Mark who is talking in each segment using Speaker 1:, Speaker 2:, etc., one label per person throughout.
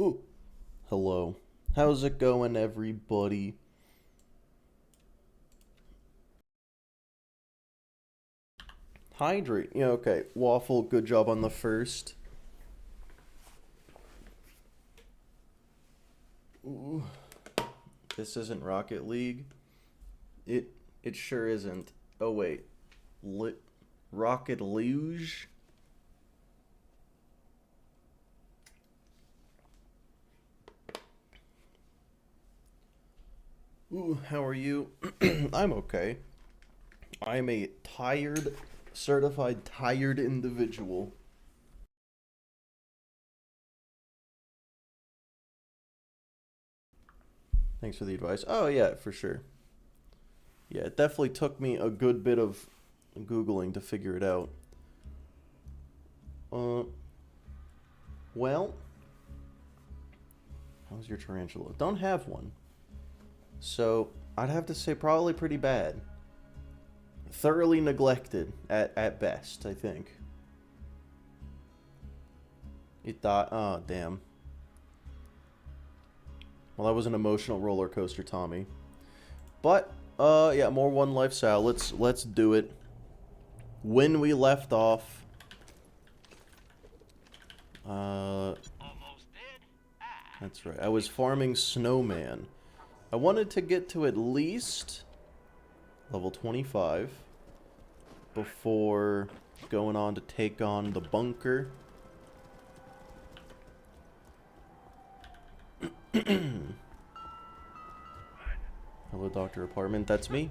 Speaker 1: Ooh. Hello. How's it going, everybody? Hydrate. Yeah, okay. Waffle, good job on the first. Ooh. This isn't Rocket League. It sure isn't. Oh wait. Lit Rocket Luge? Ooh, how are you? I'm okay. I'm a tired, certified tired individual. Thanks for the advice. Oh yeah, for sure. Yeah, it definitely took me a good bit of Googling to figure it out. Uh, well, how's your tarantula? Don't have one. So, I'd have to say probably pretty bad. Thoroughly neglected at best, I think. It died. Oh, damn. Well, that was an emotional roller coaster, Tommy. But, yeah, more one lifestyle. Let's do it. When we left off, that's right. I was farming snowman. I wanted to get to at least level 25 before going on to take on the bunker. Hello, Dr. Apartment. That's me.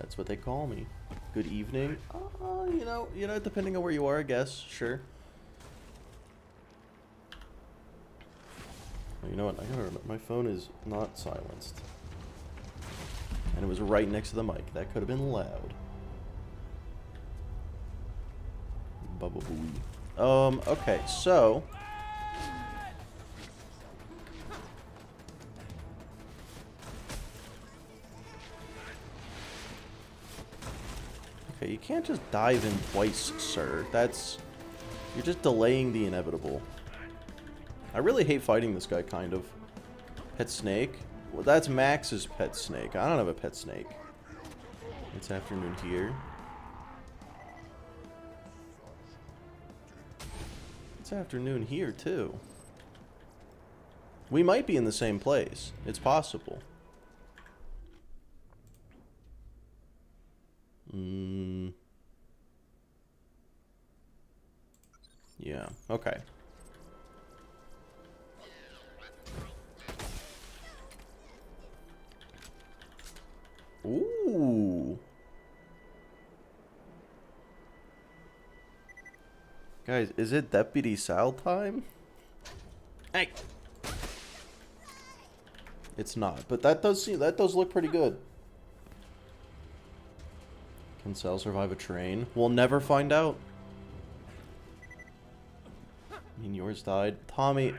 Speaker 1: That's what they call me. Good evening. Depending on where you are, I guess. Sure. You know what? I gotta remember, my phone is not silenced. And it was right next to the mic. That could have been loud. Bubba booey. Okay, so... Okay, you can't just dive in twice, sir. That's... You're just delaying the inevitable. I really hate fighting this guy, kind of. Pet snake? Well, that's Max's pet snake. I don't have a pet snake. It's afternoon here. It's afternoon here, too. We might be in the same place. It's possible. Yeah, okay. Ooh. Guys, is it Deputy Sal time? Hey. It's not, but that does look pretty good. Can Sal survive a train? We'll never find out. I mean, yours died. Tommy,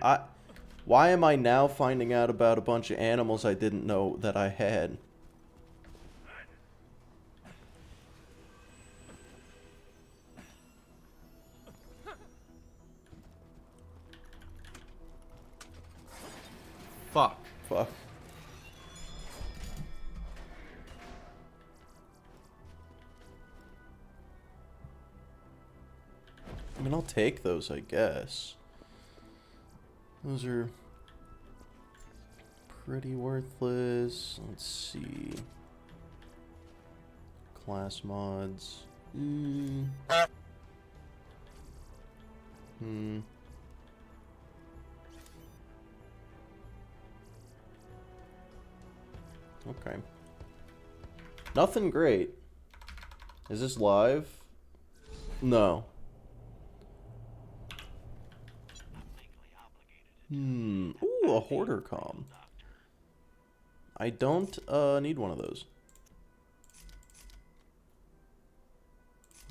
Speaker 1: why am I now finding out about a bunch of animals I didn't know that I had? Fuck. Fuck. I mean, I'll take those, I guess. Those are pretty worthless. Let's see. Class mods. Okay. Nothing great. Is this live? No. Ooh, a hoarder comm. I don't need one of those.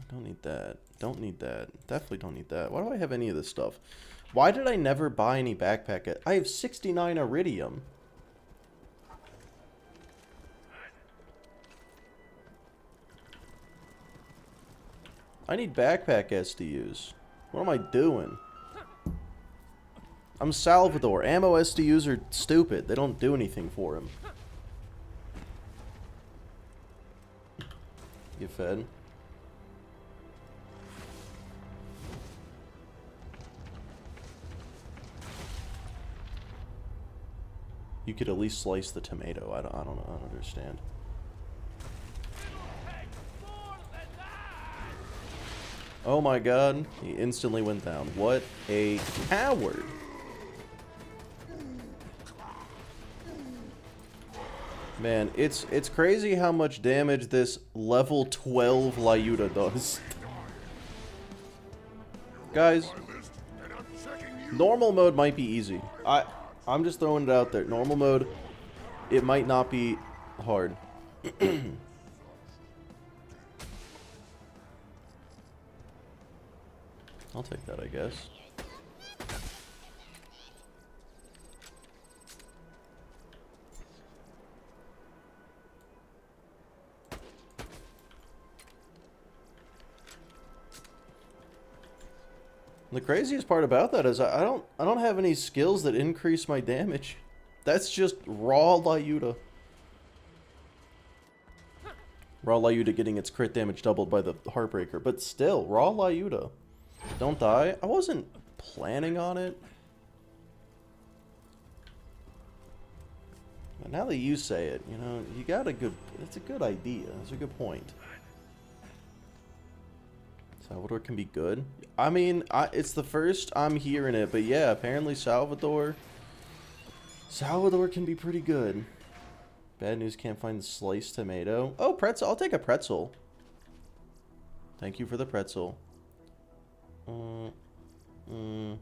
Speaker 1: I don't need that. Don't need that. Definitely don't need that. Why do I have any of this stuff? Why did I never buy any backpack? I have 69 iridium. I need backpack SDUs. What am I doing? I'm Salvador. Ammo SDUs are stupid. They don't do anything for him. You fed? You could at least slice the tomato. I don't understand. Oh my god, he instantly went down. What a coward. Man, it's crazy how much damage this level 12 Leuda does. Guys, normal mode might be easy. I'm just throwing it out there. Normal mode, it might not be hard. I'll take that, I guess. The craziest part about that is I don't have any skills that increase my damage. That's just raw Leuda. Raw Leuda getting its crit damage doubled by the Heartbreaker, but still, raw Leuda. Don't die. I wasn't planning on it. But now that you say it, you know, you got a good... It's a good idea. It's a good point. Salvador can be good. I mean, it's the first I'm hearing it, but yeah, apparently Salvador can be pretty good. Bad news, can't find the sliced tomato. Oh, pretzel. I'll take a pretzel. Thank you for the pretzel. Meh.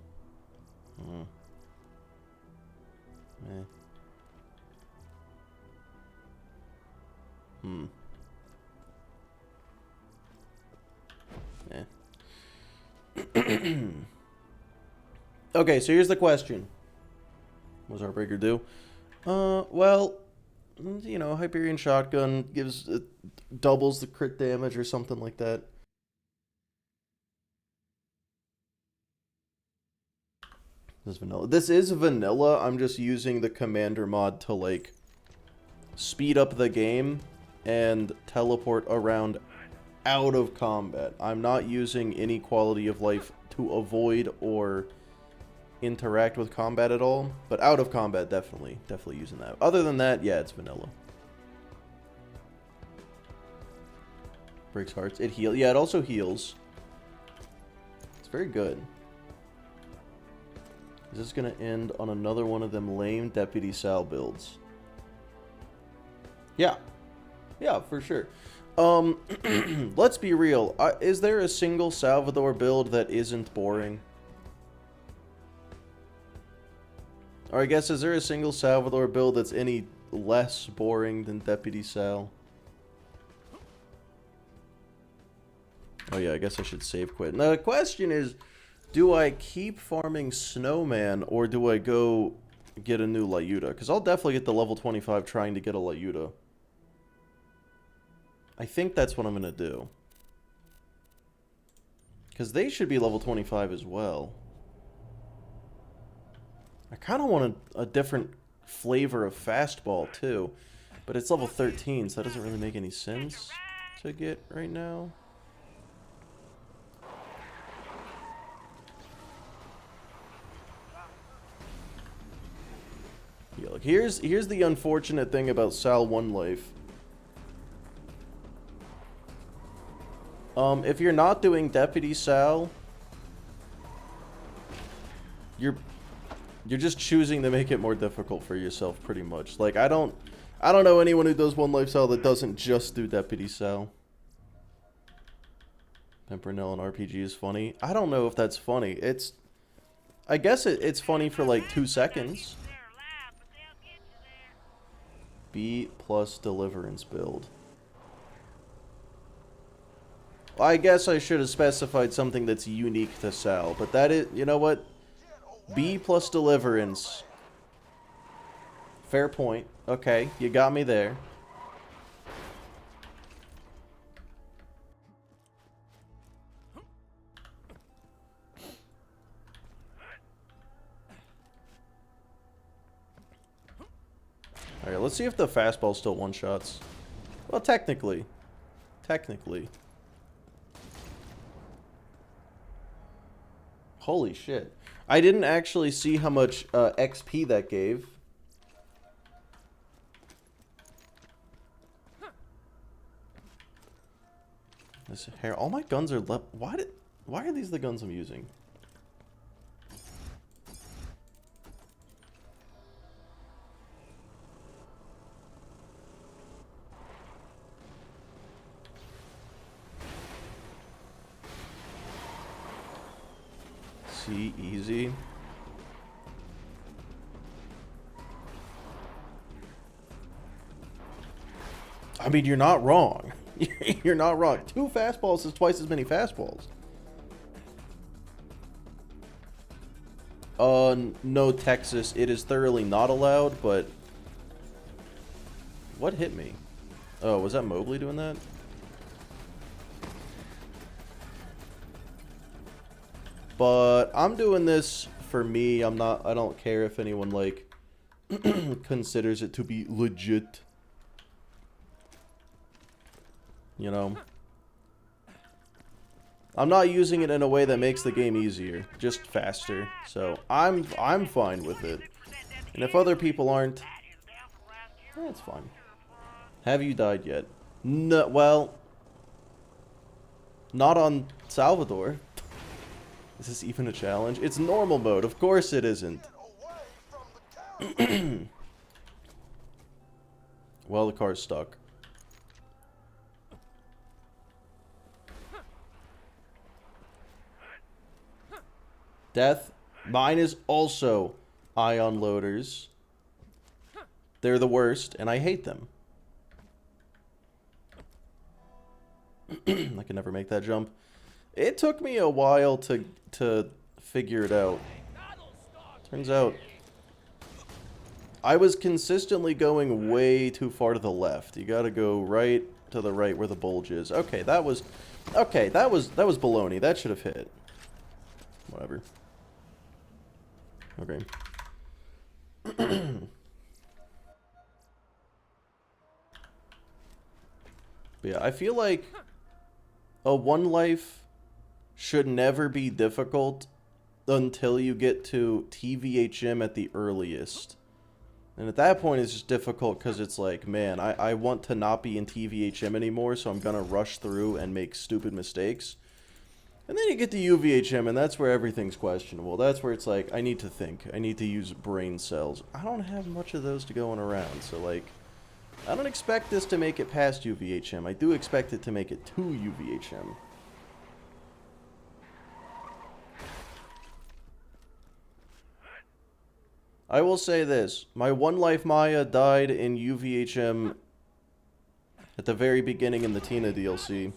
Speaker 1: Okay, so here's the question. What does Heartbreaker do? Well, you know, Hyperion Shotgun gives... doubles the crit damage or something like that. This is vanilla. This is vanilla. I'm just using the commander mod to, like, speed up the game and teleport around out of combat. I'm not using any quality of life to avoid or interact with combat at all, but out of combat, definitely using that. Other than that, yeah, it's vanilla. Breaks hearts. It heals. Yeah, it also heals. It's very good. Is this gonna end on another one of them lame Deputy Sal builds? Yeah. Yeah, for sure. Let's be real. Is there a single Salvador build that isn't boring? Or I guess, is there a single Salvador build that's any less boring than Deputy Sal? Oh yeah, I guess I should save quit. Now the question is, do I keep farming Snowman or do I go get a new Leuda? Because I'll definitely get the level 25 trying to get a Leuda. I think that's what I'm going to do. Because they should be level 25 as well. I kind of want a different flavor of fastball too. But it's level 13, so that doesn't really make any sense to get right now. Yeah, look, here's the unfortunate thing about Sal 1 life. If you're not doing Deputy Sal, you're just choosing to make it more difficult for yourself, pretty much. Like, I don't know anyone who does 1 life Sal that doesn't just do Deputy Sal. Pimpernel and RPG is funny. I don't know if that's funny. I guess it's funny for like 2 seconds. B plus Deliverance build. Well, I guess I should have specified something that's unique to Sal, but that is, you know what? B plus Deliverance. Fair point. Okay, you got me there. Let's see if the fastball still one-shots. Well, technically. Technically. Holy shit. I didn't actually see how much XP that gave. This hair. All my guns are left. Why are these the guns I'm using? See, easy. I mean, you're not wrong. You're not wrong. 2 fastballs is twice as many fastballs. No, Texas. It is thoroughly not allowed, but... What hit me? Oh, was that Mobley doing that? But I'm doing this for me. I don't care if anyone, like, considers it to be legit. You know? I'm not using it in a way that makes the game easier, just faster. So, I'm fine with it. And if other people aren't, that's fine. Have you died yet? No, well, not on Salvador. Is this even a challenge? It's normal mode. Of course it isn't. Well, the car's stuck. Death. Mine is also ion loaders. They're the worst, and I hate them. I can never make that jump. It took me a while to figure it out. Turns out I was consistently going way too far to the left. You gotta go right to the right where the bulge is. Okay, that was baloney. That should have hit. Whatever. Okay. But yeah, I feel like a 1 life should never be difficult until you get to TVHM at the earliest. And at that point, it's just difficult because it's like, man, I want to not be in TVHM anymore, so I'm going to rush through and make stupid mistakes. And then you get to UVHM, and that's where everything's questionable. That's where it's like, I need to think. I need to use brain cells. I don't have much of those to going around, so like, I don't expect this to make it past UVHM. I do expect it to make it to UVHM. I will say this. My 1 life Maya died in UVHM at the very beginning in the Tina DLC.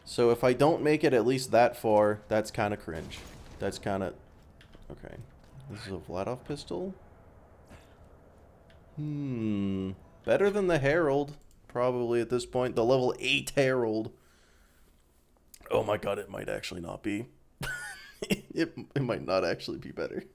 Speaker 1: So if I don't make it at least that far, that's kind of cringe. That's kind of... Okay. This is a Vladov pistol? Better than the Herald, probably at this point. The level 8 Herald. Oh my god, it might actually not be. it might not actually be better.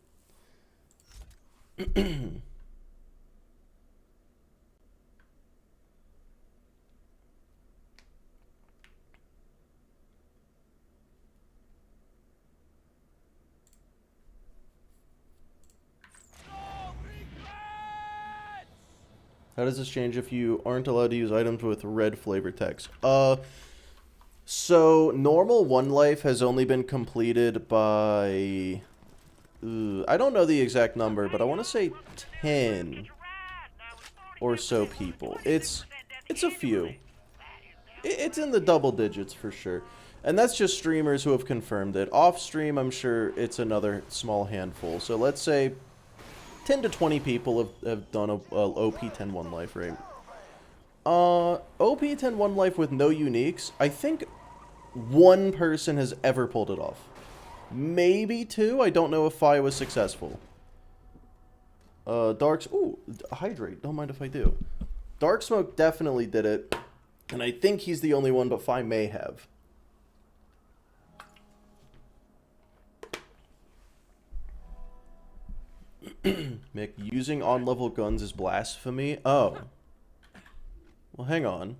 Speaker 1: How does this change if you aren't allowed to use items with red flavor text? So normal 1 life has only been completed by... I don't know the exact number, but I want to say 10 or so people. It's a few. It's in the double digits for sure. And that's just streamers who have confirmed it. Off stream, I'm sure it's another small handful. So let's say 10 to 20 people have done a OP10 1 life, right? OP10 1 life with no uniques. I think 1 person has ever pulled it off. Maybe 2. I don't know if Fi was successful. Darks. Ooh, hydrate. Don't mind if I do. Dark Smoke definitely did it. And I think he's the only one, but Fi may have. Mick, using on-level guns is blasphemy? Oh. Well, hang on.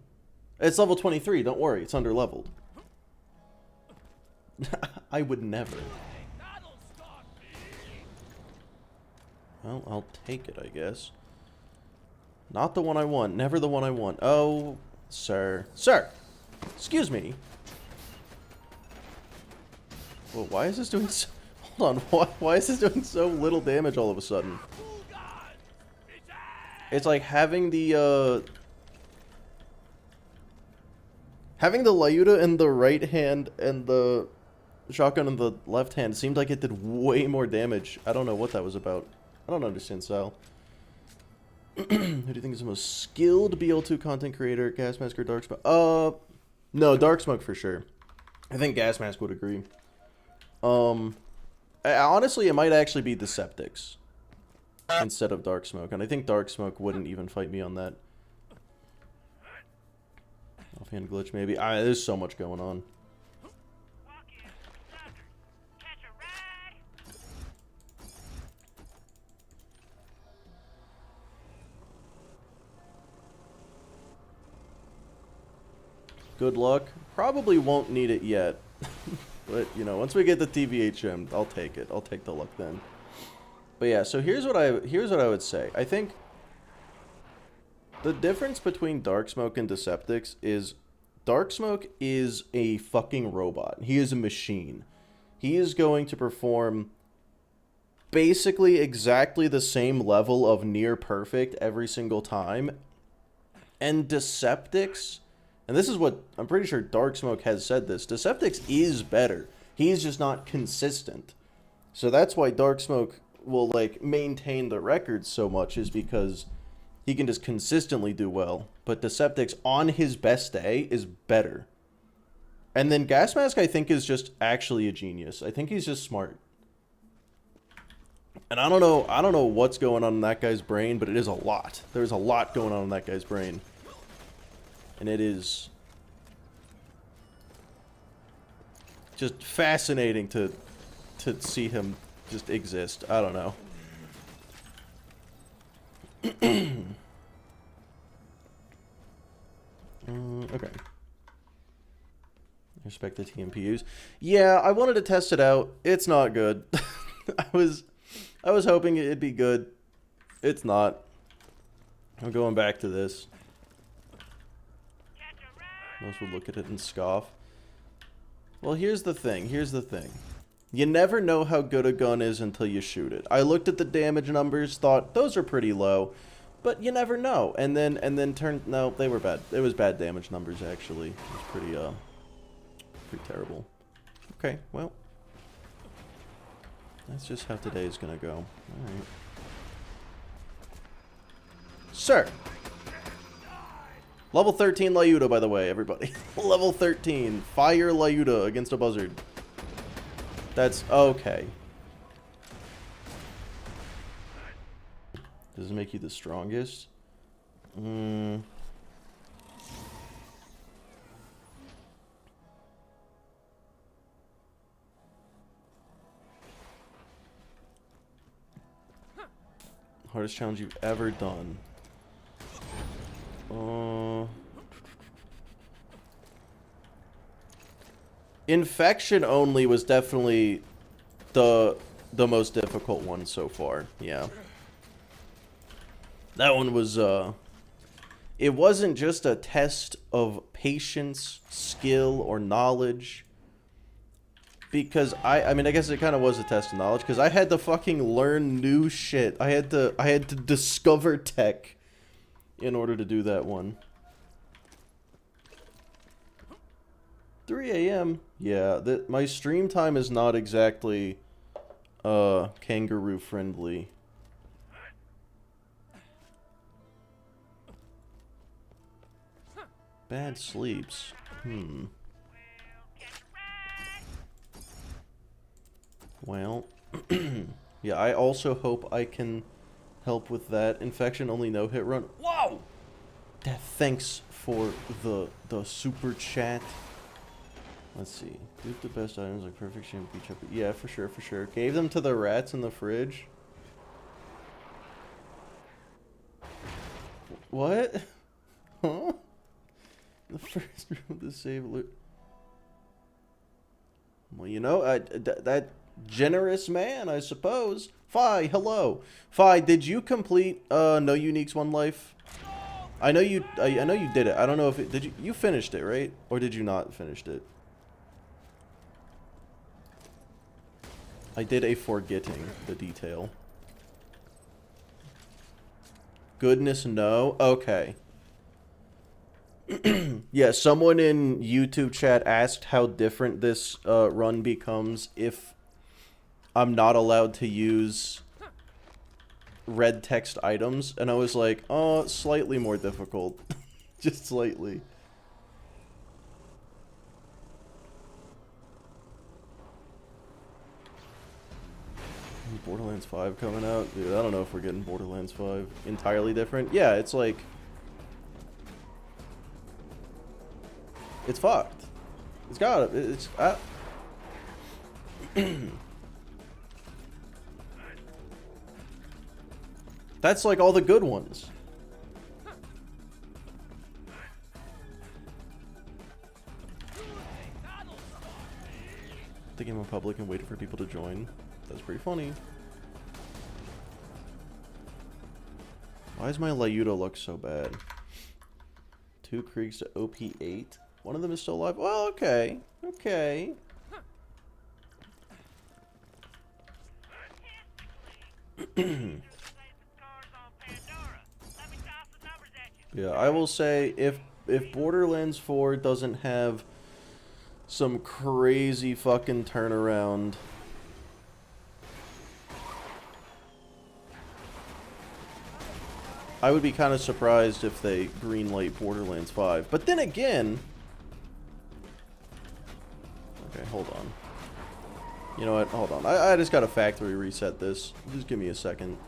Speaker 1: It's level 23, don't worry, it's under-leveled. I would never. Well, I'll take it, I guess. Not the one I want, never the one I want. Oh, sir. Sir! Excuse me. Well, why is this doing so... Hold on, why is this doing so little damage all of a sudden? It's like having the Leuda in the right hand and the shotgun in the left hand seemed like it did way more damage. I don't know what that was about. I don't understand, Sal. Who do you think is the most skilled BL2 content creator? Gas Mask or Dark Smoke? No, Dark Smoke for sure. I think Gas Mask would agree. Honestly, it might actually be Deceptics instead of Dark Smoke, and I think Dark Smoke wouldn't even fight me on that. Offhand glitch, maybe. There's so much going on. Good luck. Probably won't need it yet. But, you know, once we get the TVHM, I'll take it. I'll take the luck then. But yeah, so here's what I would say. I think the difference between Dark Smoke and Deceptics is Dark Smoke is a fucking robot. He is a machine. He is going to perform basically exactly the same level of near perfect every single time. And Deceptics... And this is what, I'm pretty sure Dark Smoke has said this. Deceptics is better. He's just not consistent. So that's why Dark Smoke will, like, maintain the record so much, is because he can just consistently do well. But Deceptics, on his best day, is better. And then Gas Mask, I think, is just actually a genius. I think he's just smart. And I don't know what's going on in that guy's brain, but it is a lot. There's a lot going on in that guy's brain. And it is just fascinating to see him just exist. I don't know. Okay. Respect the TMPUs. Yeah, I wanted to test it out. It's not good. I was hoping it'd be good. It's not. I'm going back to this. Most would look at it and scoff. Well, here's the thing. Here's the thing. You never know how good a gun is until you shoot it. I looked at the damage numbers, thought those are pretty low, but you never know. And then turned, no, they were bad. It was bad damage numbers actually. It was pretty terrible. Okay, well, that's just how today's gonna go. All right, sir. Level 13 Leuda, by the way, everybody. Level 13. Fire Leuda against a buzzard. That's okay. Does it make you the strongest? Hardest challenge you've ever done. Infection only was definitely the most difficult one so far. Yeah. That one was it wasn't just a test of patience, skill, or knowledge. Because I mean I guess it kind of was a test of knowledge because I had to fucking learn new shit. I had to discover tech in order to do that one. 3 a.m. Yeah, my stream time is not exactly kangaroo friendly. Bad sleeps. Well, yeah, I also hope I can help with that. Infection only no hit run. Whoa! Thanks for the super chat. Let's see. Loot the best items like perfect shampoo, chopper. Yeah, for sure, for sure. Gave them to the rats in the fridge. What? Huh? The first room of the save loot. Well, you know, that generous man, I suppose. Fi, hello. Fi, did you complete No Uniques One Life? I know you did it. I don't know if it did you finished it, right? Or did you not finish it? I did a forgetting the detail. Goodness, no. Okay. Yeah, someone in YouTube chat asked how different this run becomes if I'm not allowed to use red text items, and I was like, oh, slightly more difficult. Just slightly. Borderlands 5 coming out? Dude, I don't know if we're getting Borderlands 5 entirely different. Yeah, it's like... It's fucked. It's got it. It's... That's like all the good ones. The game in public and waited for people to join. That's pretty funny. Why does my Leuda look so bad? 2 Kriegs to OP8. One of them is still alive. Well, okay. Okay. Yeah, I will say if Borderlands 4 doesn't have some crazy fucking turnaround, I would be kind of surprised if they greenlight Borderlands 5. But then again... Okay, hold on. You know what? Hold on. I just gotta factory reset this. Just give me a second.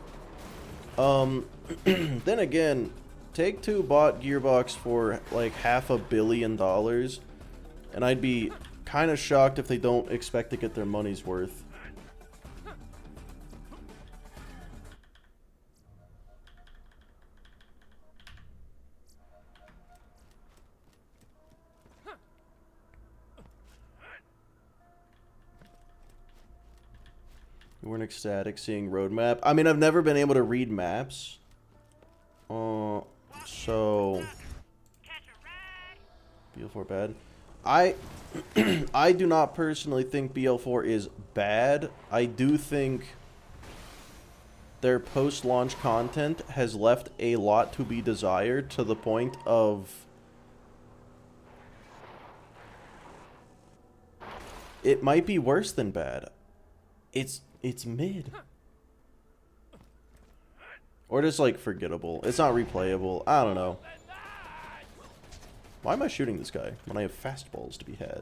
Speaker 1: Then again, Take-Two bought Gearbox for like $500 million. And I'd be kind of shocked if they don't expect to get their money's worth. You weren't ecstatic seeing roadmap. I mean, I've never been able to read maps. So... BL4 bad. I do not personally think BL4 is bad. I do think their post-launch content has left a lot to be desired, to the point of... It might be worse than bad. It's mid. Or just, like, forgettable. It's not replayable. I don't know. Why am I shooting this guy when I have fastballs to be had?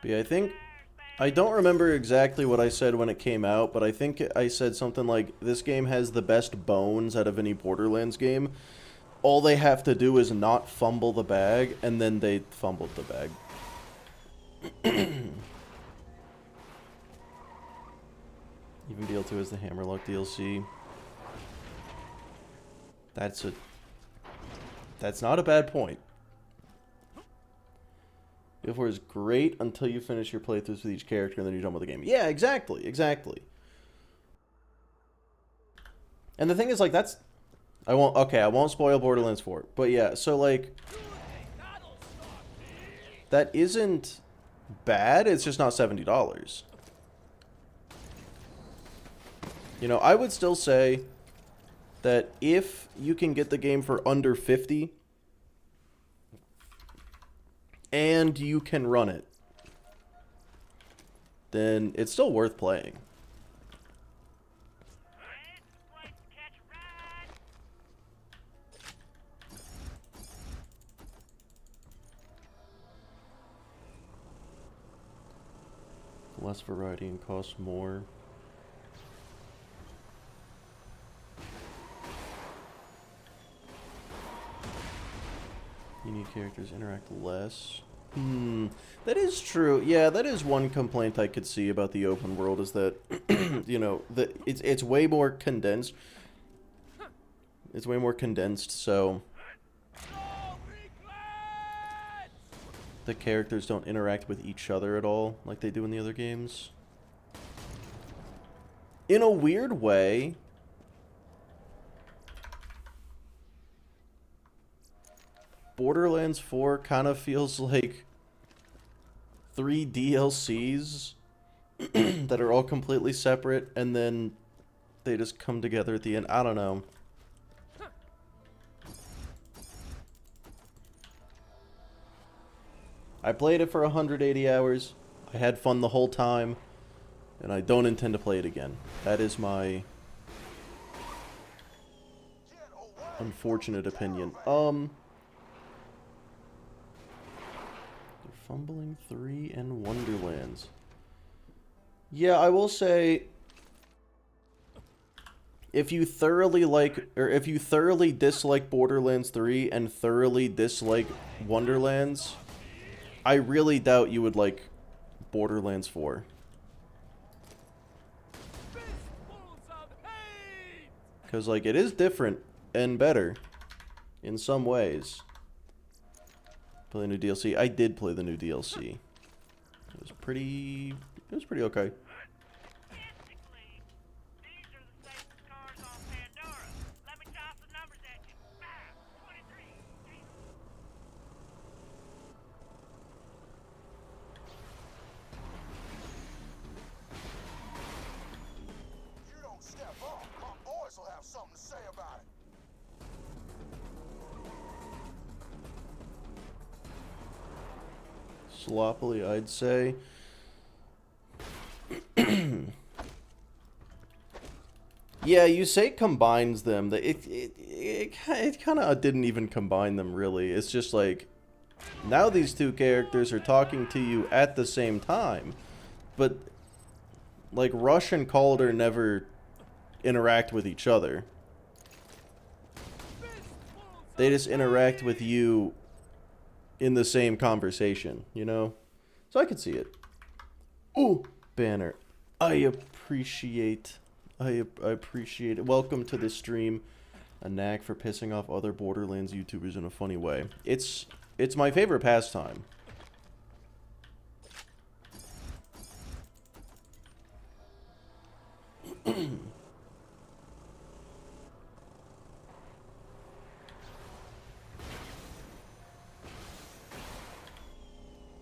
Speaker 1: But yeah, I don't remember exactly what I said when it came out, but I think I said something like, this game has the best bones out of any Borderlands game. All they have to do is not fumble the bag, and then they fumbled the bag. Even BL2 has the Hammerlock DLC. That's not a bad point. BL4 is great until you finish your playthroughs with each character and then you're done with the game. Yeah, exactly, exactly. And the thing is, like, that's... I won't spoil Borderlands 4. But yeah, so, like... That isn't bad, it's just not $70. You know, I would still say that if you can get the game for under $50... and you can run it, then it's still worth playing. Less variety and costs more. Unique characters interact less. That is true. Yeah, that is one complaint I could see about the open world is that, you know, it's way more condensed. It's way more condensed, so the characters don't interact with each other at all like they do in the other games. In a weird way, Borderlands 4 kind of feels like 3 DLCs that are all completely separate, and then they just come together at the end. I don't know. I played it for 180 hours. I had fun the whole time, and I don't intend to play it again. That is my unfortunate opinion. Fumbling 3 and Wonderlands. Yeah, I will say, if you thoroughly like, or if you thoroughly dislike Borderlands 3 and thoroughly dislike Wonderlands, I really doubt you would like Borderlands 4. Because, like, it is different and better in some ways. Play the new DLC. I did play the new DLC. It was pretty okay.
Speaker 2: These are the safest cars on Pandora. Let me toss the numbers at you. 5, 23.
Speaker 3: You don't step up, my boys will have something to say about it.
Speaker 1: Sloppily, I'd say. Yeah, you say combines them. It kind of didn't even combine them, really. It's just like, now these two characters are talking to you at the same time. But, like, Rush and Calder never interact with each other. They just interact with you in the same conversation, you know? So I could see it. Ooh, banner. I appreciate it. Welcome to the stream. A knack for pissing off other Borderlands YouTubers in a funny way. It's my favorite pastime.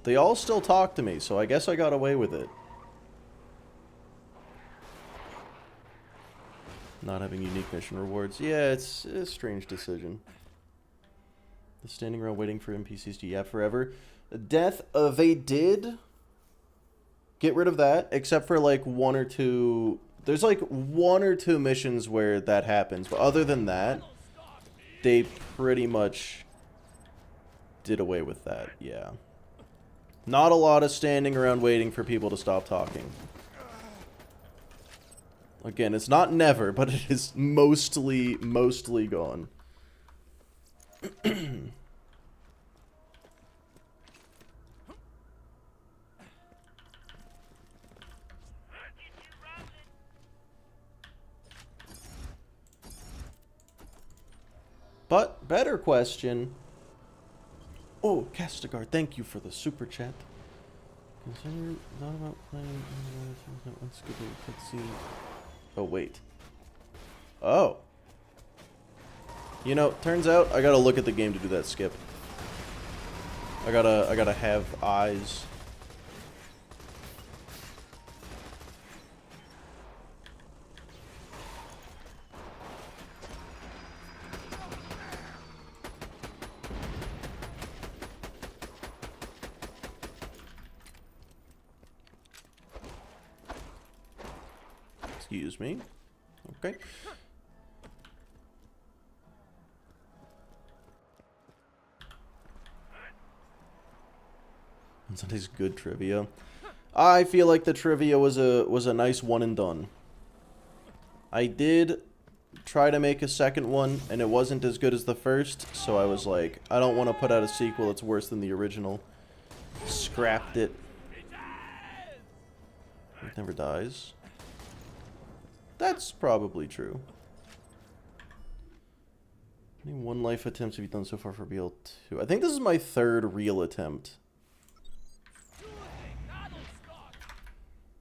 Speaker 1: They all still talk to me, so I guess I got away with it. Not having unique mission rewards. Yeah, it's a strange decision. The standing around waiting for NPCs to yap forever. Death, they did get rid of that, except for like 1 or 2... There's like 1 or 2 missions where that happens, but other than that, they pretty much did away with that, yeah. Not a lot of standing around waiting for people to stop talking. Again, it's not never, but it is mostly gone. But, better question. Oh, Castigard, thank you for the super chat. Consider not about playing unskippable cutscene. Oh, wait. Oh. You know, turns out I gotta look at the game to do that skip. I gotta have eyes. Excuse me. Okay. Sunday's good trivia. I feel like the trivia was a nice one and done. I did try to make a second one, and it wasn't as good as the first, so I was like, I don't want to put out a sequel that's worse than the original. Scrapped it. It never dies. That's probably true. How many one life attempts have you done so far for BL2? I think this is my third real attempt.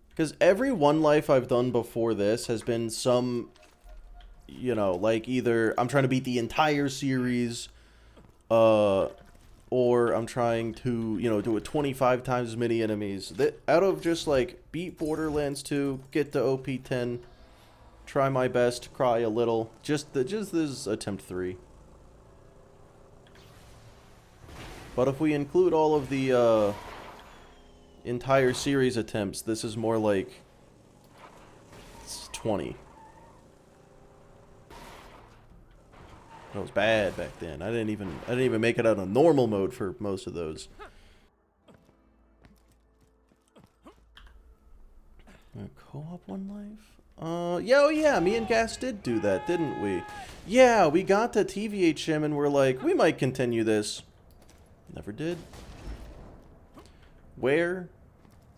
Speaker 1: Because every one life I've done before this has been some, you know, like either I'm trying to beat the entire series, or I'm trying to, you know, do it 25 times as many enemies. That out of just like beat Borderlands 2, get to OP10, try my best, cry a little. Just this attempt 3. But if we include all of the entire series attempts, this is more like 20. That was bad back then. I didn't even make it out on normal mode for most of those. Co-op one life? Yeah, oh yeah, me and Gas did do that, didn't we? Yeah, we got to TVHM and we're like, we might continue this. Never did. Where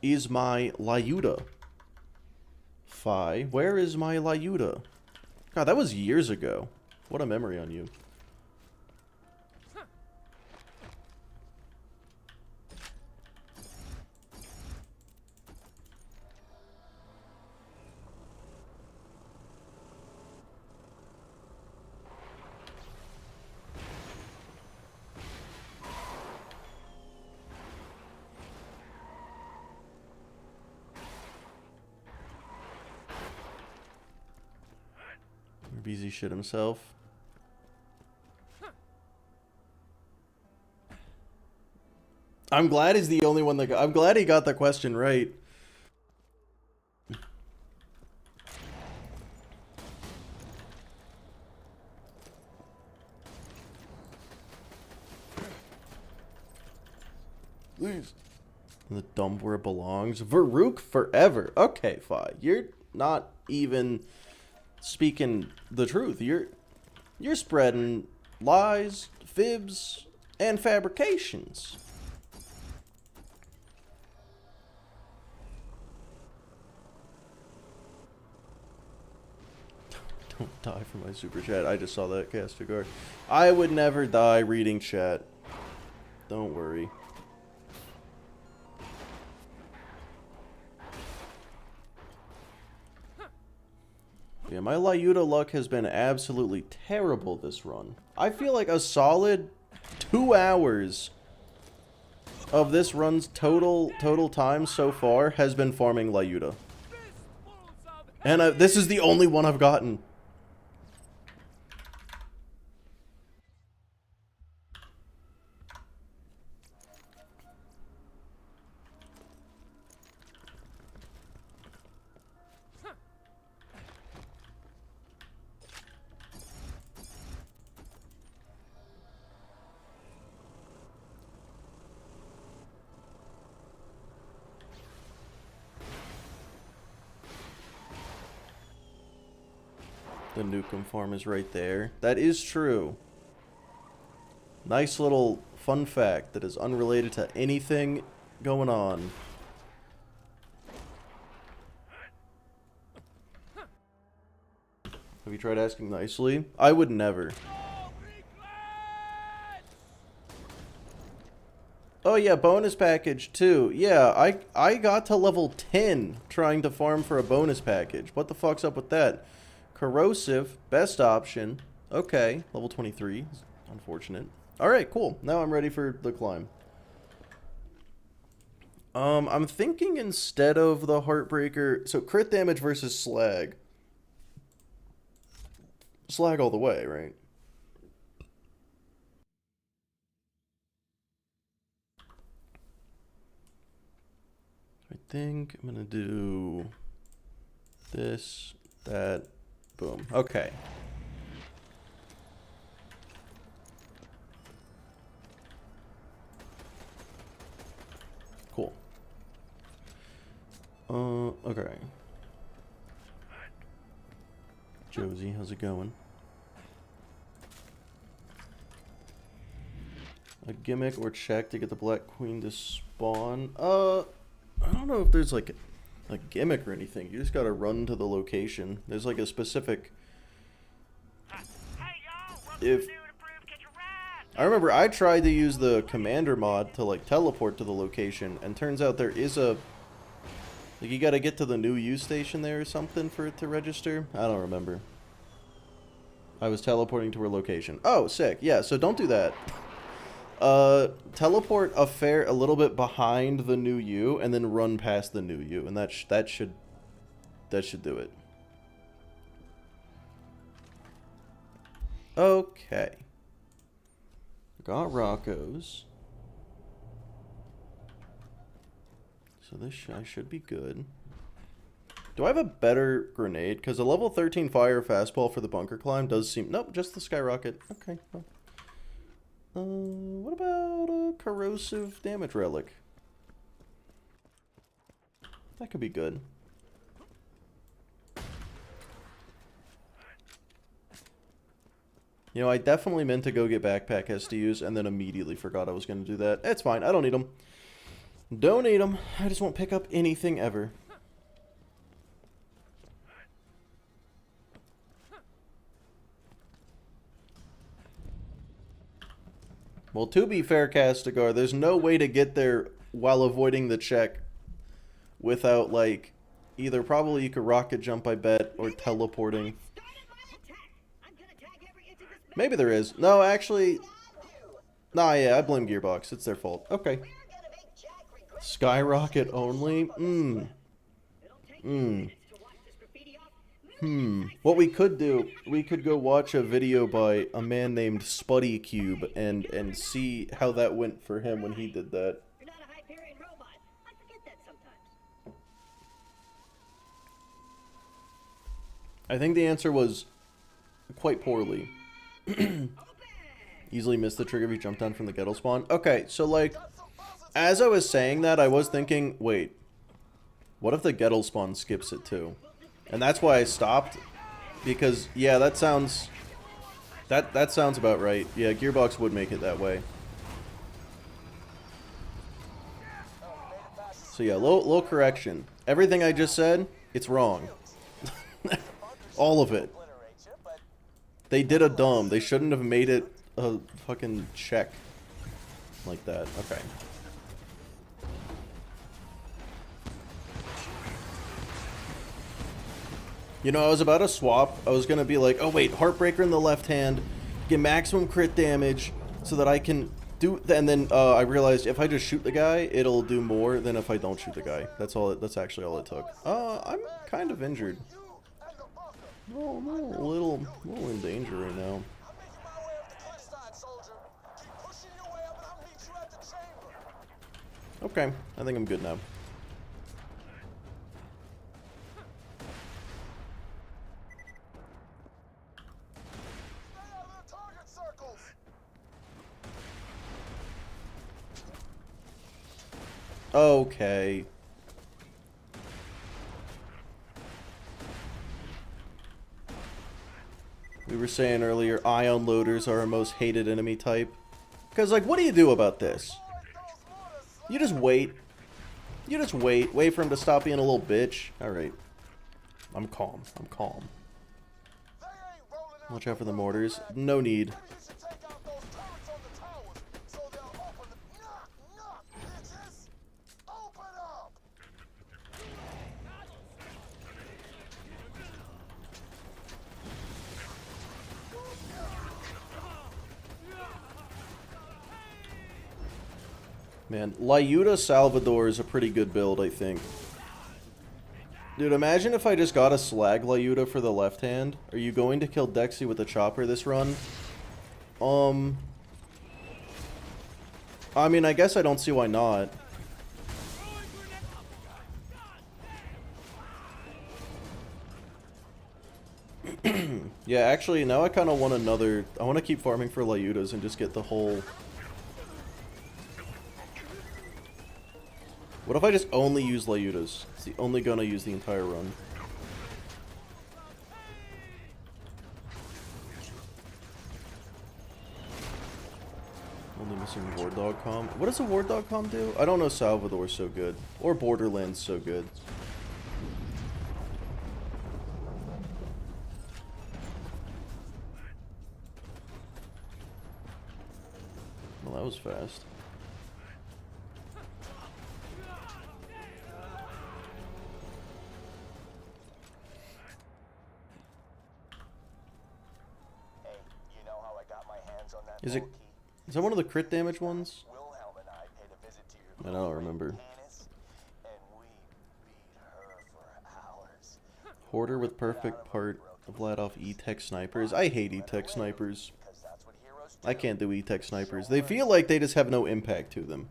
Speaker 1: is my Leuda? Where is my Leuda? God, that was years ago. What a memory on you. BZ shit himself. I'm glad he's the only one that I'm glad he got the question right. Please. The dump where it belongs. Varuk forever. Okay, fine. You're not even speaking the truth. You're spreading lies, fibs, and fabrications. Don't die for my super chat. I just saw that, Castigar. I would never die reading chat. Don't worry. Yeah, my Leuda luck has been absolutely terrible this run. I feel like a solid 2 hours of this run's total time so far has been farming Leuda. And this is the only one I've gotten. The Nukem farm is right there. That is true. Nice little fun fact that is unrelated to anything going on. Have you tried asking nicely? I would never. Oh yeah, bonus package too. Yeah, I got to level 10 trying to farm for a bonus package. What the fuck's up with that? Corrosive, best option. Okay, level 23. Unfortunate. Alright, cool. Now I'm ready for the climb. I'm thinking instead of the Heartbreaker... So, crit damage versus slag. Slag all the way, right? I think I'm gonna do... this, that... Boom. Okay. Cool. Okay. Josie, how's it going? A gimmick or check to get the Black Queen to spawn? I don't know if there's like a gimmick or anything. You just gotta run to the location. There's like a specific...
Speaker 2: Hey, y'all, welcome
Speaker 1: If...
Speaker 2: to New and Improved Catch a Ride.
Speaker 1: I remember I tried to use the commander mod to like teleport to the location, and turns out there is a... Like you gotta get to the new U station there or something for it to register? I don't remember. I was teleporting to her location. Oh, sick. Yeah, so don't do that. Teleport a little bit behind the new U, and then run past the new U, and that should do it. Okay. Got Rocco's. So this I should be good. Do I have a better grenade? Because a level 13 fire fastball for the bunker climb does seem... Nope, just the skyrocket. Okay, well. What about a corrosive damage relic? That could be good. You know, I definitely meant to go get backpack SDUs and then immediately forgot I was going to do that. It's fine. I don't need them. Don't need them. I just won't pick up anything ever. Well, to be fair, Castigar, there's no way to get there while avoiding the check without, like, either probably you could rocket jump, I bet, or teleporting. Maybe there is. No, actually... Nah, yeah, I blame Gearbox. It's their fault. Okay. Skyrocket only? What we could do, we could go watch a video by a man named Spuddy Cube and see how that went for him when he did that.
Speaker 4: You're not a Hyperion robot. I forget that sometimes.
Speaker 1: I think the answer was quite poorly. Easily missed the trigger if you jumped down from the ghetto spawn. Okay, so like, as I was saying that, I was thinking, wait, what if the ghetto spawn skips it too? And that's why I stopped, because, yeah, that sounds about right. Yeah, Gearbox would make it that way. So yeah, little correction. Everything I just said, it's wrong. All of it. They did a dumb. They shouldn't have made it a fucking check like that. Okay. You know, I was about to swap. I was going to be like, oh wait, Heartbreaker in the left hand, get maximum crit damage so that I can do... And then I realized if I just shoot the guy, it'll do more than if I don't shoot the guy. That's actually all it took. I'm kind of injured. Oh, I'm a little in danger right now. Okay, I think I'm good now. Okay. We were saying earlier, ion loaders are our most hated enemy type. Because, like, what do you do about this? You just wait. You just wait. Wait for him to stop being a little bitch. Alright. I'm calm. I'm calm. Watch out for the mortars. No need. Man, Leuda Salvador is a pretty good build, I think. Dude, imagine if I just got a slag Leuda for the left hand. Are you going to kill Dexy with a chopper this run? I mean, I guess I don't see why not. Yeah, actually, now I kind of want another... I want to keep farming for Leudas and just get the whole... What if I just only use Leudas? It's the only gun I use the entire run. Only missing War Dog Com. What does a War Dog Com do? I don't know Salvador so good. Or Borderlands so good. Well, that was fast.
Speaker 3: Hey, you know how I got my hands on that
Speaker 1: Is it?
Speaker 3: gold key?
Speaker 1: Is that one of the crit damage ones?
Speaker 3: Wilhelm and I paid a visit to your
Speaker 1: I don't remember.
Speaker 3: Canis, and we beat her for hours.
Speaker 1: Hoarder with perfect part of let off E-Tech snipers. I hate E-Tech snipers.
Speaker 3: Because that's what heroes do.
Speaker 1: I can't do E-Tech snipers. They feel like they just have no impact to them.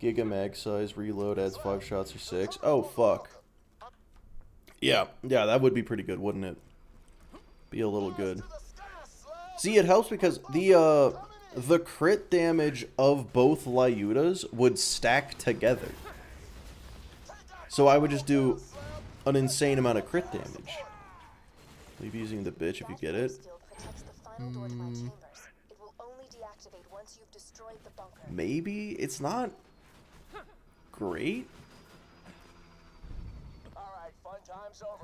Speaker 1: Giga mag size reload adds 5 shots or 6. Oh fuck. Yeah, that would be pretty good, wouldn't it? Be a little good. See, it helps because the crit damage of both Leudas would stack together. So I would just do an insane amount of crit damage. Leave using the bitch if you get it. Maybe it's not great.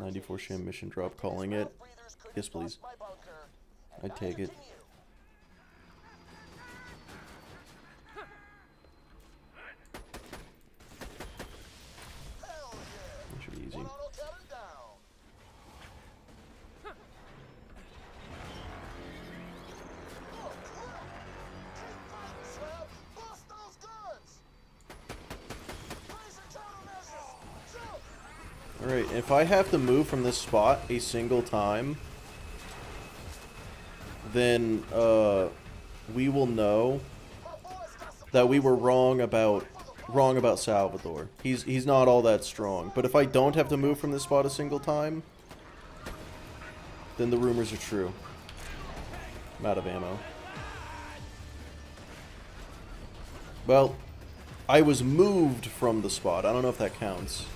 Speaker 1: 94 sham mission drop calling it. Yes, please. I'd take it. That should be easy. Alright, if I have to move from this spot a single time, then we will know that we were wrong about Salvador. He's not all that strong. But if I don't have to move from this spot a single time, then the rumors are true. I'm out of ammo. Well, I was moved from the spot. I don't know if that counts.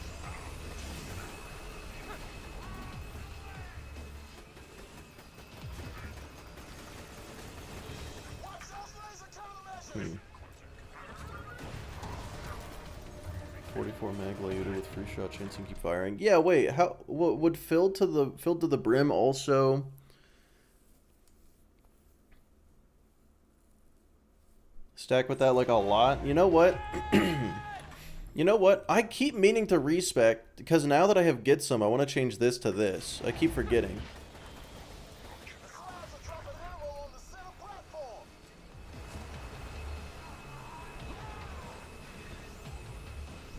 Speaker 1: Hmm. 44 mag Leuda with free shot chance and keep firing. Yeah, wait, how would filled to the brim also stack with that like a lot? You know what? You know what? I keep meaning to respec because now that I have get some, I want to change this to this. I keep forgetting.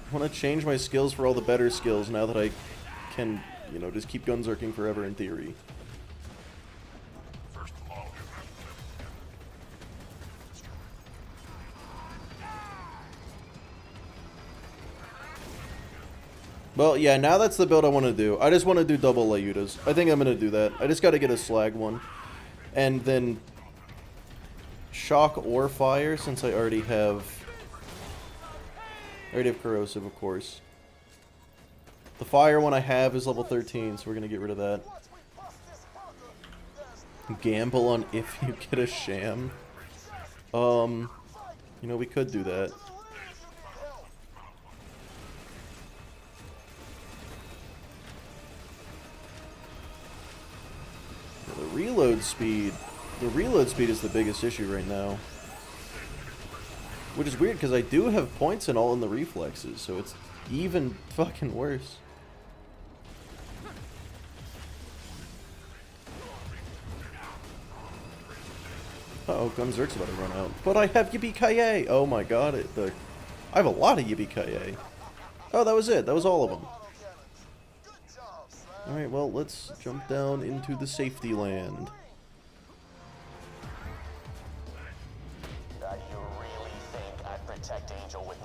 Speaker 1: I want to change my skills for all the better skills now that I can, you know, just keep gunzerking forever in theory. Well, yeah, now that's the build I want to do. I just want to do double Leudas. I think I'm going to do that. I just got to get a slag one. And then shock or fire, since I already have corrosive, of course. The fire one I have is level 13, so we're gonna get rid of that. Gamble on if you get a sham. You know, we could do that. The reload speed is the biggest issue right now. Which is weird, because I do have points and all in the reflexes, so it's even fucking worse. Uh-oh, Gunzerk's about to run out. But I have Yippee-Ki-Yay! Oh my god, I have a lot of Yippee-Ki-Yay. Oh, that was it. That was all of them. Alright, well, let's jump down into the safety land.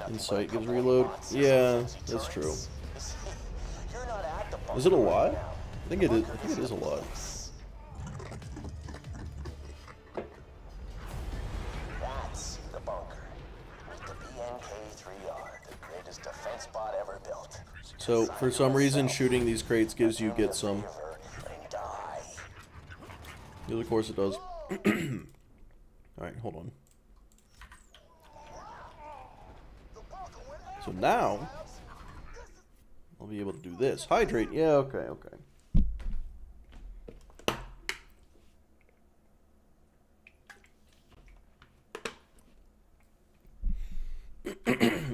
Speaker 1: Insight gives reload. Yeah, that's true. Is it a lot? I think it is a lot.
Speaker 3: That's the bunker. With the BNK3R, the greatest defense bot ever built.
Speaker 1: So, for some reason, shooting these crates gives you get some. Yes, of course it does. Alright, hold on. So now, I'll be able to do this. Hydrate. Yeah, okay, okay.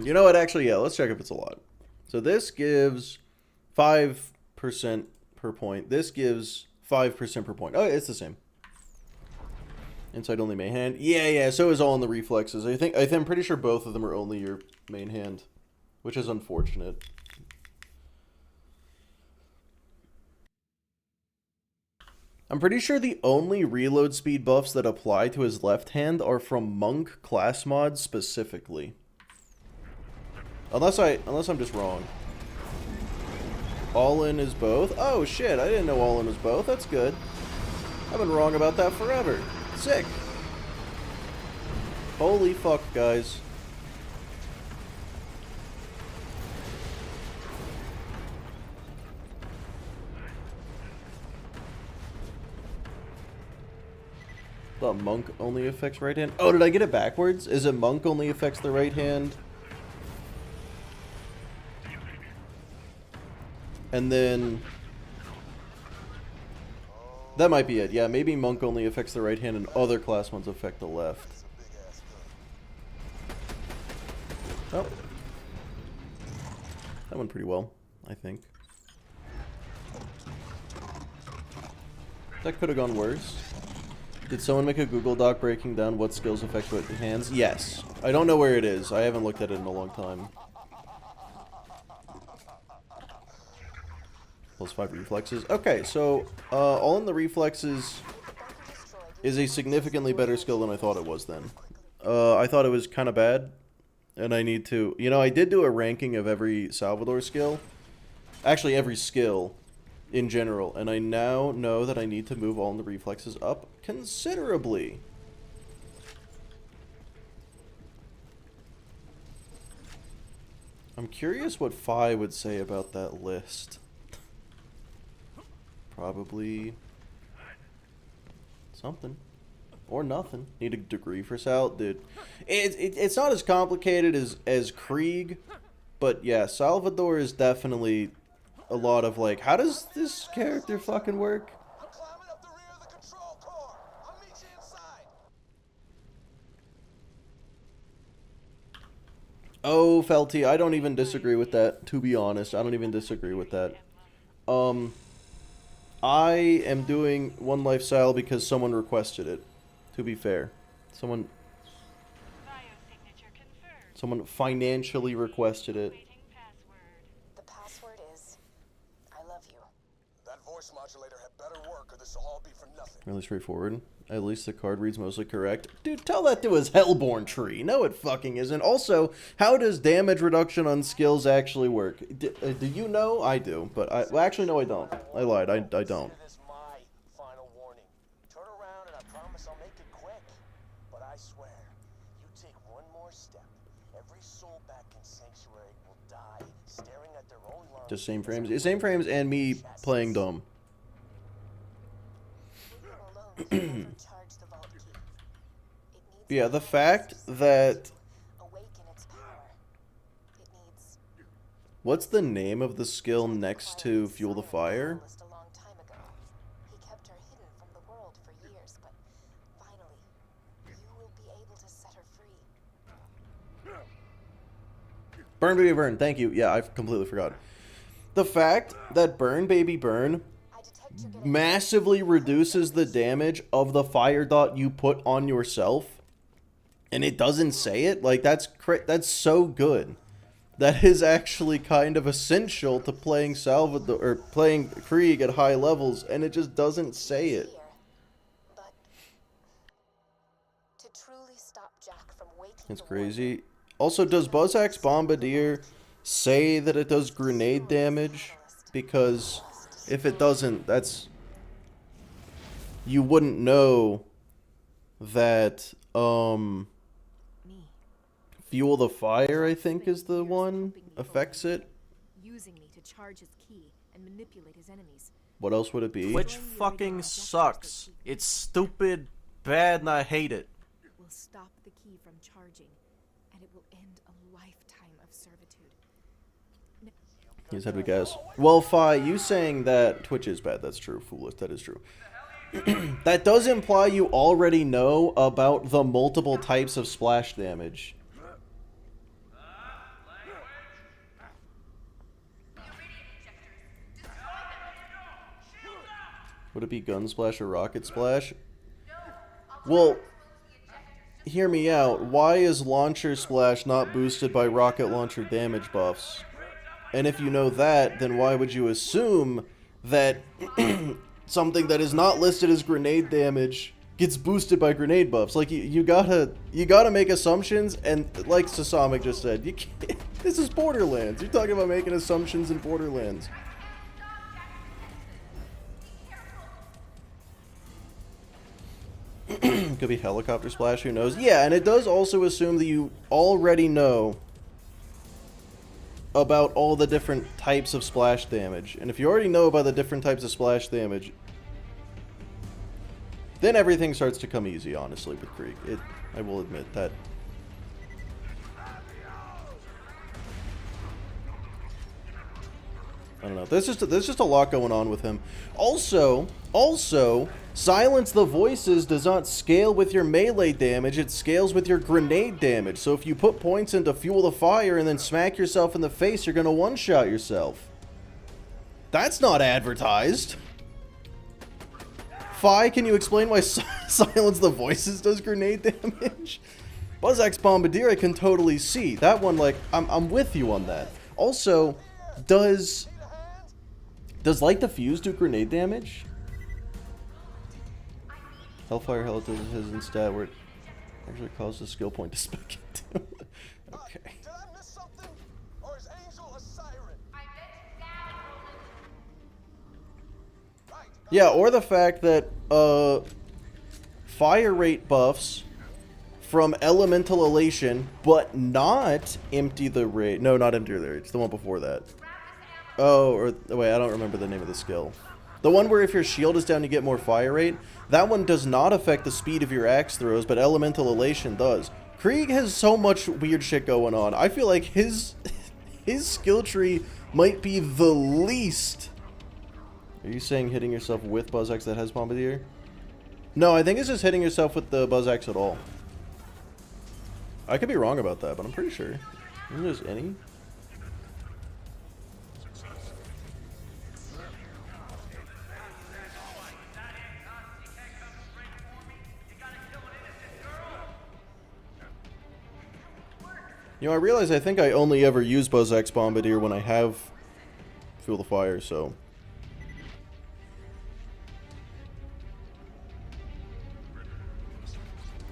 Speaker 1: You know what? Actually, yeah, let's check if it's a lot. So this gives 5% per point. This gives 5% per point. Oh, it's the same. Inside only main hand. Yeah, yeah, so is all in the reflexes. I'm pretty sure both of them are only your main hand, which is unfortunate. I'm pretty sure the only reload speed buffs that apply to his left hand are from Monk class mods specifically. Unless I'm just wrong. All in is both? Oh shit, I didn't know all in was both. That's good. I've been wrong about that forever. Sick. Holy fuck, guys. Thought Monk only affects right hand. Oh, did I get it backwards? Is it Monk only affects the right hand? And then... that might be it. Yeah, maybe Monk only affects the right hand and other class ones affect the left. Oh. That went pretty well, I think. That could have gone worse. Did someone make a Google Doc breaking down what skills affect what hands? Yes. I don't know where it is. I haven't looked at it in a long time. +5 reflexes. Okay, so all in the reflexes is a significantly better skill than I thought it was then. I thought it was kind of bad, and I need to... You know, I did do a ranking of every Salvador skill. Actually, every skill in general, and I now know that I need to move all in the reflexes up considerably. I'm curious what Phi would say about that list. Probably something or nothing. Need a degree for Sal, dude. It's not as complicated as Krieg, but yeah, Salvador is definitely a lot of like, how does this character fucking work?
Speaker 3: I'm climbing up the rear of the control core. I'll meet you inside.
Speaker 1: Oh, Felty, I don't even disagree with that, to be honest. I don't even disagree with that. I am doing One Lifestyle because someone requested it, to be fair. Someone financially requested it.
Speaker 5: The password is, I love you.
Speaker 3: That voice modulator had better work or this will all be for nothing.
Speaker 1: Really straightforward. At least the card reads mostly correct. Dude, tell that to his Hellborn tree. No, it fucking isn't. Also, how does damage reduction on skills actually work? Do you know? I do, but well, actually, no, I don't. I lied. I don't.
Speaker 3: Consider this my final warning. Turn around and I promise I'll make it quick. But I swear, you take one more step, every soul back in Sanctuary will die staring at their own lungs.
Speaker 1: Just same frames. Same frames and me playing dumb. Yeah, the fact that... What's the name of the skill next to Fuel the Fire? Burn Baby Burn, thank you. Yeah, I completely forgot. The fact that Burn Baby Burn massively reduces the damage of the fire dot you put on yourself, and it doesn't say it, like, that's so good. That is actually kind of essential to playing Salvador or playing Krieg at high levels, and it just doesn't say it. It's crazy. Also, does Buzzsack's Bombardier say that it does grenade damage? Because if it doesn't, that's... You wouldn't know that, Fuel the Fire, I think, is the one affects it.
Speaker 6: Using me to charge his key and manipulate his enemies.
Speaker 1: What else would it be?
Speaker 7: Which fucking sucks. It's stupid, bad, and I hate it.
Speaker 6: Will stop the key from charging and it will end a lifetime of servitude.
Speaker 1: He's had we guess. Well, Fi, you saying that Twitch is bad, that's true. Foolish, that is true. That does imply you already know about the multiple types of splash damage. Would it be gun splash or rocket splash? Well, hear me out. Why is launcher splash not boosted by rocket launcher damage buffs? And if you know that, then why would you assume that something that is not listed as grenade damage gets boosted by grenade buffs? Like, you gotta make assumptions, and like Sasamic just said, you can't, this is Borderlands. You're talking about making assumptions in Borderlands. Could be helicopter splash, who knows? Yeah, and it does also assume that you already know about all the different types of splash damage. And if you already know about the different types of splash damage, then everything starts to come easy, honestly, with Krieg. I will admit that. I don't know. There's just a lot going on with him. Also, Silence the Voices does not scale with your melee damage, it scales with your grenade damage. So if you put points into Fuel the Fire and then smack yourself in the face, you're gonna one-shot yourself. That's not advertised. Fi, can you explain why Silence the Voices does grenade damage? BuzzX Bombardier I can totally see. That one, like, I'm with you on that. Also, does Light the Fuse do grenade damage? Hellfire Hell does his instead, where it actually causes a skill point to spec into. Okay.
Speaker 3: Did I miss something? Or is Angel a siren? Right.
Speaker 1: Yeah, or the fact that fire rate buffs from Elemental Elation, but not Empty the Rage. No, not Empty the Rage. It's the one before that. Oh, or wait, I don't remember the name of the skill. The one where if your shield is down, you get more fire rate. That one does not affect the speed of your axe throws, but Elemental Elation does. Krieg has so much weird shit going on. I feel like his skill tree might be the least. Are you saying hitting yourself with Buzz Axe that has Bombardier? No, I think it's just hitting yourself with the Buzz Axe at all. I could be wrong about that, but I'm pretty sure. Isn't there any? You know, I realize I think I only ever use Buzz Axe Bombardier when I have Fuel the Fire, so.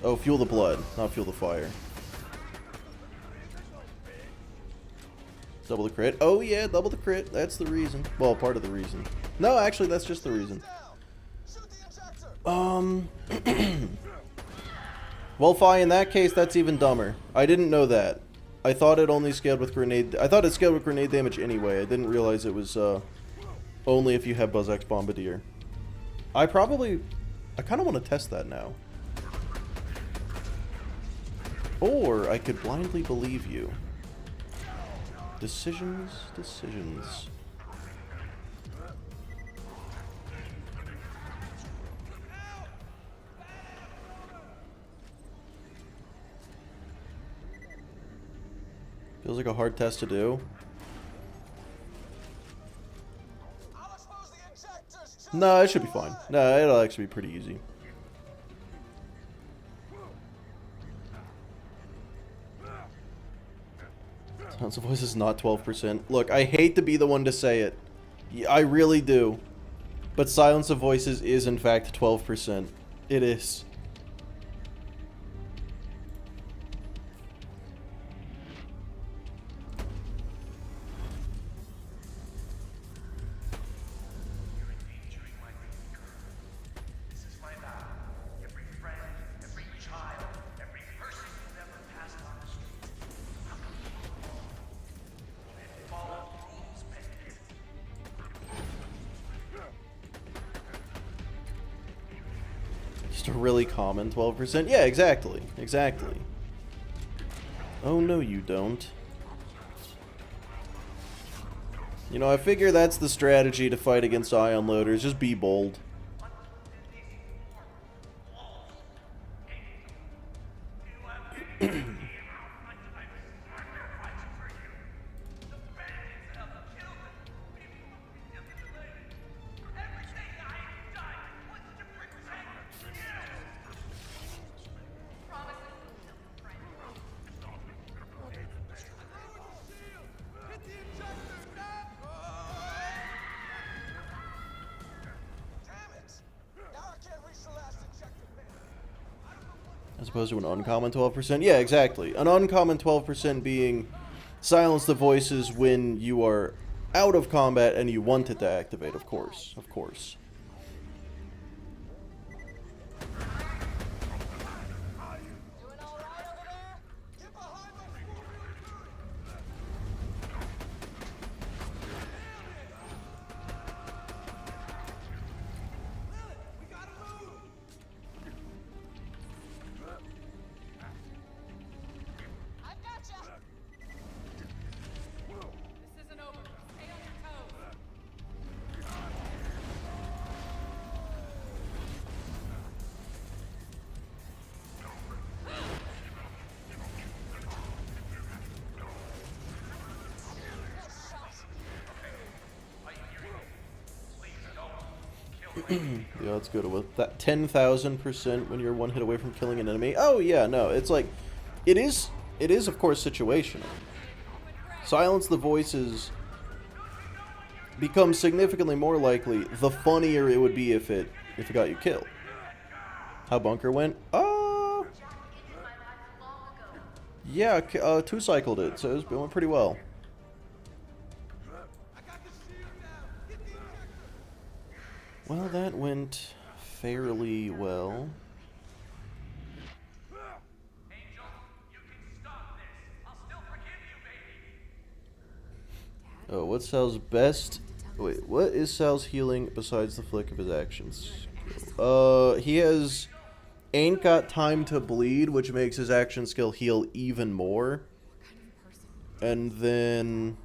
Speaker 1: Oh, Fuel the Blood, not Fuel the Fire. Double the crit. Oh yeah, double the crit. That's the reason. Well, part of the reason. No, actually, that's just the reason. Well, Fi, in that case, that's even dumber. I didn't know that. I thought it only scaled with grenade. I thought it scaled with grenade damage anyway. I didn't realize it was only if you have Buzz Axe Bombardier. I kind of want to test that now. Or I could blindly believe you. Decisions. Feels like a hard test to do. No, it should be fine. No, it'll actually be pretty easy. Silence of Voice is not 12%. Look, I hate to be the one to say it. I really do. But Silence of Voices is in fact 12%. It is. Just a really common 12%. Yeah, exactly. Exactly. Oh, no, you don't. You know, I figure that's the strategy to fight against ion loaders. Just be bold. As opposed to an uncommon 12%? Yeah, exactly. An uncommon 12% being silence the voices when you are out of combat and you want it to activate, of course. Of course. Yeah, that's good. With that 10,000% when you're one hit away from killing an enemy. Oh yeah, no, it's like, it is of course situational. Silence the voices becomes significantly more likely the funnier it would be if it got you killed. How Bunker went? Yeah, two-cycled it, so it went pretty well. Well, that went fairly well. Oh, what's Sal's best? Wait, what is Sal's healing besides the flick of his actions? He ain't got time to bleed, which makes his action skill heal even more. And then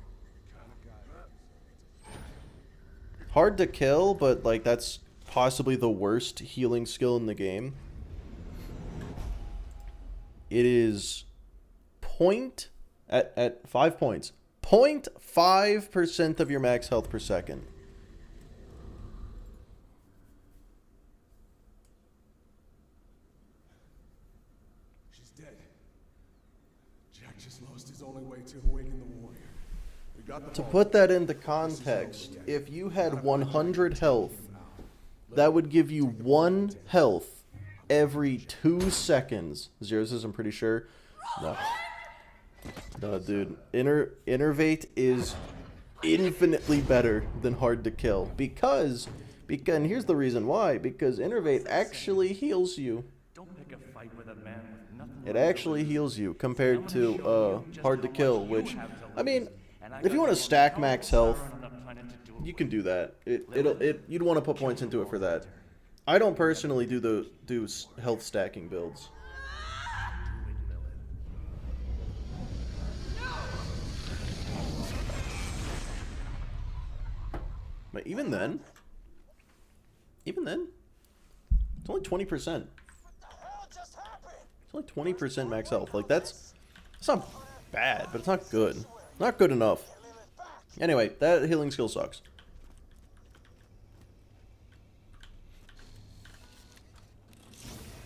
Speaker 1: hard to kill, but like that's possibly the worst healing skill in the game. It is at 5 points. 0.5% of your max health per second.
Speaker 8: She's dead. Jack just lost his only way to awaken the warrior. We got the
Speaker 1: To put that into context, if you had 100 health, that would give you 1 health every 2 seconds. Zero says, I'm pretty sure. No. No, dude. Innervate is infinitely better than hard to kill. Because, and here's the reason why. Because Innervate actually heals you. It actually heals you compared to hard to kill, which, I mean, if you want to stack max health, you can do that. You'd want to put points into it for that. I don't personally do health stacking builds. But even then, it's only 20%. It's only 20% max health. Like it's not bad, but it's not good. Not good enough. Anyway, that healing skill sucks.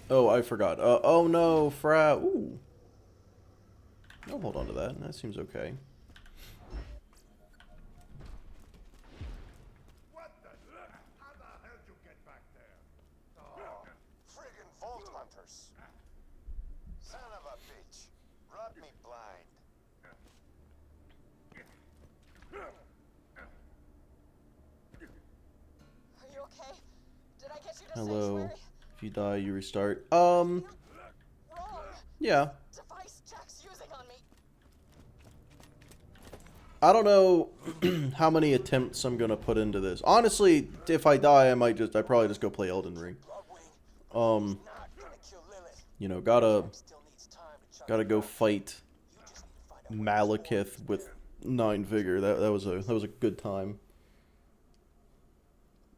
Speaker 1: Oh, I forgot. Oh no, Ooh. I'll hold on to that. That seems okay. Hello. If you die, you restart. Yeah. I don't know how many attempts I'm gonna put into this. Honestly, if I die, I probably just go play Elden Ring. You know, gotta go fight Malekith with 9 vigor. That was a good time.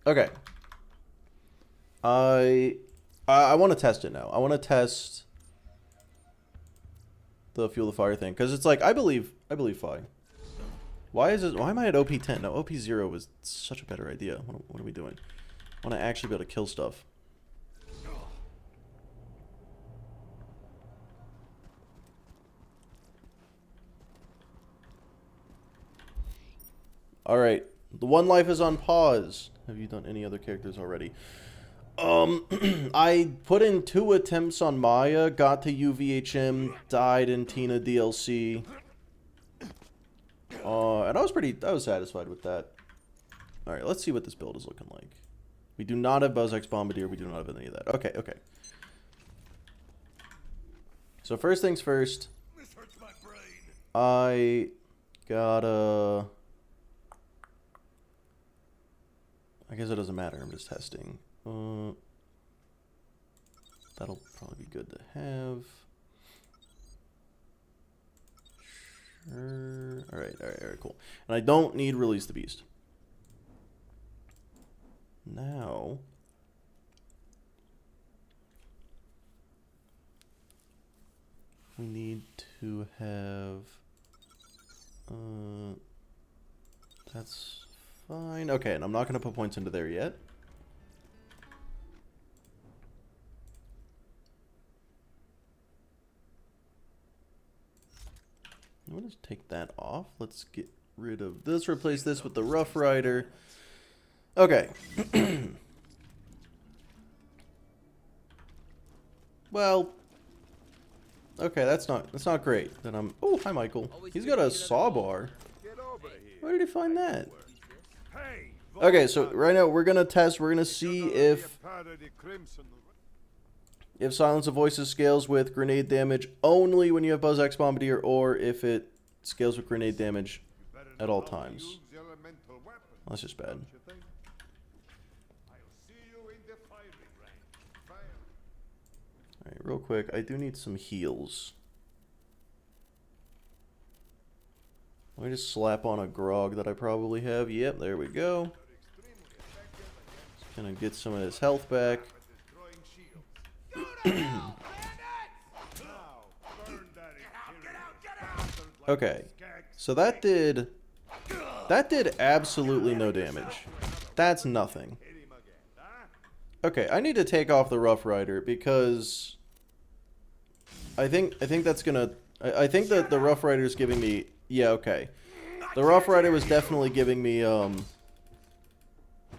Speaker 1: Okay. I want to test it now. I want to test the fuel the fire thing, because it's like I believe fine. Why am I at OP 10? No, OP 0 was such a better idea. What are we doing? I want to actually be able to kill stuff. Alright, the one life is on pause. Have you done any other characters already? I put in 2 attempts on Maya, got to UVHM, died in Tina DLC. And I was satisfied with that. Alright, let's see what this build is looking like. We do not have BuzzX Bombardier, we do not have any of that. Okay, okay. So first things first, I gotta... I guess it doesn't matter, I'm just testing. That'll probably be good to have. Sure. Alright, cool. And I don't need Release the Beast. Now... we need to have... that's fine. Okay, and I'm not going to put points into there yet. I'm going to take that off. Let's get rid of this. Replace this with the Rough Rider. Okay. Well... okay, that's not great. Then I'm... oh, hi, Michael. He's got a saw bar. Where did he find that? Okay, so right now we're gonna test. We're gonna see if Silence of Voices scales with grenade damage only when you have BuzzX Bombardier, or if it scales with grenade damage at all times. That's just bad. Alright, real quick, I do need some heals. Let me just slap on a grog that I probably have. Yep, there we go. Just gonna get some of his health back. Okay, so that did absolutely no damage. That's nothing. Okay, I need to take off the Rough Rider because I think that's gonna... I think that the Rough Rider is giving me... yeah, okay. The Rough Rider was definitely giving me a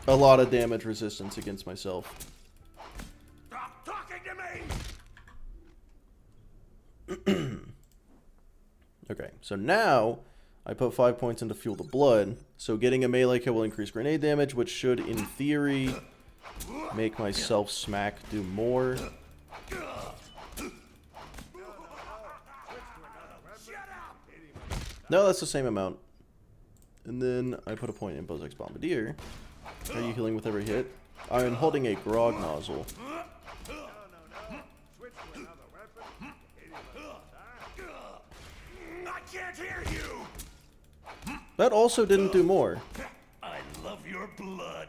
Speaker 1: lot of damage resistance against myself.
Speaker 2: Stop talking to me!
Speaker 1: Okay, so now I put 5 points into Fuel the Blood. So getting a melee kill will increase grenade damage, which should, in theory, make my self-smack do more. No, that's the same amount. And then I put a point in BuzzX Bombardier. Are you healing with every hit? I'm holding a grog nozzle.
Speaker 2: I can't hear you!
Speaker 1: That also didn't do more.
Speaker 2: I love your blood.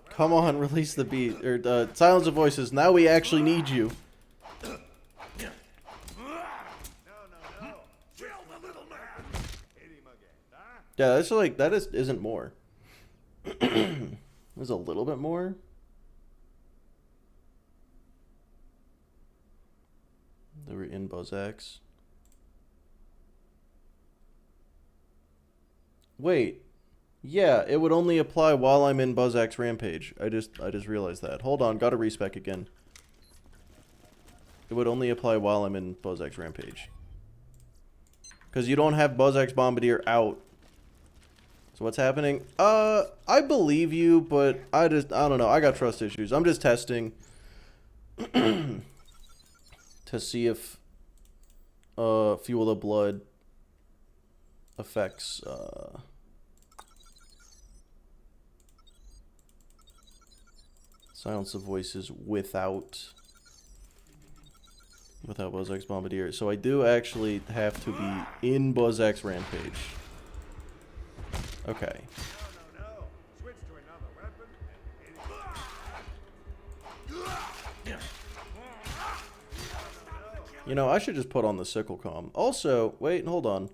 Speaker 1: Come on, release the beat, or Silence of Voices. Now we actually need you. Yeah, that's like isn't more. There's a little bit more. They were in BuzzX. Wait. Yeah, it would only apply while I'm in BuzzX Rampage. I just realized that. Hold on, gotta respec again. It would only apply while I'm in BuzzX Rampage. Because you don't have BuzzX Bombardier out. So what's happening? I believe you, but I don't know. I got trust issues. I'm just testing to see if Fuel the Blood effects. Silence of voices without BuzzX Bombardier. So I do actually have to be in BuzzX Rampage. Okay. You know, I should just put on the sickle comm. Also, wait, hold on.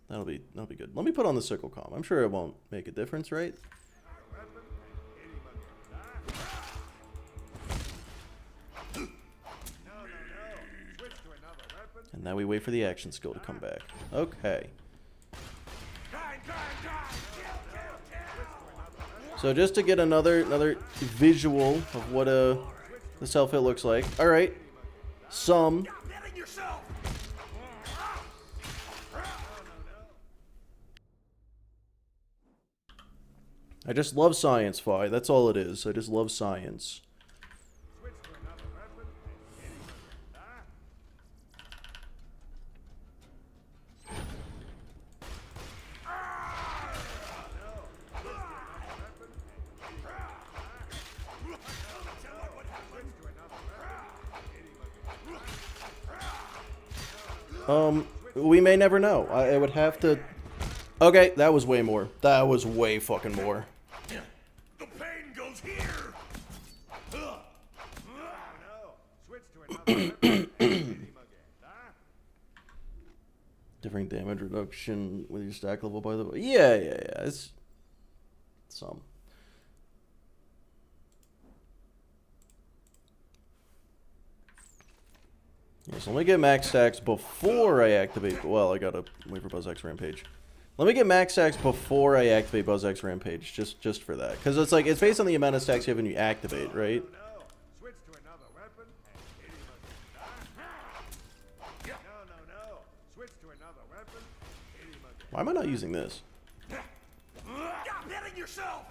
Speaker 1: That'll be good. Let me put on the sickle comm. I'm sure it won't make a difference, right? And now we wait for the action skill to come back. Okay. So just to get another visual of what the self-hit looks like. All right. Some. I just love science, Fi. That's all it is. I just love science. We may never know. I would have to... Okay, that was way more. That was way fucking more.
Speaker 8: The pain goes here. Switch to another.
Speaker 1: Different damage reduction with your stack level, by the way. Yeah. It's some. Yes, let me get max stacks before I activate. Well, I gotta wait for BuzzX Rampage. Let me get max stacks before I activate BuzzX Rampage, just for that, because it's like it's based on the amount of stacks you have when you activate, right?
Speaker 8: Switch to another weapon. No. Switch to another weapon.
Speaker 1: Why am I not using this?
Speaker 8: Stop hitting yourself.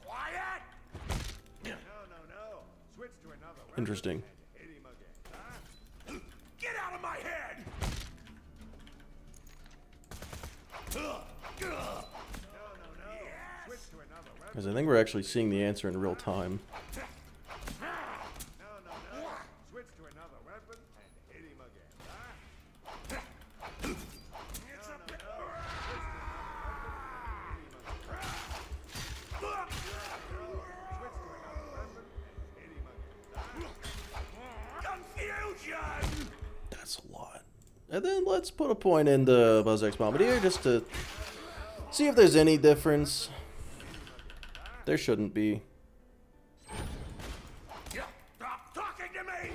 Speaker 8: Quiet. No. Switch to another weapon.
Speaker 1: Interesting.
Speaker 8: Get out of my head! No. Switch to another weapon.
Speaker 1: Because I think we're actually seeing the answer in real time.
Speaker 8: No. Switch to another weapon and hit him again. It's a bit. Confusion!
Speaker 1: That's a lot. And then let's put a point in the BuzzX Bombardier just to see if there's any difference. There shouldn't be.
Speaker 8: Stop talking to me!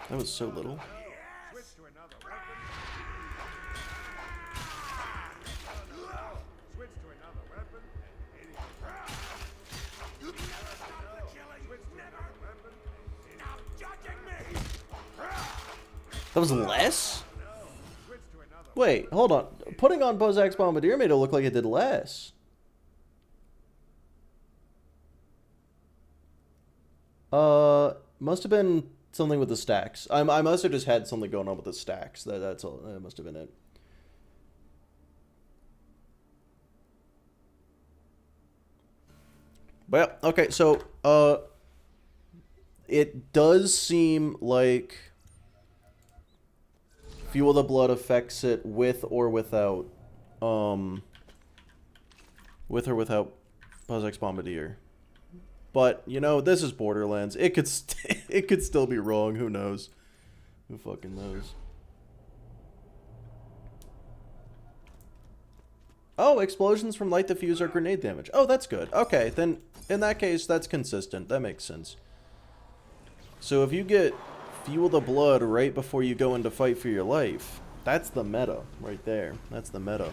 Speaker 1: That was so little.
Speaker 8: Switch to another weapon. Switch to another weapon and hit him. Stop judging me!
Speaker 1: That was less? Wait, hold on. Putting on BuzzX Bombardier made it look like it did less. Must have been something with the stacks. I must have just had something going on with the stacks. That's all. That must have been it. Well, okay, so it does seem like Fuel the Blood affects it with or without BuzzX Bombardier. But, you know, this is Borderlands. It could it could still be wrong. Who knows? Who fucking knows? Oh, explosions from light diffuse or grenade damage. Oh, that's good. Okay, then in that case, that's consistent. That makes sense. So if you get Fuel the Blood right before you go into fight for your life, that's the meta right there. That's the meta.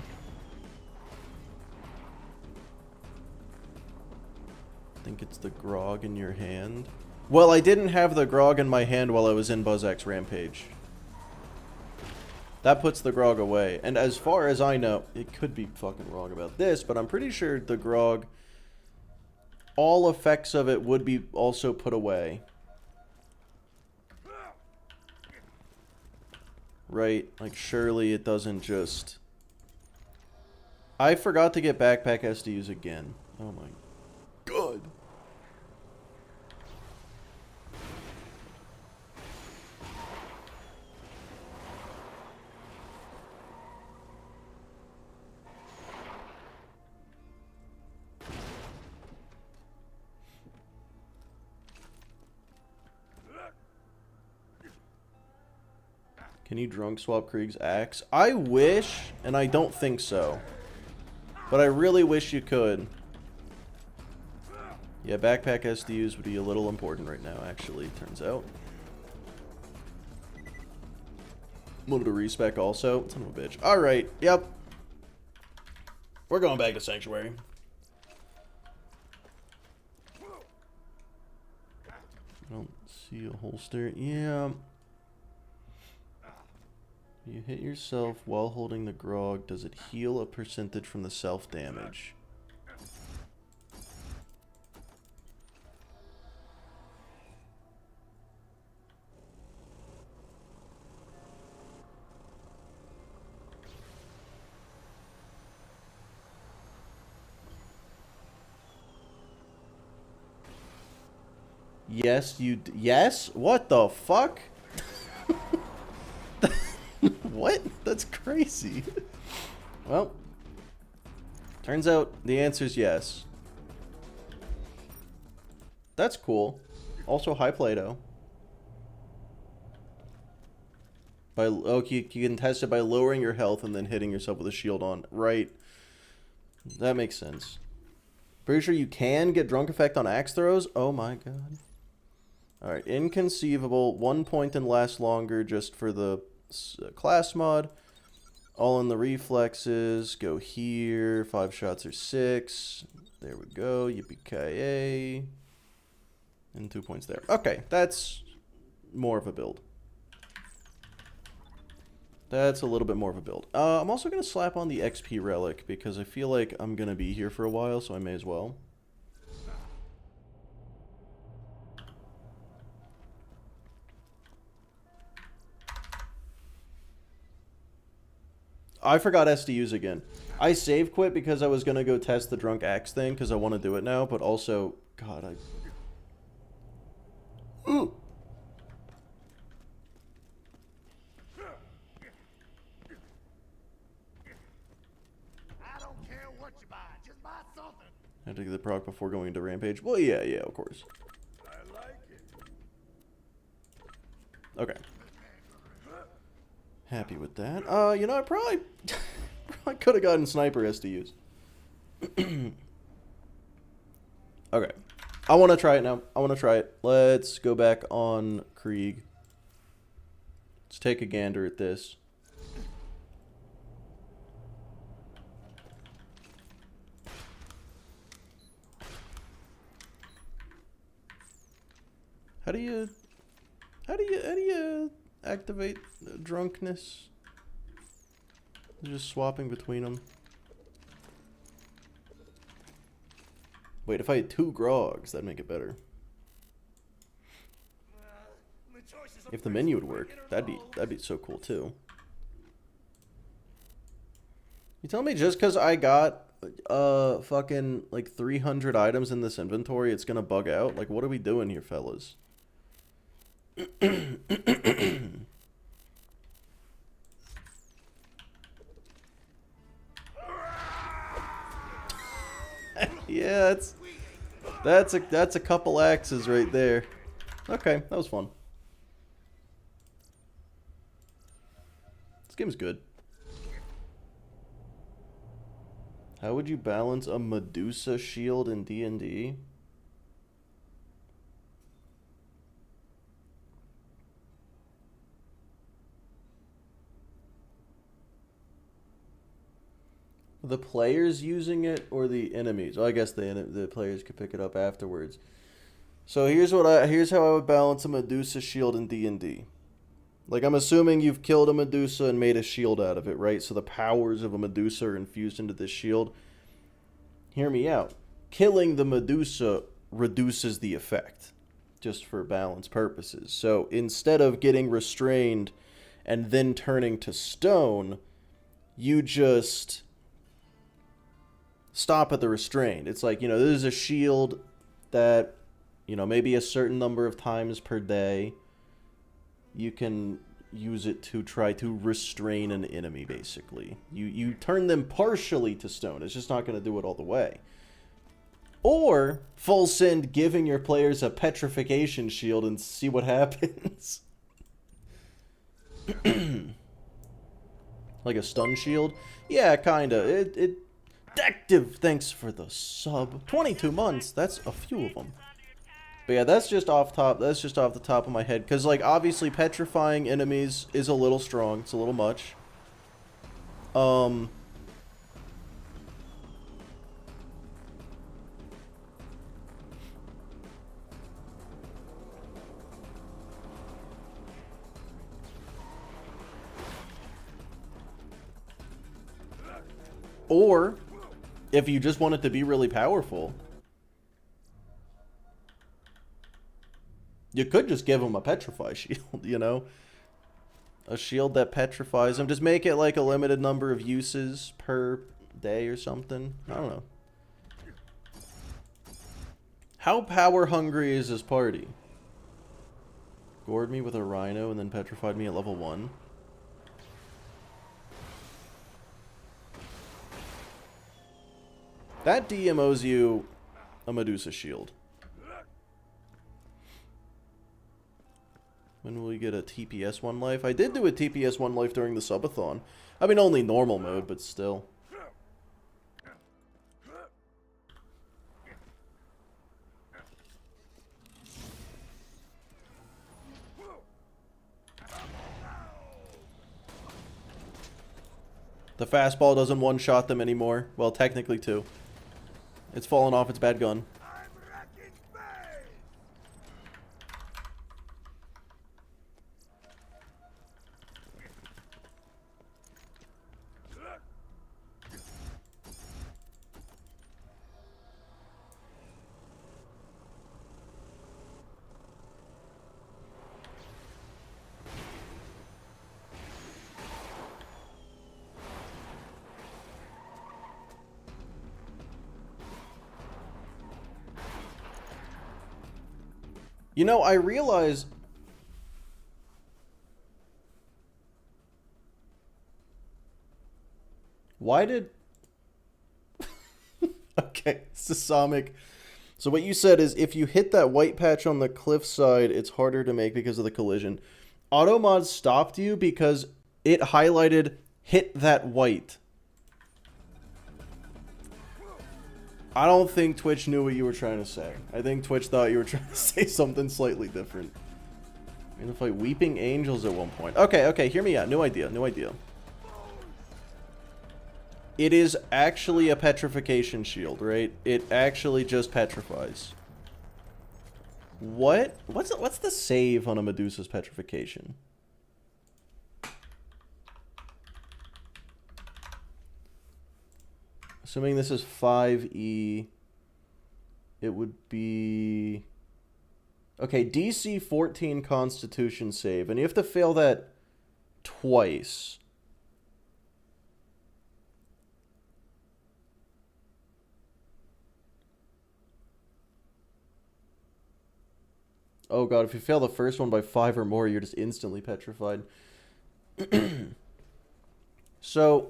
Speaker 1: I think it's the grog in your hand. Well, I didn't have the grog in my hand while I was in BuzzX Rampage. That puts the grog away. And as far as I know, it could be fucking wrong about this, but I'm pretty sure the grog, all effects of it would be also put away. right? Like, surely it doesn't just... I forgot to get backpack SDUs again. Oh my god. Can you drunk swap Krieg's axe? I wish, and I don't think so. But I really wish you could. Yeah, backpack SDUs would be a little important right now, actually, turns out. Wanted to respec also. Son of a bitch. Alright, yep. We're going back to Sanctuary. I don't see a holster. Yeah. You hit yourself while holding the grog. Does it heal a percentage from the self-damage? Yes, yes? What the fuck? What? That's crazy. Well, turns out the answer is yes. That's cool. Also, high Play-Doh. You can test it by lowering your health and then hitting yourself with a shield on. Right. That makes sense. Pretty sure you can get drunk effect on axe throws. Oh my god. Alright, inconceivable. 1 point and last longer just for the class mod. All in the reflexes. Go here. 5 shots or 6. There we go. Yippee-ki-yay. And 2 points there. Okay, that's more of a build. That's a little bit more of a build. I'm also going to slap on the XP relic because I feel like I'm going to be here for a while, so I may as well. I forgot SDUs again. I save quit because I was going to go test the drunk axe thing because I want to do it now, but also, God, Ooh.
Speaker 3: I don't care what you buy, just buy something.
Speaker 1: I had to get the proc before going into Rampage. Well, yeah, of course.
Speaker 3: I like it.
Speaker 1: Okay. Happy with that. You know, I probably could have gotten sniper SDUs. Okay. I want to try it now. I want to try it. Let's go back on Krieg. Let's take a gander at this. How do you activate drunkenness? Just swapping between them. Wait, if I had 2 grogs, that'd make it better. If the menu would work, that'd be so cool too. You tell me just because I got fucking like 300 items in this inventory, it's gonna bug out? Like, what are we doing here, fellas? Yeah, that's a couple axes right there. Okay, that was fun. This game's good. How would you balance a Medusa shield in D&D? The players using it or the enemies? Well, I guess the players could pick it up afterwards. So here's how I would balance a Medusa shield in D&D. Like, I'm assuming you've killed a Medusa and made a shield out of it, right? So the powers of a Medusa are infused into this shield. Hear me out. Killing the Medusa reduces the effect, just for balance purposes. So instead of getting restrained and then turning to stone, you just stop at the restrained. It's like, this is a shield that, maybe a certain number of times per day, you can use it to try to restrain an enemy, basically. You turn them partially to stone. It's just not going to do it all the way. Or full send giving your players a petrification shield and see what happens. Like a stun shield? Yeah, kinda. Detective, thanks for the sub. 22 months, that's a few of them. But yeah, that's just off the top of my head. Because, like, obviously petrifying enemies is a little strong. It's a little much. Or, if you just want it to be really powerful, you could just give them a petrify shield, A shield that petrifies them. Just make it like a limited number of uses per day or something. I don't know. How power hungry is this party? Gored me with a rhino and then petrified me at level 1. That DMOs you a Medusa shield. When will we get a TPS 1 life? I did do a TPS 1 life during the subathon. I mean, only normal mode, but still. The fastball doesn't one-shot them anymore. Well, technically 2. It's fallen off its bad gun. I realize... Why did... Okay, Sasamic. So what you said is, if you hit that white patch on the cliffside, it's harder to make because of the collision. Automod stopped you because it highlighted, hit that white. I don't think Twitch knew what you were trying to say. I think Twitch thought you were trying to say something slightly different. I'm gonna fight Weeping Angels at one point. Okay, hear me out. New idea. It is actually a petrification shield, right? It actually just petrifies. What's the save on a Medusa's petrification? Assuming this is 5E, it would be... Okay, DC 14 Constitution save, and you have to fail that twice. Oh god, if you fail the first one by 5 or more, you're just instantly petrified. So,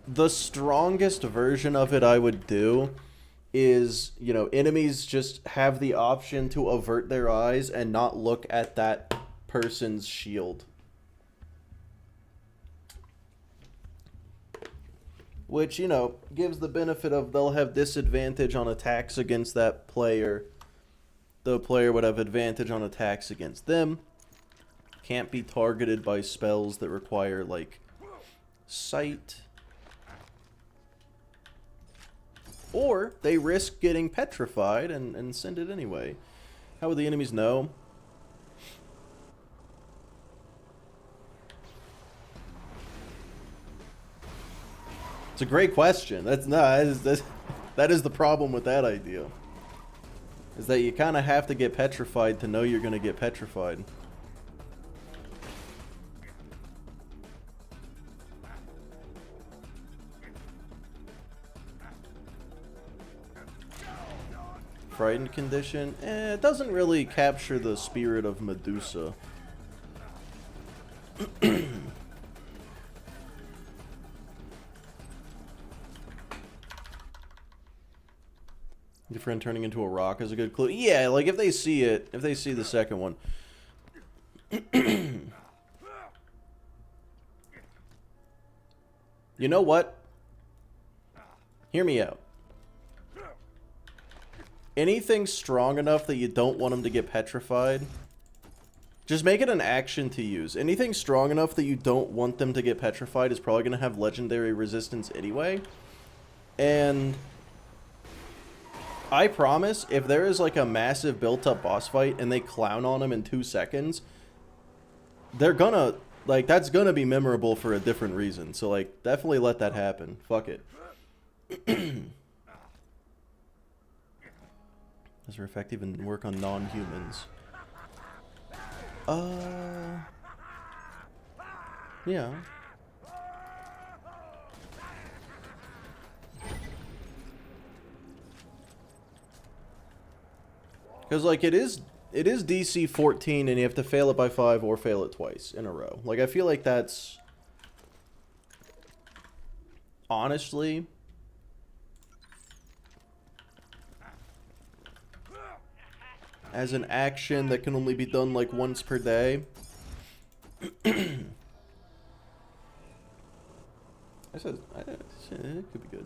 Speaker 1: the strongest version of it I would do is, enemies just have the option to avert their eyes and not look at that person's shield. Which, gives the benefit of they'll have disadvantage on attacks against that player. The player would have advantage on attacks against them. Can't be targeted by spells that require, like, sight. Or they risk getting petrified and send it anyway. How would the enemies know? It's a great question. That is the problem with that idea. Is that you kind of have to get petrified to know you're going to get petrified. frightened condition, it doesn't really capture the spirit of Medusa. Your friend turning into a rock is a good clue. Yeah, like if they see it, if they see the second one. You know what? Hear me out. Anything strong enough that you don't want them to get petrified, just make it an action to use. Anything strong enough that you don't want them to get petrified is probably going to have legendary resistance anyway. And I promise, if there is like a massive built-up boss fight and they clown on them in 2 seconds, they're gonna, like, that's gonna be memorable for a different reason. So, like, definitely let that happen. Fuck it. Does her effect even work on non-humans? Yeah. Because, like, it is DC 14, and you have to fail it by 5 or fail it twice in a row. Like, I feel like that's... honestly... as an action that can only be done, like, once per day... it could be good.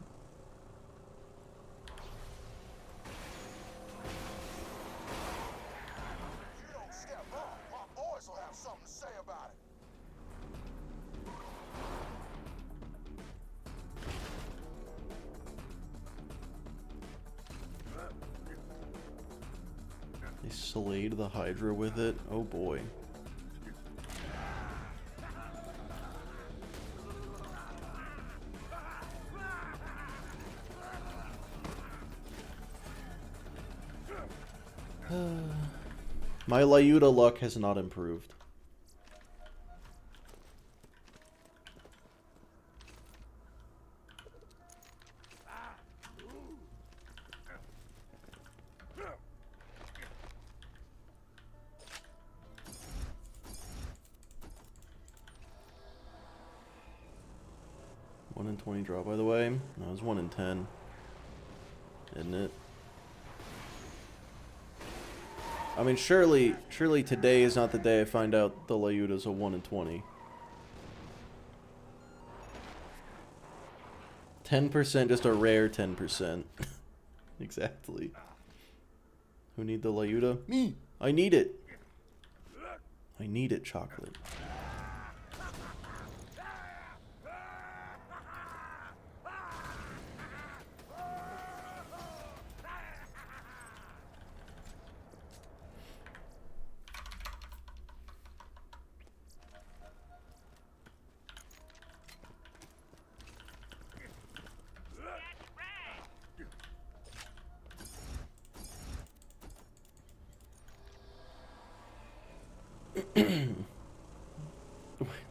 Speaker 1: They slayed the Hydra with it. Oh boy. My Leuda luck has not improved. One in 20 draw, by the way. No, it was 1 in 10. Isn't it? I mean, surely today is not the day I find out the Leuda's a 1 in 20. 10%, just a rare 10%. Exactly. Who need the Leuda? Me! I need it! I need it, chocolate.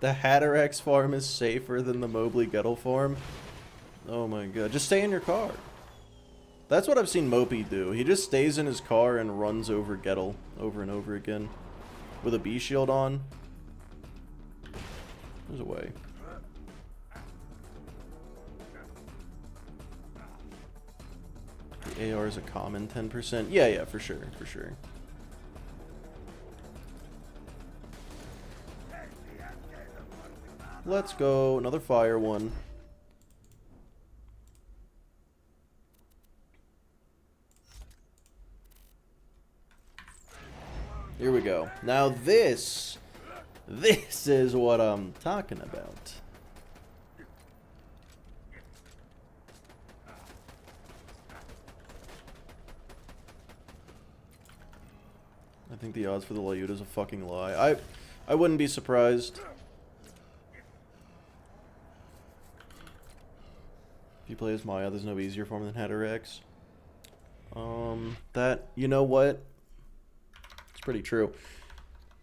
Speaker 1: The Hatterex farm is safer than the Mobley Gettle farm? Oh my god. Just stay in your car. That's what I've seen Mopey do. He just stays in his car and runs over Gettle over and over again. With a bee shield on. There's a way. The AR is a common 10%. Yeah, for sure, for sure. Let's go. Another fire one. Here we go. Now this is what I'm talking about. I think the odds for the Leuda is a fucking lie. I wouldn't be surprised. If you play as Maya, there's no easier form than Hatterex. You know what? It's pretty true.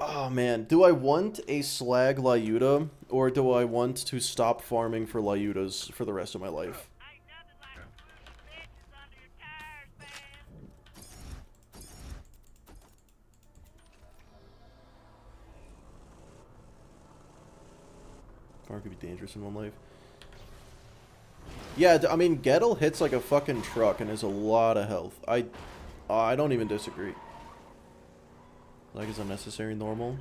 Speaker 1: Oh man, do I want a slag Leuda, or do I want to stop farming for Leudas for the rest of my life?
Speaker 2: Ain't nothing like the bitches under your tires, man.
Speaker 1: Car could be dangerous in one life. Yeah, I mean, Gettle hits like a fucking truck and has a lot of health. I don't even disagree. Like, is unnecessary normal?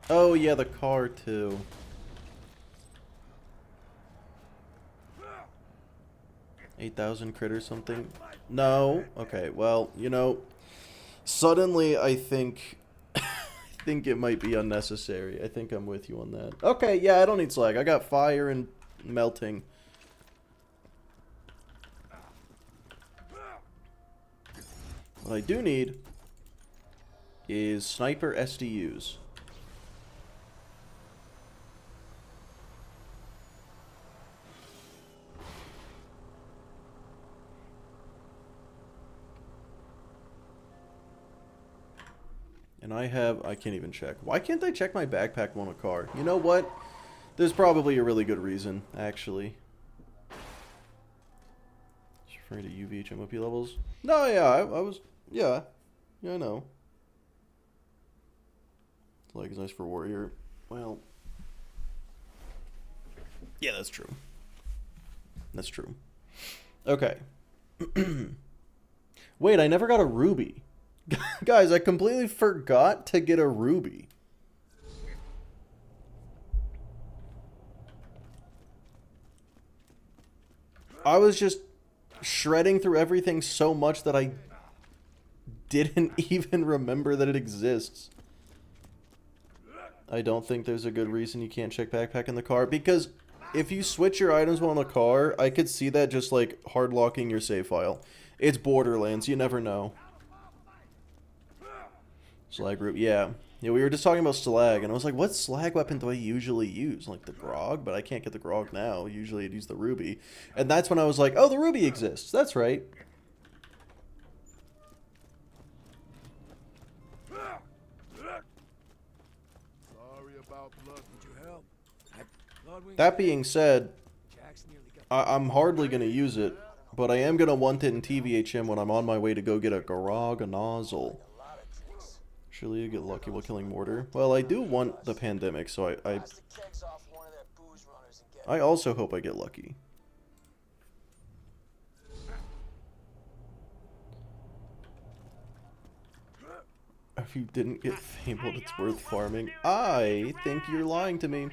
Speaker 1: Oh, yeah, the car, too. $8,000 crit or something? No? Okay, well, you know, suddenly I think... I think it might be unnecessary. I think I'm with you on that. Okay, yeah, I don't need slag. I got fire and melting. What I do need is sniper SDUs. And I can't even check. Why can't I check my backpack on a car? You know what? There's probably a really good reason, actually. Just referring to UV HMOP levels? No, yeah, I was, yeah, I know. Like, is nice for warrior. Well, yeah, that's true. That's true. Okay. Wait, I never got a ruby. Guys, I completely forgot to get a ruby. I was just shredding through everything so much that I didn't even remember that it exists. I don't think there's a good reason you can't check backpack in the car, because if you switch your items while in the car, I could see that just like hard locking your save file. It's Borderlands, you never know. Slag group, yeah. Yeah, we were just talking about slag, and I was like, what slag weapon do I usually use? Like the grog, but I can't get the grog now. Usually I'd use the ruby. And that's when I was like, oh, the ruby exists. That's right.
Speaker 8: Sorry about blood. Would you help?
Speaker 1: That being said, I'm hardly going to use it, but I am going to want it in TVHM when I'm on my way to go get a grog, a nozzle. Surely you get lucky while killing mortar. Well, I do want the pandemic, so I also hope I get lucky. If you didn't get fabled, it's worth farming. I think you're lying to me.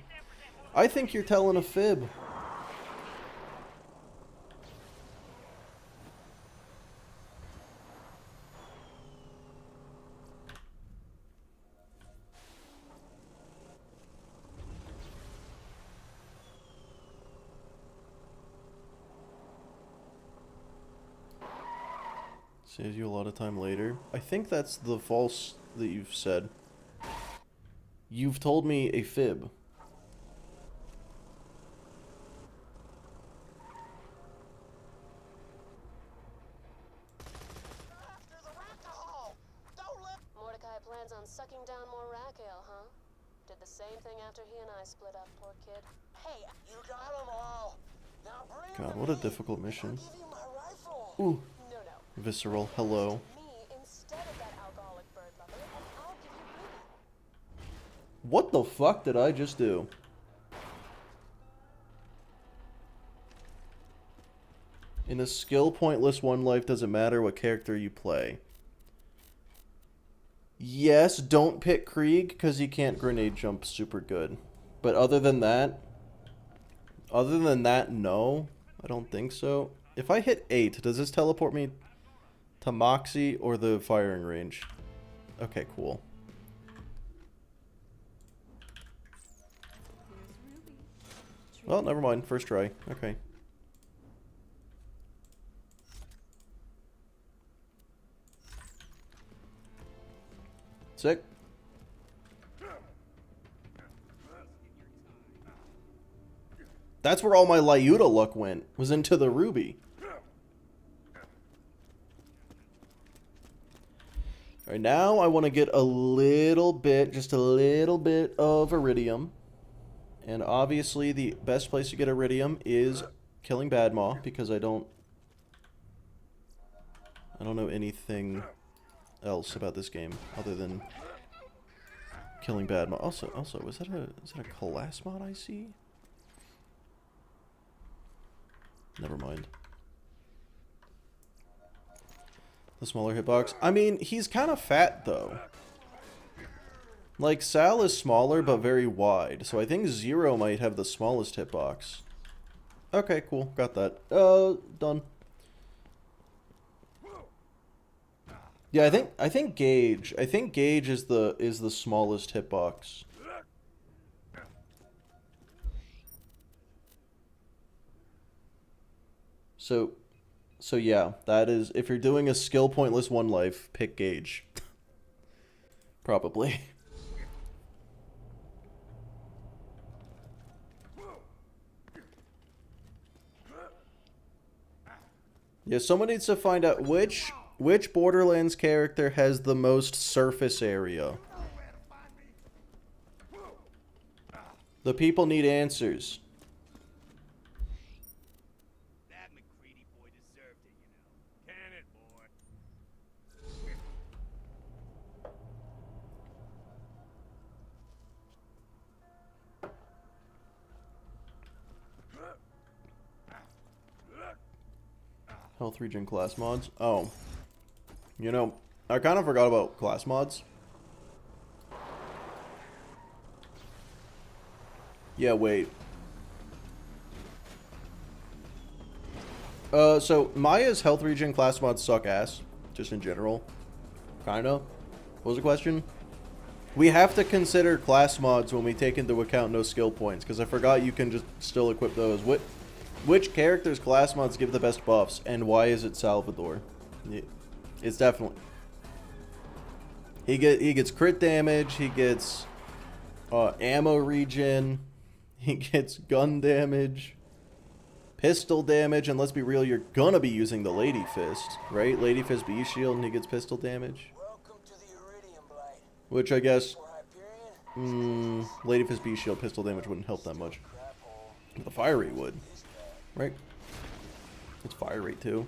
Speaker 1: I think you're telling a fib. Saves you a lot of time later. I think that's the false that you've said. You've told me a fib.
Speaker 5: Mordecai plans on sucking down more rack ale, huh? Did the same thing after he and I split up, poor kid.
Speaker 3: Hey, you got them all. Now bring
Speaker 1: God,
Speaker 3: them
Speaker 1: what a
Speaker 3: to me.
Speaker 1: difficult mission.
Speaker 3: I'll give you my rifle.
Speaker 1: Ooh.
Speaker 5: No.
Speaker 1: Visceral, hello.
Speaker 5: Me instead of that alcoholic bird lover, and I'll give you Ruby.
Speaker 1: What the fuck did I just do? In a skill pointless one life, doesn't matter what character you play. Yes, don't pick Krieg because he can't grenade jump super good. But other than that, no, I don't think so. If I hit 8, does this teleport me to Moxie or the firing range? Okay, cool. Well, never mind. First try. Okay. Sick. That's where all my Leuda luck went, was into the ruby. Alright, now I want to get a little bit, just a little bit of iridium. And obviously the best place to get iridium is killing Bad Maw because I don't know anything else about this game other than killing Bad Maw. Also, is that a class mod I see? Never mind. The smaller hitbox. I mean, he's kind of fat though. Like, Sal is smaller but very wide, so I think Zero might have the smallest hitbox. Okay, cool. Got that. Done. Yeah, I think Gage is the smallest hitbox. So yeah, that is, if you're doing a skill pointless one life, pick Gage. Probably. Yeah, someone needs to find out which Borderlands character has the most surface area. The people need answers.
Speaker 2: That McCready boy deserved it, you know. Can it, boy?
Speaker 1: Health regen class mods. Oh. You know, I kind of forgot about class mods. Yeah, wait. So Maya's health regen class mods suck ass, just in general. Kinda. What was the question? We have to consider class mods when we take into account no skill points, because I forgot you can just still equip those. Which character's class mods give the best buffs, and why is it Salvador? It's definitely... He gets crit damage, he gets ammo regen, he gets gun damage, pistol damage, and let's be real, you're gonna be using the Lady Fist, right? Lady Fist beast shield and he gets pistol damage.
Speaker 3: Welcome to the Iridium Blade.
Speaker 1: Which I guess...
Speaker 3: For Hyperion,
Speaker 1: Lady Fist beast shield pistol damage wouldn't help that much. But the fire rate would. Right? It's fire rate too.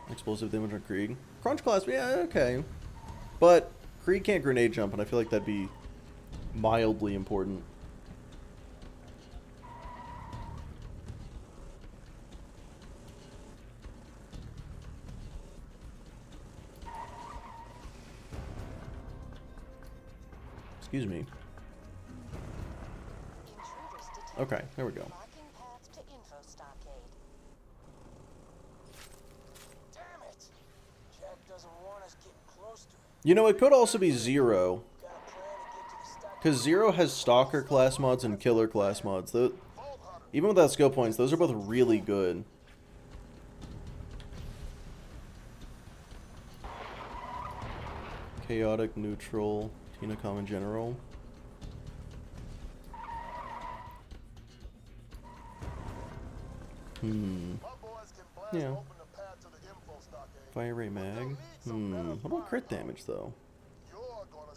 Speaker 1: Explosive damage on Krieg. Crunch class, yeah, okay. But Krieg can't grenade jump, and I feel like that'd be mildly important. Excuse me. Okay, there we go.
Speaker 3: Marking path to info stockade. Damn it! Jack doesn't want us getting close to it.
Speaker 1: You know, it could also be Zero.
Speaker 3: Got a plan to get to the stockade.
Speaker 1: Because Zero has Stalker class mods and Killer class mods. Even without skill points, those are both really good. Chaotic, Neutral, Tina Common General. Yeah. Fire Ray Mag. What about crit damage, though?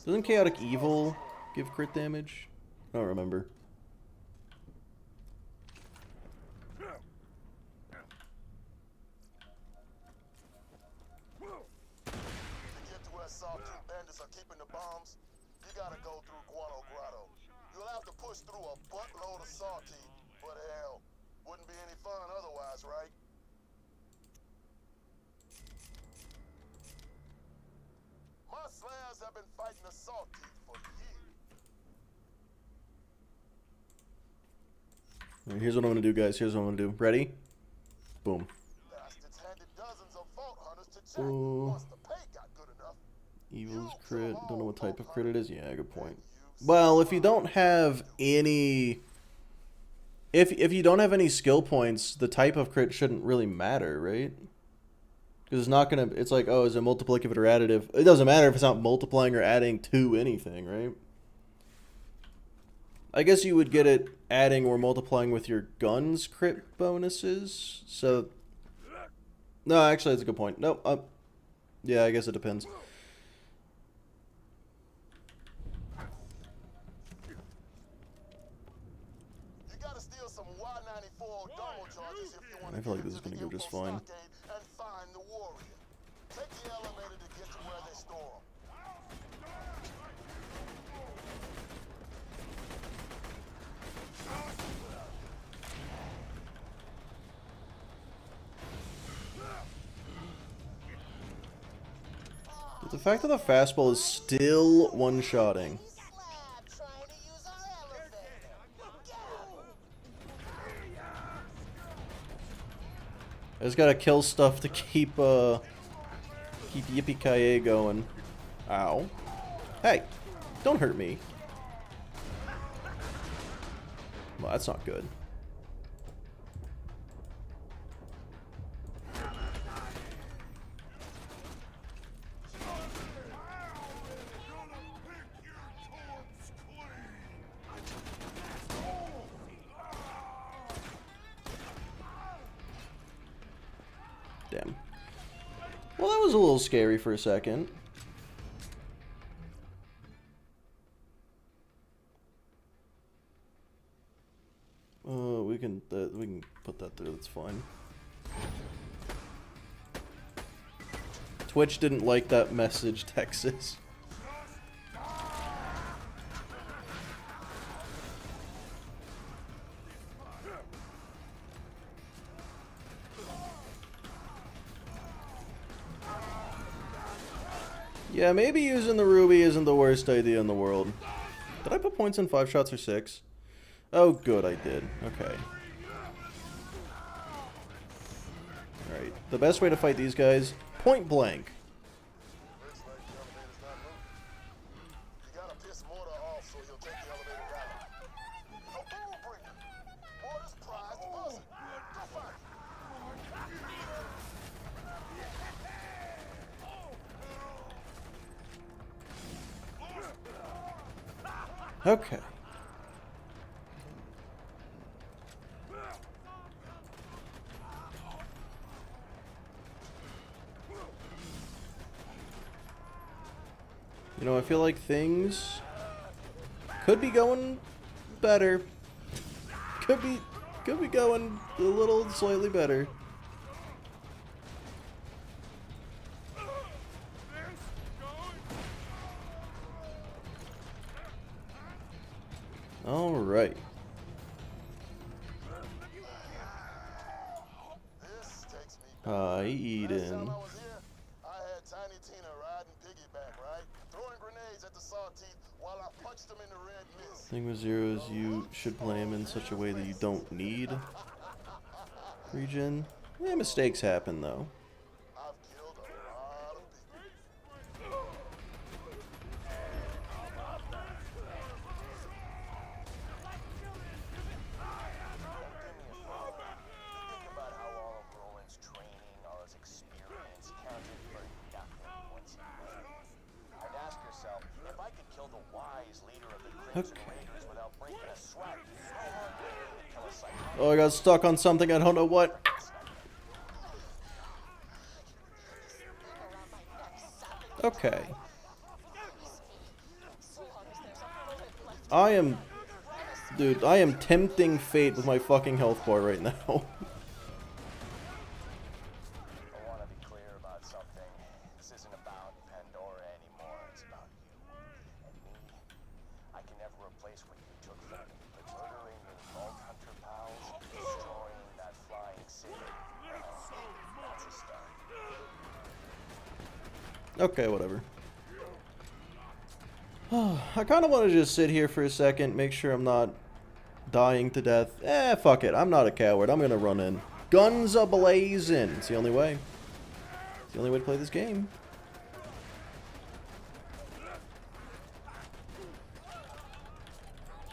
Speaker 1: Doesn't Chaotic Evil give crit damage? I don't remember.
Speaker 9: To get to where Sawtooth bandits are keeping the bombs, you gotta go through Guano Grotto. You'll have to push through a buttload of Sawtooth, but hell, wouldn't be any fun otherwise, right? My slayers have been fighting the Sawtooth for years.
Speaker 1: Here's what I'm gonna do, guys. Here's what I'm gonna do. Ready? Boom.
Speaker 9: Bastards handed dozens of vault hunters to Jack
Speaker 1: Oh.
Speaker 9: once the pay got good enough.
Speaker 1: Evil's crit. Don't know what type of crit it is. Yeah, good point. Well, if you don't have any... If you don't have any skill points, the type of crit shouldn't really matter, right? Because it's not gonna... It's like, oh, is it multiplicative or additive? It doesn't matter if it's not multiplying or adding to anything, right? I guess you would get it adding or multiplying with your gun's crit bonuses. So... No, actually, that's a good point. No, yeah, I guess it depends.
Speaker 9: You gotta steal some Y94 Domo charges if you want
Speaker 1: I
Speaker 9: to
Speaker 1: feel like
Speaker 9: get
Speaker 1: this is
Speaker 9: into
Speaker 1: gonna
Speaker 9: the
Speaker 1: go just
Speaker 9: Info
Speaker 1: fine.
Speaker 9: Stockade and find the warrior. Take the elevator to get to where they store 'em.
Speaker 1: But the fact that the fastball is still one-shotting.
Speaker 3: Slab trying to use our elevator.
Speaker 1: I just gotta kill stuff to keep Yippee-Ki-Yay going. Ow. Hey, don't hurt me. Well, that's not good. Damn. Well, that was a little scary for a second. We can put that through. That's fine. Twitch didn't like that message, Texas. Yeah, maybe using the ruby isn't the worst idea in the world. Did I put points in 5 shots or 6? Oh, good, I did. Okay. Alright, the best way to fight these guys, point blank.
Speaker 9: Looks like the elevator's not moving. You gotta piss Mortar off so he'll take the elevator down. A ball bringer. Mortar's prized puzzle. Go find it.
Speaker 1: Okay. You know, I feel like things could be going better. Could be going a little slightly better. All right.
Speaker 9: This takes me back.
Speaker 1: Hi,
Speaker 9: Last time
Speaker 1: Eden.
Speaker 9: I was here, I had Tiny Tina riding piggyback, right? Throwing grenades at the saw teeth while I punched them in the red mist.
Speaker 1: Thing with Zero is you should play him in such a way that you don't need regen. Yeah, mistakes happen though.
Speaker 9: I've killed a lot of people. Think about how all of Roland's training, all his experience counted for nothing once he left. And ask yourself, if I could kill the wise leader of the Crimson Raiders without breaking a sweat, how hard would it be to kill a psychotic?
Speaker 1: Oh, I got stuck on something. I don't know what. Okay. Dude, I am tempting fate with my fucking health bar right now.
Speaker 3: I want to be clear about something. This isn't about Pandora anymore. It's about you and me. I can never replace what you took from me. But murdering your Vault Hunter pals, destroying that flying city, that's a start.
Speaker 1: Okay, whatever. I kind of want to just sit here for a second, make sure I'm not dying to death. Fuck it. I'm not a coward. I'm gonna run in. Guns a-blazing. It's the only way. It's the only way to play this game.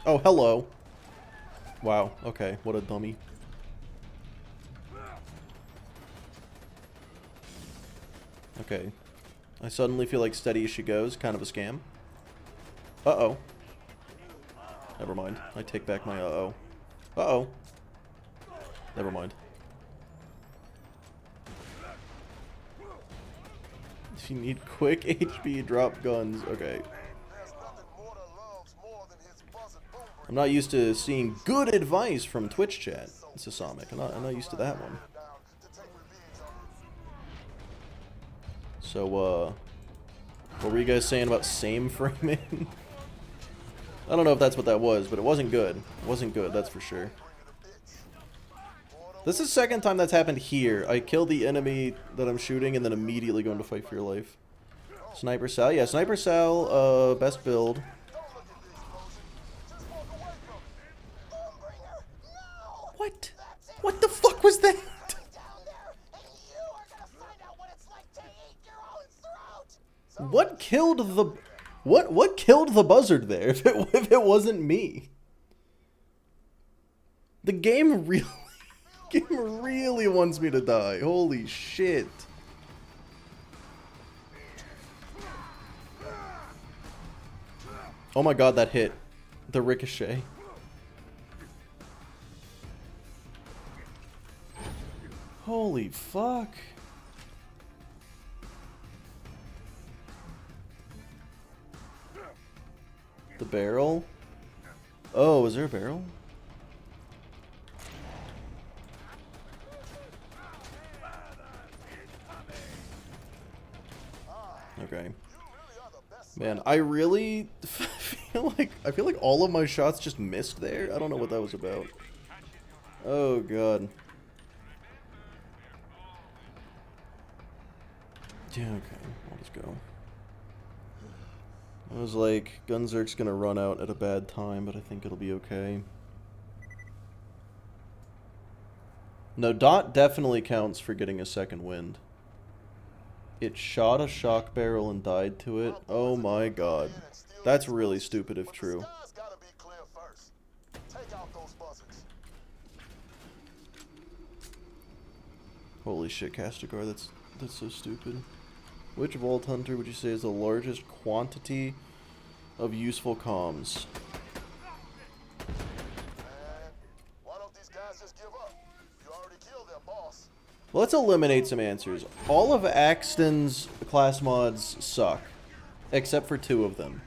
Speaker 1: Oh, hello. Wow. Okay. What a dummy. Okay. I suddenly feel like steady as she goes. Kind of a scam. Uh-oh. Never mind. I take back my uh-oh. Uh-oh. Never mind. If you need quick HP, drop guns. Okay.
Speaker 9: There's nothing Mortar loves more than his buzzard boom
Speaker 1: I'm not used to seeing good advice from Twitch chat, Sasamic. I'm not used to that one. So, what were you guys saying about same framing? I don't know if that's what that was, but it wasn't good. It wasn't good, that's for sure. This is the second time that's happened here. I kill the enemy that I'm shooting and then immediately go into fight for your life. Sniper Sal. Yeah, Sniper Sal, best build. What? What the fuck was that? What killed the... What killed the buzzard there if it wasn't me? The game really wants me to die. Holy shit. Oh my god, that hit. The ricochet. Holy fuck. The barrel? Oh, is there a barrel? Okay. Man, I really feel like all of my shots just missed there. I don't know what that was about. Oh god. Yeah, okay. I'll just go. I was like, Gunzerk's gonna run out at a bad time, but I think it'll be okay. No, Dot definitely counts for getting a second wind. It shot a shock barrel and died to it. Oh my god. That's really stupid if true. Holy shit, Castigar, that's so stupid. Which Vault Hunter would you say is the largest quantity of useful comms?
Speaker 9: Why don't these guys just give up? You already killed their boss.
Speaker 1: Well, let's eliminate some answers. All of Axton's class mods suck, except for 2 of them.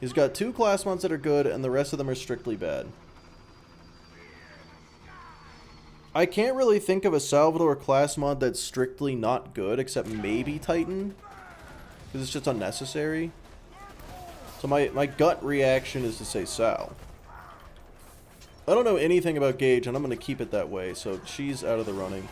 Speaker 1: He's got 2 class mods that are good, and the rest of them are strictly bad. I can't really think of a Salvador class mod that's strictly not good, except maybe Titan, because it's just unnecessary. So my gut reaction is to say Sal. I don't know anything about Gage, and I'm going to keep it that way, so she's out of the running.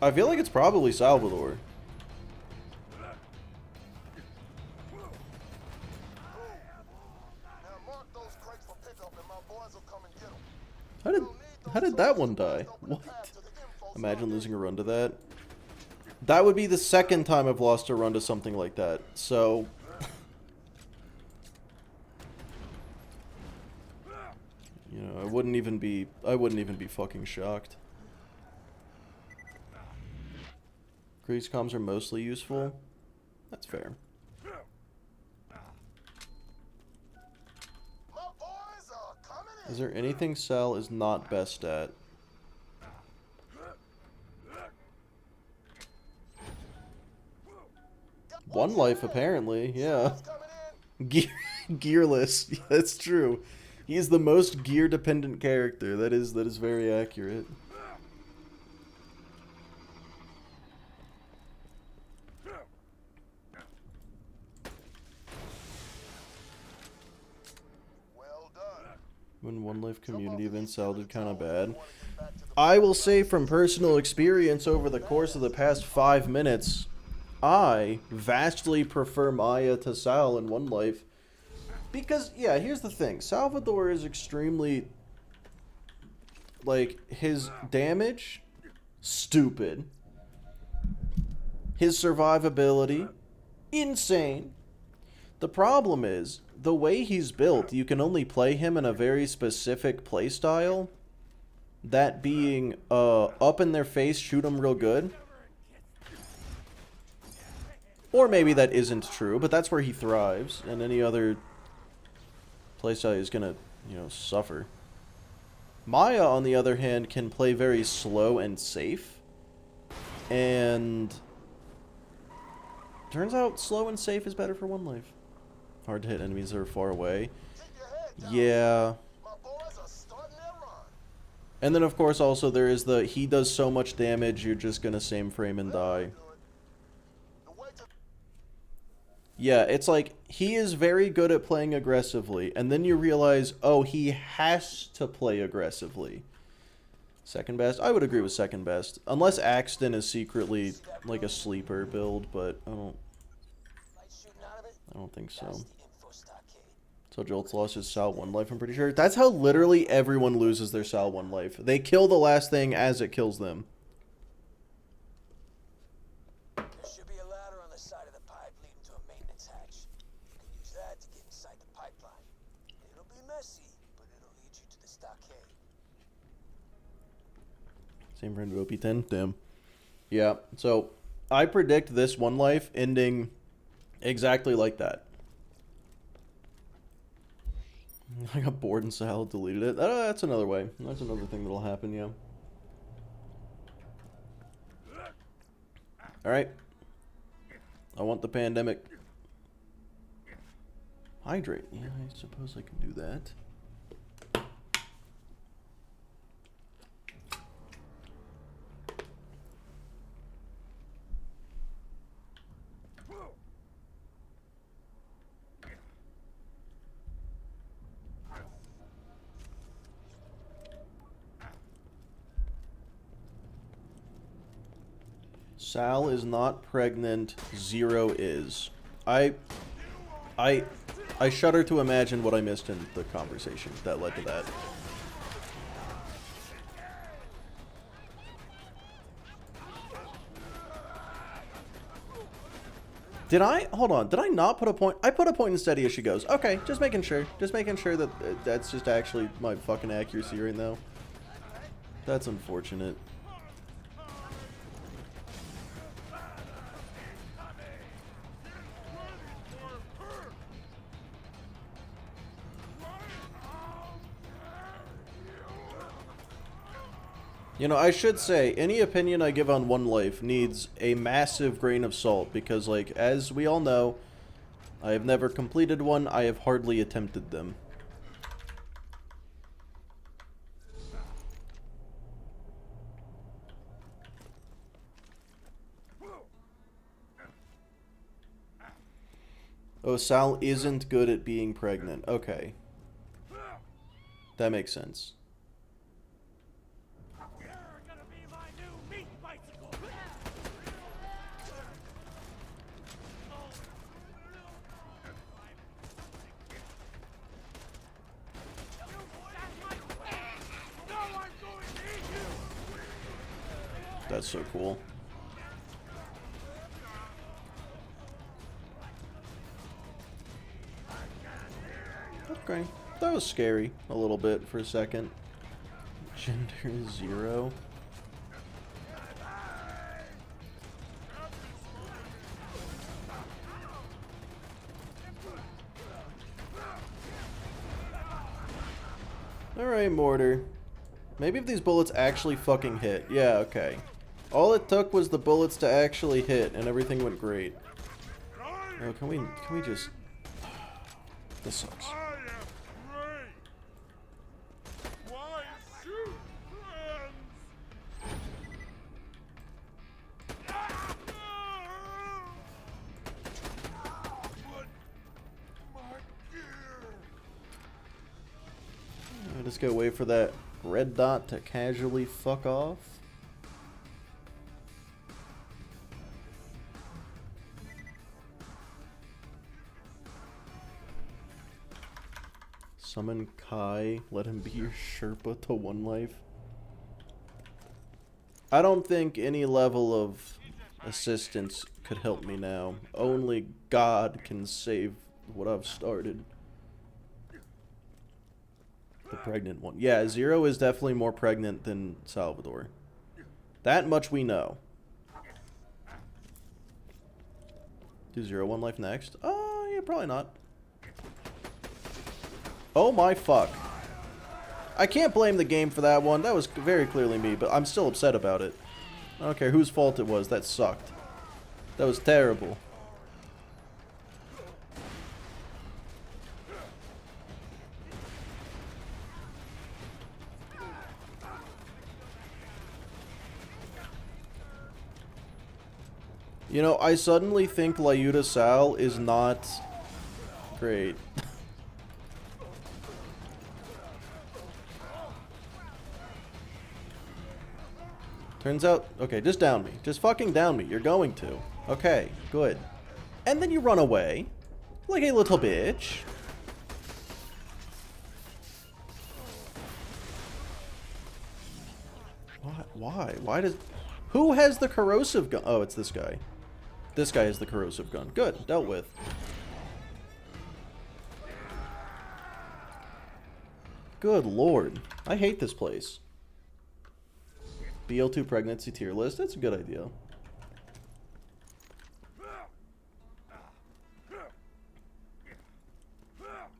Speaker 1: I feel like it's probably Salvador. How did that one die? What? Imagine losing a run to that. That would be the second time I've lost a run to something like that. So you know, I wouldn't even be fucking shocked. Grease comms are mostly useful. That's fair. Is there anything Sal is not best at? One life, apparently. Yeah. Gearless. That's true. He's the most gear-dependent character. That is very accurate. When One Life community events sounded kind of bad. I will say from personal experience over the course of the past 5 minutes, I vastly prefer Maya to Sal in One Life. Because, yeah, here's the thing. Salvador is extremely, like, his damage, stupid. His survivability, insane. The problem is, the way he's built, you can only play him in a very specific playstyle. That being, up in their face, shoot him real good. Or maybe that isn't true, but that's where he thrives, and any other playstyle is gonna, you know, suffer. Maya, on the other hand, can play very slow and safe. And turns out slow and safe is better for one life. Hard to hit enemies that are far away. Yeah.
Speaker 9: My boys are starting their run.
Speaker 1: And then, of course, also there is the he does so much damage, you're just gonna same frame and die. Yeah, it's like, he is very good at playing aggressively, and then you realize, oh, he has to play aggressively. Second best? I would agree with second best. Unless Axton is secretly, like, a sleeper build, but I don't think so. So Jolt's lost his Sal 1 life, I'm pretty sure. That's how literally everyone loses their Sal 1 life. They kill the last thing as it kills them.
Speaker 3: There should be a ladder on the side of the pipe leading to a maintenance hatch. You can use that to get inside the pipeline. It'll be messy, but it'll lead you to the stockade.
Speaker 1: Same friend of OP10? Damn. Yeah, so I predict this 1 life ending exactly like that. I got bored and Sal deleted it. That's another way. That's another thing that'll happen, yeah. Alright. I want the pandemic. Hydrate. Yeah, I suppose I can do that. Sal is not pregnant. Zero is. I shudder to imagine what I missed in the conversation that led to that. Did I? Hold on. Did I not put a point? I put a point in steady as she goes. Okay, just making sure. Just making sure that that's just actually my fucking accuracy right now. That's unfortunate. You know, I should say, any opinion I give on 1 life needs a massive grain of salt, because, like, as we all know, I have never completed one, I have hardly attempted them. Oh, Sal isn't good at being pregnant. Okay. That makes sense. That's so cool. Okay. That was scary a little bit for a second. Gender 0. Alright, Mortar. Maybe if these bullets actually fucking hit. Yeah, okay. All it took was the bullets to actually hit, and everything went great. Oh, can we just... This sucks. I just gotta wait for that red dot to casually fuck off. Summon Kai, let him be your Sherpa to 1 life. I don't think any level of assistance could help me now. Only God can save what I've started. The pregnant one. Yeah, 0 is definitely more pregnant than Salvador. That much we know. Do 0-1 life next? Yeah, probably not. Oh my fuck. I can't blame the game for that one. That was very clearly me, but I'm still upset about it. I don't care whose fault it was. That sucked. That was terrible. You know, I suddenly think Leuda Sal is not great. Turns out, okay, just down me. Just fucking down me. You're going to. Okay, good. And then you run away. Like a little bitch. Why? Why does... Who has the corrosive gun? Oh, it's this guy. This guy has the corrosive gun. Good, dealt with. Good lord. I hate this place. BL2 pregnancy tier list. That's a good idea.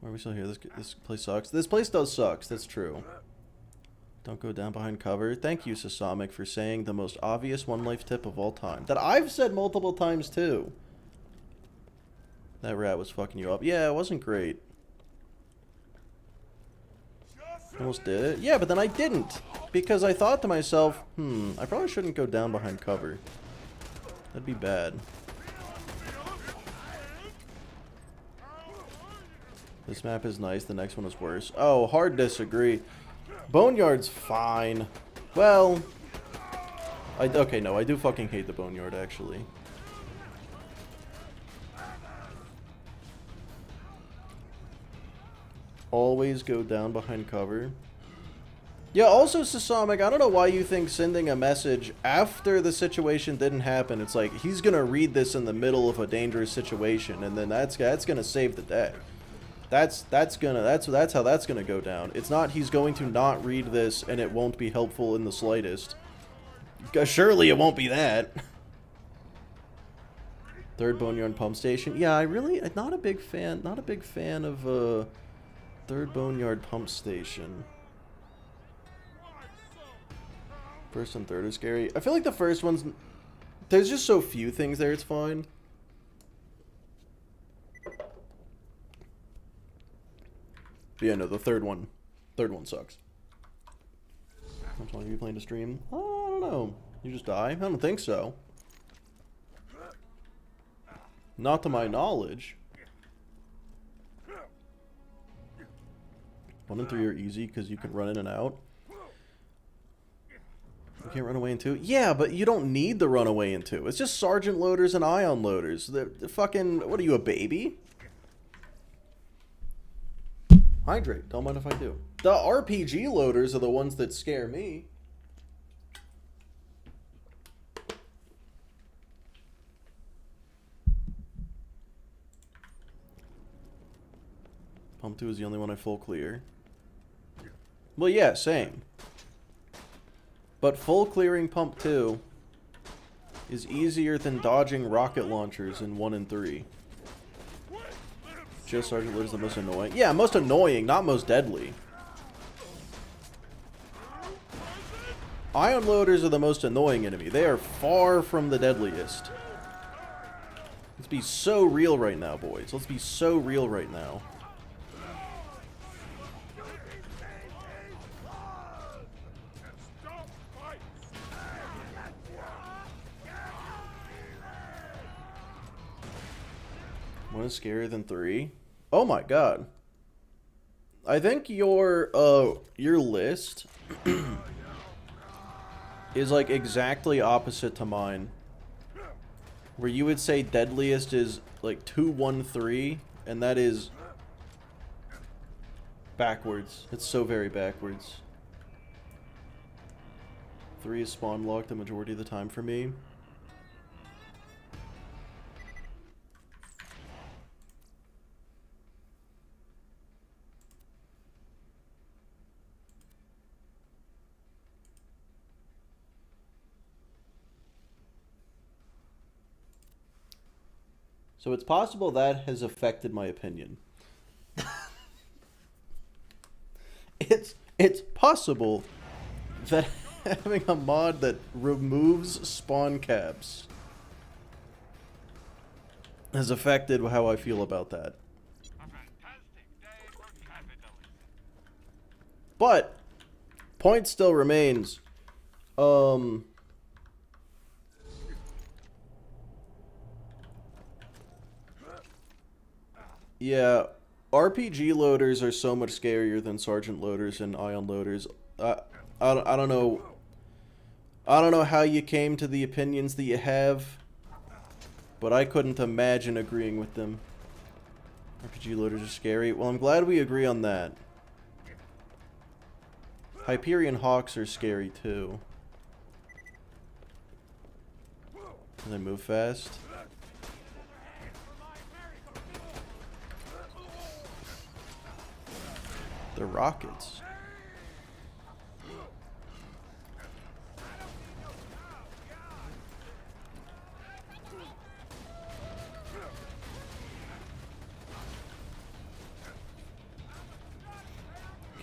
Speaker 1: Are we still here? This place sucks. This place does sucks. That's true. Don't go down behind cover. Thank you, Sasamic, for saying the most obvious one life tip of all time. That I've said multiple times, too. That rat was fucking you up. Yeah, it wasn't great. Almost did it. Yeah, but then I didn't. Because I thought to myself, I probably shouldn't go down behind cover. That'd be bad. This map is nice, the next one is worse. Oh, hard disagree. Boneyard's fine. Well, okay, no, I do fucking hate the Boneyard, actually. Always go down behind cover. Yeah, also, Sasamic, I don't know why you think sending a message after the situation didn't happen. It's like, he's gonna read this in the middle of a dangerous situation, and then that's gonna save the day. That's how that's gonna go down. It's not he's going to not read this and it won't be helpful in the slightest. 'Cause surely it won't be that. Third Boneyard pump station. Yeah, I'm not a big fan of third Boneyard pump station. First and third are scary. I feel like the first one's... There's just so few things there, it's fine. But yeah, no, the third one sucks. How much longer are you playing to stream? I don't know. You just die? I don't think so. Not to my knowledge. 1 and 3 are easy because you can run in and out. You can't run away in 2? Yeah, but you don't need the run away in 2. It's just sergeant loaders and ion loaders. They're fucking... What are you, a baby? Hydrate. Don't mind if I do. The RPG loaders are the ones that scare me. Pump 2 is the only one I full clear. Well, yeah, same. But full clearing Pump 2 is easier than dodging rocket launchers in 1 and 3. Just Sergeant Loader's the most annoying. Yeah, most annoying, not most deadly. Ion loaders are the most annoying enemy. They are far from the deadliest. Let's be so real right now, boys. Let's be so real right now. One is scarier than 3. Oh my god. I think your list is like exactly opposite to mine. Where you would say deadliest is like 2, 1, 3, and that is backwards. It's so very backwards. 3 is spawn locked the majority of the time for me. So it's possible that has affected my opinion. It's possible that having a mod that removes spawn caps has affected how I feel about that. But point still remains. Yeah, RPG loaders are so much scarier than Sergeant loaders and Ion loaders. I don't know. I don't know how you came to the opinions that you have, but I couldn't imagine agreeing with them. RPG loaders are scary. Well, I'm glad we agree on that. Hyperion Hawks are scary too. Can they move fast? They're rockets.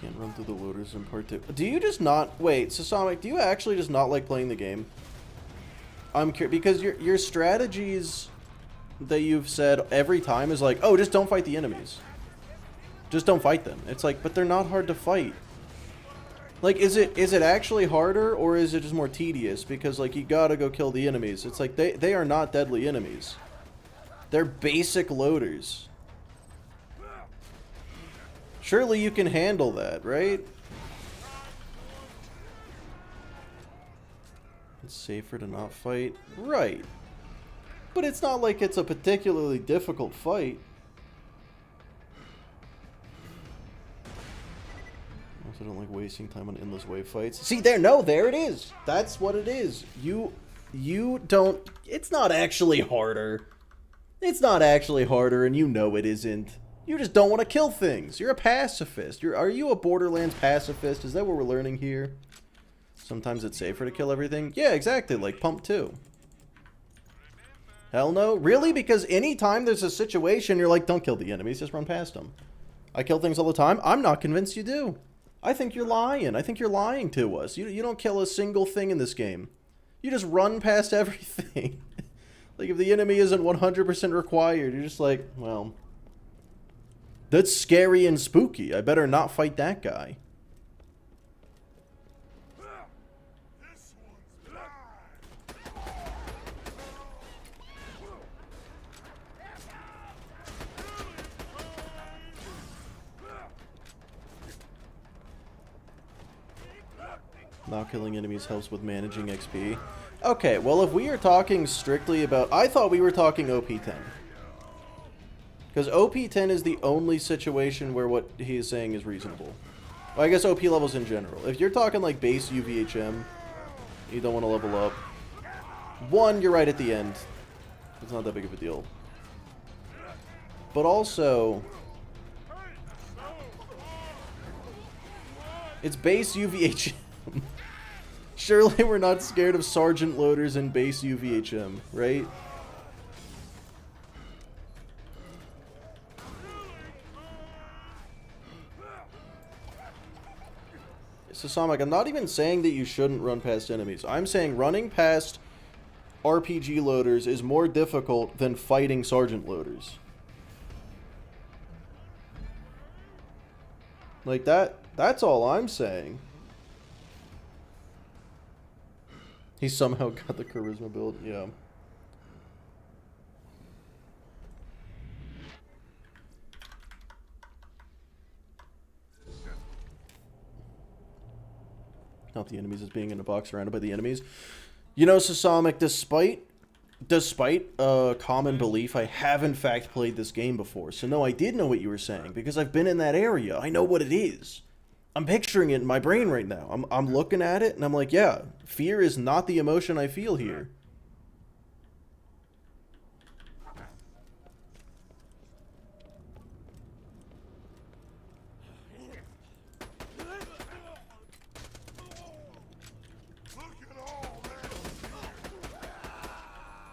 Speaker 1: Can't run through the loaders in part 2. Do you just not... Wait, Sasamic, do you actually just not like playing the game? I'm curious, because your strategies that you've said every time is like, oh, just don't fight the enemies. Just don't fight them. It's like, but they're not hard to fight. Like, is it actually harder, or is it just more tedious? Because, like, you gotta go kill the enemies. It's like, they are not deadly enemies. They're basic loaders. Surely you can handle that, right? It's safer to not fight. Right. But it's not like it's a particularly difficult fight. I don't like wasting time on endless wave fights. See, there it is. That's what it is. You don't... It's not actually harder. It's not actually harder, and you know it isn't. You just don't want to kill things. You're a pacifist. Are you a Borderlands pacifist? Is that what we're learning here? Sometimes it's safer to kill everything? Yeah, exactly, like Pump 2. Hell no. Really? Because anytime there's a situation, you're like, don't kill the enemies, just run past them. I kill things all the time. I'm not convinced you do. I think you're lying. I think you're lying to us. You don't kill a single thing in this game. You just run past everything. Like, if the enemy isn't 100% required, you're just like, well, that's scary and spooky. I better not fight that guy. Not killing enemies helps with managing XP. Okay, well, if we are talking strictly about... I thought we were talking OP10. Because OP10 is the only situation where what he is saying is reasonable. Well, I guess OP levels in general. If you're talking like base UVHM, you don't want to level up. One, you're right at the end. It's not that big of a deal. But also... it's base UVHM. Surely we're not scared of Sergeant Loaders and base UVHM, right? So, Samic, I'm not even saying that you shouldn't run past enemies. I'm saying running past RPG loaders is more difficult than fighting Sergeant Loaders. Like, that's all I'm saying. He somehow got the charisma build, yeah. Not the enemies as being in a box surrounded by the enemies. You know, Sasamic, despite common belief, I have in fact played this game before. So no, I did know what you were saying because I've been in that area. I know what it is. I'm picturing it in my brain right now. I'm looking at it and I'm like, yeah, fear is not the emotion I feel here.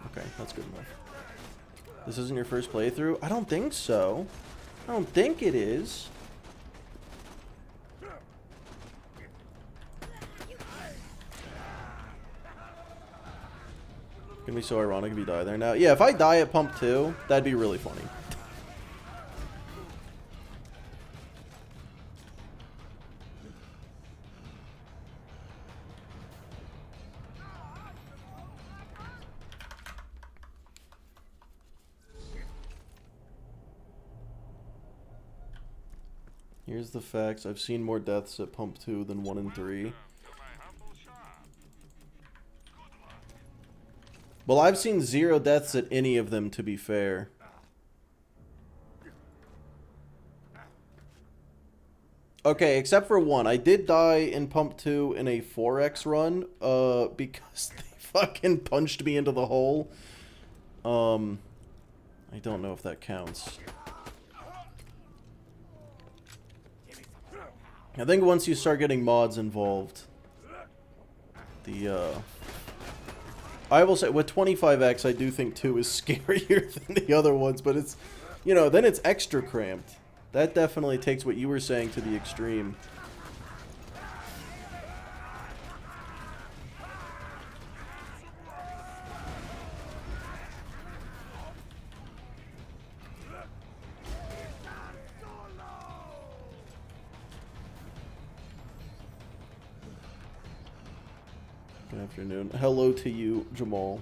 Speaker 1: Okay, that's good enough. This isn't your first playthrough? I don't think so. I don't think it is. Gonna be so ironic if you die there now. Yeah, if I die at pump 2, that'd be really funny. Here's the facts. I've seen more deaths at pump 2 than 1 and 3. Well, I've seen 0 deaths at any of them, to be fair. Okay, except for 1. I did die in pump 2 in a 4x run, because they fucking punched me into the hole. I don't know if that counts. I think once you start getting mods involved, I will say, with 25x, I do think 2 is scarier than the other ones, but it's, you know, then it's extra cramped. That definitely takes what you were saying to the extreme. Good afternoon. Hello to you, Jamal.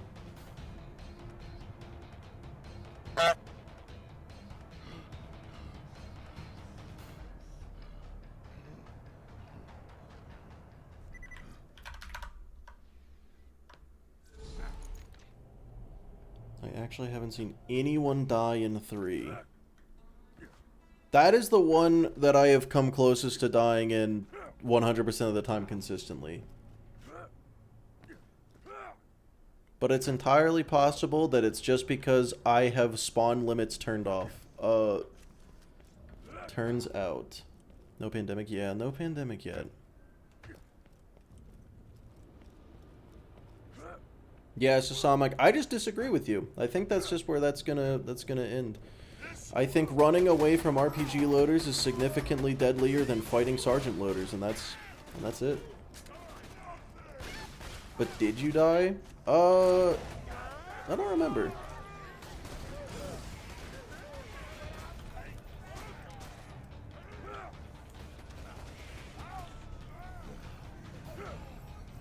Speaker 1: I actually haven't seen anyone die in 3. That is the one that I have come closest to dying in 100% of the time consistently. But it's entirely possible that it's just because I have spawn limits turned off. Turns out. No pandemic? Yeah, no pandemic yet. Yeah, Sasamic, I just disagree with you. I think that's just where that's gonna end. I think running away from RPG loaders is significantly deadlier than fighting sergeant loaders, and that's it. But did you die? I don't remember.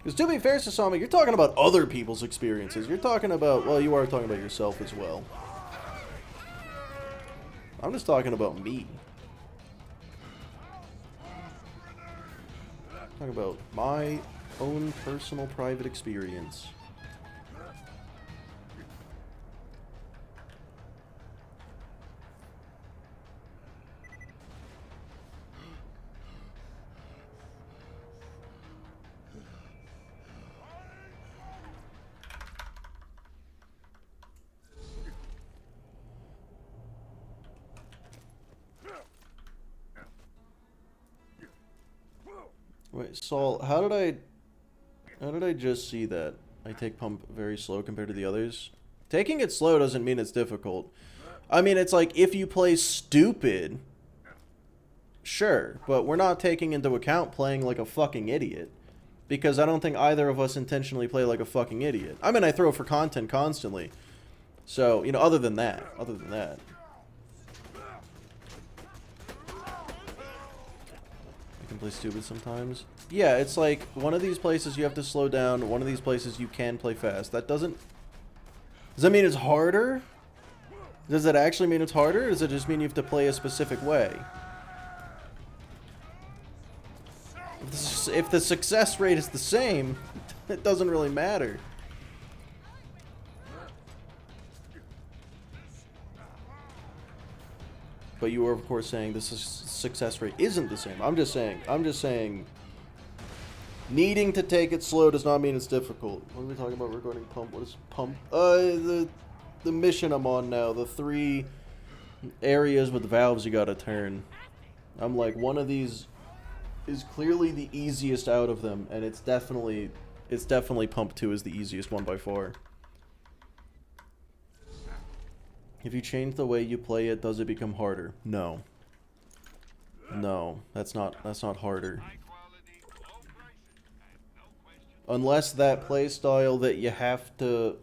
Speaker 1: Because to be fair, Sasami, you're talking about other people's experiences. You're talking about, well, you are talking about yourself as well. I'm just talking about me. Talking about my own personal private experience. Wait, Saul, how did I just see that? I take pump very slow compared to the others. Taking it slow doesn't mean it's difficult. I mean, it's like, if you play stupid, sure, but we're not taking into account playing like a fucking idiot. Because I don't think either of us intentionally play like a fucking idiot. I mean, I throw for content constantly. So, you know, other than that. I can play stupid sometimes. Yeah, it's like, one of these places you have to slow down, one of these places you can play fast. That doesn't... Does that mean it's harder? Does that actually mean it's harder, or does it just mean you have to play a specific way? If the success rate is the same, it doesn't really matter. But you were, of course, saying the success rate isn't the same. I'm just saying, needing to take it slow does not mean it's difficult. What are we talking about recording pump? What is pump? The mission I'm on now, the 3 areas with valves you gotta turn. I'm like, one of these is clearly the easiest out of them, and it's definitely pump 2 is the easiest one by far. If you change the way you play it, does it become harder? No. No, that's not harder. Unless that playstyle that you have to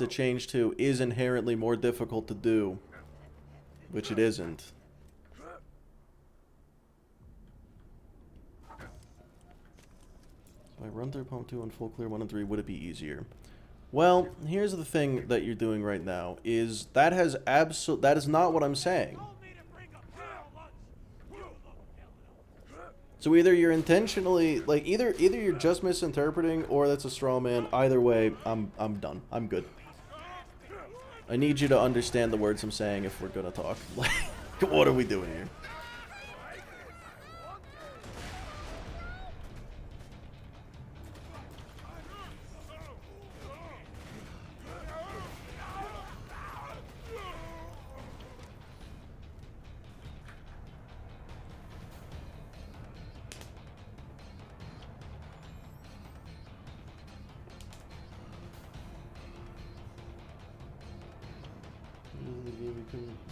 Speaker 1: change to is inherently more difficult to do, which it isn't. So I run through pump 2 and full clear 1 and 3, would it be easier? Well, here's the thing that you're doing right now, is that is not what I'm saying. So either you're intentionally, like, either you're just misinterpreting, or that's a straw man. Either way, I'm done. I'm good. I need you to understand the words I'm saying if we're gonna talk. Like, what are we doing here?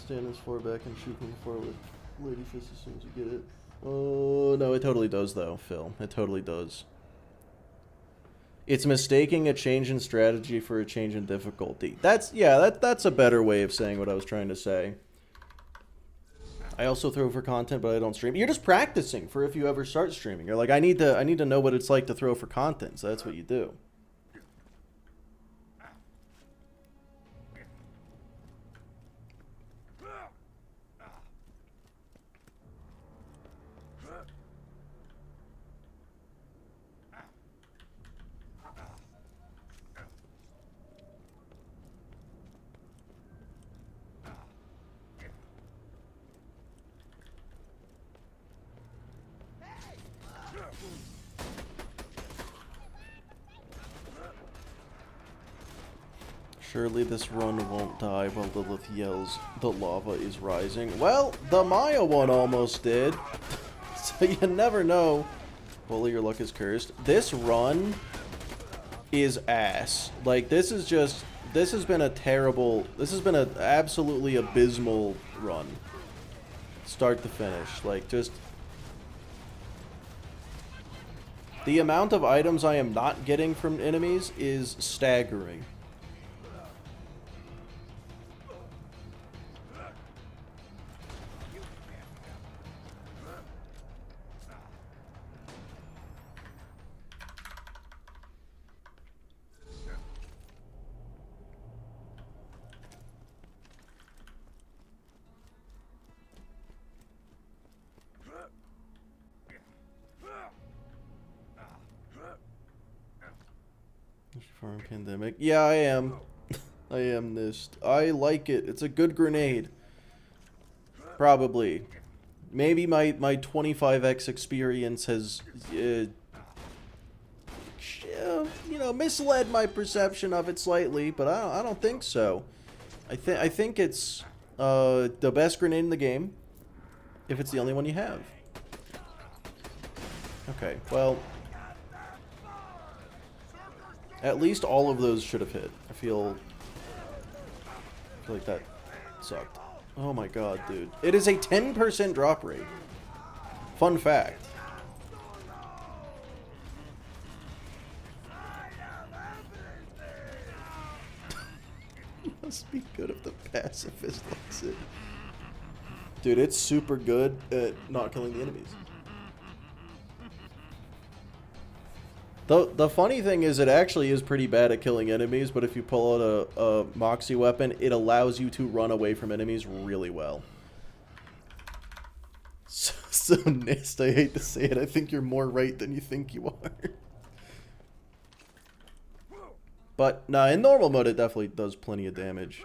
Speaker 1: Stand as far back and shoot from far with lady fist as soon as you get it. Oh, no, it totally does, though, Phil. It totally does. It's mistaking a change in strategy for a change in difficulty. That's a better way of saying what I was trying to say. I also throw for content, but I don't stream. You're just practicing for if you ever start streaming. You're like, I need to know what it's like to throw for content, so that's what you do. Surely this run won't die while Lilith yells, the lava is rising. Well, the Maya one almost did. So you never know. Bully, your luck is cursed. This run is ass. Like, this has been an absolutely abysmal run. Start to finish. Like, just... the amount of items I am not getting from enemies is staggering. Farm pandemic. Yeah, I am. I am this. I like it. It's a good grenade. Probably. Maybe my 25x experience has, you know, misled my perception of it slightly, but I don't think so. I think it's the best grenade in the game, if it's the only one you have. Okay, well, at least all of those should have hit. I feel like that sucked. Oh my god, dude. It is a 10% drop rate. Fun fact. Must be good if the pacifist likes it. Dude, it's super good at not killing the enemies. The funny thing is, it actually is pretty bad at killing enemies, but if you pull out a Moxie weapon, it allows you to run away from enemies really well. So Nist, I hate to say it, I think you're more right than you think you are. But, nah, in normal mode, it definitely does plenty of damage.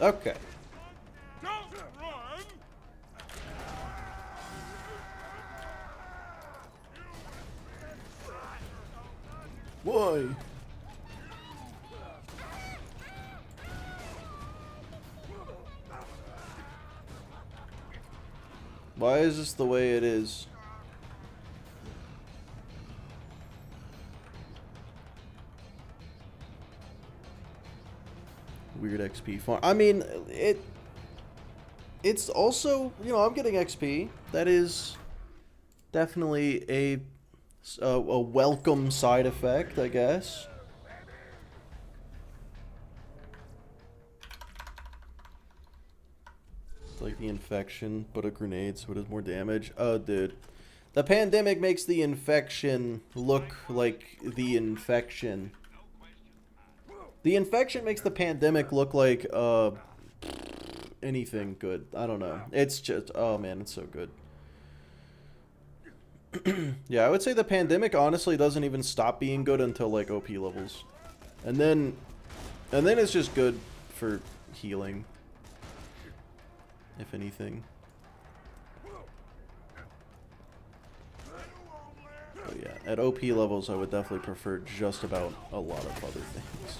Speaker 1: Okay.
Speaker 8: Don't run!
Speaker 1: Why? Why is this the way it is? Weird XP farm. I mean, it's also, you know, I'm getting XP. That is definitely a welcome side effect, I guess. It's like the infection, but a grenade, so it does more damage. Oh, dude. The pandemic makes the infection look like the infection. The infection makes the pandemic look like, anything good. I don't know. It's just, oh man, it's so good. Yeah, I would say the pandemic honestly doesn't even stop being good until like OP levels. And then it's just good for healing, if anything. But yeah, at OP levels I would definitely prefer just about a lot of other things.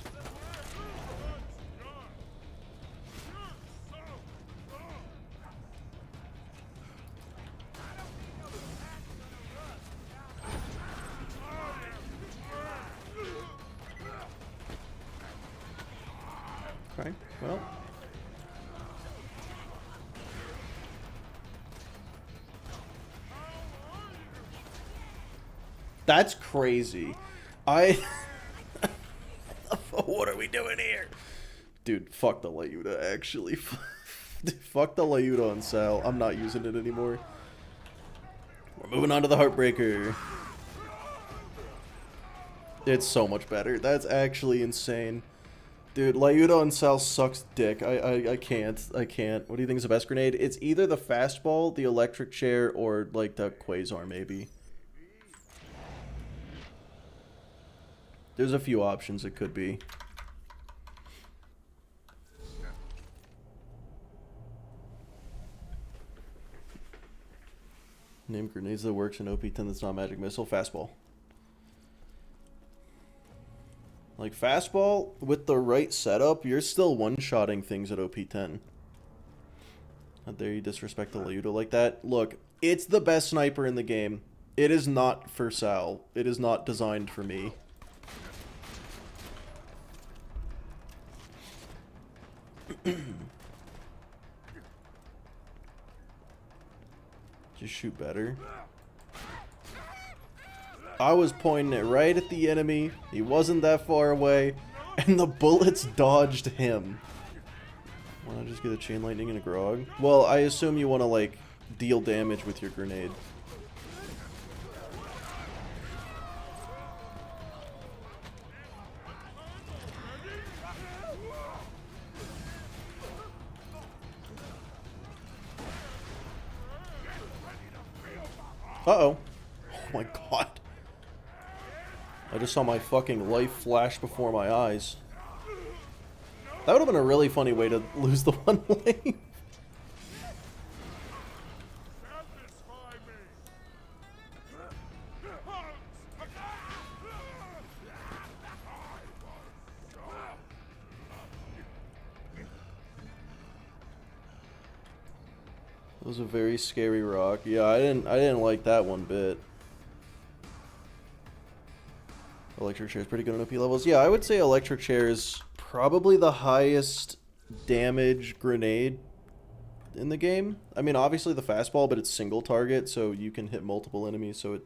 Speaker 1: Okay, well. That's crazy. What are we doing here? Dude, fuck the Leuda, actually. Fuck the Leuda on Sal. I'm not using it anymore. We're moving on to the Heartbreaker. It's so much better. That's actually insane. Dude, Leuda on Sal sucks dick. I can't. I can't. What do you think is the best grenade? It's either the fastball, the electric chair, or like the quasar maybe. There's a few options it could be. Name grenades that works in OP10 that's not magic missile. Fastball. Like, fastball, with the right setup, you're still one-shotting things at OP10. How dare you disrespect the Leuda like that? Look, it's the best sniper in the game. It is not for Sal. It is not designed for me. Just shoot better. I was pointing it right at the enemy. He wasn't that far away. And the bullets dodged him. Why not just get a chain lightning and a grog? Well, I assume you want to, like, deal damage with your grenade. Uh-oh. Oh my god. I just saw my fucking life flash before my eyes. That would have been a really funny way to lose the one life. That was a very scary rock. Yeah, I didn't like that one bit. Electric chair is pretty good on OP levels. Yeah, I would say electric chair is probably the highest damage grenade in the game. I mean, obviously the fastball, but it's single target, so you can hit multiple enemies, so it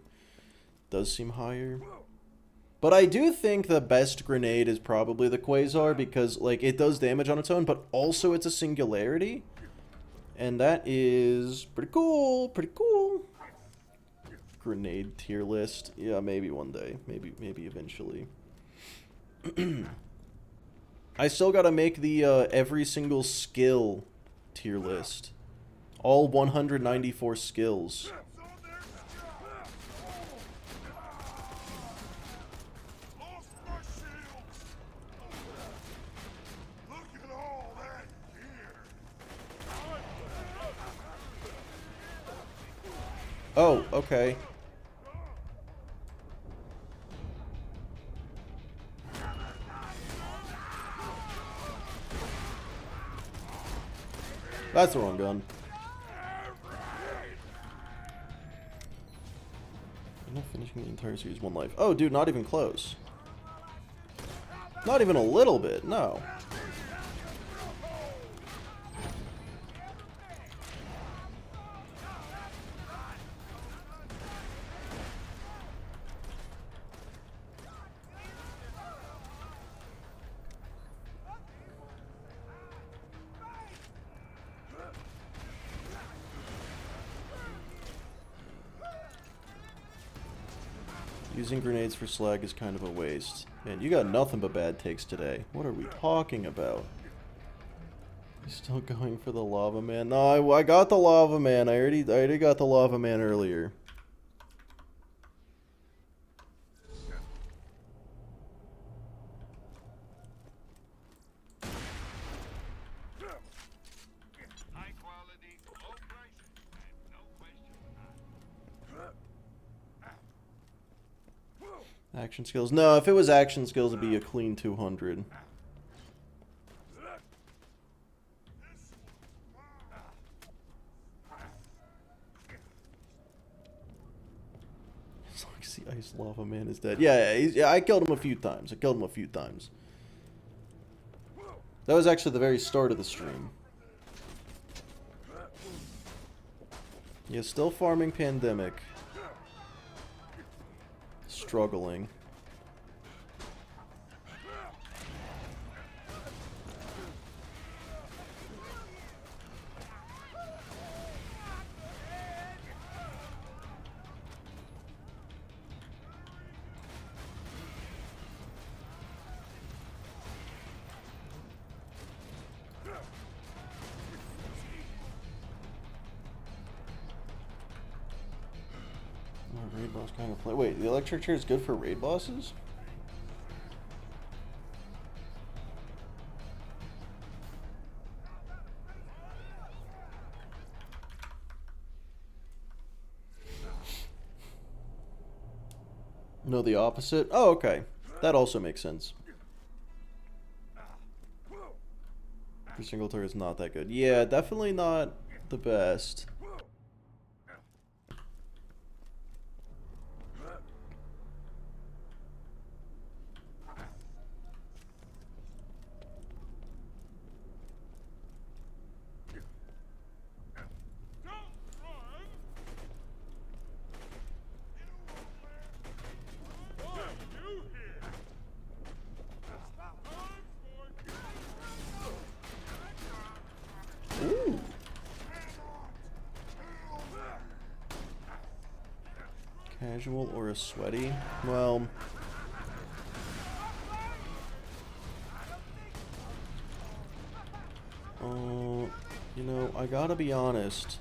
Speaker 1: does seem higher. But I do think the best grenade is probably the quasar, because like it does damage on its own, but also it's a singularity. And that is pretty cool, pretty cool. Grenade tier list. Yeah, maybe one day. Maybe eventually. I still gotta make the every single skill tier list. All 194 skills. Oh, okay. That's the wrong gun. I'm not finishing the entire series one life. Oh, dude, not even close. Not even a little bit, no. Using grenades for slag is kind of a waste. Man, you got nothing but bad takes today. What are we talking about? You still going for the lava man? No, I got the lava man. I already got the lava man earlier.
Speaker 2: High quality, low prices, and no question.
Speaker 1: Action skills. No, if it was action skills, it'd be a clean 200. As long as the ice lava man is dead. Yeah, I killed him a few times. That was actually the very start of the stream. Yeah, still farming Pandemic. Struggling. Raid boss kind of play. Wait, the electric chair is good for raid bosses? No, the opposite? Oh, okay. That also makes sense. For single turret is not that good. Yeah, definitely not the best. Ooh. Casual or a sweaty? Well, you know, I gotta be honest.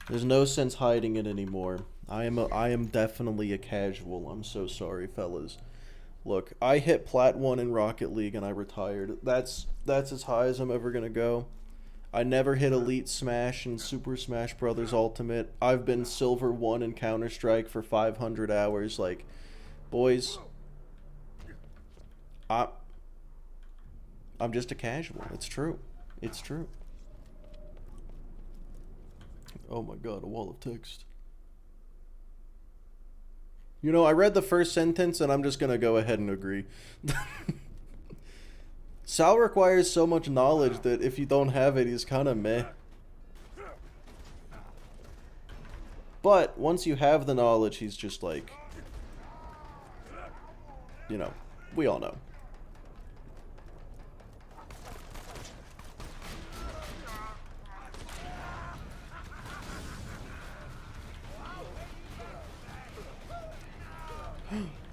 Speaker 1: There's no sense hiding it anymore. I am definitely a casual. I'm so sorry, fellas. Look, I hit Plat 1 in Rocket League and I retired. That's as high as I'm ever gonna go. I never hit Elite Smash in Super Smash Bros. Ultimate. I've been Silver 1 in Counter-Strike for 500 hours. Like, boys, I'm just a casual. It's true. It's true. Oh my god, a wall of text. You know, I read the first sentence and I'm just gonna go ahead and agree. Sal requires so much knowledge that if you don't have it, he's kind of meh. But once you have the knowledge, he's just like, you know, we all know.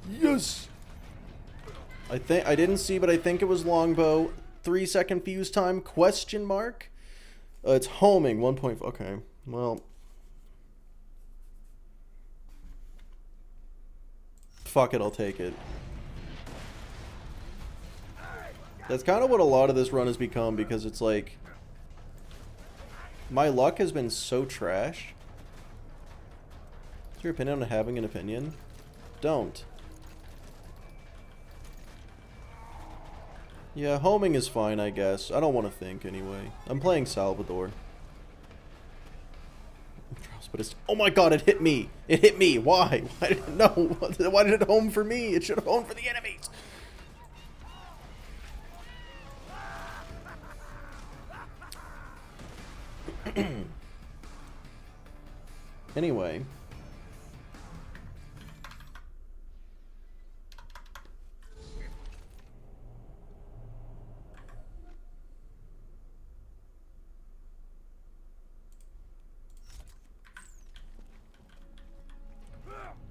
Speaker 1: Yes! I didn't see, but I think it was longbow. 3-second fuse time, question mark? It's homing, 1.5. Okay, well. Fuck it, I'll take it. That's kind of what a lot of this run has become, because it's like, My luck has been so trash. Is your opinion on having an opinion? Don't. Yeah, homing is fine, I guess. I don't want to think anyway. I'm playing Salvador. But it's, oh my god, it hit me! It hit me! Why? Why did it, no? Why did it home for me? It should have homed for the enemies! Anyway.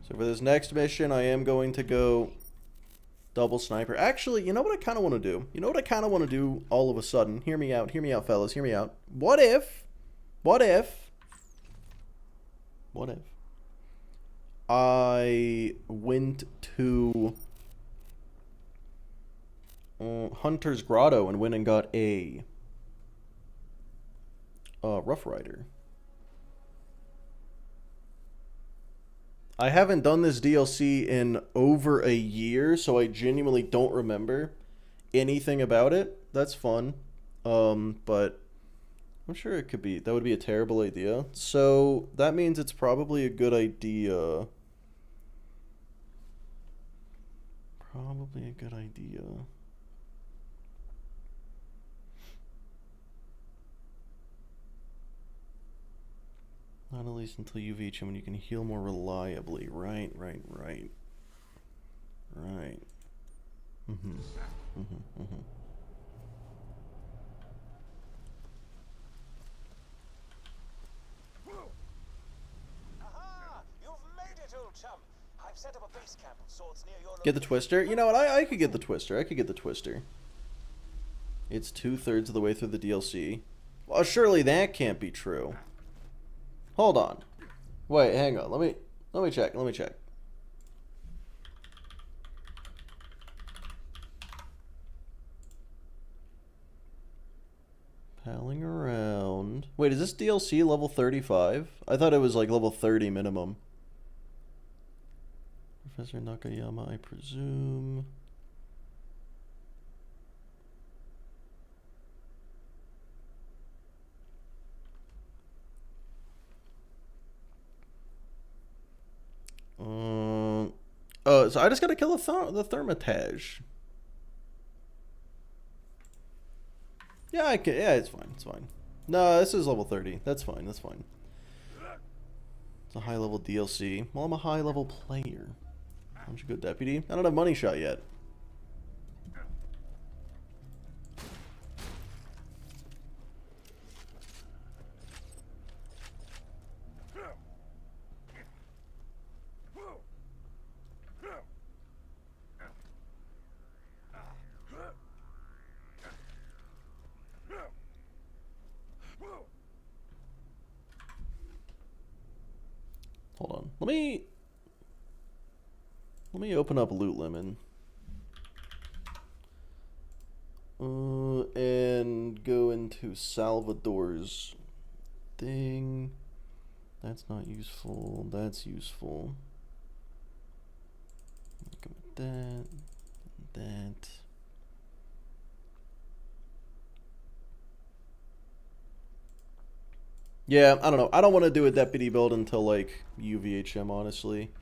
Speaker 1: So for this next mission, I am going to go double sniper. Actually, you know what I kind of want to do? You know what I kind of want to do all of a sudden? Hear me out, fellas, hear me out. What if I went to Hunter's Grotto and went and got a Rough Rider? I haven't done this DLC in over a year, so I genuinely don't remember anything about it. That's fun. But I'm sure it could be. That would be a terrible idea. So that means it's probably a good idea. Probably a good idea. Not at least until you reach him when you can heal more reliably. Right.
Speaker 3: Aha! You've made it, old chum. I've set up a base camp of sorts near your
Speaker 1: Get the Twister? You know what? I could get the Twister. I could get the Twister. It's 2/3 of the way through the DLC. Well, surely that can't be true. Hold on. Wait, hang on. Let me check. Palling around. Wait, is this DLC level 35? I thought it was like level 30 minimum. Professor Nakayama, I presume. So I just gotta kill the Thermitage. Yeah, I can. Yeah, it's fine. No, this is level 30. That's fine. It's a high level DLC. Well, I'm a high level player. Aren't you good, deputy? I don't have money shot yet. Hold on. Let me open up Loot Lemon. And go into Salvador's thing. That's not useful. That's useful. Go with that. Yeah, I don't know. I don't want to do a deputy build until, like, UVHM, honestly.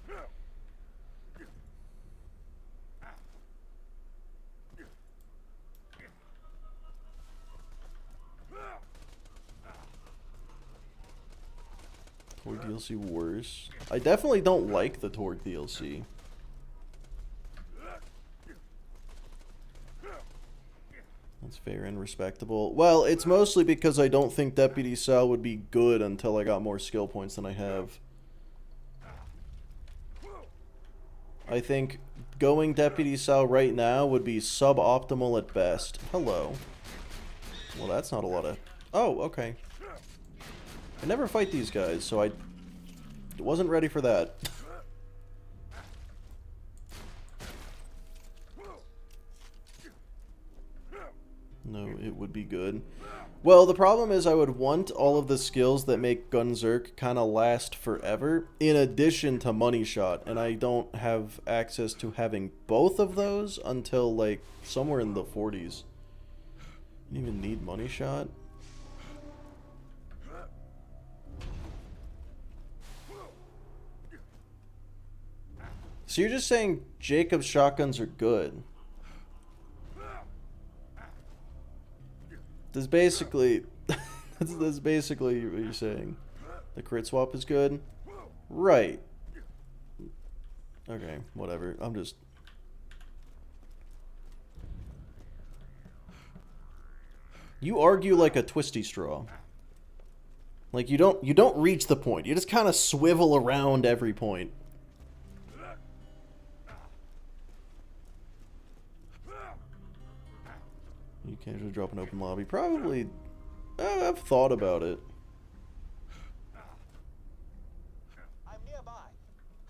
Speaker 1: Torg DLC worse. I definitely don't like the Torg DLC. That's fair and respectable. Well, it's mostly because I don't think Deputy Sal would be good until I got more skill points than I have. I think going Deputy Sal right now would be suboptimal at best. Hello. Well, that's not a lot of... Oh, okay. I never fight these guys, so I wasn't ready for that. No, it would be good. Well, the problem is I would want all of the skills that make Gunzerk kind of last forever, in addition to Money Shot, and I don't have access to having both of those until, like, somewhere in the 40s. You don't even need Money Shot? So you're just saying Jacob's shotguns are good? That's basically that's basically what you're saying. The crit swap is good? Right. Okay, whatever. I'm just... You argue like a twisty straw. Like you don't reach the point. You just kind of swivel around every point. You can't just drop an open lobby. Probably, I've thought about it.
Speaker 3: I'm nearby.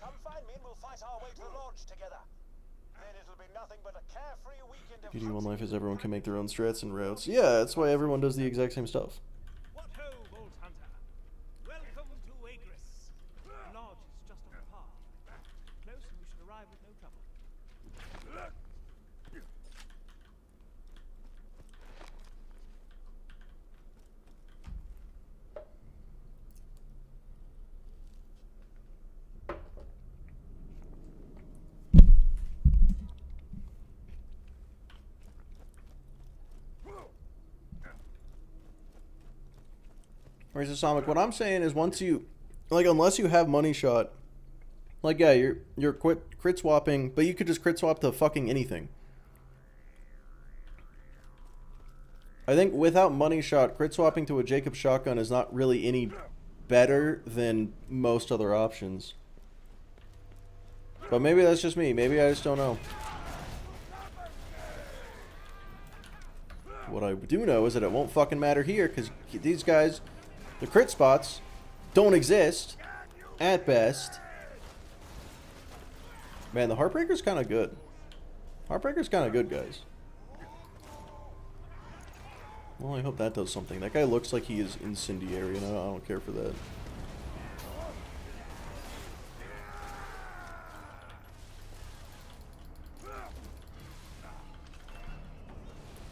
Speaker 3: Come find me and we'll fight our way to the launch together. Then it'll be nothing but a carefree weekend of
Speaker 1: Beauty of One Life is everyone can make their own strats and routes. Yeah, that's why everyone does the exact same stuff.
Speaker 2: What ho, Bolt Hunter? Welcome to Agris. The lodge is just off the path. Close and we should arrive with no trouble.
Speaker 1: Whereas Islamic, what I'm saying is once you, like, unless you have Money Shot, like, yeah, you're crit swapping, but you could just crit swap to fucking anything. I think without Money Shot, crit swapping to a Jacob shotgun is not really any better than most other options. But maybe that's just me. Maybe I just don't know. What I do know is that it won't fucking matter here, because these guys, the crit spots, don't exist, at best. Man, the Heartbreaker's kind of good. Heartbreaker's kind of good, guys. Well, I hope that does something. That guy looks like he is incendiary, and I don't care for that.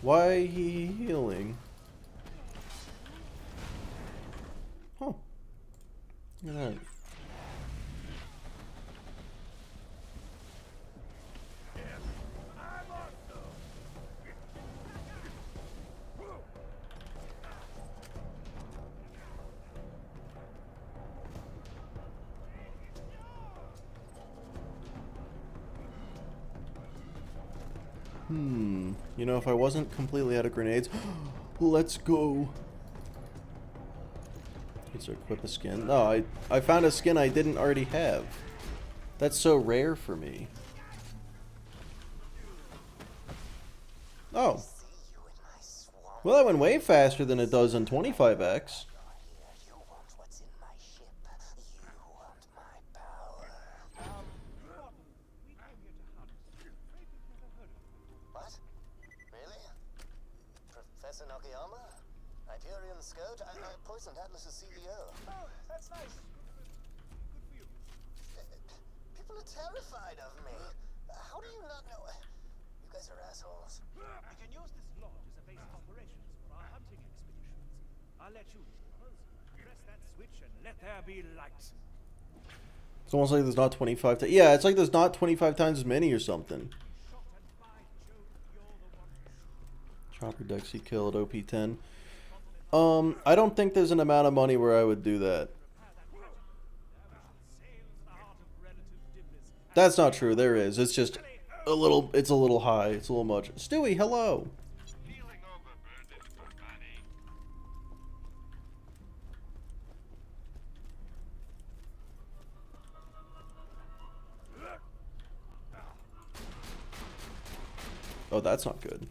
Speaker 1: Why he healing? Huh. Look at that. You know, if I wasn't completely out of grenades, let's go. Let's equip a skin. No, I found a skin I didn't already have. That's so rare for me. Oh. Well, that went way faster than it does in 25x.
Speaker 3: Poisoned Atlas's CEO. Oh, that's nice. Good for you. People are terrified of me. How do you not know? You guys are assholes.
Speaker 2: We can use this lodge as a base of operations for our hunting expeditions. I'll let you press that switch and let there be light.
Speaker 1: It's almost like there's not 25 times. Yeah, it's like there's not 25 times as many or something. Chopper Dexy killed OP10. I don't think there's an amount of money where I would do that. That's not true. There is. It's just a little. It's a little high. It's a little much. Stewie, hello. Oh, that's not good.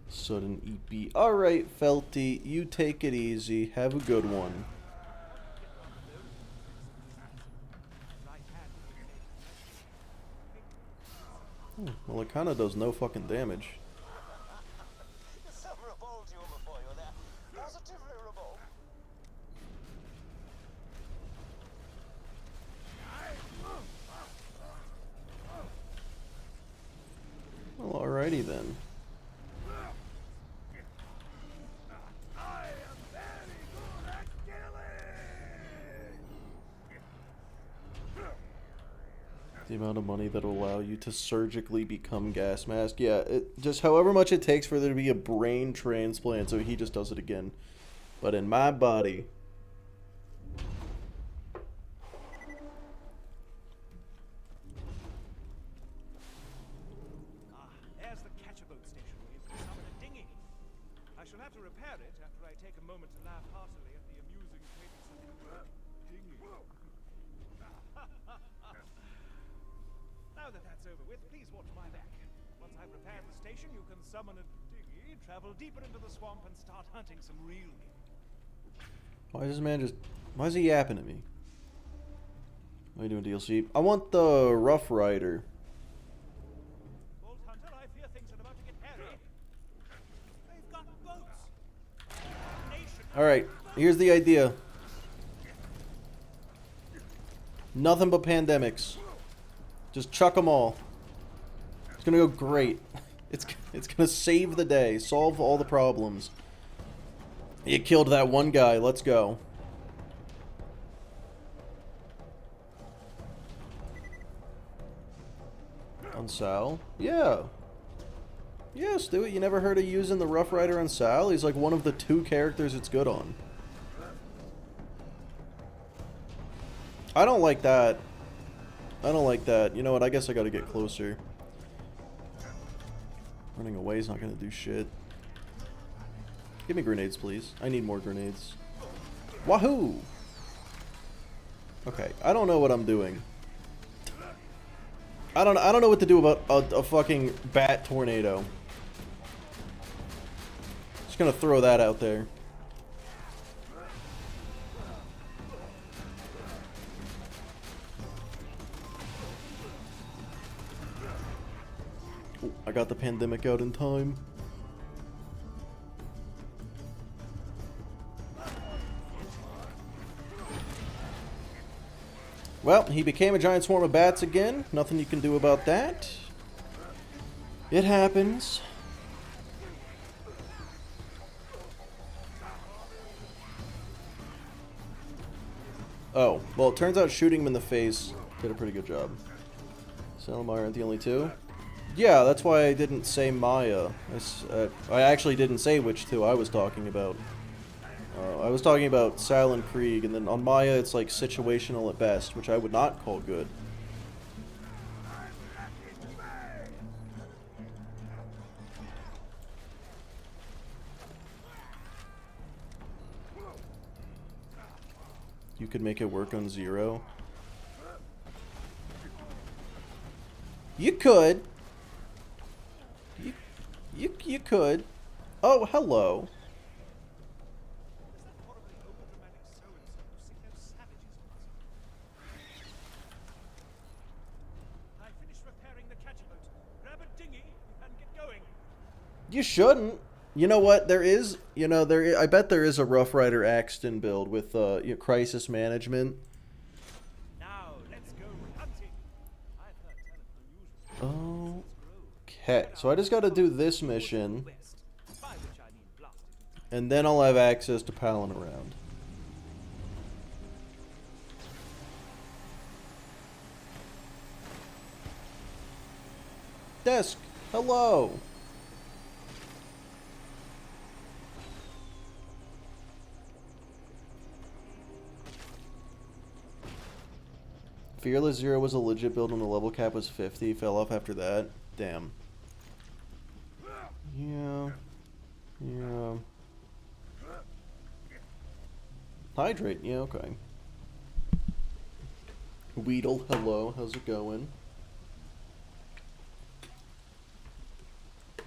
Speaker 1: Sudden EP. Alright, Felty, you take it easy. Have a good one. Well, it kind of does no fucking damage.
Speaker 3: Some revolves you before you're there. Positively revolt.
Speaker 1: Well, alrighty then. The amount of money that will allow you to surgically become gas mask. Yeah, just however much it takes for there to be a brain transplant, so he just does it again. But in my body.
Speaker 2: There's the catcher boat station where you can summon a dinghy. I shall have to repair it after I take a moment to laugh heartily at the amusing cadence of the word dinghy. Now that that's over with, please watch my back. Once I've repaired the station, you can summon a dinghy, travel deeper into the swamp, and start hunting some real game.
Speaker 1: Why is this man just... Why is he yapping at me? What are you doing, DLC? I want the Rough Rider.
Speaker 2: Bolt Hunter, I fear things are about to get hairy. They've got boats.
Speaker 1: Alright, here's the idea. Nothing but pandemics. Just chuck them all. It's gonna go great. It's gonna save the day. Solve all the problems. You killed that one guy. Let's go. On Sal? Yeah. Yeah, Stewie, you never heard of using the Rough Rider on Sal? He's like one of the 2 characters it's good on. I don't like that. I don't like that. You know what? I guess I gotta get closer. Running away is not gonna do shit. Give me grenades, please. I need more grenades. Wahoo! Okay, I don't know what I'm doing. I don't know what to do about a fucking bat tornado. Just gonna throw that out there. Oh, I got the pandemic out in time. Well, he became a giant swarm of bats again. Nothing you can do about that. It happens. Oh, well, it turns out shooting him in the face did a pretty good job. Salvador aren't the only 2. Yeah, that's why I didn't say Maya. I actually didn't say which 2 I was talking about. I was talking about Sal and Krieg, and then on Maya it's like situational at best, which I would not call good. You could make it work on 0. You could. You could. Oh, hello. You shouldn't. You know what? There is, I bet there is a Rough Rider Axton build with crisis management.
Speaker 2: Now, let's go hunting. I've heard tell of unusual
Speaker 1: Okay, so I just got to do this mission, and then I'll have access to palling around. Desk, hello. Fearless Zero was a legit build when the level cap was 50. Fell off after that. Damn. Yeah. Yeah. Hydrate. Yeah, okay. Weedle, hello. How's it going?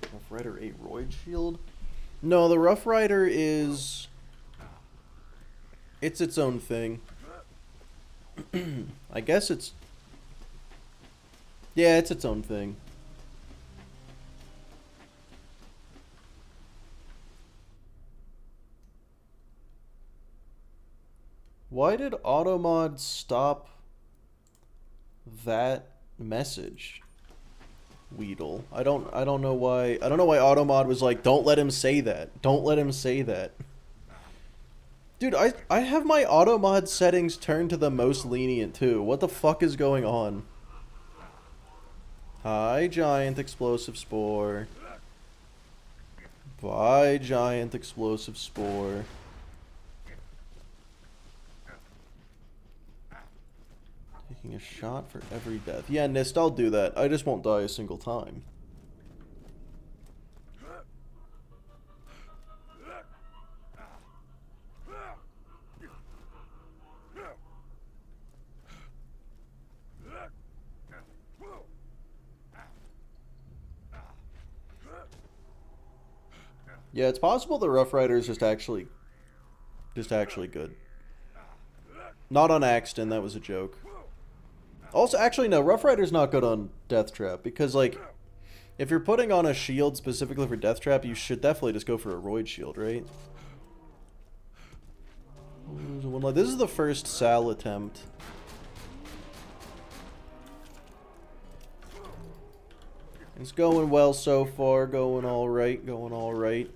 Speaker 1: Rough Rider 8 Roid Shield? No, the Rough Rider is... It's its own thing. I guess it's... Yeah, it's its own thing. Why did Automod stop that message? Weedle. I don't know why. I don't know why Automod was like, don't let him say that. Don't let him say that. Dude, I have my Automod settings turned to the most lenient too. What the fuck is going on? Hi, Giant Explosive Spore. Bye, Giant Explosive Spore. Taking a shot for every death. Yeah, Nist, I'll do that. I just won't die a single time. Yeah, it's possible the Rough Rider is just actually good. Not on Axton, that was a joke. Also, actually, no, Rough Rider's not good on Death Trap, because, like, if you're putting on a shield specifically for Death Trap, you should definitely just go for a Roid Shield, right? This is the first Sal attempt. It's going well so far, going alright, going alright.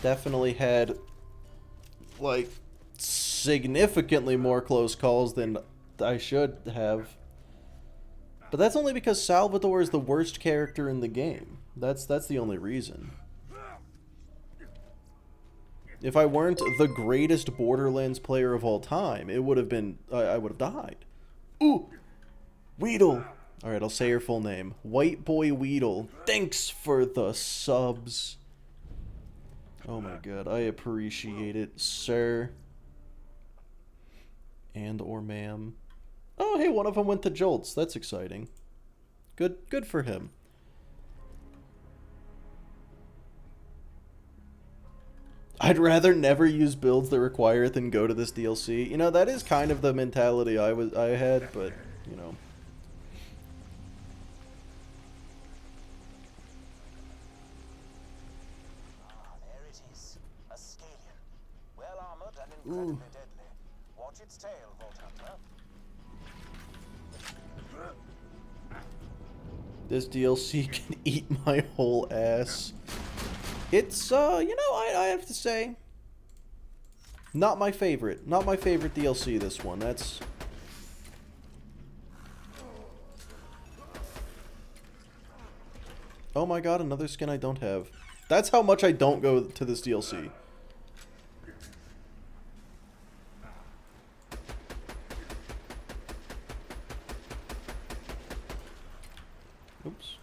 Speaker 1: Definitely had, like, significantly more close calls than I should have. But that's only because Salvador is the worst character in the game. That's the only reason. If I weren't the greatest Borderlands player of all time, it would have been, I would have died. Ooh! Weedle! Alright, I'll say your full name. White Boy Weedle. Thanks for the subs. Oh my god, I appreciate it, sir. And or ma'am. Oh, hey, one of them went to Jolts. That's exciting. Good for him. I'd rather never use builds that require it than go to this DLC. You know, that is kind of the mentality I had, but, you know.
Speaker 3: There it is. A Scalian. Well armored and incredibly deadly. Watch its tail, Vault Hunter.
Speaker 1: This DLC can eat my whole ass. It's, you know, I have to say, not my favorite. Not my favorite DLC, this one. That's... Oh my god, another skin I don't have. That's how much I don't go to this DLC. Oops.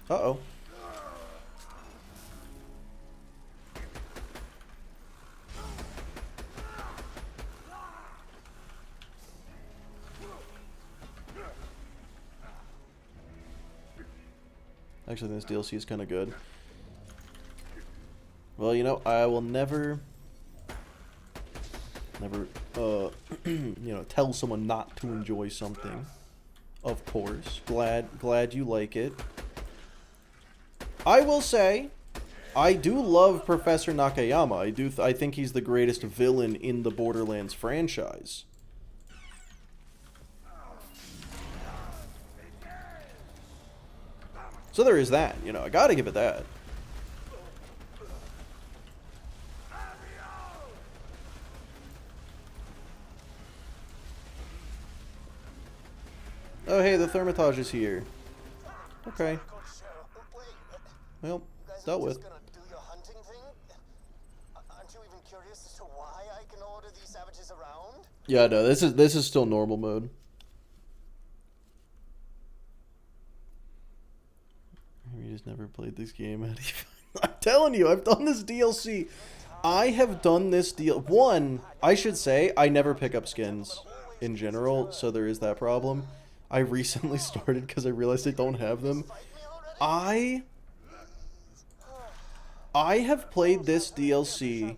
Speaker 1: Uh-oh. Actually, this DLC is kind of good. Well, you know, I will never, you know, tell someone not to enjoy something. Of course. Glad you like it. I will say, I do love Professor Nakayama. I think he's the greatest villain in the Borderlands franchise. So there is that, you know, I gotta give it that. Oh hey, the Thermitage is here. Okay. Well, dealt with.
Speaker 3: Do your hunting thing? Aren't you even curious as to why I can order these savages around?
Speaker 1: Yeah, no, this is still normal mode. You just never played this game. I'm telling you, I've done this DLC. I have done this deal. One, I should say, I never pick up skins in general, so there is that problem. I recently started because I realized I don't have them. I have played this DLC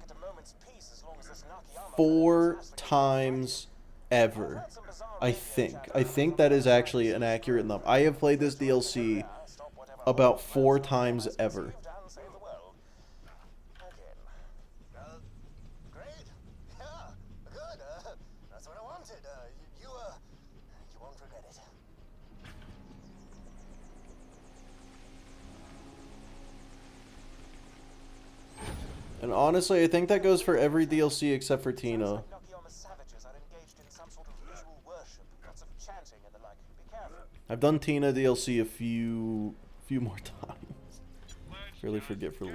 Speaker 1: 4 times ever. I think that is actually an accurate number. I have played this DLC about 4 times ever.
Speaker 3: And save the world. Again. Great. Yeah, good. That's what I wanted. You won't regret it.
Speaker 1: And honestly, I think that goes for every DLC except for Tina.
Speaker 3: Nocchioma savages are engaged in some sort of ritual worship. Lots of chanting and the like. Be careful.
Speaker 1: I've done Tina DLC a few more times. Really forget for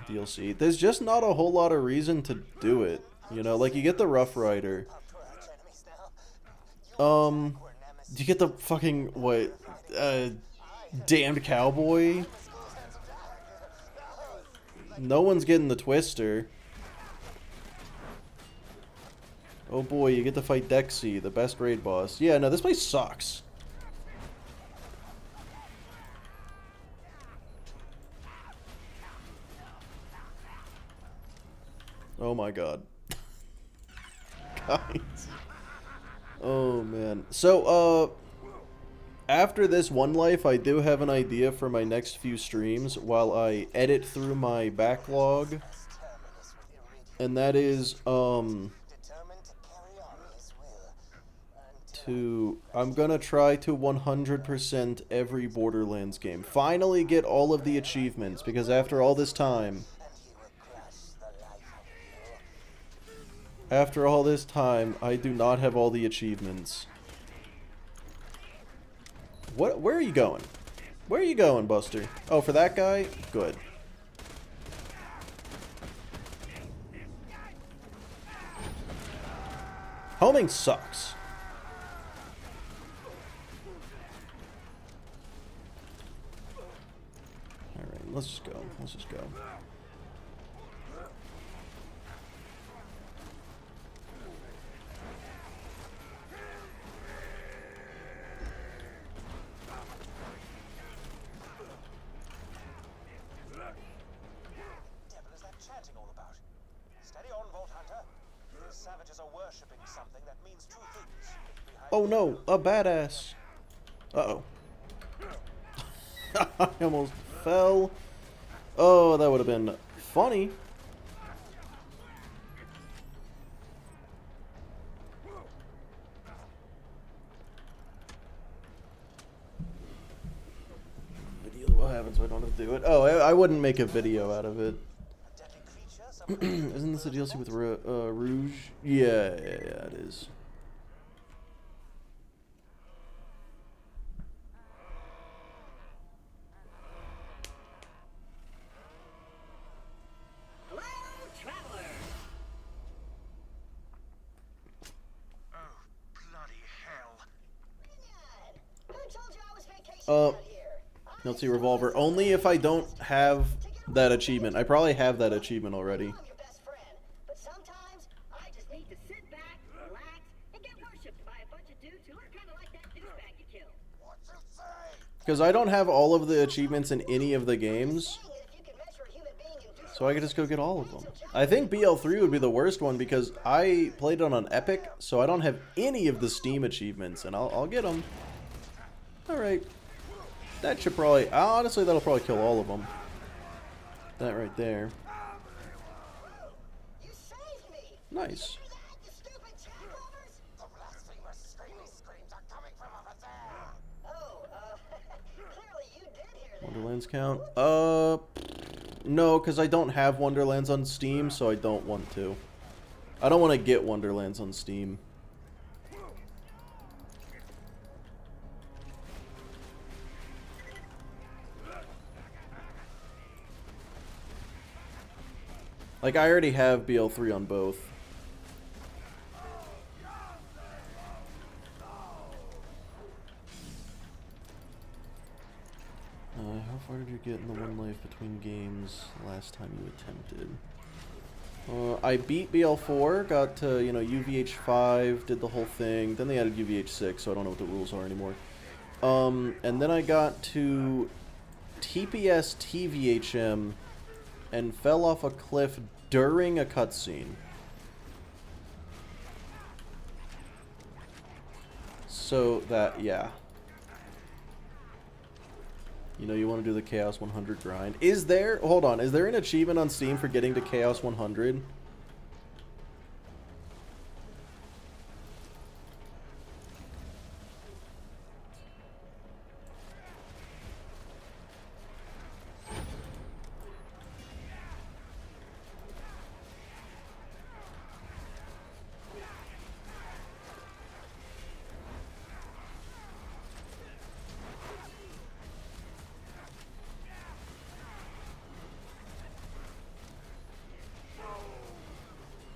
Speaker 1: DLC. There's just not a whole lot of reason to do it. You know, like you get the Rough Rider. You get the fucking what? Damned Cowboy. No one's getting the Twister. Oh boy, you get to fight Dexy, the best raid boss. Yeah, no, this place sucks. Oh my god. Guys. Oh man. So, after this one life, I do have an idea for my next few streams while I edit through my backlog. And that is, I'm gonna try to 100% every Borderlands game. Finally get all of the achievements, because after all this time, I do not have all the achievements. Where are you going? Where are you going, Buster? Oh, for that guy? Good. Homing sucks. Alright, let's just go. Let's just go. Oh no, a badass. Uh-oh. I almost fell. Oh, that would have been funny. Video what happens so I don't have to do it. Oh, I wouldn't make a video out of it. Isn't this a DLC with Rouge? Yeah, it is. Let's see, Revolver. Only if I don't have that achievement. I probably have that achievement already. Because I don't have all of the achievements in any of the games. So I could just go get all of them. I think BL3 would be the worst one because I played it on Epic, so I don't have any of the Steam achievements, and I'll get them. Alright. That should probably... Honestly, that'll probably kill all of them. That right there. Nice. Wonderlands count? No, because I don't have Wonderlands on Steam, so I don't want to. I don't want to get Wonderlands on Steam. Like, I already have BL3 on both. How far did you get in the one life between games last time you attempted? I beat BL4, got to, you know, UVH5, did the whole thing. Then they added UVH6, so I don't know what the rules are anymore. And then I got to TPS TVHM and fell off a cliff during a cutscene. So that, yeah. You know you want to do the Chaos 100 grind. Is there... Hold on. Is there an achievement on Steam for getting to Chaos 100?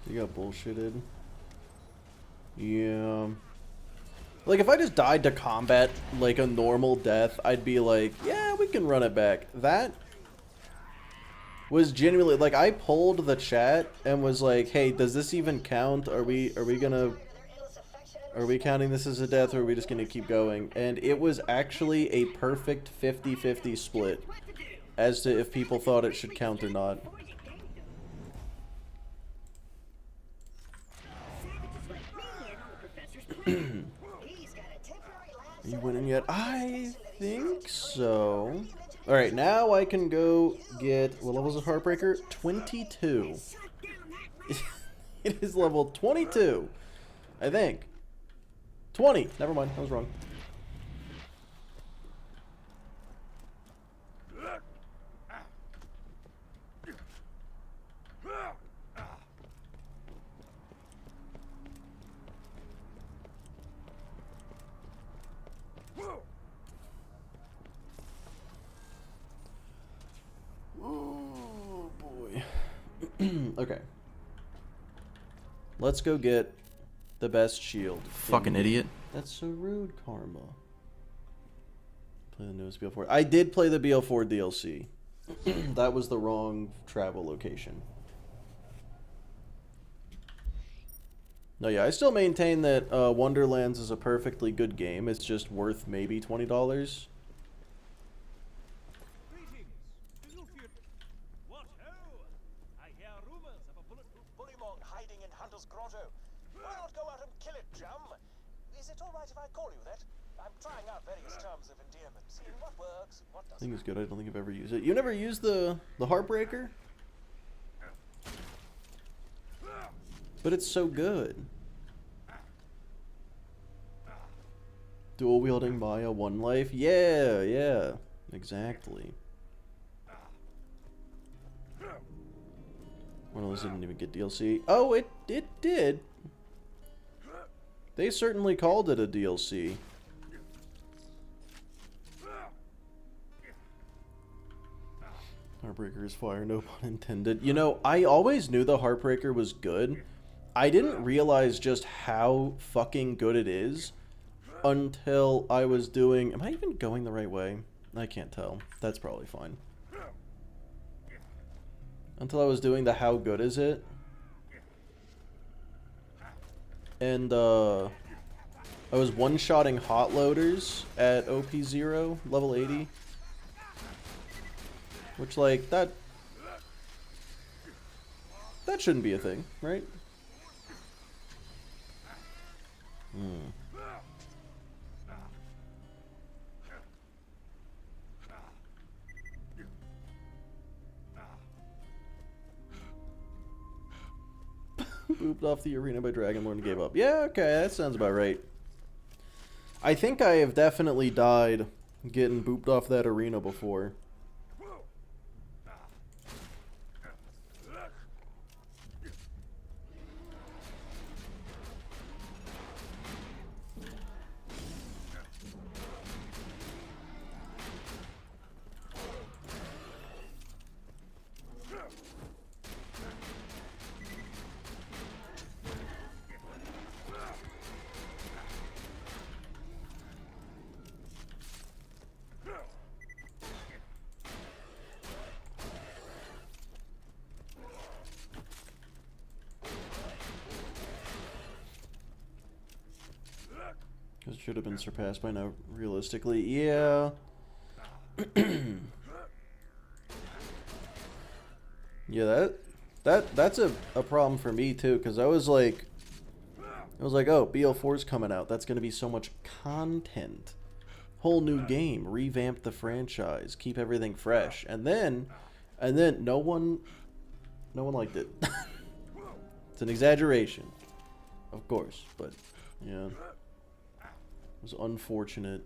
Speaker 1: You got bullshitted. Yeah. Like, if I just died to combat, like, a normal death, I'd be like, yeah, we can run it back. That was genuinely, like, I polled the chat and was like, hey, does this even count? Are we counting this as a death, or are we just gonna keep going? And it was actually a perfect 50-50 split as to if people thought it should count or not. Are you winning yet? I think so. Alright, now I can go get... What level is a Heartbreaker? 22. It is level 22. I think. 20. Never mind. I was wrong. Oh boy. Okay. Let's go get the best shield.
Speaker 7: Fucking idiot.
Speaker 1: That's so rude, Karma. Play the newest BL4. I did play the BL4 DLC. That was the wrong travel location. No, yeah, I still maintain that Wonderlands is a perfectly good game. It's just worth maybe $20.
Speaker 2: Greetings. Do you fear... What ho? I hear rumors of a bulletproof bullymong hiding in Hunter's Grotto. Why not go out and kill it, chum? Is it alright if I call you that? I'm trying out various terms of endearment, seeing what works and what
Speaker 1: I
Speaker 2: doesn't.
Speaker 1: think it's good. I don't think I've ever used it. You never used the Heartbreaker? But it's so good. Dual wielding Maya, one life. Yeah, yeah, exactly. One of those didn't even get DLC. Oh, it did. They certainly called it a DLC. Heartbreaker is fire, no pun intended. You know, I always knew the Heartbreaker was good. I didn't realize just how fucking good it is until I was doing... Am I even going the right way? I can't tell. That's probably fine. Until I was doing the how good is it. And, I was one-shotting hot loaders at OP0, level 80. Which, like, that shouldn't be a thing, right? Booped off the arena by Dragonlord and gave up. Yeah, okay, that sounds about right. I think I have definitely died getting booped off that arena before. It should have been surpassed by now, realistically. Yeah. Yeah, that's a problem for me too, because I was like, oh, BL4's coming out. That's gonna be so much content. Whole new game, revamp the franchise, keep everything fresh, and then no one liked it. It's an exaggeration, of course, but yeah, it was unfortunate.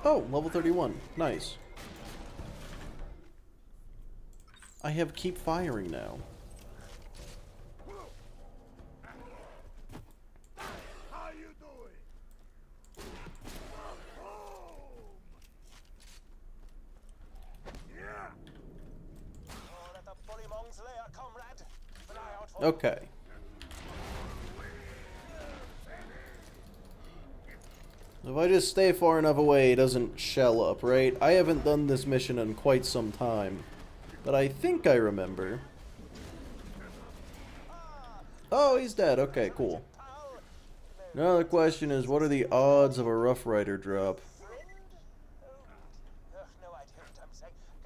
Speaker 1: Oh, level 31. Nice. I have keep firing now.
Speaker 2: How you doing? Yeah. Oh, let the bullymongs lair, comrade. Keep an eye out for
Speaker 1: Okay. If I just stay far enough away, it doesn't shell up, right? I haven't done this mission in quite some time, but I think I remember. Oh, he's dead. Okay, cool. Now the question is, what are the odds of a Rough Rider drop?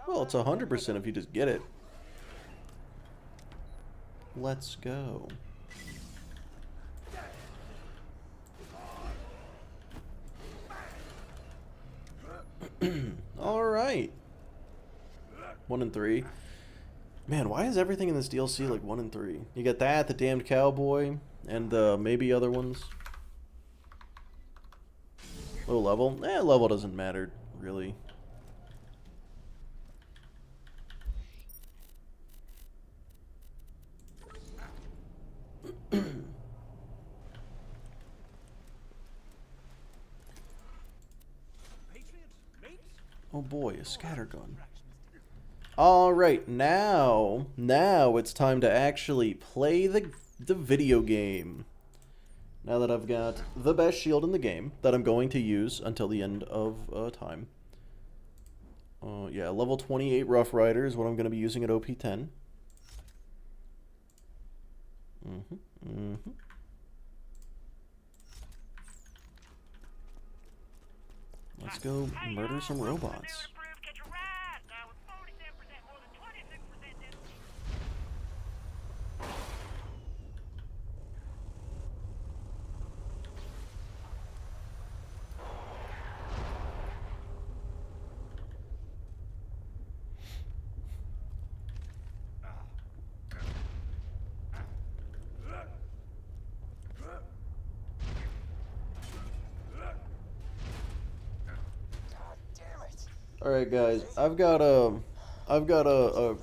Speaker 1: Well, it's 100% if you just get it. Let's go. Alright. 1 and 3. Man, why is everything in this DLC like 1 and 3? You got that, the damned cowboy, and maybe other ones. Low level? Level doesn't matter, really. Oh boy, a scattergun. Alright, now it's time to actually play the video game. Now that I've got the best shield in the game that I'm going to use until the end of time. Yeah, level 28 Rough Rider is what I'm going to be using at OP10. Let's go murder some robots. Alright guys, I've got a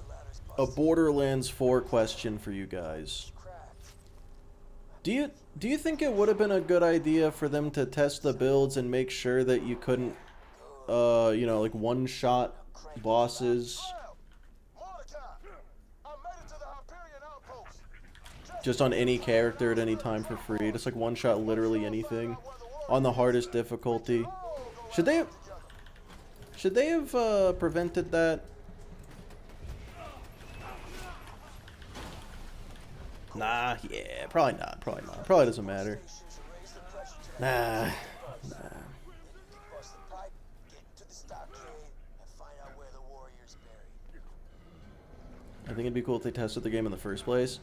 Speaker 1: Borderlands 4 question for you guys. Do you think it would have been a good idea for them to test the builds and make sure that you couldn't you know, like one-shot bosses just on any character at any time for free? Just like one-shot literally anything on the hardest difficulty. Should they have prevented that? Nah, yeah, probably not. Probably doesn't matter. Nah. I think it'd be cool if they tested the game in the first place.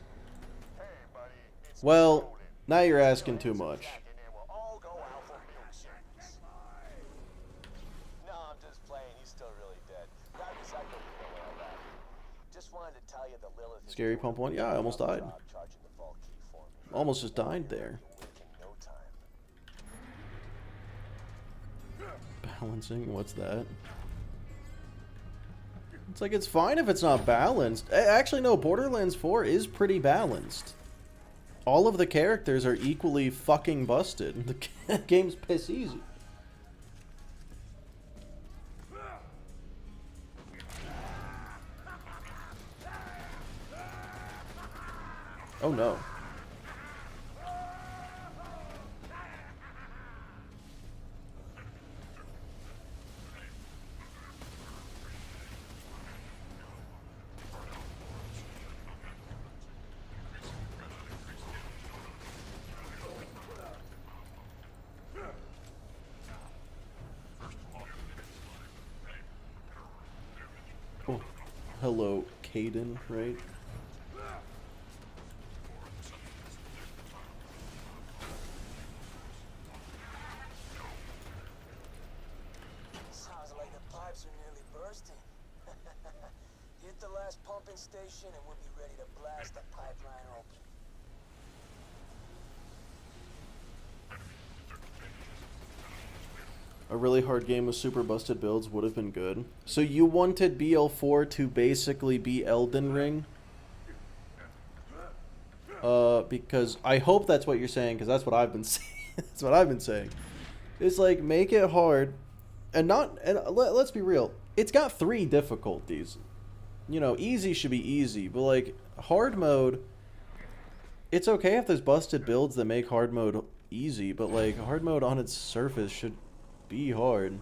Speaker 1: Well, now you're asking too much. Scary pump one? Yeah, I almost died. Almost just died there. Balancing? What's that? It's like, it's fine if it's not balanced. Actually, no, Borderlands 4 is pretty balanced. All of the characters are equally fucking busted. The game's piss easy. Oh no. Oh, hello, Caden, right?
Speaker 3: Sounds like the pipes are nearly bursting. Hit the last pumping station and we'll be ready to blast the pipeline open.
Speaker 1: A really hard game with super busted builds would have been good. So you wanted BL4 to basically be Elden Ring? Because I hope that's what you're saying, because that's what I've been saying. That's what I've been saying. It's like, make it hard, and let's be real. It's got 3 difficulties. You know, easy should be easy, but like hard mode, it's okay if there's busted builds that make hard mode easy, but like hard mode on its surface should be hard.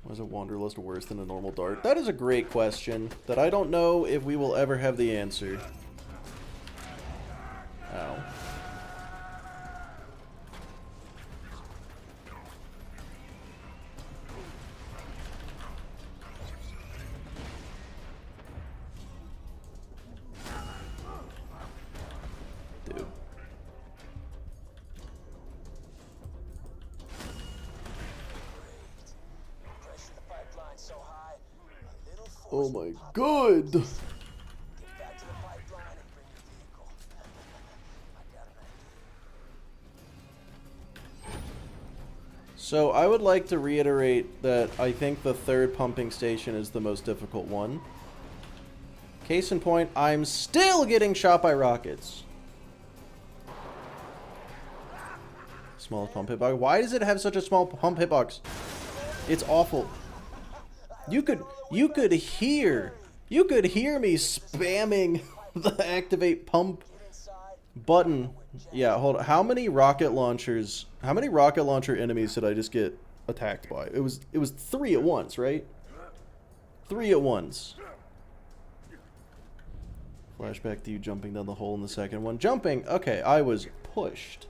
Speaker 1: Was a Wanderlust worse than a normal dart? That is a great question that I don't know if we will ever have the answer. Ow. Dude. Oh my god!
Speaker 3: Get back to the pipeline and bring your vehicle. I got an idea.
Speaker 1: So I would like to reiterate that I think the 3rd pumping station is the most difficult one. Case in point, I'm still getting shot by rockets. Smallest pump hitbox. Why does it have such a small pump hitbox? It's awful. You could hear me spamming the activate pump button. Yeah, hold on. How many rocket launcher enemies did I just get attacked by? It was 3 at once, right? 3 at once. Flashback to you jumping down the hole in the second one. Jumping, okay, I was pushed.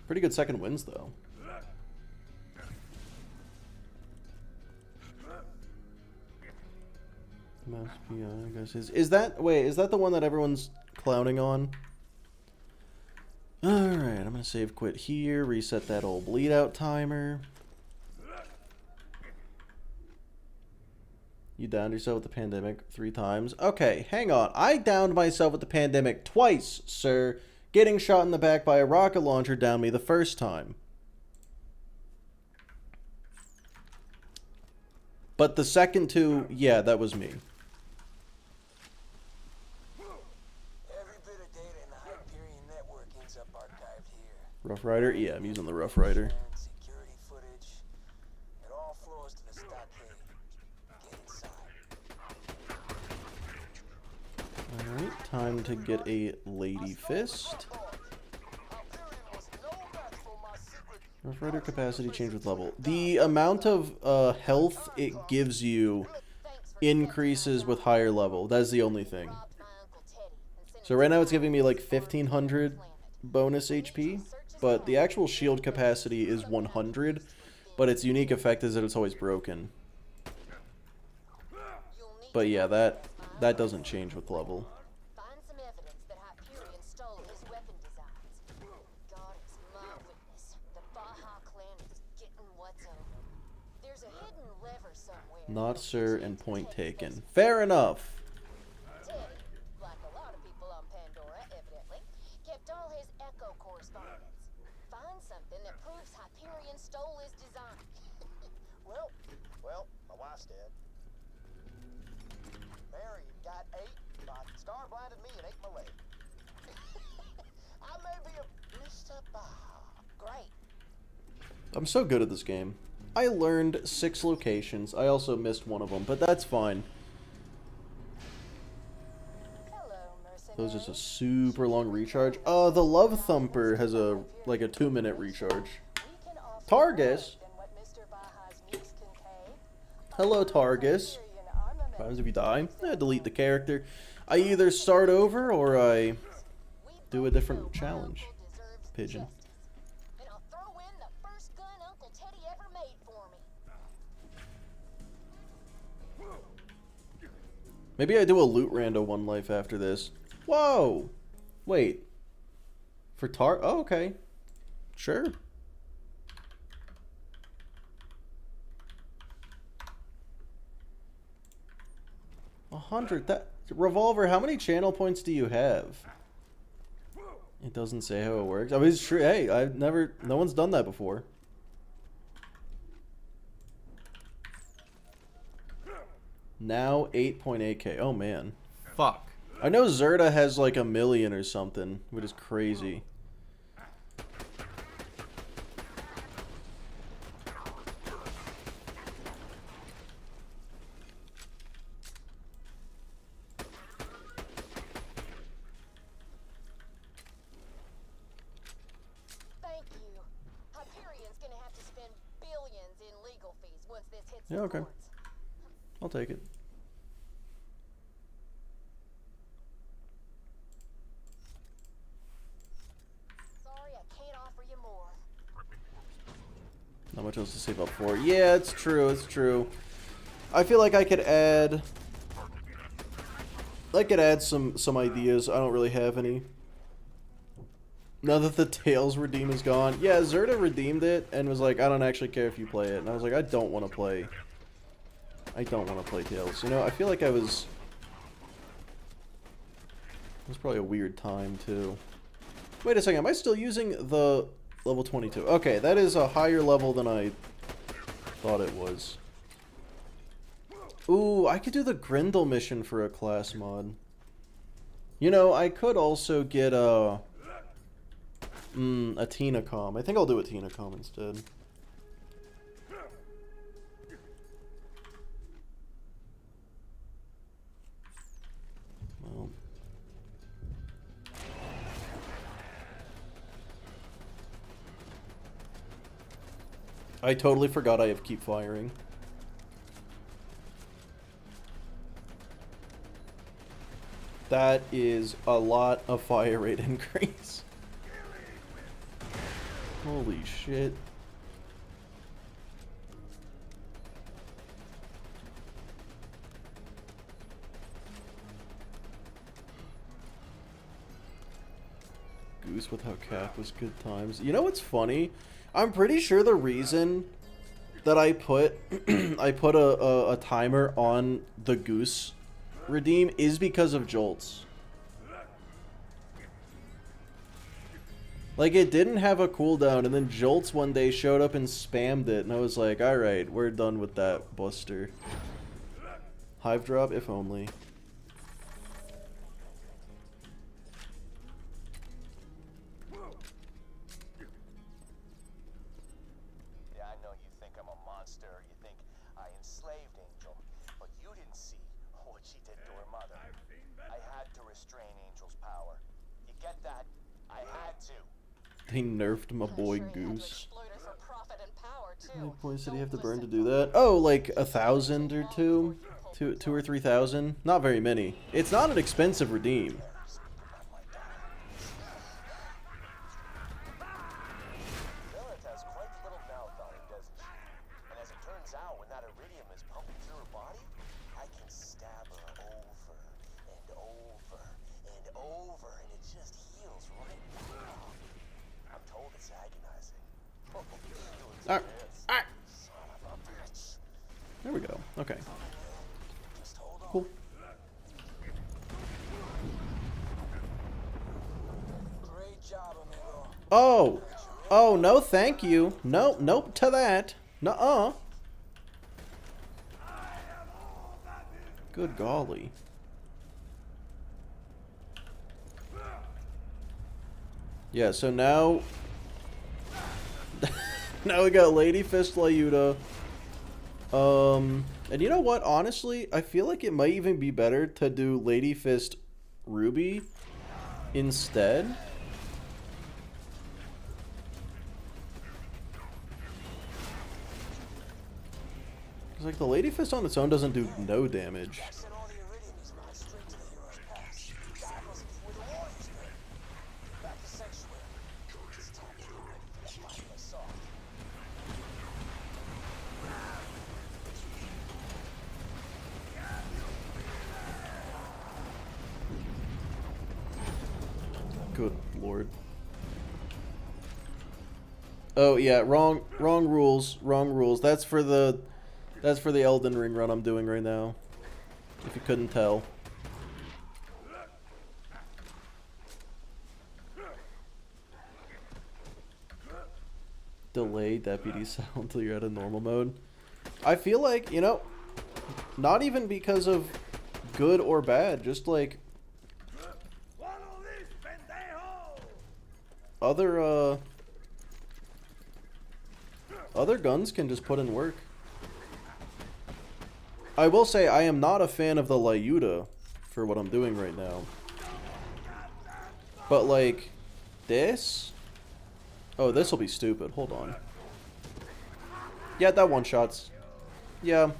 Speaker 1: Pretty good second wins, though. Must be, I guess. Is that the one that everyone's clowning on? Alright, I'm gonna save quit here, reset that old bleed out timer. You downed yourself with the pandemic 3 times. Okay, hang on. I downed myself with the pandemic twice, sir. Getting shot in the back by a rocket launcher downed me the first time. But the second 2, yeah, that was me.
Speaker 3: Every bit of data in the Hyperion network ends up archived here.
Speaker 1: Rough Rider? Yeah, I'm using the Rough Rider.
Speaker 3: Security footage. It all flows to the stockade. Get inside.
Speaker 1: Alright, time to get a Lady Fist. Rough Rider capacity change with level. The amount of health it gives you increases with higher level. That's the only thing. So right now it's giving me like 1500 bonus HP, but the actual shield capacity is 100, but its unique effect is that it's always broken. But yeah, that doesn't change with level.
Speaker 5: Find some evidence that Hyperion stole his weapon designs. God is my witness. The Baja clan is getting what's over. There's a hidden lever somewhere.
Speaker 1: Not sir, and point taken. Fair enough.
Speaker 5: Teddy, like a lot of people on Pandora, evidently, kept all his Echo correspondence. Find something that proves Hyperion Hyperion stole his design.
Speaker 3: Well, my wife's dead. Mary got ate, but star blinded me and ate my leg. I may be a Mr. Baja.
Speaker 5: Great.
Speaker 1: I'm so good at this game. I learned 6 locations. I also missed one of them, but that's fine.
Speaker 5: Hello,
Speaker 1: That was
Speaker 5: mercenary.
Speaker 1: just a super long recharge. The Love Thumper has a like a 2-minute recharge.
Speaker 5: We can offer
Speaker 1: Targus.
Speaker 5: more than what Mr. Baja's niece can pay.
Speaker 1: Hello, Targus.
Speaker 5: Hyperion armament.
Speaker 1: What happens if you die? Delete the character. I either start over or I do a different challenge. Pigeon.
Speaker 5: And I'll throw in the first gun Uncle Teddy ever made for me.
Speaker 1: Maybe I do a loot rando 1 life after this. Whoa! Wait. For oh, okay. Sure. That Revolver, how many channel points do you have? It doesn't say how it works. I mean, it's true. Hey, no one's done that before. Now 8.8k. Oh man.
Speaker 7: Fuck.
Speaker 1: I know Zerda has like 1 million or something, which is crazy.
Speaker 5: Thank you. Hyperion's gonna have to spend billions in legal fees once this hits
Speaker 1: Yeah,
Speaker 5: the
Speaker 1: okay.
Speaker 5: courts.
Speaker 1: I'll take it.
Speaker 5: Sorry, I can't offer you more.
Speaker 1: Not much else to save up for. Yeah, it's true. It's true. I feel like I could add. Some ideas. I don't really have any. Now that the Tails redeem is gone. Yeah, Zerda redeemed it and was like, I don't actually care if you play it. And I was like, I don't want to play. I don't want to play Tails. You know, I feel like it was probably a weird time, too. Wait a second. Am I still using the level 22? Okay, that is a higher level than I thought it was. Ooh, I could do the Grendel mission for a class mod. You know, I could also get a Tinacom. I think I'll do a Tinacom instead. Well. I totally forgot I have keep firing. That is a lot of fire rate increase. Holy shit. Goose without cap was good times. You know what's funny? I'm pretty sure the reason that I put a timer on the Goose redeem is because of jolts. Like, it didn't have a cooldown, and then jolts one day showed up and spammed it, and I was like, alright, we're done with that buster. Hive drop, if only.
Speaker 3: Yeah, I know you think I'm a monster. You think I enslaved Angel, but you didn't see what she did to her mother. I had to restrain Angel's power. You get that? I had to.
Speaker 1: They nerfed my boy
Speaker 5: Sure, you had to
Speaker 1: Goose.
Speaker 5: exploit her for profit and power, too.
Speaker 1: How many points did he have to
Speaker 5: Don't
Speaker 1: burn to
Speaker 5: listen
Speaker 1: do that? Oh, like 1,000 or two? Two or 3,000? Not very many. It's not an expensive redeem.
Speaker 3: Lilith has quite the little mouth on it, doesn't she? And as it turns out, when that iridium is pumping through her body, I can stab her over and over and over, and it just heals right now. I'm told it's agonizing.
Speaker 1: Ah, ah.
Speaker 3: Son of a bitch.
Speaker 1: There we go. Okay.
Speaker 3: Just hold on.
Speaker 1: Cool.
Speaker 3: Great job, amigo.
Speaker 1: Oh! Oh, no thank you. Nope, nope to that. Nuh-uh. Good golly. Yeah, so now... now we got Lady Fist Leuda. And you know what? Honestly, I feel like it might even be better to do Lady Fist Ruby instead. Because, like, the Lady Fist on its own doesn't do no damage.
Speaker 3: Sent all the Iridium Mine straight to the Hero's Pass. That wasn't where the Warriors go. Back to Sanctuary. It's time to get ready for the final assault.
Speaker 1: Good lord. Oh yeah, wrong rules, wrong rules. That's for the Elden Ring run I'm doing right now. If you couldn't tell. Delay deputy sound until you're at a normal mode. I feel like, you know, not even because of good or bad, just like other guns can just put in work. I will say I am not a fan of the Leuda for what I'm doing right now. But like this? Oh, this will be stupid. Hold on. Yeah, that one shots. Yeah.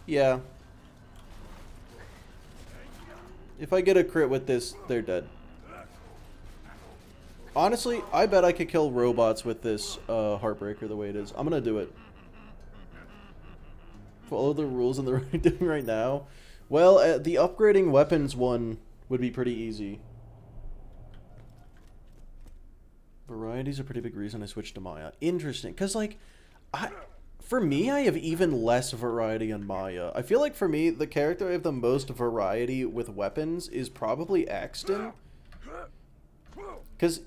Speaker 1: Yeah. If I get a crit with this, they're dead. Honestly, I bet I could kill robots with this Heartbreaker the way it is. I'm gonna do it. Follow the rules in the right doing right now. Well, the upgrading weapons one would be pretty easy. Variety's a pretty big reason I switched to Maya. Interesting, because like, for me, I have even less variety on Maya. I feel like for me, the character I have the most variety with weapons is probably Axton. Because,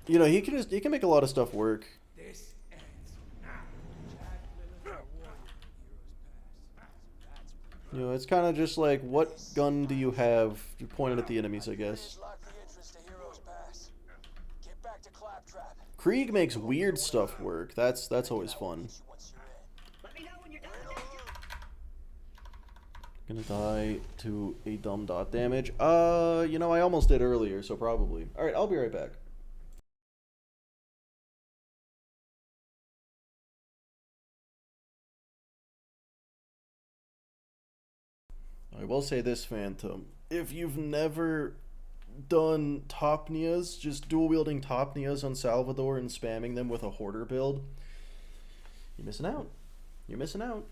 Speaker 1: you know, he can make a lot of stuff work.
Speaker 8: This ends now.
Speaker 1: You know, it's kind of just like, what gun do you have pointed at the enemies, I guess.
Speaker 3: Lock the entrance to Hero's Pass. Get back to Claptrap.
Speaker 1: Krieg makes weird stuff work. That's always fun.
Speaker 3: Once you're in.
Speaker 4: Let me know when you're done.
Speaker 1: Gonna die to a dumb dot damage. You know, I almost did earlier, so probably. Alright, I'll be right back. I will say this, Phantom. If you've never done Topnias, just dual-wielding Topnias on Salvador and spamming them with a Hoarder build, you're missing out. You're missing out.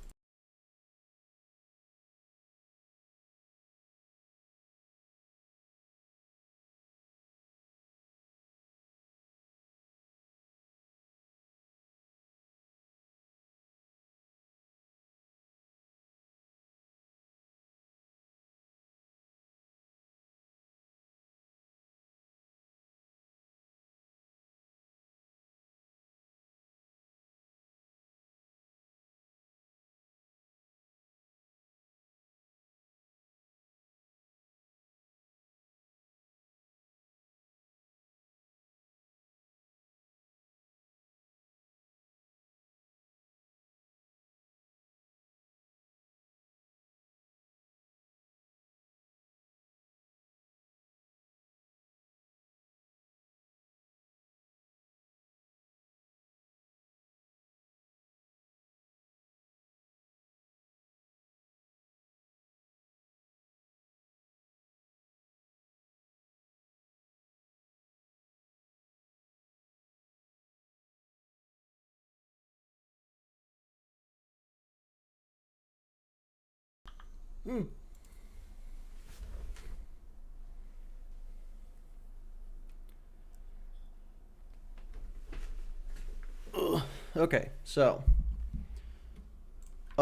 Speaker 1: Okay, so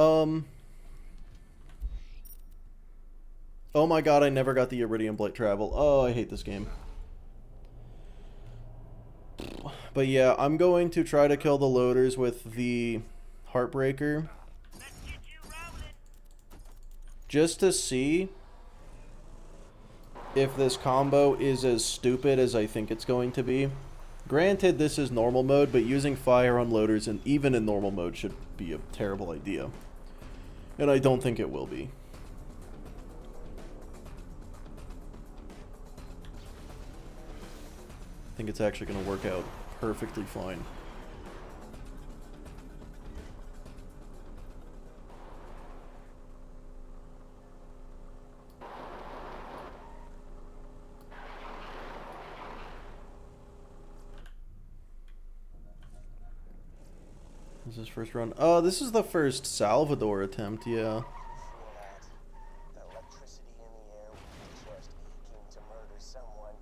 Speaker 1: oh my god, I never got the Iridium Blight Travel. Oh, I hate this game. But yeah, I'm going to try to kill the loaders with the Heartbreaker. Just to see if this combo is as stupid as I think it's going to be. Granted, this is normal mode, but using fire on loaders, and even in normal mode, should be a terrible idea. And I don't think it will be. I think it's actually going to work out perfectly fine. This is his first run. Oh, this is the first Salvador attempt, yeah.
Speaker 3: That electricity in the air was just aching to murder someone.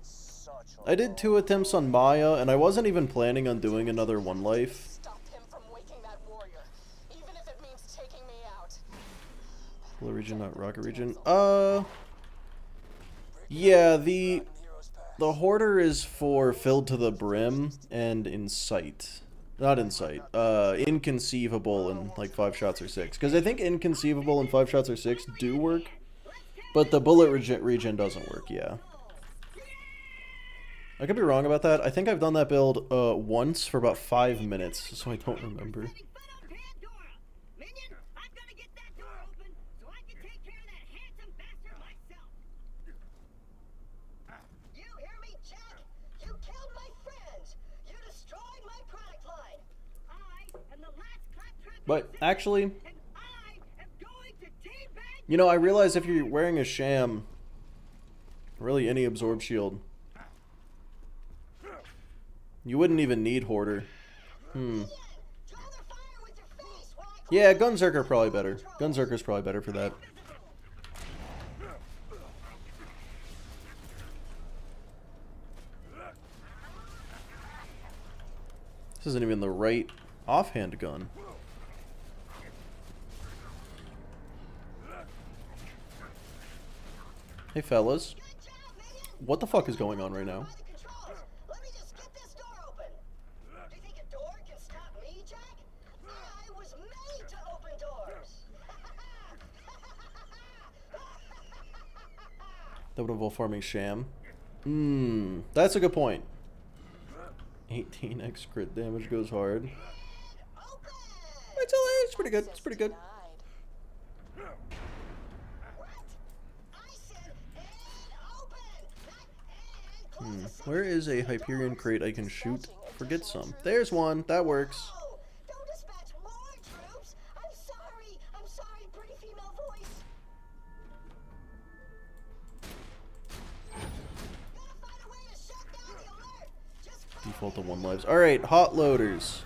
Speaker 3: Such a
Speaker 1: I did 2 attempts on Maya, and I wasn't even planning on doing another one life.
Speaker 5: Stop him from waking that warrior, even if it means taking me out.
Speaker 1: Bullet region, not rocket region. Yeah, the hoarder is for filled to the brim and in sight. Not in sight. Inconceivable and like 5 shots or 6. Because I think inconceivable and 5 shots or 6 do work, but the bullet regen doesn't work. Yeah. I could be wrong about that. I think I've done that build once for about 5 minutes, so I don't remember. But actually, you know, I realize if you're wearing a sham, really any absorb shield, you wouldn't even need hoarder. Yeah, Gunzerker probably better. Gunzerker's probably better for that. This isn't even the right offhand gun. Hey fellas, what the fuck is going on right now?
Speaker 3: Let me just get this door open. Do you think a door can stop me, Jack? I was made to open doors.
Speaker 1: That would involve farming sham. That's a good point. 18x crit damage goes hard. It's pretty good. It's pretty good. Where is a Hyperion crate I can shoot? Forget some. There's one. That works.
Speaker 3: Don't dispatch more troops. I'm sorry. I'm sorry, pretty female voice. Gotta find a way to shut down the alert. Just
Speaker 1: Default to 1 lives. Alright, hot loaders.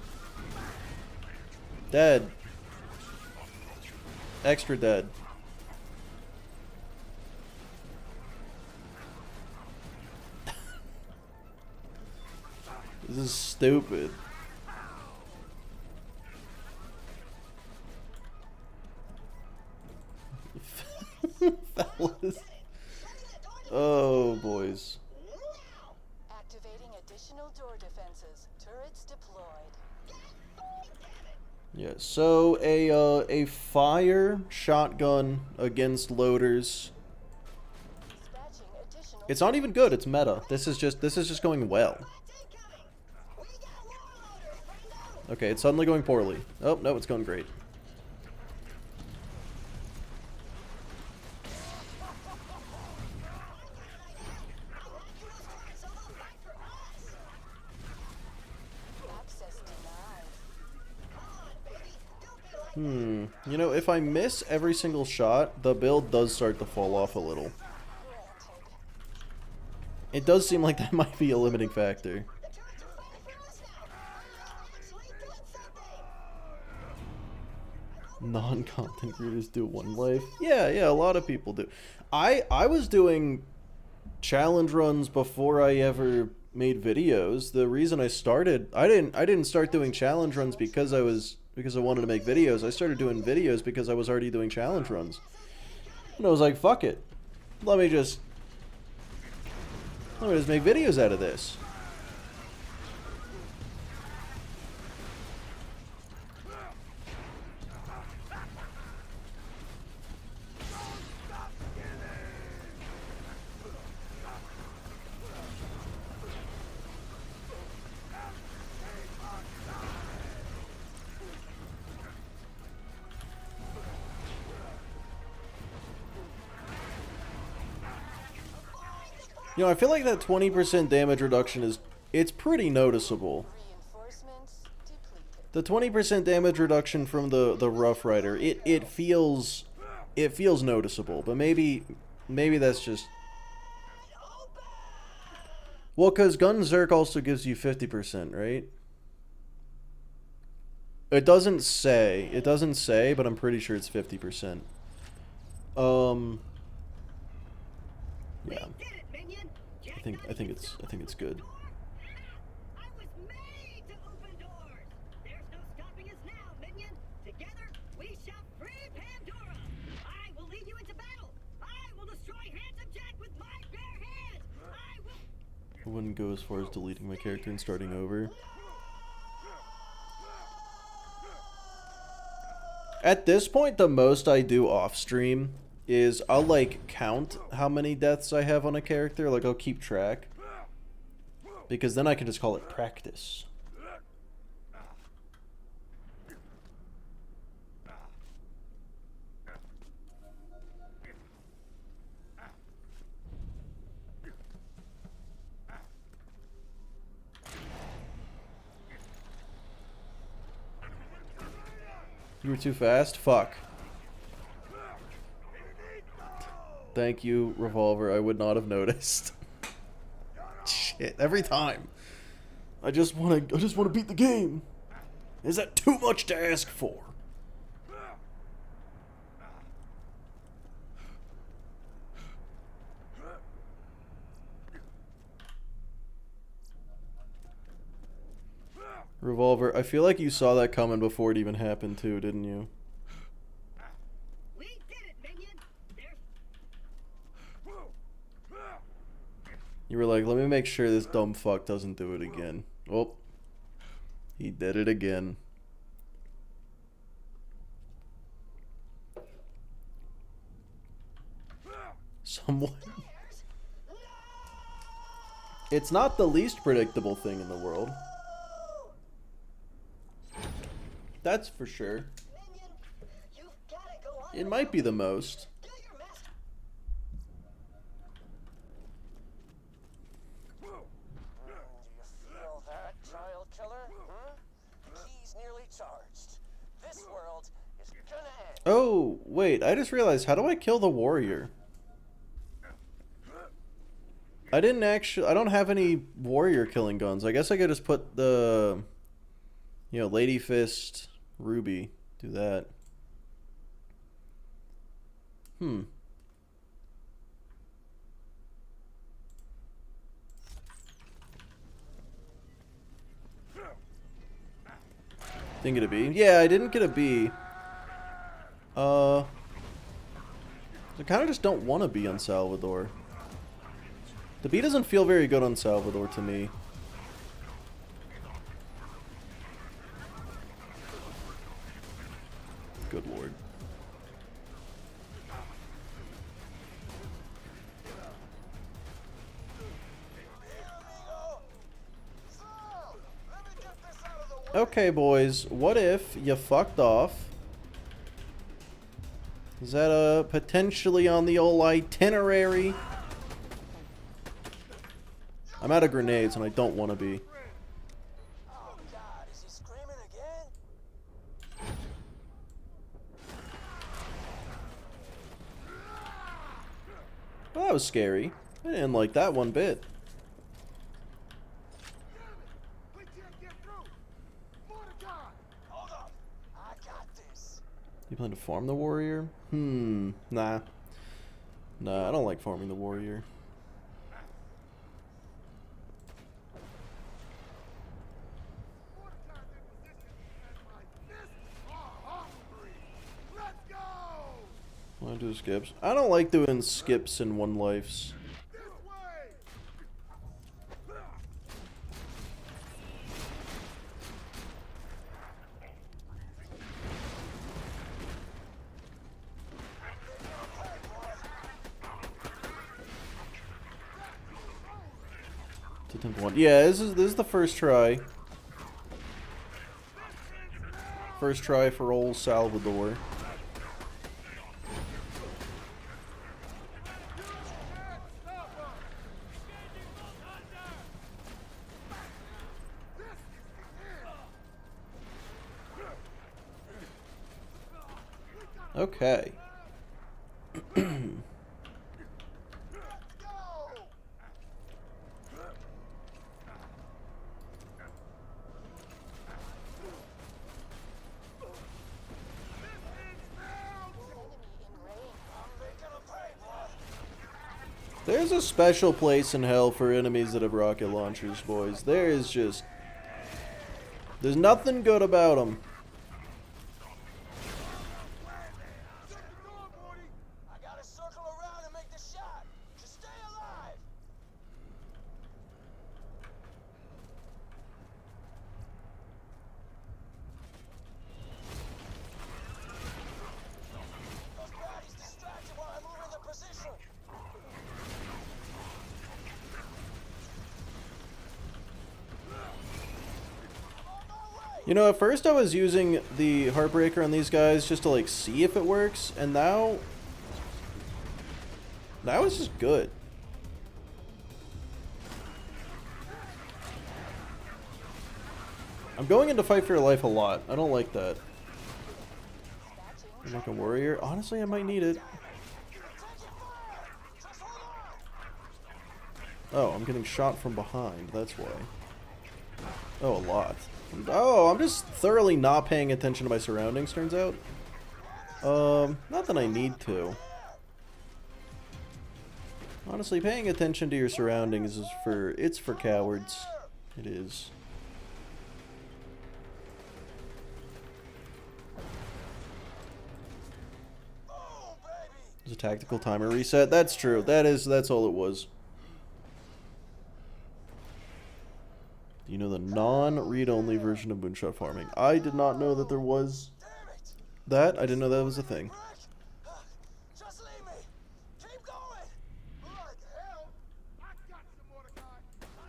Speaker 1: Dead. Extra dead. This is stupid. Fellas. Oh, boys.
Speaker 5: Activating additional door defenses. Turrets deployed.
Speaker 1: Yeah, so a fire shotgun against loaders.
Speaker 5: Dispatching additional.
Speaker 1: It's not even good, it's meta. This is just going well. Okay, it's suddenly going poorly. Oh, no, it's going great.
Speaker 5: Access denied.
Speaker 1: You know, if I miss every single shot, the build does start to fall off a little. It does seem like that might be a limiting factor. Non-content creators do 1 life. Yeah, a lot of people do. I was doing challenge runs before I ever made videos. The reason I started, I didn't start doing challenge runs because I wanted to make videos. I started doing videos because I was already doing challenge runs. And I was like, fuck it. Let me just make videos out of this. You know, I feel like that 20% damage reduction it's pretty noticeable.
Speaker 5: Reinforcements depleted.
Speaker 1: The 20% damage reduction from the Rough Rider, it feels noticeable, but maybe that's just... Well, because Gun Zerk also gives you 50%, right? It doesn't say, but I'm pretty sure it's 50%. Yeah. I think it's good.
Speaker 4: I was made to open doors. There's no stopping us now, minion. Together we shall free Pandora. I will lead you into battle. I will destroy Handsome Jack with my bare hands.
Speaker 1: I wouldn't go as far as deleting my character and starting over. At this point, the most I do off stream is I'll like count how many deaths I have on a character. Like I'll keep track, because then I can just call it practice. You were too fast? Fuck. Thank you, Revolver. I would not have noticed. Shit, every time. I just want to beat the game. Is that too much to ask for? Revolver, I feel like you saw that coming before it even happened too, didn't you?
Speaker 4: We did it, minion.
Speaker 1: You were like, let me make sure this dumb fuck doesn't do it again. Oh, he did it again. Someone. It's not the least predictable thing in the world. That's for sure.
Speaker 3: Minion, you've gotta go on.
Speaker 1: It might be the most.
Speaker 3: Do your best. Do you feel that, child killer? Key's nearly charged. This world is gonna end.
Speaker 1: Oh, wait, I just realized, how do I kill the warrior? I don't have any warrior killing guns. I guess I could just put the, you know, Lady Fist, Ruby, do that. Didn't get a B. Yeah, I didn't get a B. I kind of just don't want to be on Salvador. The B doesn't feel very good on Salvador to me. Good lord. Okay, boys, what if you fucked off? Is that potentially on the old itinerary? I'm out of grenades and I don't want to be.
Speaker 3: Oh God, is he screaming again?
Speaker 1: Well, that was scary. I didn't like that one bit.
Speaker 8: We can't get through. Mordecai!
Speaker 3: Hold on, I got this.
Speaker 1: You plan to farm the warrior? Nah. Nah, I don't like farming the warrior.
Speaker 8: Mordecai's in position and my fists are hungry. Let's go!
Speaker 1: Want to do skips? I don't like doing skips in one lives.
Speaker 8: This way!
Speaker 1: To attempt one. Yeah, this is the first try. First try for old Salvador. Okay. There's a special place in hell for enemies that have rocket launchers, boys. There is just... There's nothing good about them.
Speaker 3: I gotta circle around and make the shot. Just stay alive. Those baddies distracted while I move into position.
Speaker 1: You know, at first I was using the Heartbreaker on these guys just to, like, see if it works, and now it's just good. I'm going into Fight for Your Life a lot. I don't like that. I'm like a warrior. Honestly, I might need it. Oh, I'm getting shot from behind. That's why. Oh, a lot. Oh, I'm just thoroughly not paying attention to my surroundings, turns out. Not that I need to. Honestly, paying attention to your surroundings is it's for cowards. It is. There's a tactical timer reset. That's true. That's all it was. You know the non-read-only version of moonshot farming. I did not know that there was that. I didn't know that was a thing.
Speaker 3: Just leave me. Keep going.
Speaker 9: Like hell. I got some Mordecai.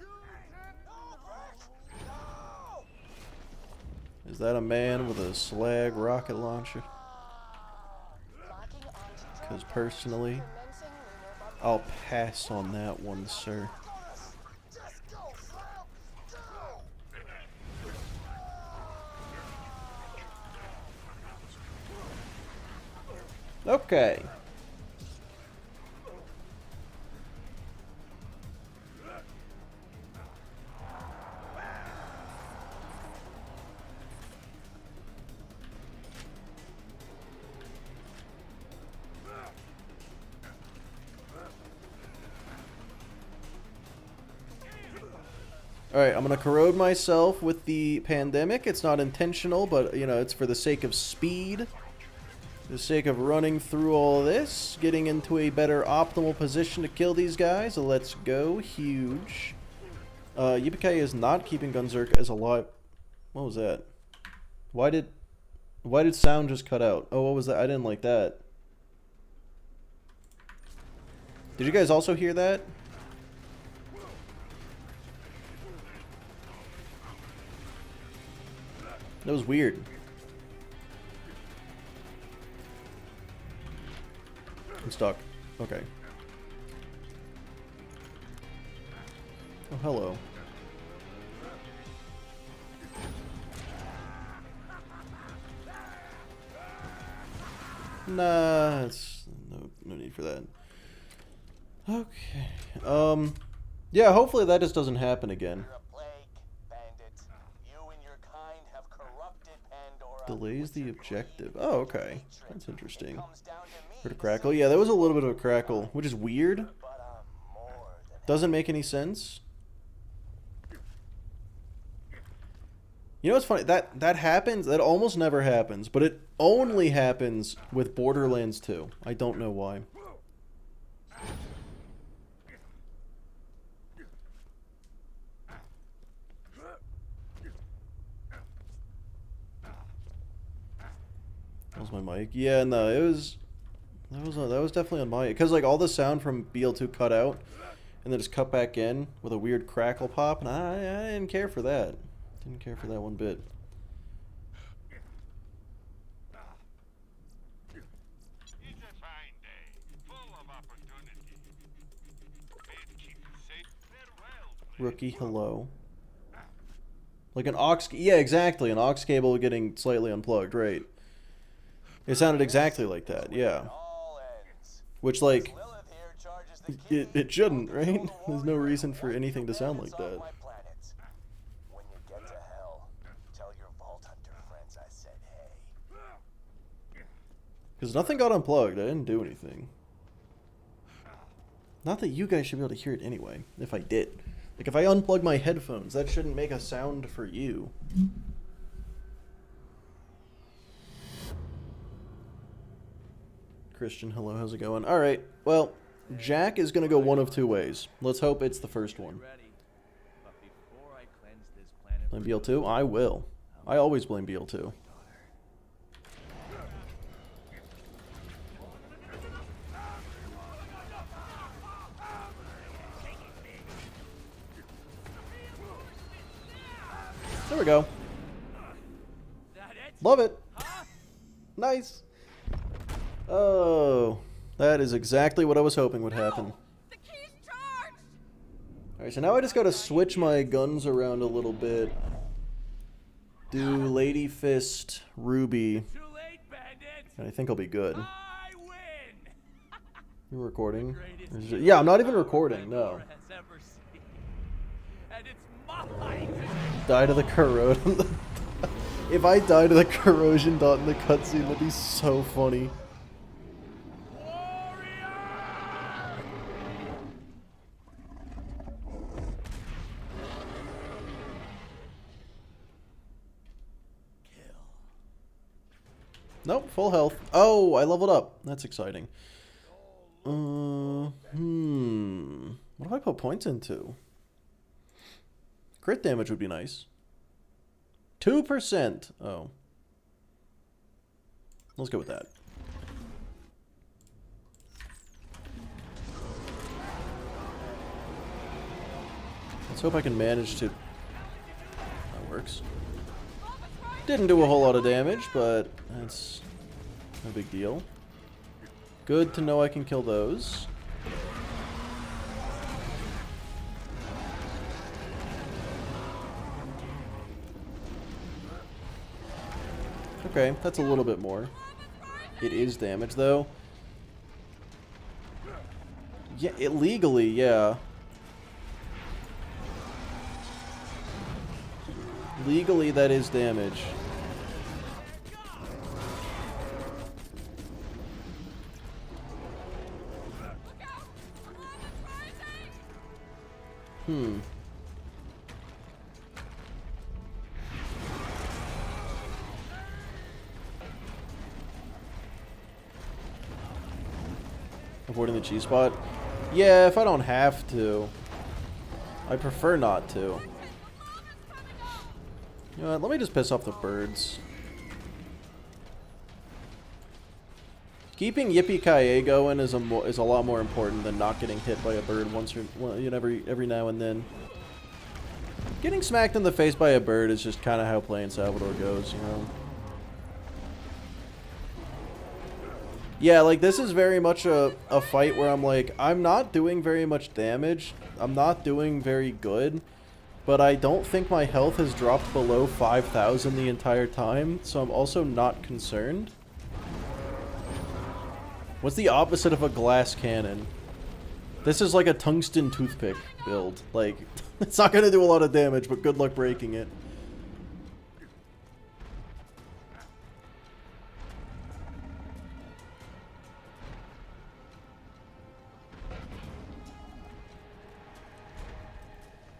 Speaker 9: You can't.
Speaker 3: No, Brick. No.
Speaker 1: Is that a man with a slag rocket launcher? Because personally, I'll pass on that one, sir.
Speaker 9: Just go, Slam. Go.
Speaker 1: Okay. Alright, I'm gonna corrode myself with the pandemic. It's not intentional, but, you know, it's for the sake of speed. For the sake of running through all this, getting into a better optimal position to kill these guys. So let's go. Huge. Yippee is not keeping Gunzerk as alive. What was that? Why did sound just cut out? Oh, what was that? I didn't like that. Did you guys also hear that? That was weird. I'm stuck. Okay. Oh, hello. Nah, it's no need for that. Okay. Yeah, hopefully that just doesn't happen again.
Speaker 3: You're a plague, bandit. You and your kind have corrupted Pandora.
Speaker 1: Delays the objective. Oh, okay. That's interesting.
Speaker 3: Comes down to me.
Speaker 1: Heard a crackle. Yeah, there was a little bit of a crackle, which is weird.
Speaker 3: But I'm more than
Speaker 1: Doesn't make any sense. You know what's funny? That happens. That almost never happens, but it only happens with Borderlands 2. I don't know why. That was my mic. Yeah, no, it was. That was definitely on my, because like all the sound from BL2 cut out, and then just cut back in with a weird crackle pop, and I didn't care for that. Didn't care for that one bit.
Speaker 10: It's a fine day, full of opportunity. May it keep you safe. Farewell,
Speaker 1: Rookie, hello. Like an aux, yeah, exactly, an aux cable getting slightly unplugged, right? It sounded exactly like that, yeah. Which, like, it shouldn't, right? There's no reason for anything to sound like that.
Speaker 3: When you get to hell, tell your Vault Hunter friends I said hey.
Speaker 1: Because nothing got unplugged. I didn't do anything. Not that you guys should be able to hear it anyway, if I did. Like, if I unplug my headphones, that shouldn't make a sound for you. Christian, hello, how's it going? Alright, well, Jack is going to go one of two ways. Let's hope it's the first one. Blame BL2? I will. I always blame BL2. There we go. Love it. Nice. Oh, that is exactly what I was hoping would happen. Alright, so now I just gotta switch my guns around a little bit. Do Lady Fist, Ruby. And I think I'll be good. You're recording? Yeah, I'm not even recording, no. Die to the corrosion. If I die to the corrosion dot in the cutscene, that'd be so funny. Nope, full health. Oh, I leveled up. That's exciting. What do I put points into? Crit damage would be nice. 2%. Oh. Let's go with that. Let's hope I can manage to... That works. Didn't do a whole lot of damage, but that's no big deal. Good to know I can kill those. Okay, that's a little bit more. It is damage, though. Yeah, illegally, yeah. Legally, that is damage. Avoiding the G-spot? Yeah, if I don't have to. I prefer not to. You know what, let me just piss off the birds. Keeping Yippee-Ki-Yay going is a lot more important than not getting hit by a bird every now and then. Getting smacked in the face by a bird is just kind of how playing Salvador goes, you know? Yeah, like, this is very much a fight where I'm like, I'm not doing very much damage. I'm not doing very good. But I don't think my health has dropped below 5,000 the entire time, so I'm also not concerned. What's the opposite of a glass cannon? This is like a tungsten toothpick build. Like, it's not gonna do a lot of damage, but good luck breaking it.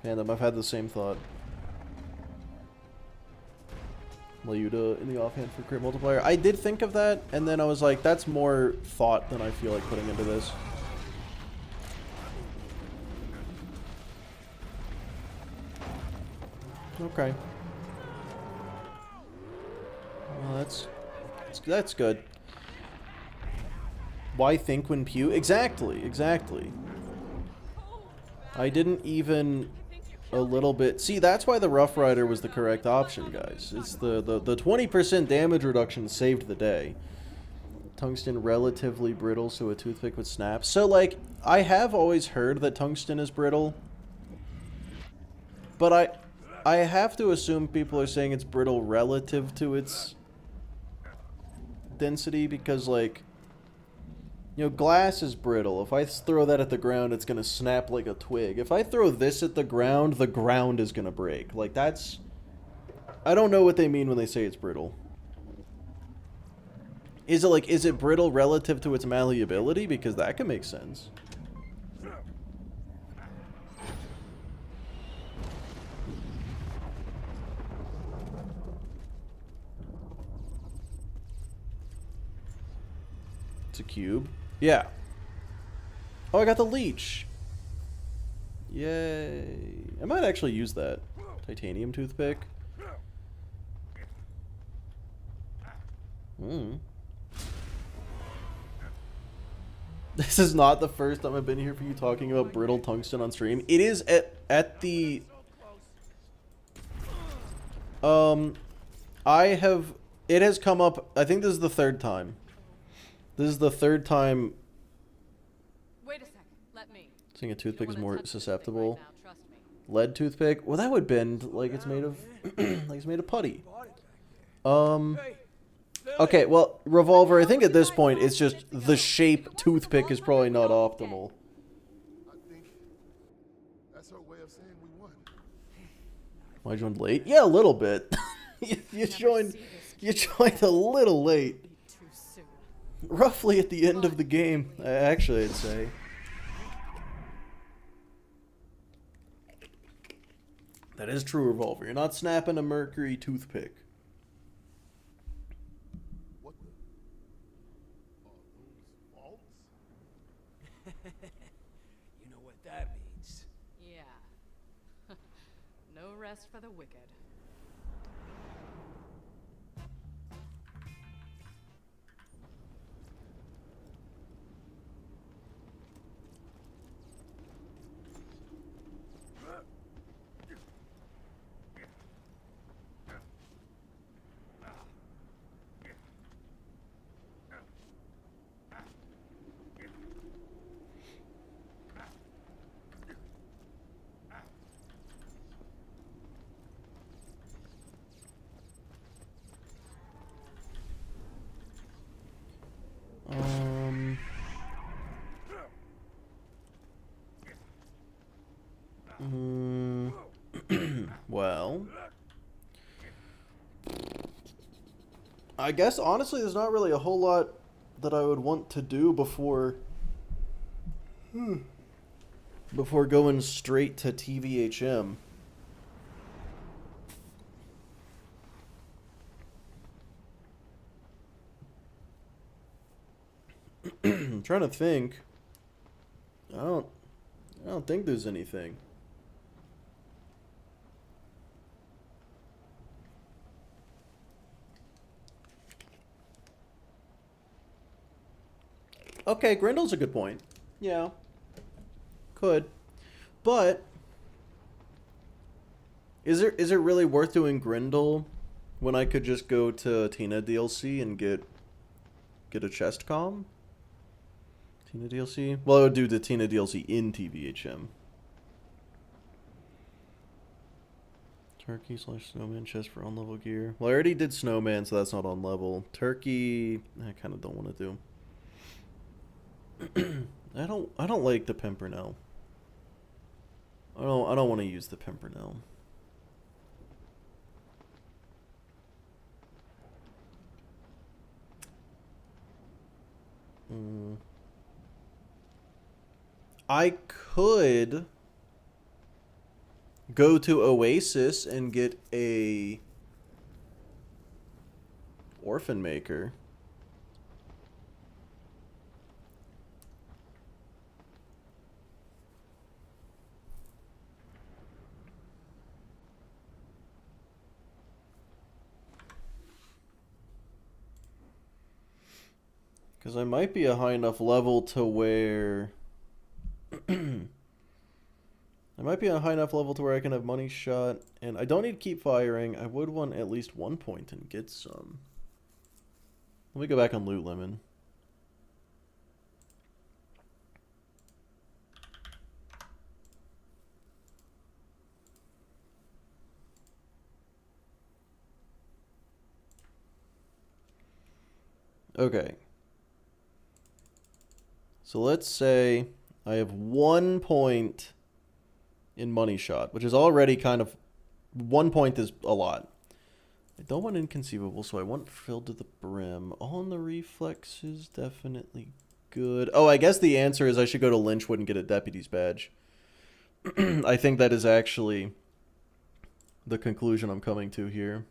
Speaker 1: Fandom, I've had the same thought. Leuda in the offhand for crit multiplier. I did think of that, and then I was like, that's more thought than I feel like putting into this. Okay. Well, that's good. Why think when pew? Exactly, exactly. I didn't even a little bit... See, that's why the Rough Rider was the correct option, guys. It's the 20% damage reduction saved the day. Tungsten relatively brittle, so a toothpick would snap. So, like, I have always heard that tungsten is brittle. But I have to assume people are saying it's brittle relative to its density because, like, you know, glass is brittle. If I throw that at the ground, it's going to snap like a twig. If I throw this at the ground is going to break. Like, that's... I don't know what they mean when they say it's brittle. Is it, like, is it brittle relative to its malleability? Because that can make sense. It's a cube. Yeah. Oh, I got the leech. Yay. I might actually use that. Titanium toothpick. This is not the first time I've been here for you talking about brittle tungsten on stream. It is at the... It has come up... I think this is the third time. This is the third time...
Speaker 11: Wait a sec. Let me.
Speaker 1: Saying a toothpick is more susceptible. Lead toothpick? Well, that would bend like it's made of... like it's made of putty. Okay, well, Revolver, I think at this point, it's just the shape toothpick is probably not optimal.
Speaker 9: I think that's her way of saying we won.
Speaker 1: Well, I joined late? Yeah, a little bit. you joined a little late. Roughly at the end of the game, actually, I'd say. That is true, Revolver. You're not snapping a mercury toothpick.
Speaker 9: What the? Are those faults?
Speaker 2: You know what that means.
Speaker 11: Yeah. No rest for the wicked.
Speaker 1: Well, I guess honestly there's not really a whole lot that I would want to do before going straight to TVHM. I'm trying to think. I don't think there's anything. Okay, Grindle's a good point. Yeah. Could. But is it really worth doing Grindle when I could just go to Tina DLC and get a chest comm? Tina DLC? Well, I would do the Tina DLC in TVHM. Turkey / snowman chest for on level gear. Well, I already did snowman, so that's not on level. Turkey, I kind of don't want to do. I don't like the Pimpernel. I don't want to use the Pimpernel. I could go to Oasis and get a Orphan Maker. Because I might be a high enough level to where... I might be a high enough level to where I can have money shot. And I don't need to keep firing. I would want at least 1 point and get some. Let me go back on Loot Lemon. Okay. So let's say I have 1 point in money shot, which is already kind of... 1 point is a lot. I don't want inconceivable, so I want filled to the brim. On the reflexes, definitely good. Oh, I guess the answer is I should go to Lynchwood and get a deputy's badge. I think that is actually the conclusion I'm coming to here.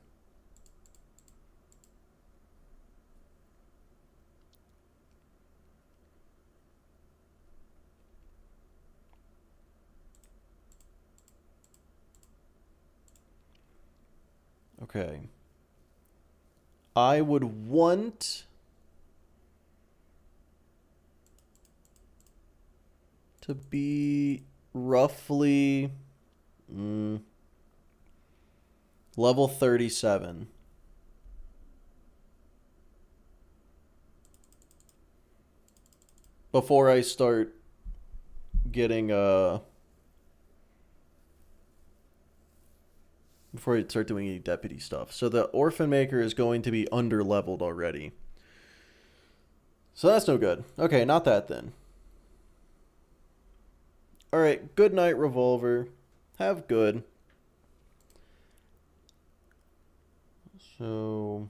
Speaker 1: Okay. I would want to be roughly level 37. Before I start getting before I start doing any deputy stuff. So the Orphan Maker is going to be under-leveled already. So that's no good. Okay, not that then. Alright, good night, Revolver. Have good. So...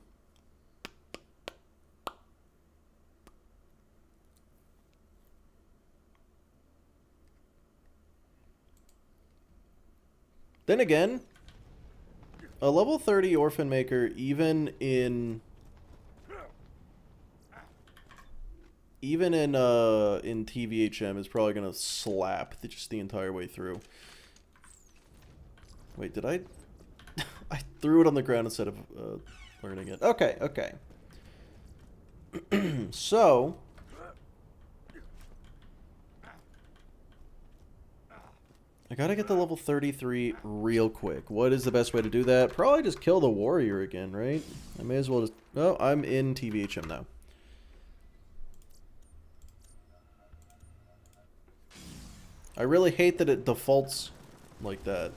Speaker 1: Then again, a level 30 Orphan Maker, even in TVHM, is probably gonna slap just the entire way through. Wait, did I? I threw it on the ground instead of learning it. Okay, okay. So. I gotta get the level 33 real quick. What is the best way to do that? Probably just kill the warrior again, right? I may as well just... Oh, I'm in TVHM now. I really hate that it defaults like that.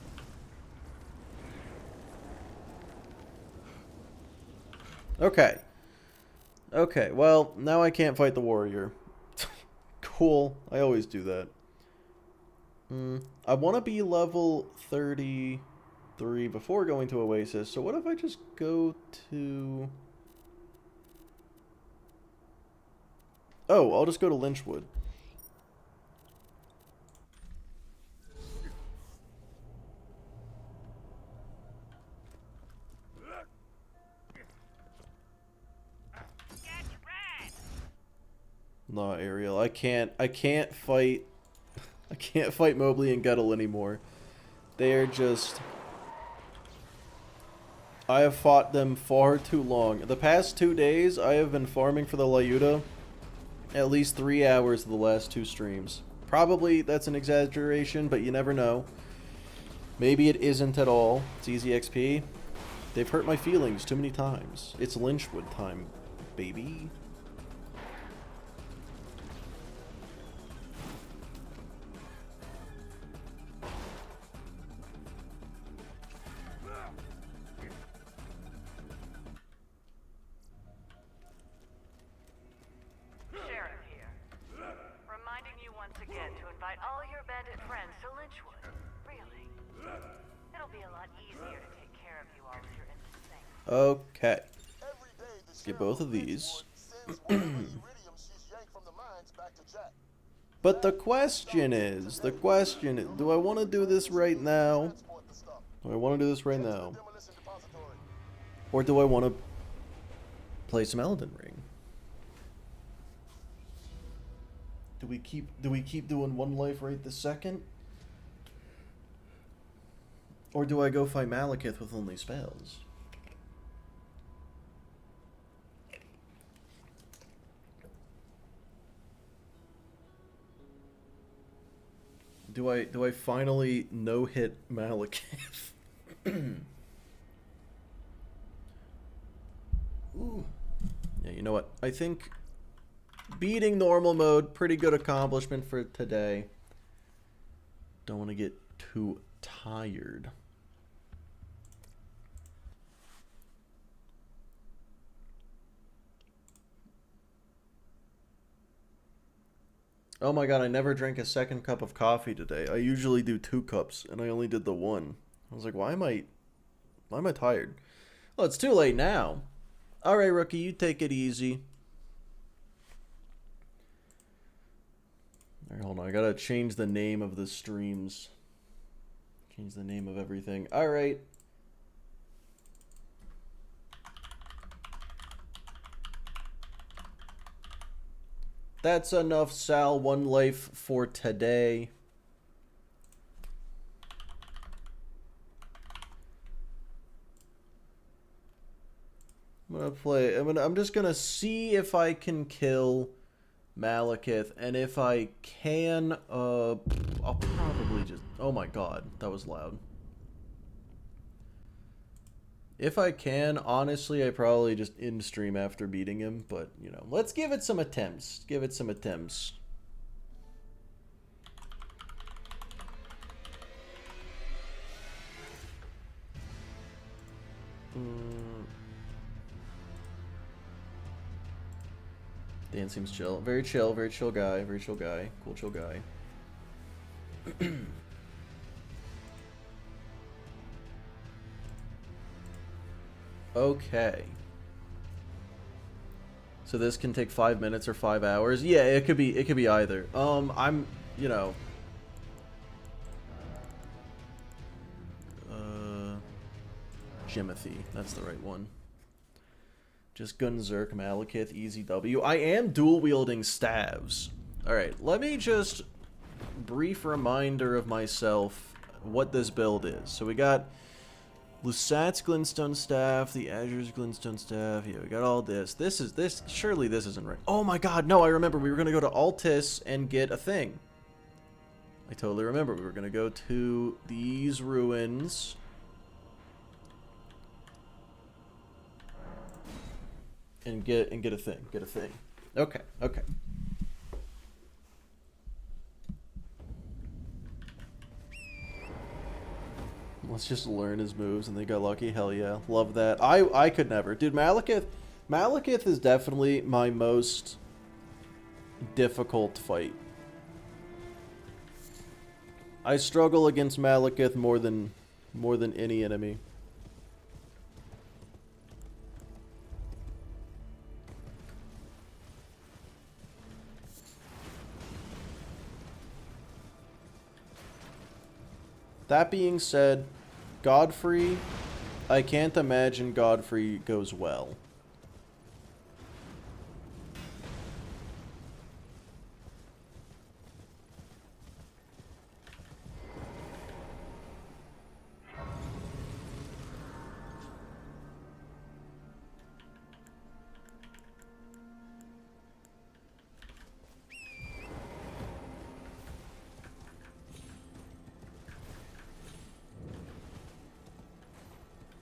Speaker 1: Okay. Okay, well, now I can't fight the warrior. Cool. I always do that. I want to be level 33 before going to Oasis, so what if I just go to... Oh, I'll just go to Lynchwood. No, Ariel, I can't fight... I can't fight Mobley and Guttle anymore. They are just... I have fought them far too long. The past 2 days, I have been farming for the Leuda at least 3 hours of the last 2 streams. Probably that's an exaggeration, but you never know. Maybe it isn't at all. It's easy XP. They've hurt my feelings too many times. It's Lynchwood time, baby. Okay. Let's get both of these. But the question is, do I want to do this right now? Do I want to do this right now? Or do I want to play some Elden Ring? Do we keep doing one life right this second? Or do I go fight Malekith with only spells? Do I finally no-hit Malekith? Ooh. Yeah, you know what? I think beating normal mode, pretty good accomplishment for today. Don't want to get too tired. Oh my god, I never drank a second cup of coffee today. I usually do 2 cups, and I only did the 1. I was like, why am I tired? Well, it's too late now. Alright, Rookie, you take it easy. Alright, hold on. I gotta change the name of the streams. Change the name of everything. Alright. That's enough, Sal. One life for today. I'm just gonna see if I can kill Malekith, and if I can, I'll probably just... Oh my god, that was loud. If I can, honestly, I probably just end stream after beating him, but, you know, let's give it some attempts. Give it some attempts. Dan seems chill. Very chill guy. Very chill guy. Cool chill guy. Okay. So this can take 5 minutes or 5 hours. Yeah, it could be either. I'm, you know, Jimothy. That's the right one. Just Gunzerk, Malekith, easy W. I am dual wielding staves. Alright, let me just brief reminder of myself what this build is. So we got Lusat's Glintstone Staff, the Azure's Glintstone Staff. Yeah, we got all this. Surely this isn't right. Oh my god, no, I remember we were going to go to Altis and get a thing. I totally remember. We were going to go to these ruins. And get a thing. Okay. Let's just learn his moves, and they got lucky. Hell yeah, love that. I could never, dude. Malekith is definitely my most difficult fight. I struggle against Malekith more than any enemy. That being said, Godfrey, I can't imagine Godfrey goes well.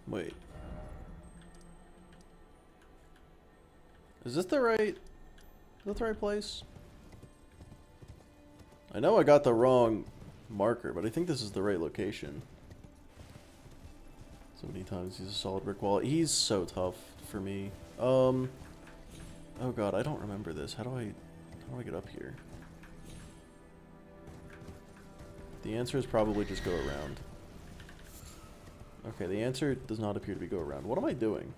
Speaker 1: Wait. Is this the right place? I know I got the wrong marker, but I think this is the right location. So many times he's a solid brick wall. He's so tough for me. Oh god, I don't remember this. How do I get up here? The answer is probably just go around. Okay, the answer does not appear to be go around. What am I doing?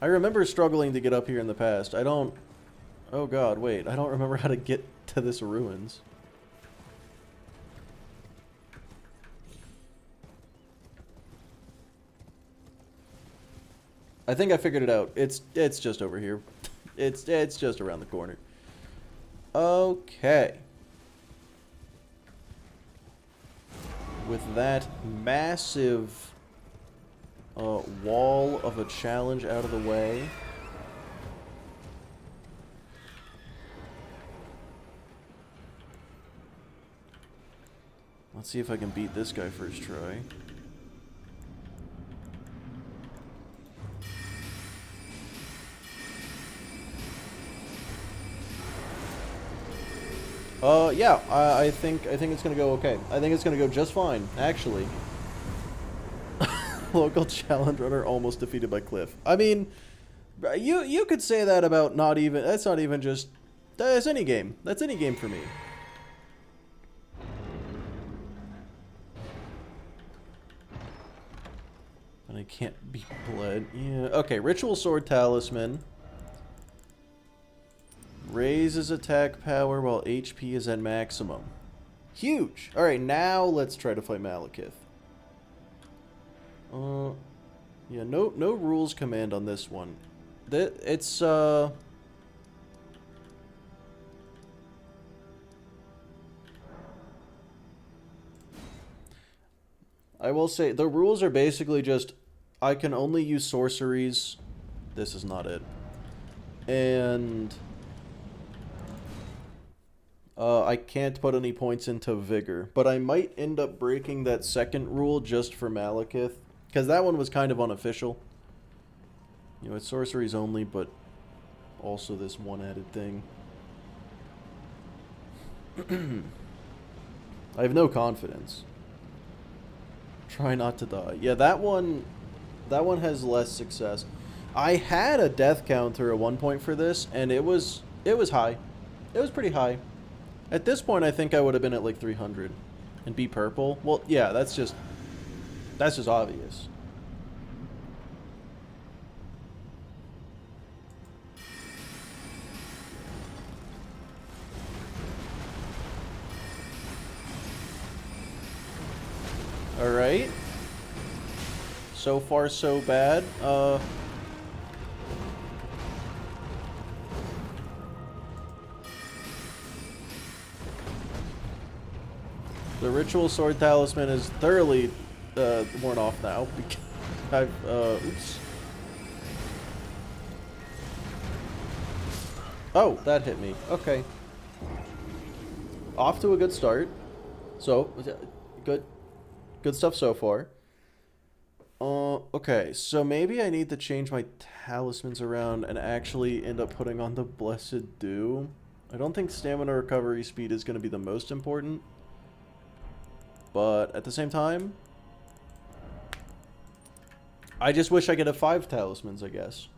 Speaker 1: I remember struggling to get up here in the past. I don't... Oh god, wait. I don't remember how to get to this ruins. I think I figured it out. It's just over here. It's just around the corner. Okay. With that massive wall of a challenge out of the way, let's see if I can beat this guy first try. Yeah, I think it's gonna go okay. I think it's gonna go just fine, actually. Local challenge runner almost defeated by Cliff. I mean, You could say that about not even... That's not even just... That's any game. That's any game for me. And I can't be bled. Yeah. Okay, Ritual Sword Talisman. Raises attack power while HP is at maximum. Huge! Alright, now let's try to fight Malekith. Yeah, no rules command on this one. It's, I will say, the rules are basically just, I can only use sorceries. This is not it. And... I can't put any points into Vigor, but I might end up breaking that second rule just for Malekith, because that one was kind of unofficial. You know, it's sorceries only, but also this one added thing. I have no confidence. Try not to die. Yeah, that one has less success. I had a death counter at one point for this, and it was high. It was pretty high. At this point, I think I would have been at like 300 and be purple. Well, yeah, that's just obvious. All right. So far, so bad. The Ritual Sword Talisman is thoroughly worn off now. Because I've, oops. Oh, that hit me. Okay. Off to a good start. So, good stuff so far. Okay, so maybe I need to change my talismans around and actually end up putting on the Blessed Dew. I don't think stamina recovery speed is going to be the most important. But at the same time, I just wish I could have 5 talismans, I guess.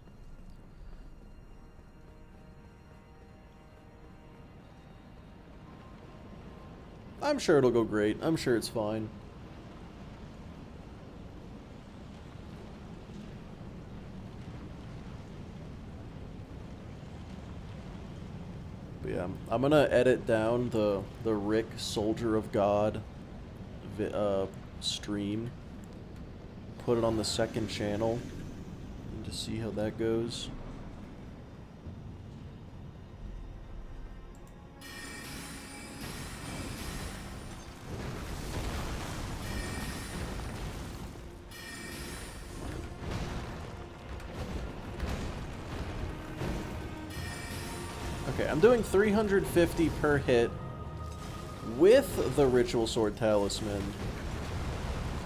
Speaker 1: I'm sure it'll go great. I'm sure it's fine. But yeah, I'm gonna edit down the Rick Soldier of God stream, put it on the second channel, and just see how that goes. Okay, I'm doing 350 per hit with the Ritual Sword Talisman.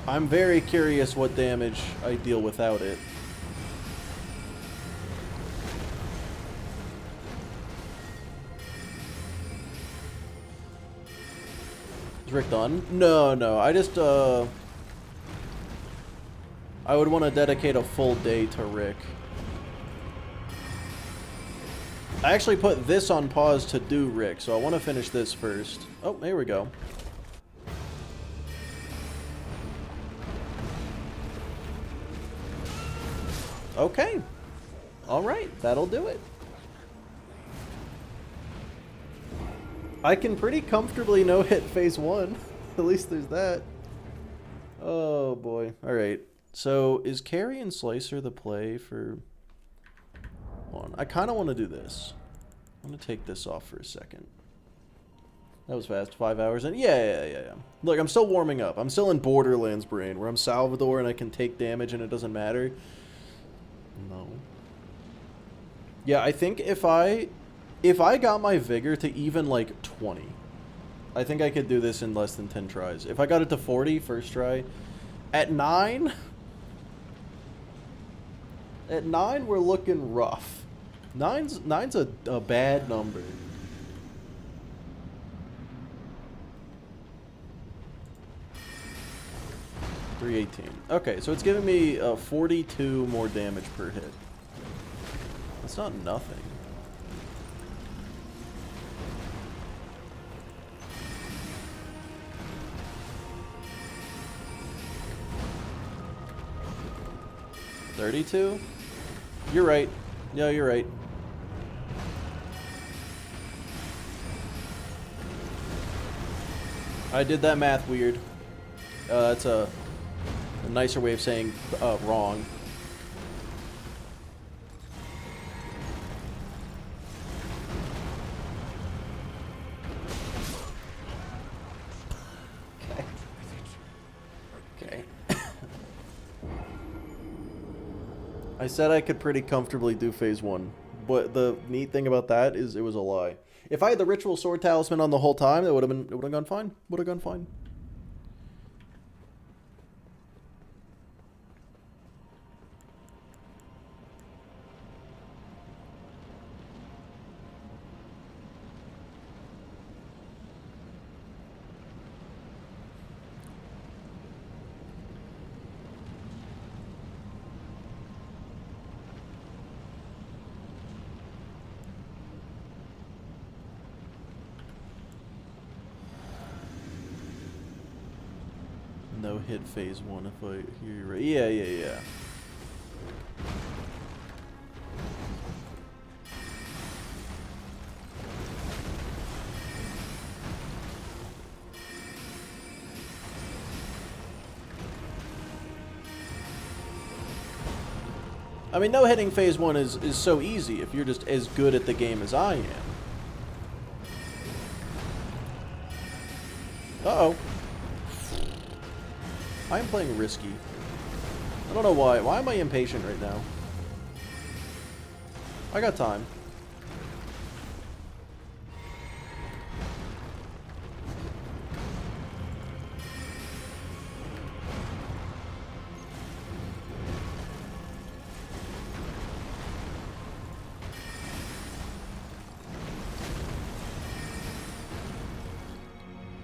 Speaker 1: I'm very curious what damage I deal without it. Is Rick done? No, I just, I would want to dedicate a full day to Rick. I actually put this on pause to do Rick, so I want to finish this first. Oh, there we go. Okay. Alright, that'll do it. I can pretty comfortably no-hit phase 1. At least there's that. Oh, boy. Alright. So, is Carry and Slicer the play for... I kind of want to do this. I'm going to take this off for a second. That was fast. 5 hours in. Yeah. Look, I'm still warming up. I'm still in Borderlands brain, where I'm Salvador and I can take damage and it doesn't matter. No. Yeah, I think if I got my vigor to even like 20, I think I could do this in less than 10 tries. If I got it to 40 first try, at 9 we're looking rough. Nine's a bad number. $318. Okay, so it's giving me 42 more damage per hit. not nothing. $32? You're right. No, you're right. I did that math weird. That's a nicer way of saying wrong. Okay. I said I could pretty comfortably do phase 1, but the neat thing about that is it was a lie. If I had the ritual sword talisman on the whole time, it would have gone fine. Would have gone fine. No hit phase 1 if I hear you right. Yeah. I mean, no hitting phase 1 is so easy if you're just as good at the game as I am. Uh-oh. I am playing risky. I don't know why. Why am I impatient right now? I got time.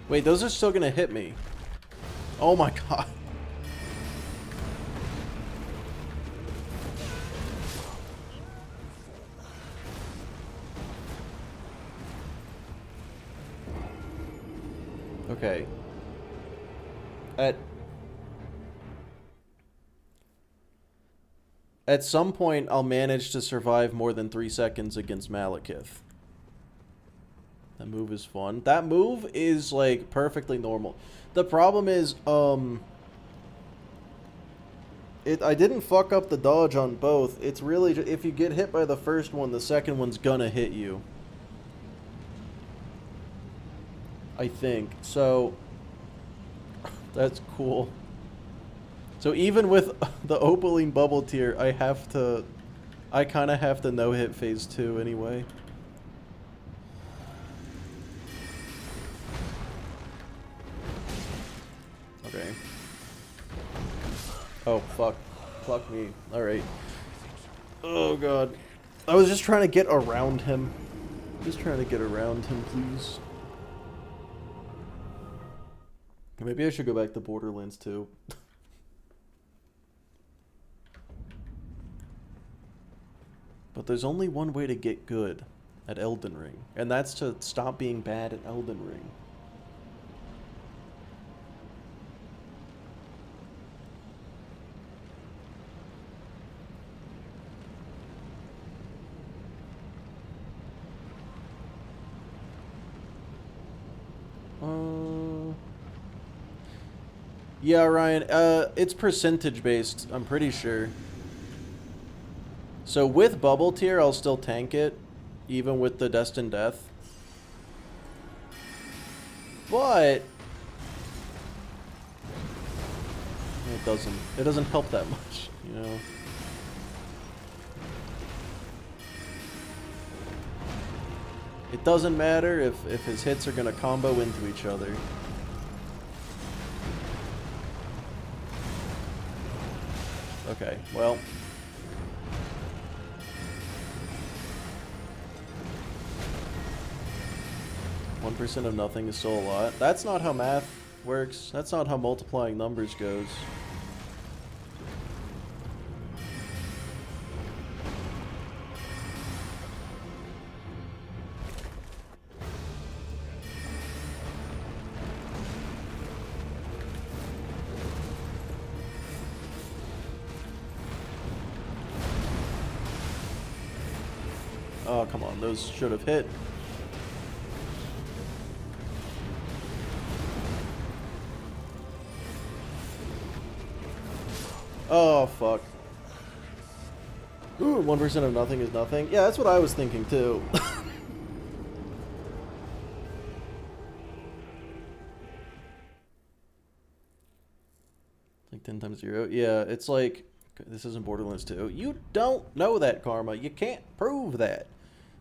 Speaker 1: Wait, those are still gonna hit me. Oh my god. Okay. At some point, I'll manage to survive more than 3 seconds against Malekith. That move is fun. That move is, like, perfectly normal. The problem is, I didn't fuck up the dodge on both. It's really, if you get hit by the first one, the second one's gonna hit you. I think. So, that's cool. So even with the Opaline Bubble Tier, I kind of have to no-hit phase 2 anyway. Okay. Oh, fuck. Fuck me. Alright. Oh, God. I was just trying to get around him. Just trying to get around him, please. Maybe I should go back to Borderlands 2. But there's only one way to get good at Elden Ring, and that's to stop being bad at Elden Ring. Yeah, Ryan, it's percentage based, I'm pretty sure. So with Bubble Tier, I'll still tank it, even with the Destined Death. But it doesn't help that much, you know. It doesn't matter if his hits are gonna combo into each other. Okay, well. 1% of nothing is still a lot. That's not how math works. That's not how multiplying numbers goes. Oh, come on. Those should have hit. Oh, fuck. Ooh, 1% of nothing is nothing. Yeah, that's what I was thinking, too. Like 10 times 0. Yeah, it's like... This isn't Borderlands 2. You don't know that, Karma. You can't prove that.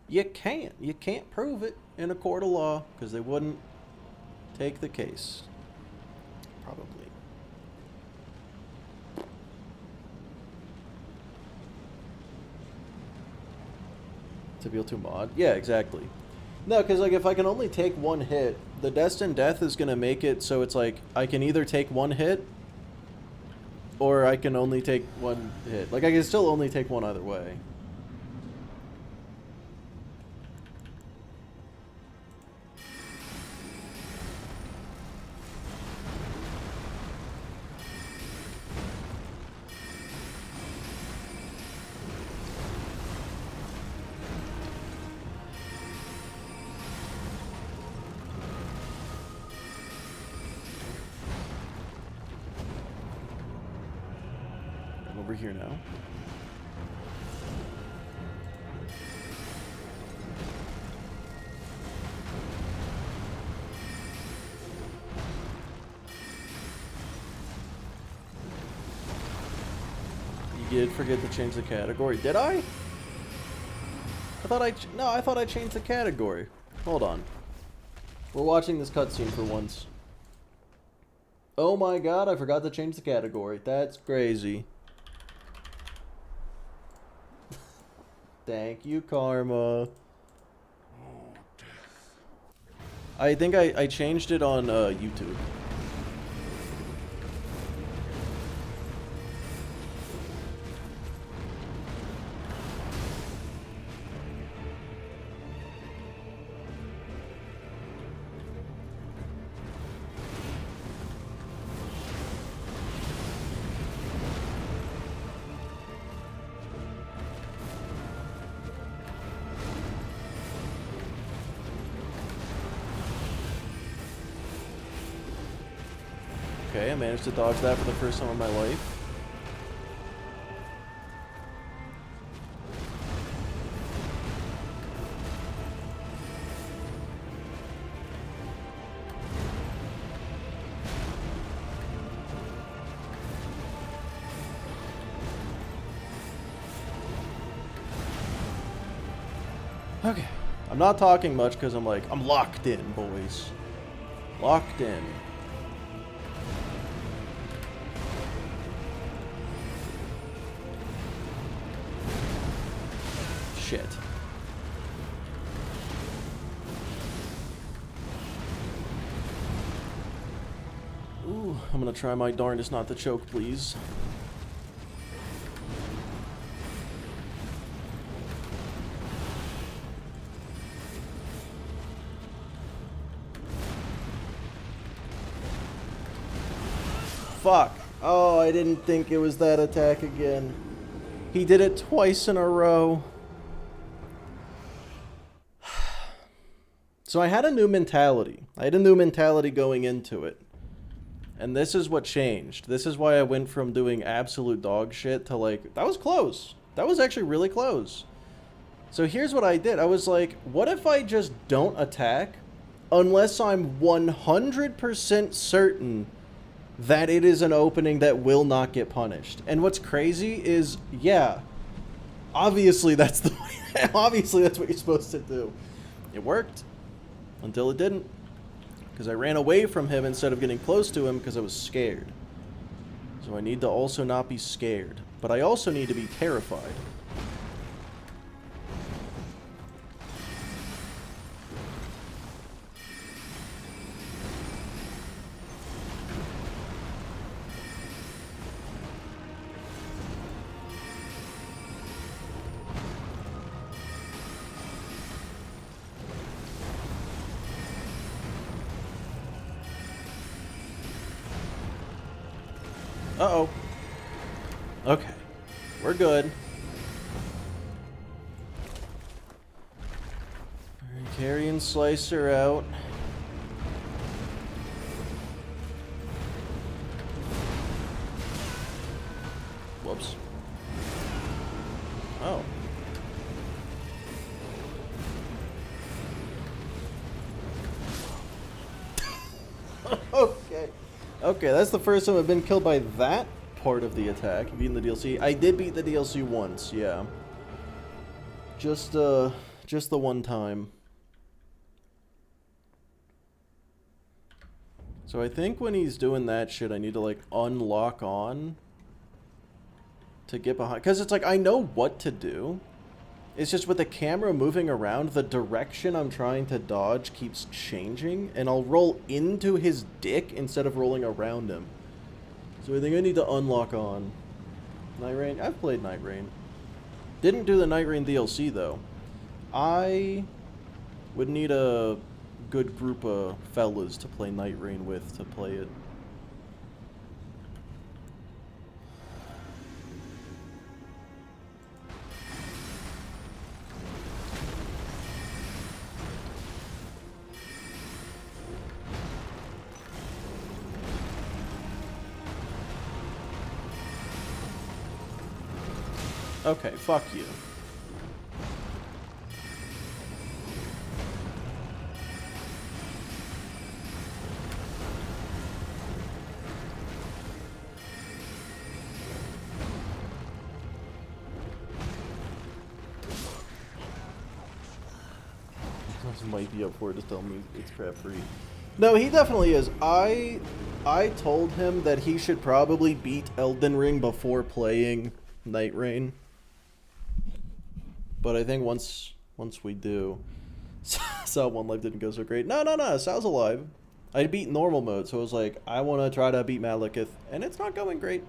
Speaker 1: You can't. You can't prove it in a court of law, because they wouldn't take the case. Probably. To be able to mod? Yeah, exactly. No, because like if I can only take one hit, the Destined Death is going to make it so it's like I can either take one hit or I can only take one hit. Like I can still only take one either way. Over here now. You did forget to change the category. Did I? I thought I thought I changed the category. Hold on. We're watching this cutscene for once. Oh my god, I forgot to change the category. That's crazy. Thank you, Karma. I think I changed it on YouTube. Okay, I managed to dodge that for the first time in my life. Okay, I'm not talking much because I'm like, I'm locked in, boys. Locked in. Shit. Ooh, I'm gonna try my darndest not to choke, please. Fuck. Oh, I didn't think it was that attack again. He did it twice in a row. So I had a new mentality. I had a new mentality going into it. And this is what changed. This is why I went from doing absolute dog shit to like, that was close. That was actually really close. So here's what I did. I was like, what if I just don't attack unless I'm 100% certain that it is an opening that will not get punished? And what's crazy is, yeah, obviously that's the way, obviously that's what you're supposed to do. It worked. Until it didn't. Because I ran away from him instead of getting close to him because I was scared. So I need to also not be scared. But I also need to be terrified. Uh-oh. Okay. We're good. Carrion Slicer out. Whoops. Oh. Okay. Okay, that's the first time I've been killed by that part of the attack. Beating the DLC. I did beat the DLC once, yeah. Just the one time. So I think when he's doing that shit, I need to, like, unlock on to get behind. Because it's like, I know what to do. It's just with the camera moving around, the direction I'm trying to dodge keeps changing. And I'll roll into his dick instead of rolling around him. So I think I need to unlock on. Night Rain? I've played Night Rain. Didn't do the Night Rain DLC, though. I would need a good group of fellas to play Night Rain with to play it. Okay, fuck you. Might be up for it to tell me it's crap free. No, he definitely is. I told him that he should probably beat Elden Ring before playing Night Rain. But I think once we do, Sal One Life didn't go so great. No, Sal's alive. I beat normal mode, so I was like, I want to try to beat Malekith, and it's not going great.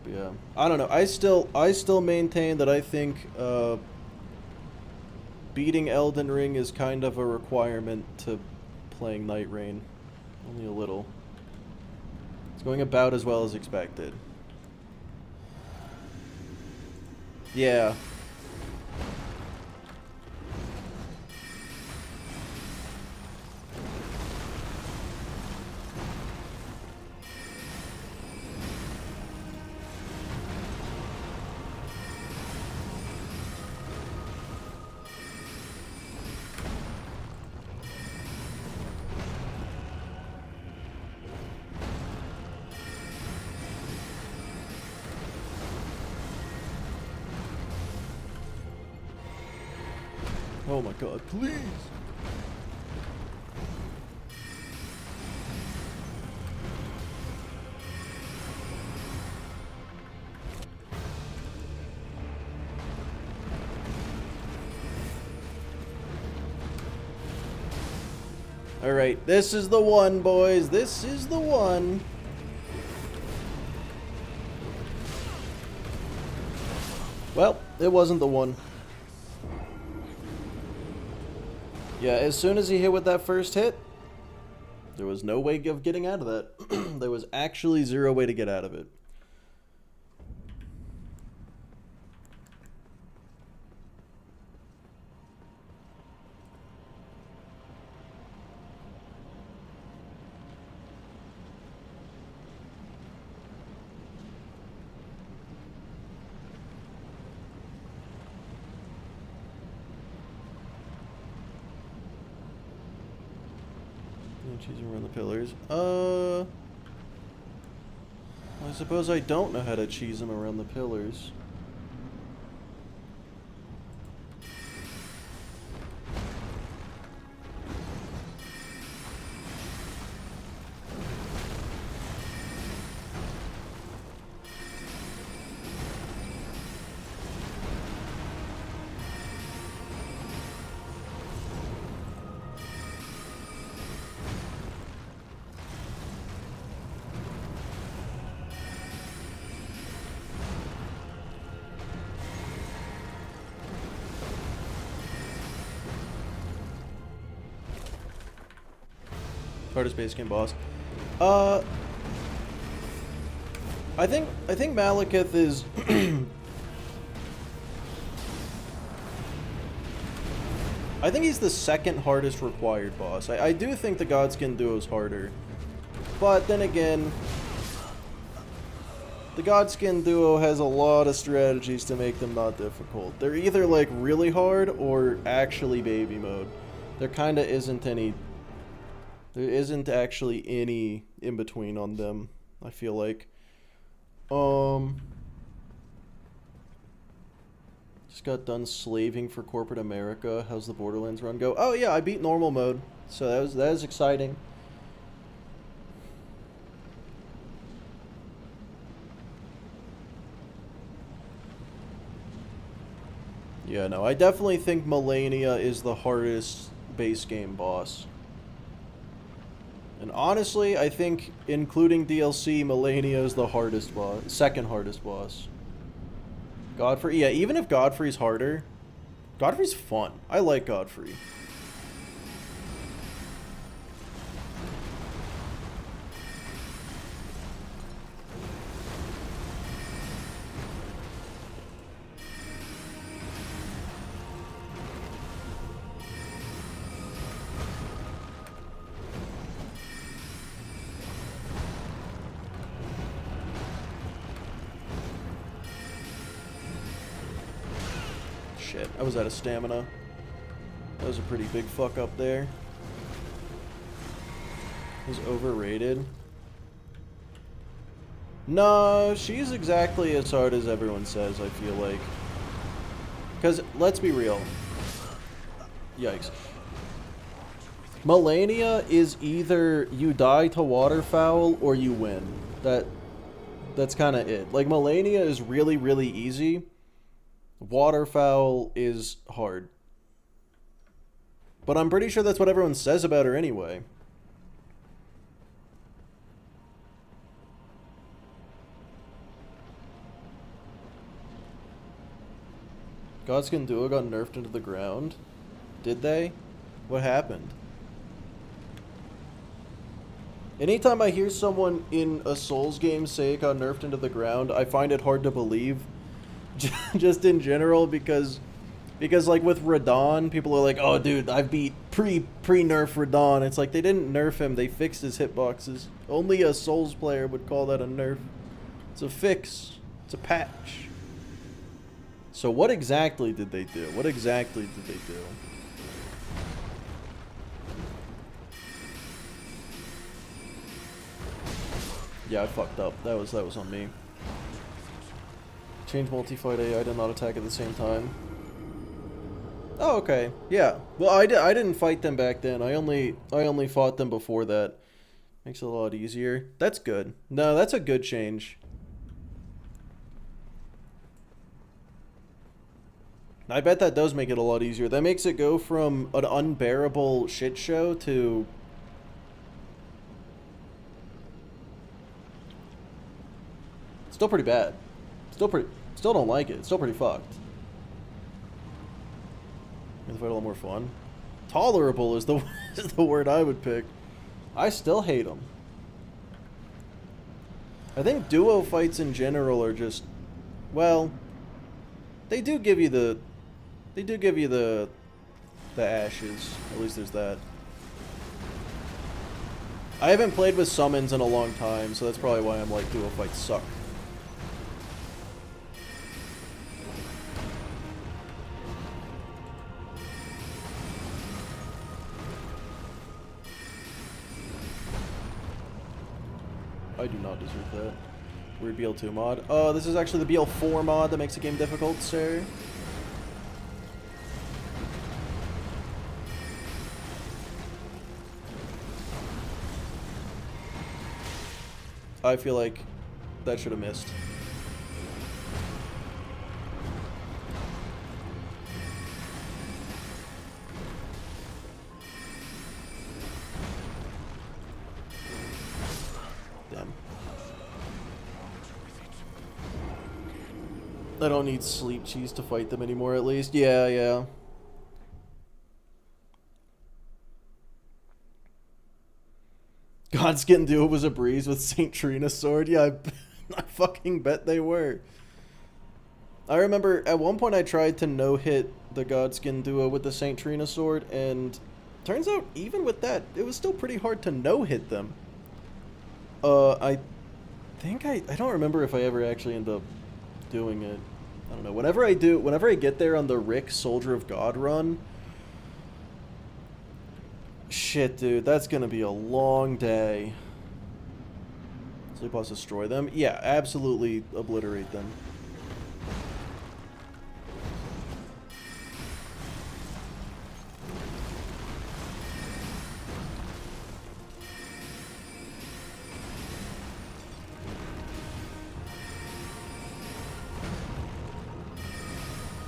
Speaker 1: Yeah, I don't know. I still maintain that I think beating Elden Ring is kind of a requirement to playing Night Rain. Only a little. It's going about as well as expected. Yeah. Oh my god, please! Alright, this is the one, boys. This is the one. Well, it wasn't the one. Yeah, as soon as he hit with that first hit, there was no way of getting out of that. There was actually zero way to get out of it. Cheese around the pillars. I suppose I don't know how to cheese him around the pillars. Hardest base game boss. I think Malekith is I think he's the second hardest required boss. I do think the Godskin duo is harder. But then again, the Godskin duo has a lot of strategies to make them not difficult. They're either like really hard or actually baby mode. There kinda isn't any... There isn't actually any in between on them, I feel like. Just got done slaving for corporate America. How's the Borderlands run go? Oh yeah, I beat normal mode, so that was exciting. Yeah, no, I definitely think Melania is the hardest base game boss. And honestly, I think including DLC, Melania is the hardest boss, second hardest boss. Godfrey, yeah, even if Godfrey's harder, Godfrey's fun. I like Godfrey. Shit, I was out of stamina. That was a pretty big fuck up there. Was overrated. No, she's exactly as hard as everyone says, I feel like. Because, let's be real. Yikes. Melania is either you die to waterfowl or you win. That's kind of it. Like, Melania is really, really easy. Waterfowl is hard. But I'm pretty sure that's what everyone says about her anyway. Godskin Duo got nerfed into the ground. Did they? What happened? Anytime I hear someone in a Souls game say it got nerfed into the ground, I find it hard to believe. Just in general, because like with Radon, people are like, oh dude, I beat pre-nerf Radon. It's like they didn't nerf him, they fixed his hitboxes. Only a Souls player would call that a nerf. It's a fix. It's a patch. So what exactly did they do? What exactly did they do? Yeah, I fucked up. That was on me. Change multi-fight AI to not attack at the same time. Oh, okay. Yeah. Well, I didn't fight them back then. I only fought them before that. Makes it a lot easier. That's good. No, that's a good change. I bet that does make it a lot easier. That makes it go from an unbearable shit show to... Still pretty bad. Still don't like it. It's still pretty fucked. Make the fight a lot more fun. Tolerable is the word I would pick. I still hate them. I think duo fights in general are just... Well... They do give you the ashes. At least there's that. I haven't played with summons in a long time, so that's probably why I'm like, duo fights suck. I do not deserve that. Weird BL2 mod. Oh, this is actually the BL4 mod that makes the game difficult, sir. I feel like that should have missed. Damn. I don't need sleep cheese to fight them anymore, at least. Yeah, yeah. Godskin Duo was a breeze with St. Trina's sword. Yeah, I fucking bet they were. I remember at one point I tried to no-hit the Godskin duo with the Saint Trina sword, and turns out even with that, it was still pretty hard to no-hit them. I think I don't remember if I ever actually end up doing it. I don't know. Whenever I get there on the Rick Soldier of God run, shit, dude, that's gonna be a long day. Sleep Boss destroy them? Yeah, absolutely obliterate them.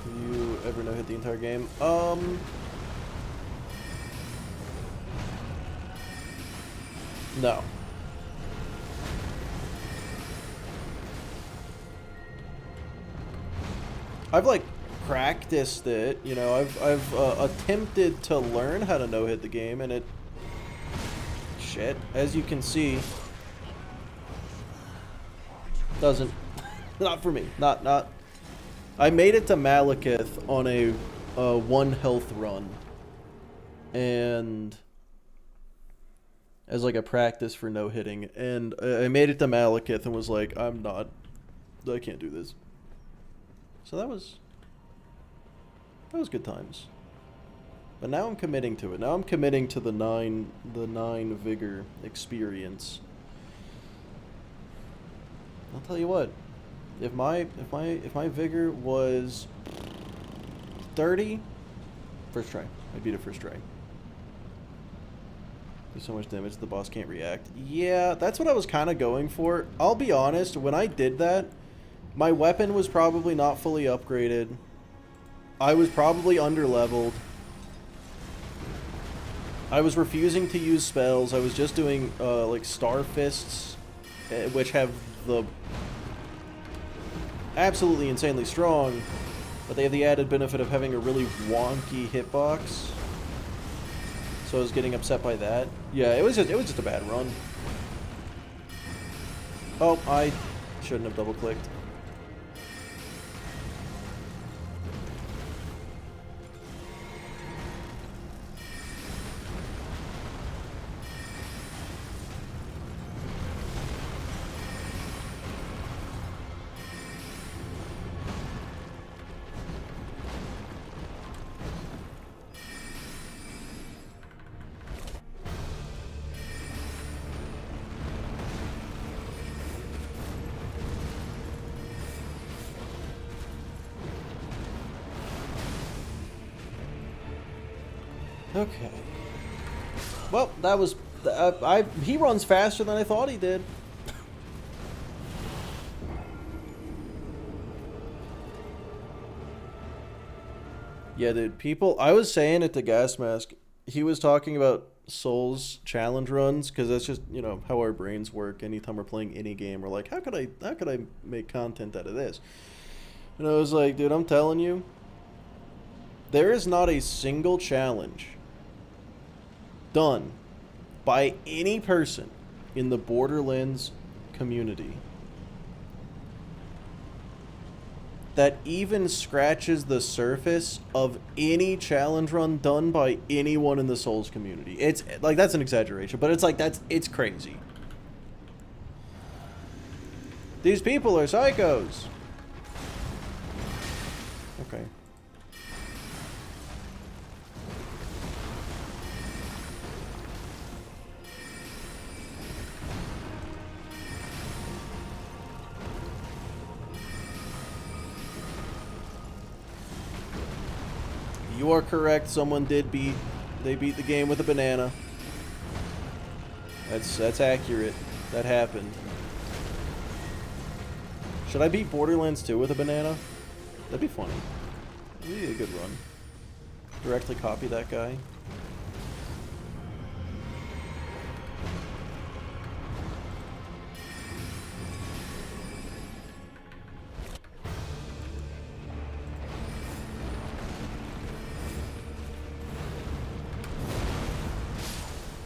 Speaker 1: You ever no-hit the entire game? No. I've like practiced it, you know. I've attempted to learn how to no-hit the game, and it, shit, as you can see, doesn't, not for me. Not. I made it to Malekith on a 1 health run, and as like a practice for no-hitting, and I made it to Malekith and was like, I can't do this. So that was good times. But now I'm committing to it. Now I'm committing to the 9 vigor experience. I'll tell you what. If my vigor was 30, first try. I beat it first try. There's so much damage the boss can't react. Yeah, that's what I was kind of going for. I'll be honest, when I did that, my weapon was probably not fully upgraded. I was probably underleveled. I was refusing to use spells. I was just doing like Star Fists, which have the absolutely insanely strong, but they have the added benefit of having a really wonky hitbox. So I was getting upset by that. Yeah, it was just a bad run. Oh, I shouldn't have double-clicked. Okay. Well, that was... he runs faster than I thought he did. Yeah, dude, people... I was saying it to Gas Mask. He was talking about Souls challenge runs, because that's just, you know, how our brains work. Anytime we're playing any game, we're like, how could I make content out of this? And I was like, dude, I'm telling you, there is not a single challenge done by any person in the Borderlands community that even scratches the surface of any challenge run done by anyone in the Souls community. It's like, that's an exaggeration, but it's like, it's crazy. These people are psychos. Okay. You are correct. Someone did beat. They beat the game with a banana. That's accurate. That happened. Should I beat Borderlands 2 with a banana? That'd be funny. That'd be a good run. Directly copy that guy.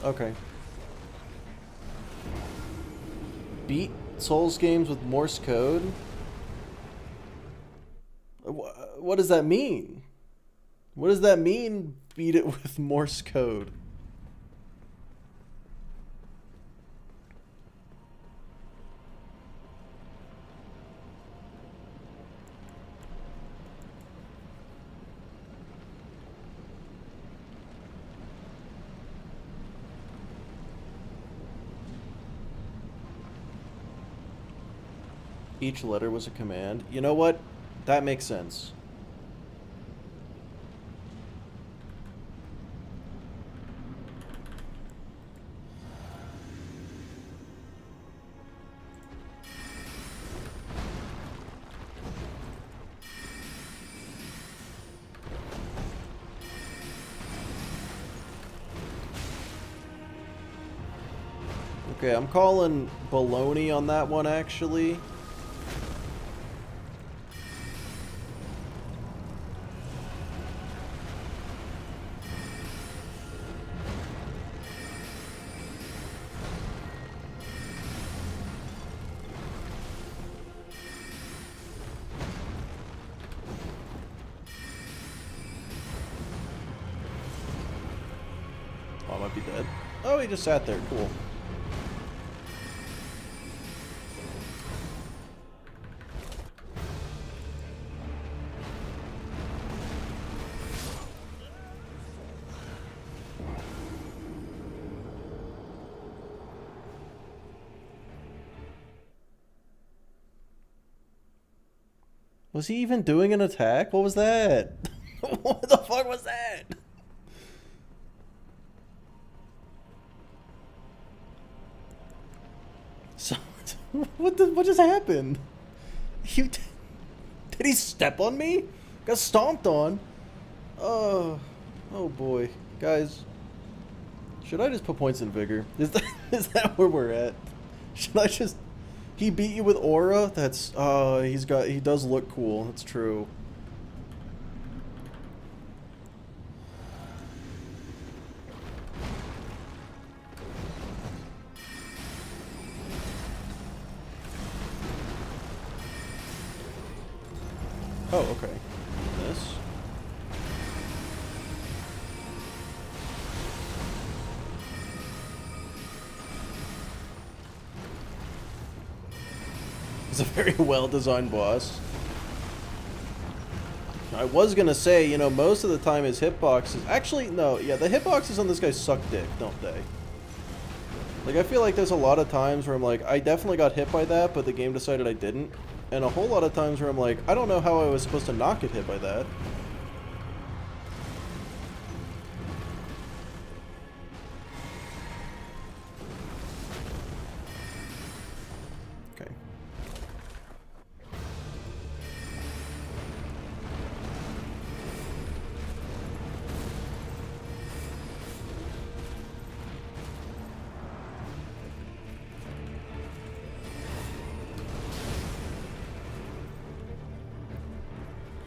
Speaker 1: Okay. Beat Souls games with Morse code? What does that mean? What does that mean, beat it with Morse code? Each letter was a command. You know what? That makes sense. Okay, I'm calling baloney on that one, actually. Oh, I might be dead. Oh, he just sat there. Cool. Was he even doing an attack? What was that? What the fuck was that? So, what just happened? Did he step on me? Got stomped on. Oh boy, guys. Should I just put points in vigor? Is that where we're at? Should I just? He beat you with aura? That's he does look cool. That's true. Oh, okay. This. It's a very well-designed boss. I was gonna say, you know, most of the time his hitboxes... Actually, no, yeah, the hitboxes on this guy suck dick, don't they? Like, I feel like there's a lot of times where I'm like, I definitely got hit by that, but the game decided I didn't. And a whole lot of times where I'm like, I don't know how I was supposed to not get hit by that. Okay.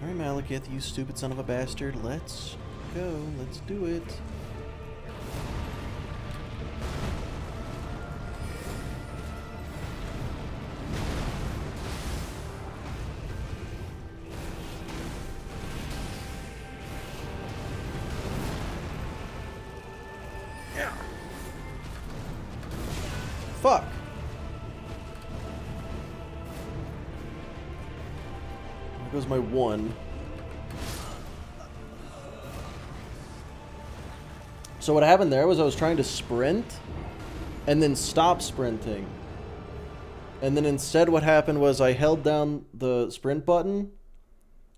Speaker 1: Alright, Malekith, you stupid son of a bastard. Let's go. Let's do it. Yeah. Fuck. There goes my one. So what happened there was I was trying to sprint and then stop sprinting. And then instead what happened was I held down the sprint button,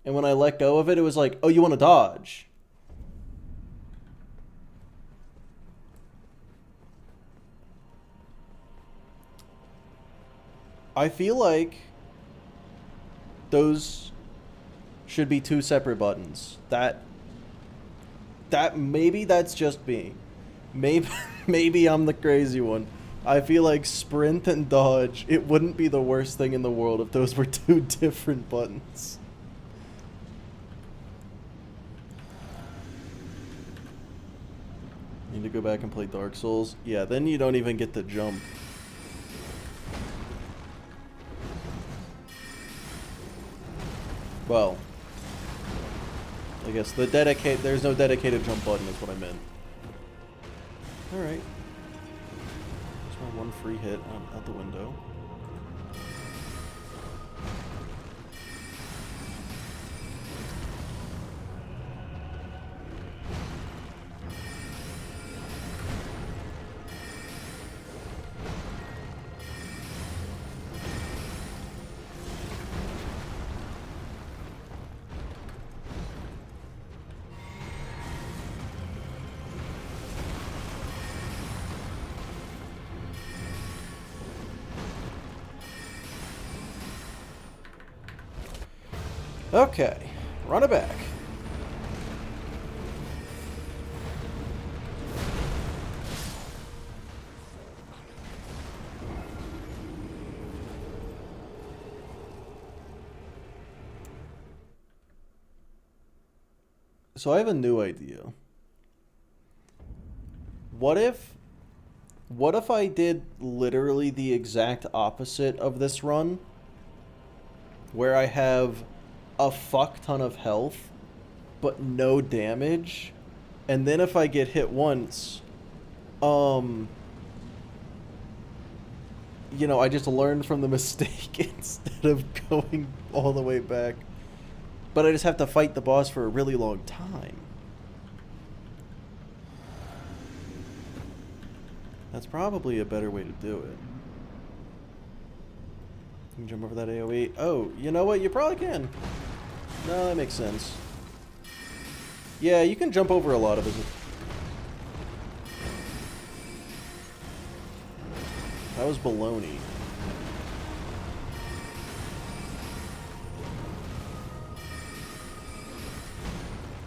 Speaker 1: and when I let go of it, it was like, oh, you want to dodge. I feel like those should be two separate buttons. That maybe that's just me. Maybe I'm the crazy one. I feel like sprint and dodge, it wouldn't be the worst thing in the world if those were two different buttons. Need to go back and play Dark Souls. Yeah, then you don't even get to jump. Well, I guess there's no dedicated jump button is what I meant. Alright. Just my one free hit out the window. Okay, run it back. So I have a new idea. What if I did literally the exact opposite of this run? Where I have a fuck ton of health, but no damage, and then if I get hit once, you know, I just learned from the mistake instead of going all the way back. But I just have to fight the boss for a really long time. That's probably a better way to do it. You can jump over that AoE. Oh, you know what? You probably can. No, that makes sense. Yeah, you can jump over a lot of it. That was baloney.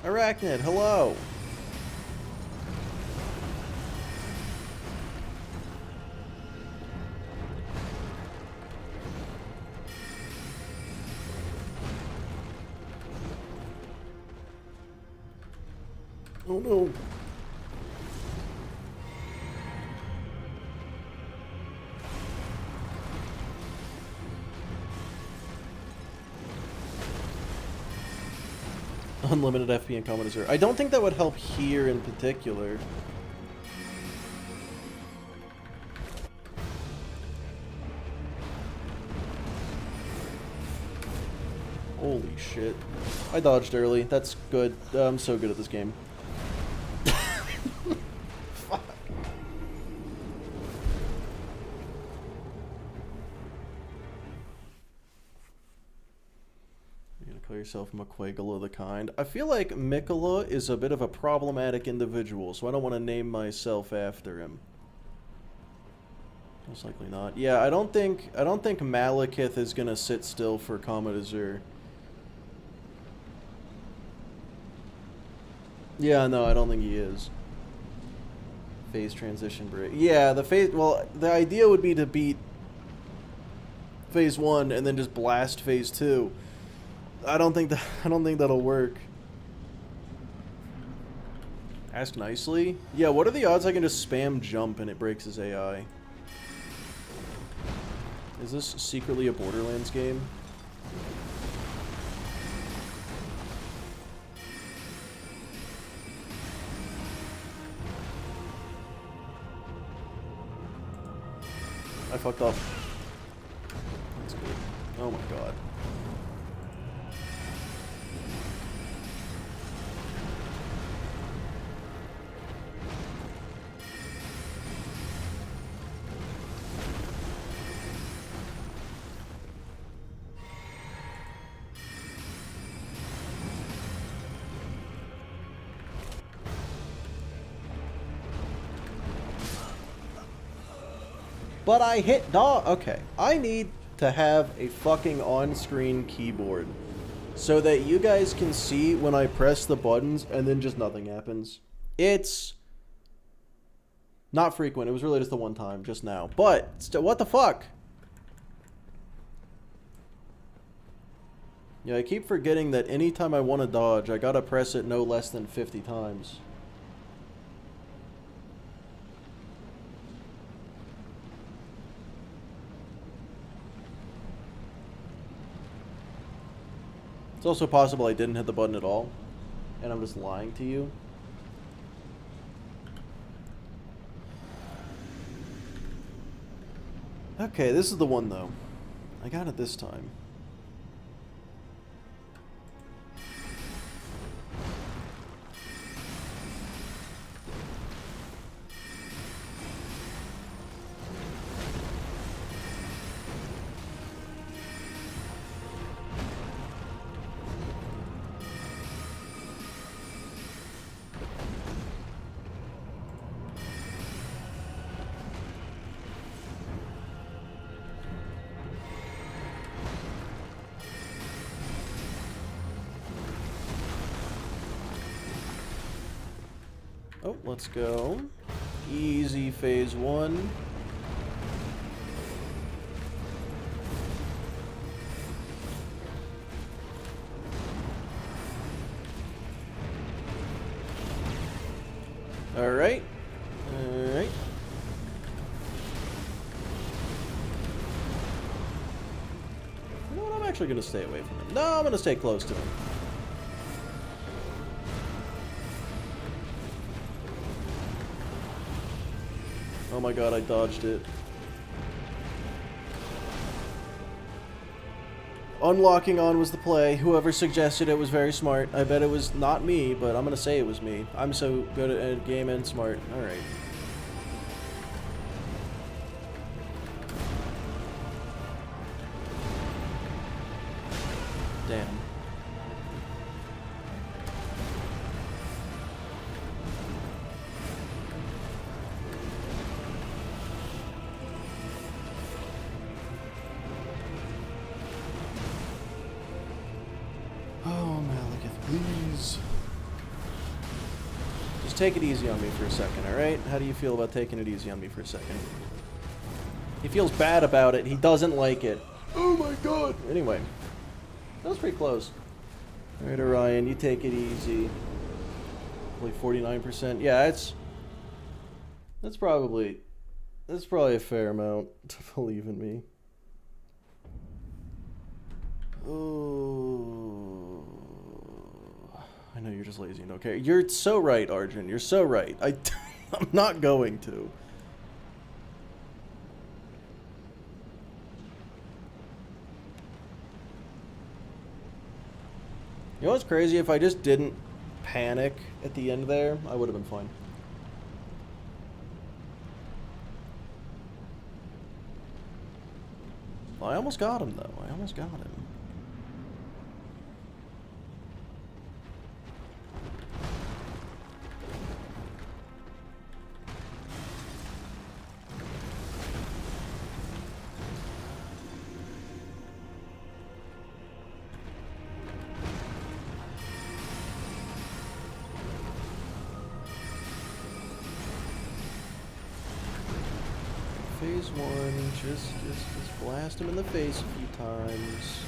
Speaker 1: Arachnid, hello! Oh no. Unlimited FP and Common Zero. I don't think that would help here in particular. Holy shit. I dodged early. That's good. I'm so good at this game. Fuck. You're gonna call yourself Maquagala the Kind. I feel like Mikola is a bit of a problematic individual, so I don't want to name myself after him. Most likely not. Yeah, I don't think Malekith is gonna sit still for Comet Azure. Yeah, no, I don't think he is. Phase transition break. Yeah, well, the idea would be to beat phase 1 and then just blast phase 2. I don't think that'll work. Ask nicely. Yeah, what are the odds I can just spam jump and it breaks his AI? Is this secretly a Borderlands game? I fucked up. That's good. Oh my god. But I hit dog. Okay, I need to have a fucking on-screen keyboard so that you guys can see when I press the buttons and then just nothing happens. It's not frequent. It was really just the one time just now. But still, what the fuck? Yeah, I keep forgetting that anytime I want to dodge, I gotta press it no less than 50 times. It's also possible I didn't hit the button at all, and I'm just lying to you. Okay, this is the one, though. I got it this time. Oh, let's go. Easy phase 1. Alright. Alright. You know what? I'm actually going to stay away from him. No, I'm going to stay close to him. Oh my god, I dodged it. Unlocking on was the play. Whoever suggested it was very smart. I bet it was not me, but I'm gonna say it was me. I'm so good at game and smart. Alright. Damn. Please. Just take it easy on me for a second, alright? How do you feel about taking it easy on me for a second? He feels bad about it. He doesn't like it. Oh my god! Anyway. That was pretty close. Alright, Orion, you take it easy. Only 49%. Yeah, that's probably a fair amount to believe in me. Oh. I know you're just lazy and don't care. You're so right, Arjun. You're so right. I'm not going to. You know what's crazy? If I just didn't panic at the end there, I would have been fine. I almost got him, though. I almost got him. Phase 1, just blast him in the face a few times.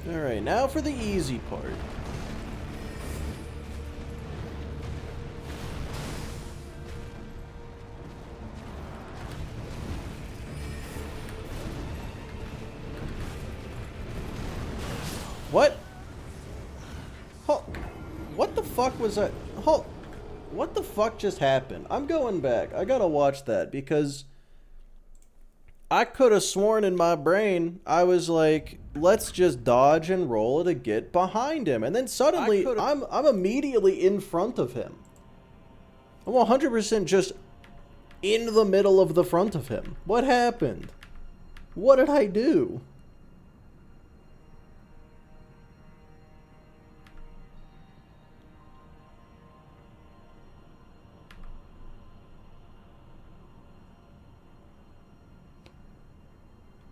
Speaker 1: Alright, now for the easy part. What? What the fuck was that? What the fuck just happened? I'm going back. I gotta watch that because I could have sworn in my brain I was like, let's just dodge and roll to get behind him, and then suddenly I'm immediately in front of him. I'm 100% just in the middle of the front of him. What happened? What did I do?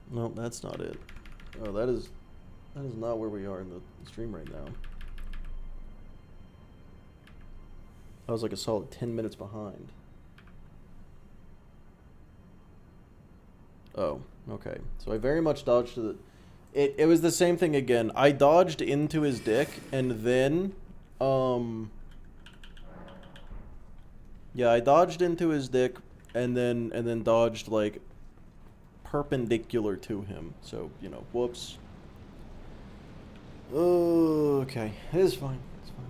Speaker 1: No, that's not it. Oh, that is not where we are in the stream right now. I was like a solid 10 minutes behind. Oh, okay. So I very much dodged the... It was the same thing again. I dodged into his dick, and then... Yeah, I dodged into his dick, and then dodged, like, perpendicular to him. So, you know, whoops. Okay, it's fine. It's fine.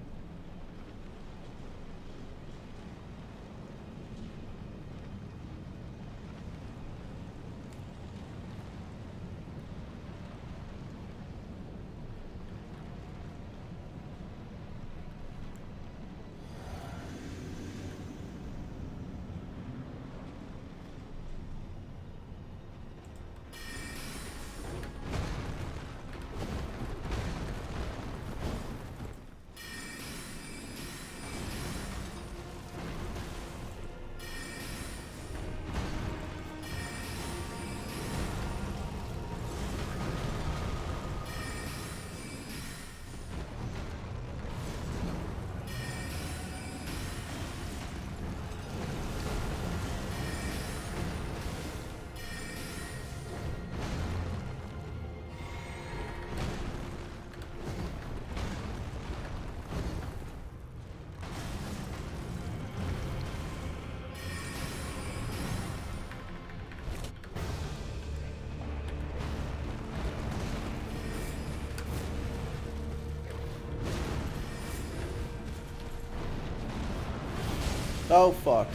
Speaker 1: Oh, fuck.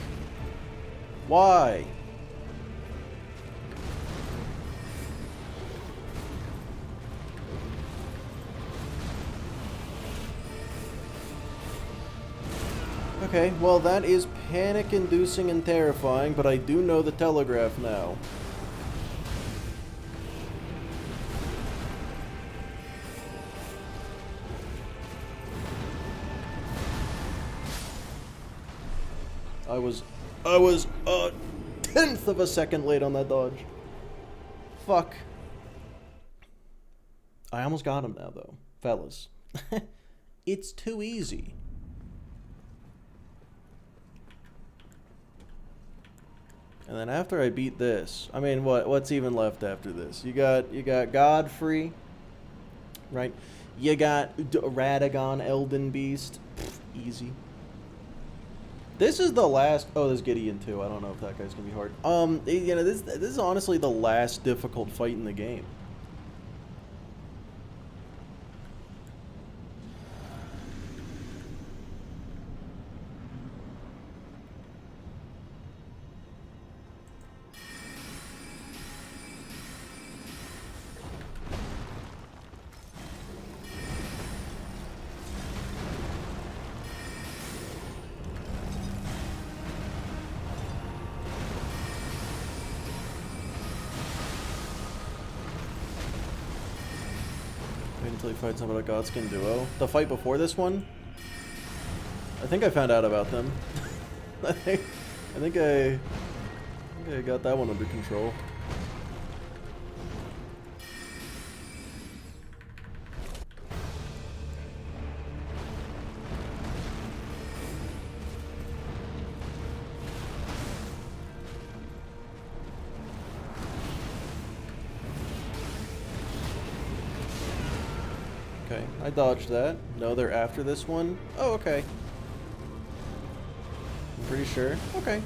Speaker 1: Why? Okay, well that is panic-inducing and terrifying, but I do know the telegraph now. I was a tenth of a second late on that dodge. Fuck. I almost got him now, though. Fellas. It's too easy. And then after I beat this, I mean, what's even left after this? You got Godfrey, right? You got Radagon, Elden Beast. Pfft, easy. This is the last... Oh, there's Gideon, too. I don't know if that guy's gonna be hard. You know, this is honestly the last difficult fight in the game. Until he fights somebody like Godskin Duo. The fight before this one, I think I found out about them. I think I got that one under control. Okay, I dodged that. No, they're after this one. Oh, okay. I'm pretty sure. Okay.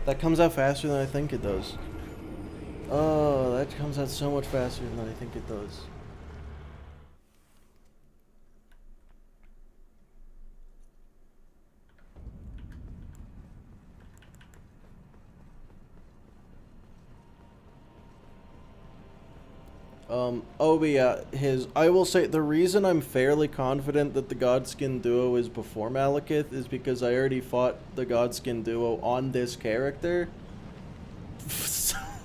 Speaker 1: That comes out faster than I think it does. Oh, that comes out so much faster than I think it does. Oh, but yeah, I will say, the reason I'm fairly confident that the Godskin duo is before Malekith is because I already fought the Godskin duo on this character.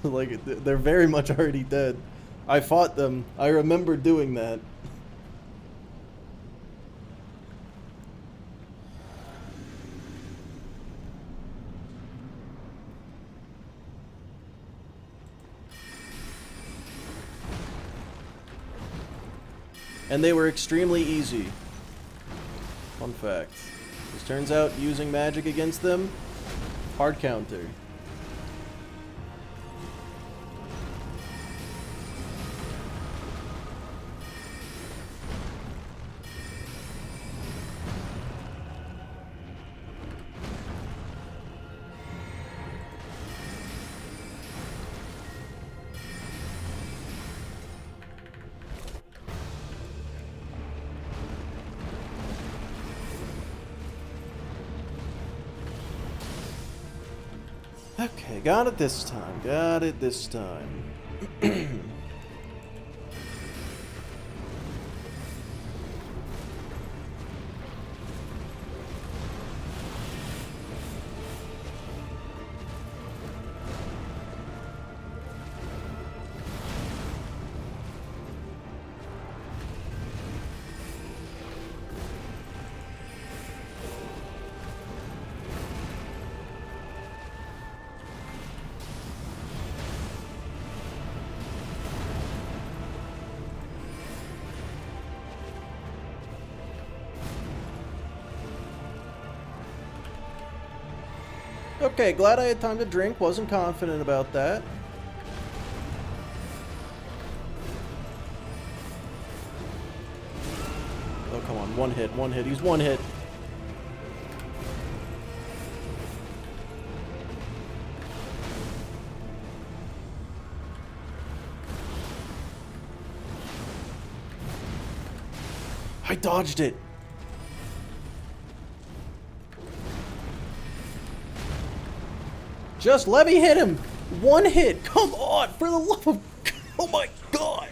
Speaker 1: Like, they're very much already dead. I fought them. I remember doing that. And they were extremely easy. Fun fact. This turns out using magic against them, hard counter. Okay, got it this time. Got it this time. Okay, glad I had time to drink. Wasn't confident about that. Oh, come on. One hit, one hit. He's one hit. I dodged it. Just let me hit him! One hit! Come on! For the love of... Oh my god!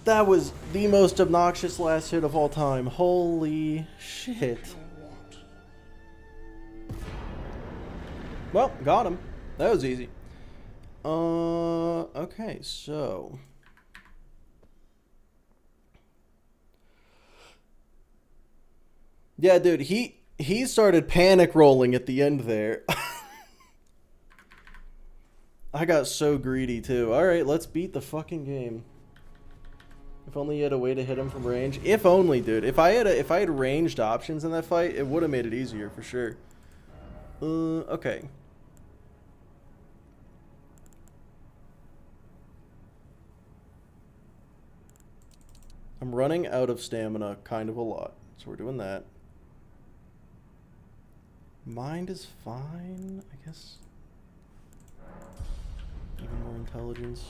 Speaker 1: That was the most obnoxious last hit of all time. Holy shit. Well, got him. That was easy. Okay, so... Yeah, dude, he started panic rolling at the end there. I got so greedy too. Alright, let's beat the fucking game. If only you had a way to hit him from range. If only, dude. If I had ranged options in that fight, it would have made it easier for sure. Okay. I'm running out of stamina kind of a lot. So we're doing that. Mind is fine, I guess. Even more intelligence.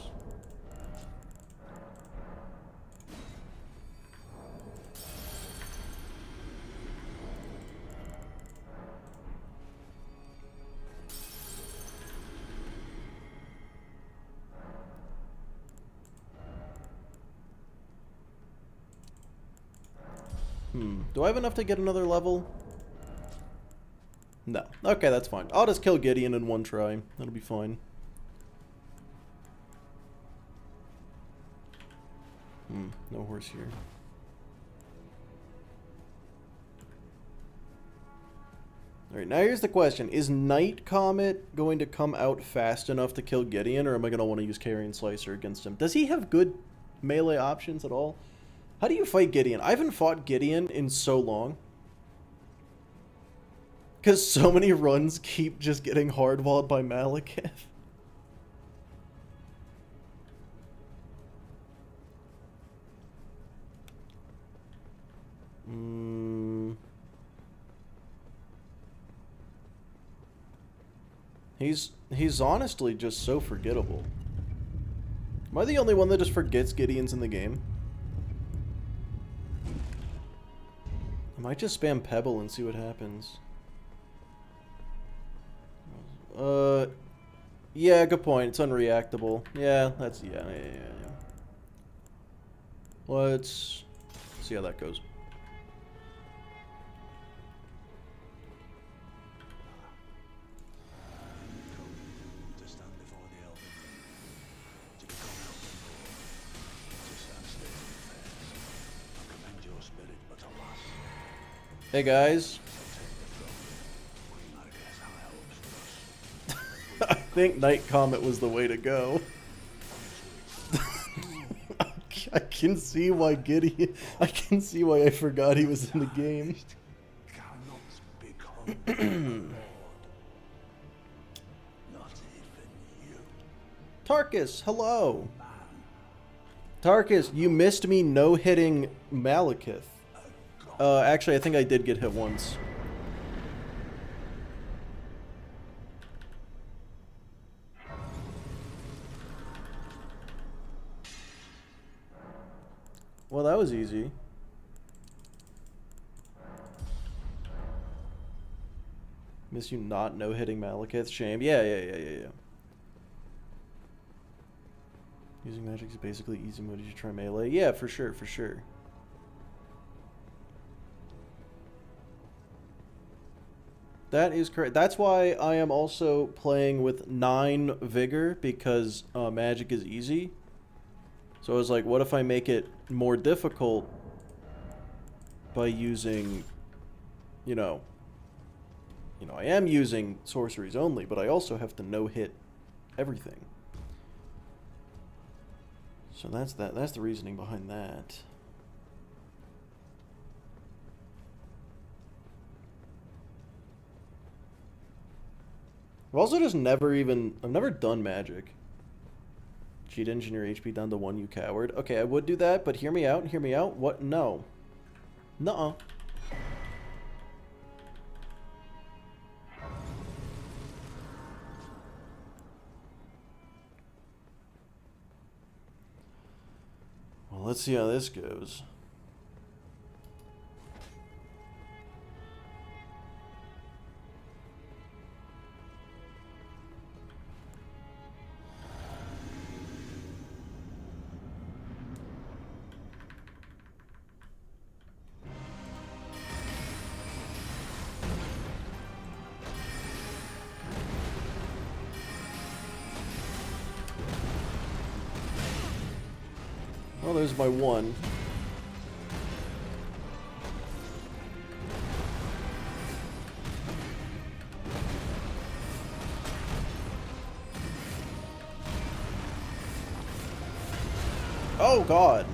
Speaker 1: Do I have enough to get another level? No. Okay, that's fine. I'll just kill Gideon in one try. That'll be fine. No horse here. Alright, now here's the question. Is Night Comet going to come out fast enough to kill Gideon, or am I going to want to use Carrion Slicer against him? Does he have good melee options at all? How do you fight Gideon? I haven't fought Gideon in so long. Because so many runs keep just getting hardwalled by Malekith. He's honestly just so forgettable. Am I the only one that just forgets Gideon's in the game? I might just spam Pebble and see what happens. Yeah, good point. It's unreactable. Yeah, that's... Yeah. Let's see how that goes. Hey guys. I think Night Comet was the way to go. I can see why Giddy. I can see why I forgot he was in the game. Tarkus, hello. Tarkus, you missed me no-hitting Malekith. Actually, I think I did get hit once. Well, that was easy. Miss you not no-hitting Malekith? Shame. Yeah. Using magic is basically easy mode as you try melee. Yeah, for sure. That is correct. That's why I am also playing with 9 vigor, because magic is easy. So I was like, what if I make it more difficult by using, I am using sorceries only, but I also have to no-hit everything. So that's the reasoning behind that. I've also just I've never done magic. Cheat engine your HP down to 1, you coward. Okay, I would do that, but hear me out. What? No. Nuh-uh. Well, let's see how this goes. Well, there's my 1. Oh, God.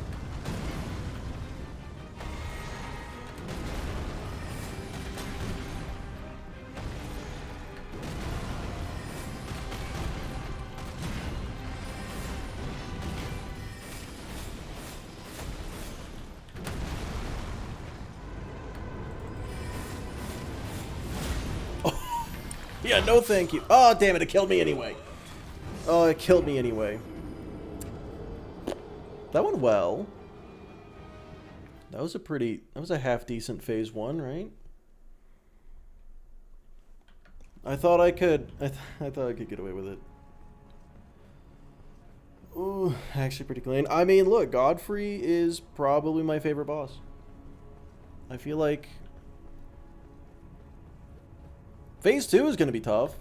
Speaker 1: Yeah, no thank you. Oh, damn it, it killed me anyway. Oh, it killed me anyway. That went well. That was a half-decent phase 1, right? I thought I could get away with it. Ooh, actually pretty clean. I mean, look, Godfrey is probably my favorite boss. I feel like phase 2 is going to be tough.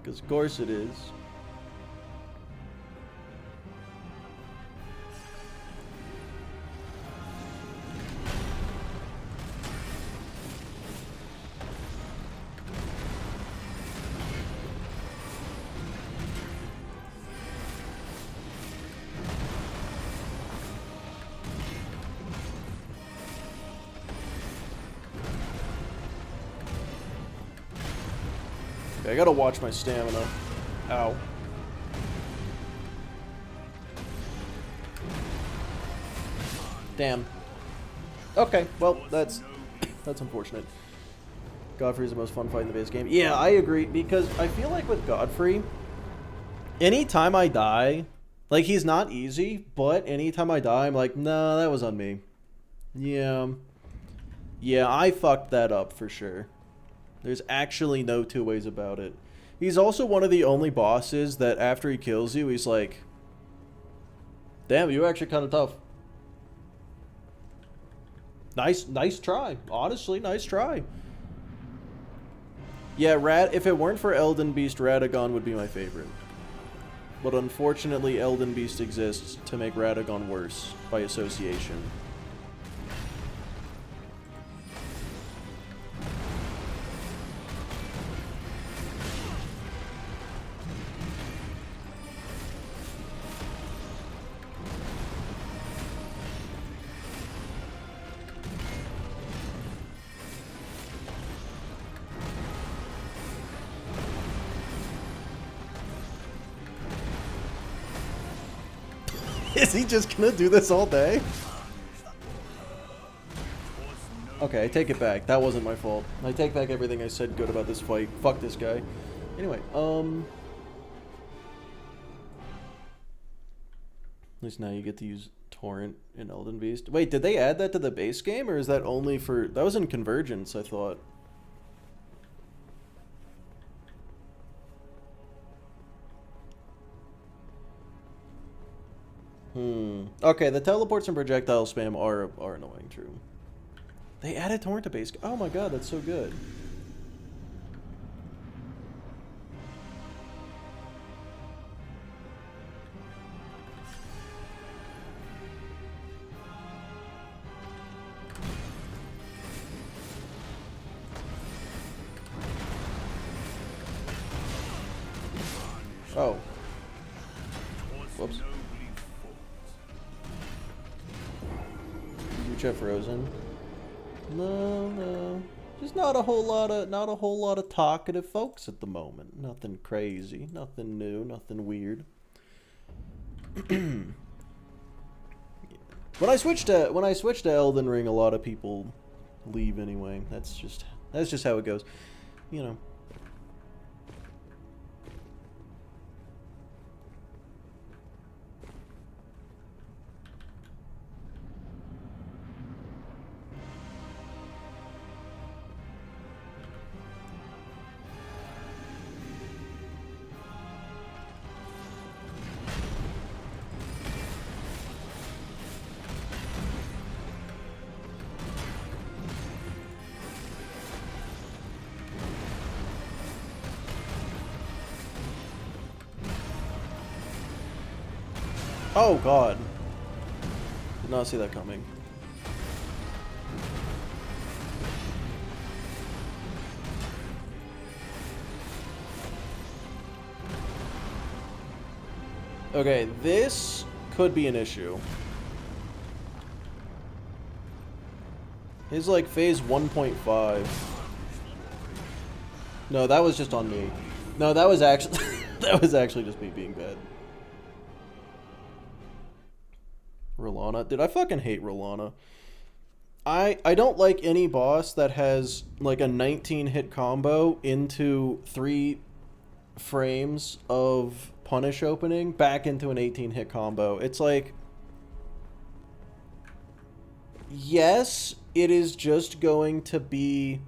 Speaker 1: Because of course it is. I gotta watch my stamina. Ow. Damn. Okay, well, that's unfortunate. Godfrey's the most fun fight in the base game. Yeah, I agree, because I feel like with Godfrey, anytime I die, like, he's not easy, but anytime I die, I'm like, nah, that was on me. Yeah. Yeah, I fucked that up for sure. There's actually no two ways about it. He's also one of the only bosses that after he kills you, he's like, Damn, you were actually kind of tough. Nice try. Honestly, nice try. Yeah, if it weren't for Elden Beast, Radagon would be my favorite. But unfortunately, Elden Beast exists to make Radagon worse by association. Is he just gonna do this all day? Okay, I take it back. That wasn't my fault. I take back everything I said good about this fight. Fuck this guy. Anyway, at least now you get to use Torrent in Elden Beast. Wait, did they add that to the base game, or is that only for... That was in Convergence, I thought. Okay, the teleports and projectile spam are annoying, true. They added Torrent to base. Oh my god, that's so good. Oh. Whoops. Future frozen. No. Just not a whole lot of talkative folks at the moment. Nothing crazy, nothing new, nothing weird. When I switched to Elden Ring, a lot of people leave anyway. That's just how it goes. You know. Oh god. Did not see that coming. Okay, this could be an issue. He's like phase 1.5. No, that was just on me. No, that was actually that was actually just me being bad. Rolana. Dude, I fucking hate Rolana. I don't like any boss that has like a 19 hit combo into 3 frames of punish opening back into an 18 hit combo. It's like, yes, it is just going to be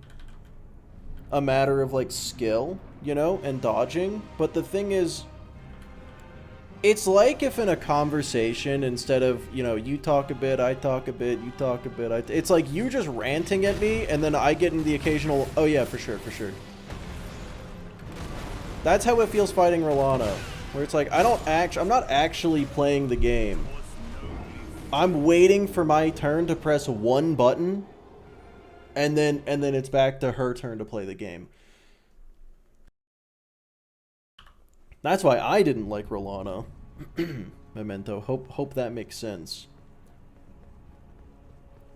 Speaker 1: a matter of like skill, you know, and dodging, but the thing is, it's like if in a conversation, instead of, you know, you talk a bit, I talk a bit, you talk a bit, it's like you just ranting at me, and then I get in the occasional, oh yeah, for sure. That's how it feels fighting Rolana, where it's like, I'm not actually playing the game. I'm waiting for my turn to press one button, and then it's back to her turn to play the game. That's why I didn't like Rolana. Memento. Hope that makes sense.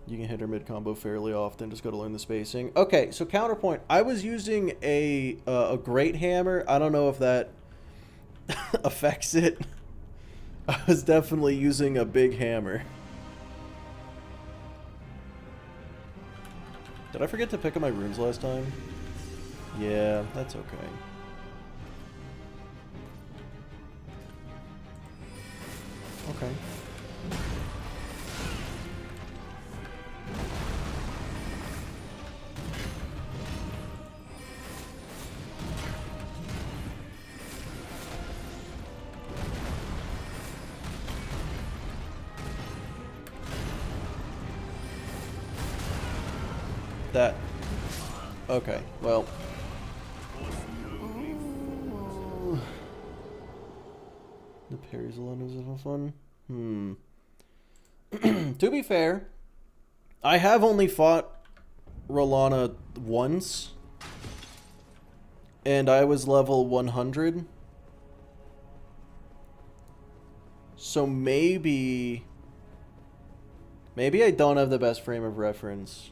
Speaker 1: You can hit her mid combo fairly often. Just got to learn the spacing. Okay, so counterpoint. I was using a great hammer. I don't know if that affects it. I was definitely using a big hammer. Did I forget to pick up my runes last time? Yeah, that's okay. Okay. That. Okay, well. The parries alone is a little fun. To be fair, I have only fought Rolana once. And I was level 100. So maybe I don't have the best frame of reference.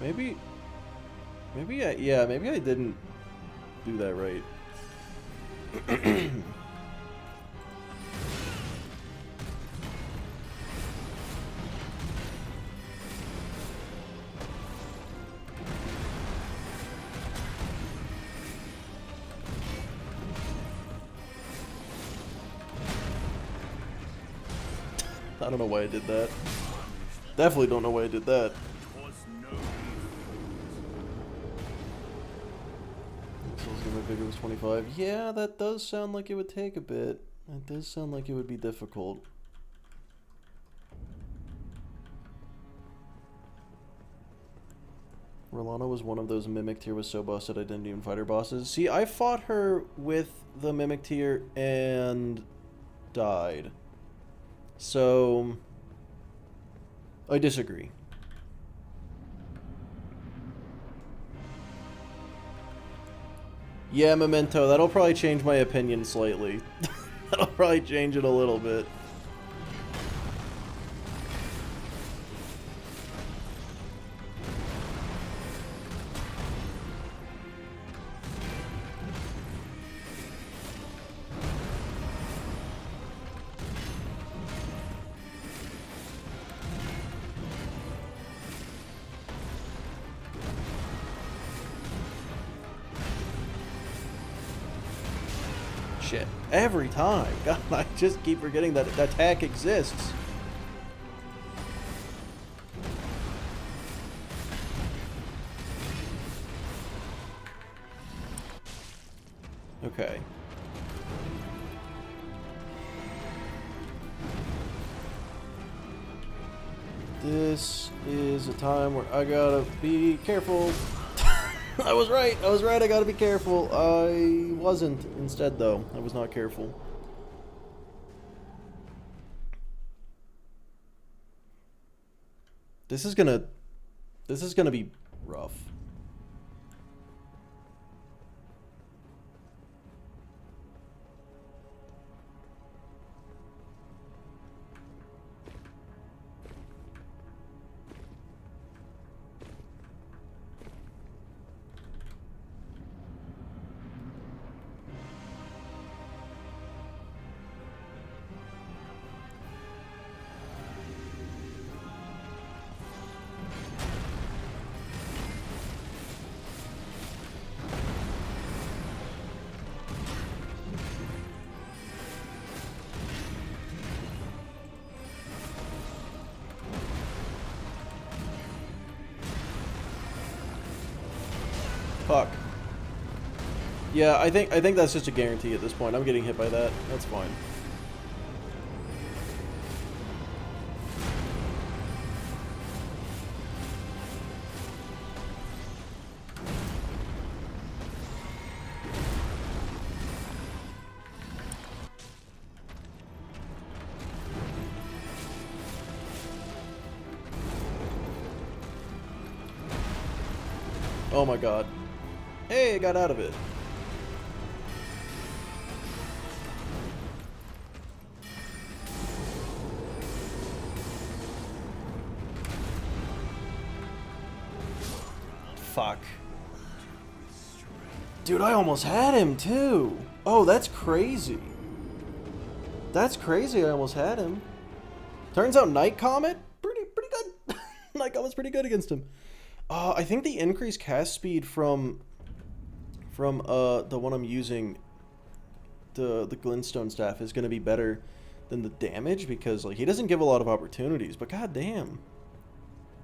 Speaker 1: Maybe I didn't do that right. I don't know why I did that. Definitely don't know why I did that. My vigor was 25. Yeah, that does sound like it would take a bit. That does sound like it would be difficult. Rolana was one of those Mimic tier was so busted I didn't even fight her bosses. See, I fought her with the Mimic tier and died. So, I disagree. Yeah, Memento, that'll probably change my opinion slightly. That'll probably change it a little bit. Shit. Every time. God, I just keep forgetting that that attack exists. Okay. This is a time where I gotta be careful. I was right, I gotta be careful. I wasn't, instead though. I was not careful. This is gonna be rough. Fuck. Yeah, I think that's just a guarantee at this point. I'm getting hit by that. That's fine. Oh my god. Hey, I got out of it. Fuck. Dude, I almost had him too. Oh, that's crazy. That's crazy, I almost had him. Turns out Night Comet, pretty good. Night Comet's pretty good against him. I think the increased cast speed from the one I'm using, the Glintstone staff, is going to be better than the damage, because like he doesn't give a lot of opportunities, but goddamn.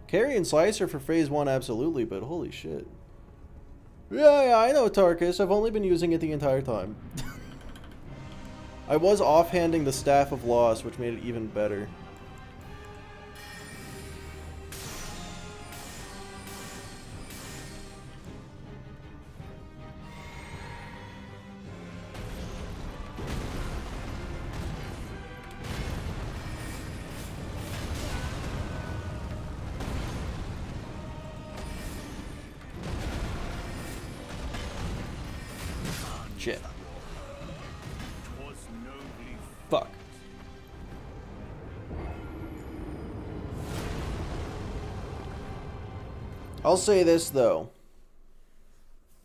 Speaker 1: Carry and Slicer for phase 1 absolutely, but holy shit. Yeah, I know, Tarkus. I've only been using it the entire time. I was offhanding the Staff of Loss, which made it even better. Shit. Fuck. I'll say this though.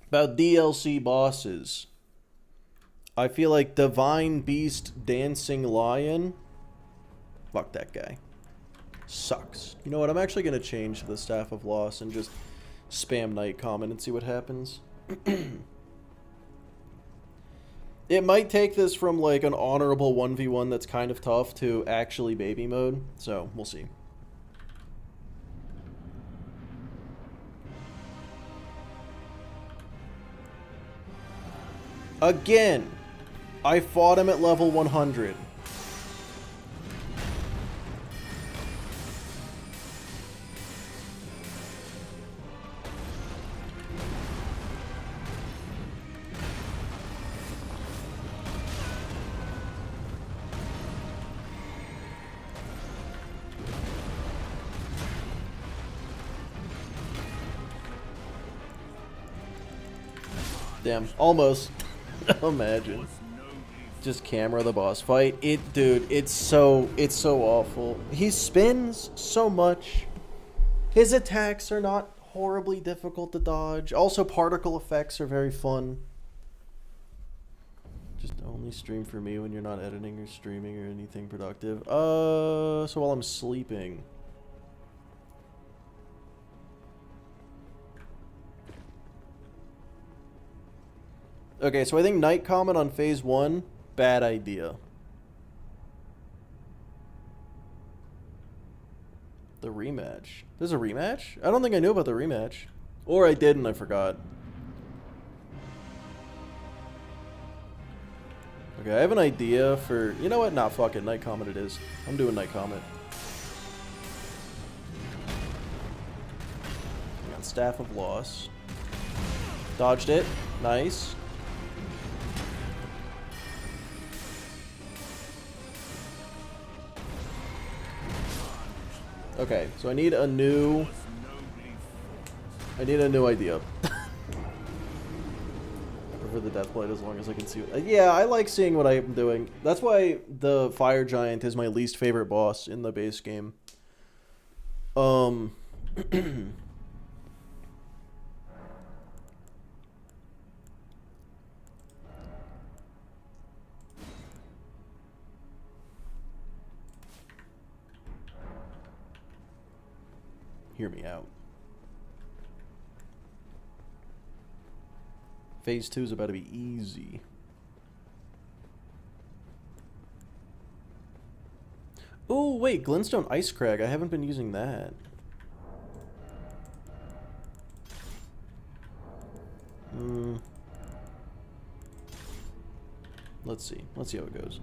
Speaker 1: About DLC bosses. I feel like Divine Beast Dancing Lion. Fuck that guy. Sucks. You know what? I'm actually going to change the Staff of Loss and just spam Night Comment and see what happens. It might take this from like an honorable 1v1 that's kind of tough to actually baby mode. So, we'll see. Again, I fought him at level 100. Damn, almost. Imagine. Just camera the boss fight. Dude, it's so awful. He spins so much. His attacks are not horribly difficult to dodge. Also, particle effects are very fun. Just only stream for me when you're not editing or streaming or anything productive. So while I'm sleeping. Okay, so I think Night Comment on phase 1, bad idea. The rematch. There's a rematch? I don't think I knew about the rematch. Or I did and I forgot. Okay, I have an idea for... You know what? Nah, fuck it. Night Comment it is. I'm doing Night Comment. I got Staff of Loss. Dodged it. Nice. Okay, so I need a new idea. I prefer the Deathblade as long as I can see it. Yeah, I like seeing what I'm doing. That's why the Fire Giant is my least favorite boss in the base game. Hear me out. Phase 2 is about to be easy. Oh, wait, Glintstone Ice Crag. I haven't been using that. Let's see. Let's see how it goes.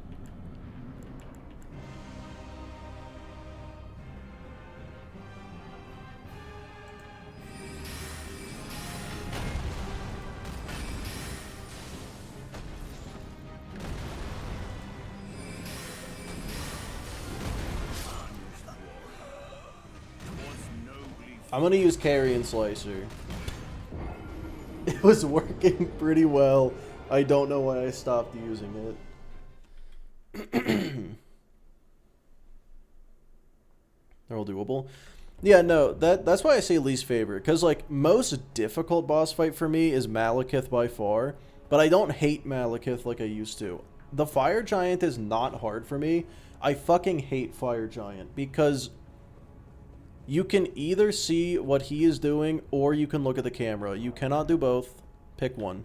Speaker 1: I'm gonna use Carrion Slicer. It was working pretty well. I don't know why I stopped using it. They're all doable. Yeah, no, that's why I say least favorite. Because, like, most difficult boss fight for me is Malekith by far. But I don't hate Malekith like I used to. The Fire Giant is not hard for me. I fucking hate Fire Giant because... you can either see what he is doing, or you can look at the camera. You cannot do both. Pick one.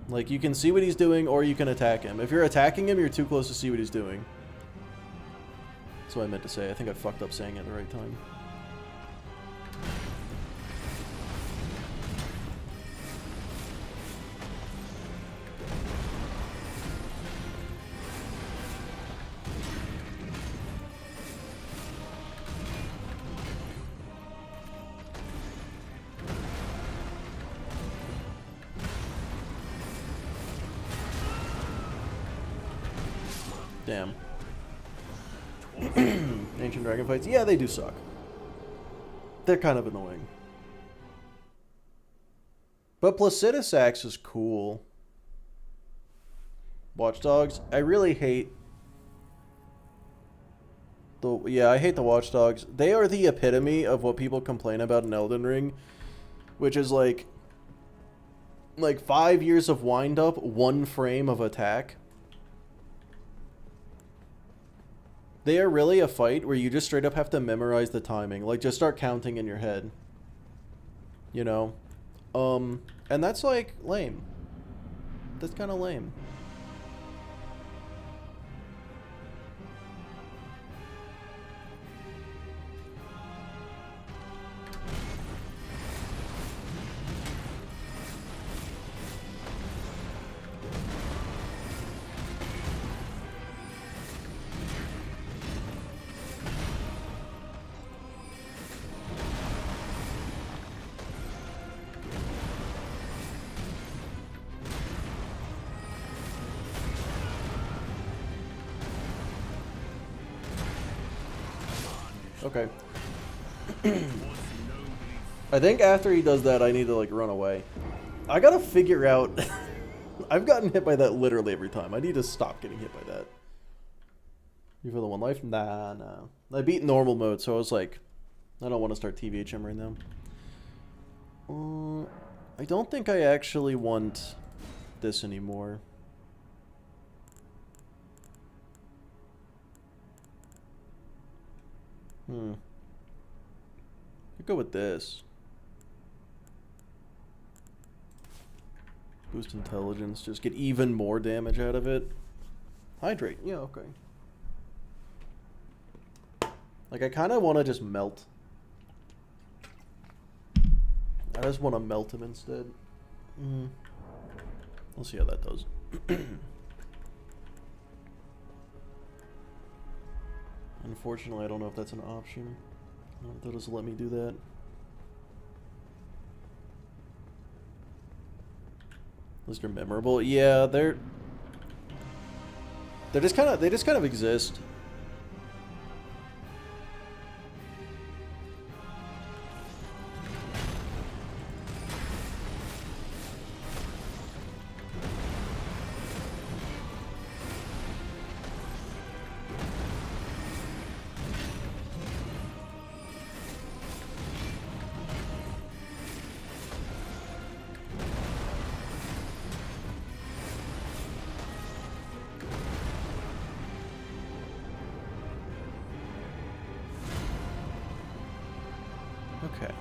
Speaker 1: Like, you can see what he's doing, or you can attack him. If you're attacking him, you're too close to see what he's doing. That's what I meant to say. I think I fucked up saying it at the right time. Damn. Ancient dragon fights. Yeah, they do suck. They're kind of annoying. But Placidus Axe is cool. Watch Dogs. I really hate I hate the Watch Dogs. They are the epitome of what people complain about in Elden Ring, which is like 5 years of wind up, 1 frame of attack. They are really a fight where you just straight up have to memorize the timing. Like, just start counting in your head. You know? And that's, like, lame. That's kind of lame. Okay. I think after he does that, I need to, like, run away. I gotta figure out... I've gotten hit by that literally every time. I need to stop getting hit by that. You feel the 1 life? Nah. I beat normal mode, so I was like... I don't want to start TVHM right now. I don't think I actually want this anymore. I'll go with this. Boost intelligence, just get even more damage out of it. Hydrate, yeah, okay. Like, I kind of want to just melt. I just want to melt him instead. We'll see how that does. Unfortunately, I don't know if that's an option. I don't know if they'll just let me do that. Unless they're memorable. Yeah, they just kind of exist. Okay.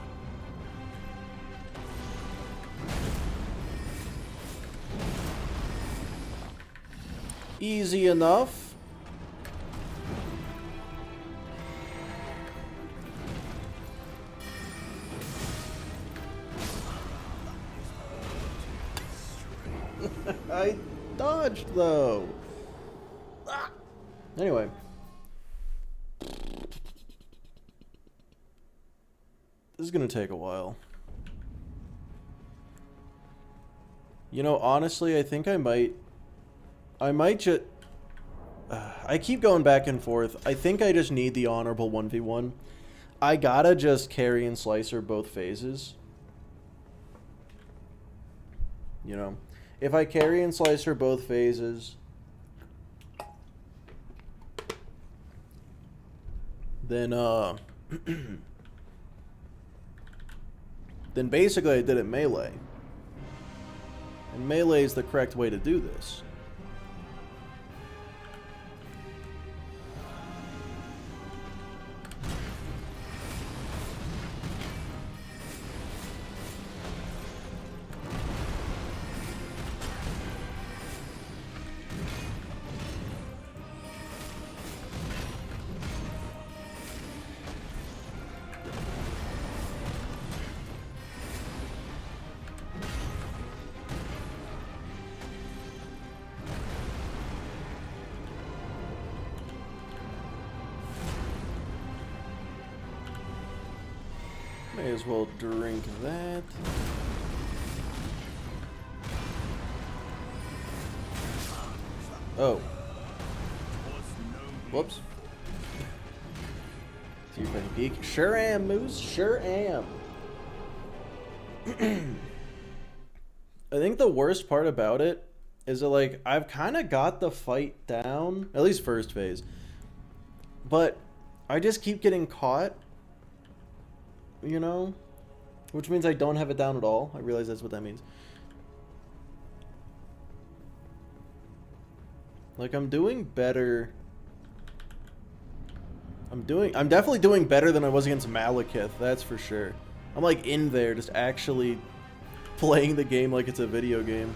Speaker 1: Easy enough. I dodged though. Anyway. This is gonna take a while. You know, honestly, I think I might just... I keep going back and forth. I think I just need the honorable 1v1. I gotta just carry and slicer both phases. You know? If I carry and slicer both phases... then, then basically I did it melee. And melee is the correct way to do this. May as well drink that. Oh. Whoops. So you're playing peek? Sure am, Moose. Sure am. I think the worst part about it is that, like, I've kind of got the fight down, at least first phase, but I just keep getting caught, you know, which means I don't have it down at all. I realize that's what that means. Like, I'm doing better. I'm definitely doing better than I was against Malekith, that's for sure. I'm like in there, just actually playing the game like it's a video game.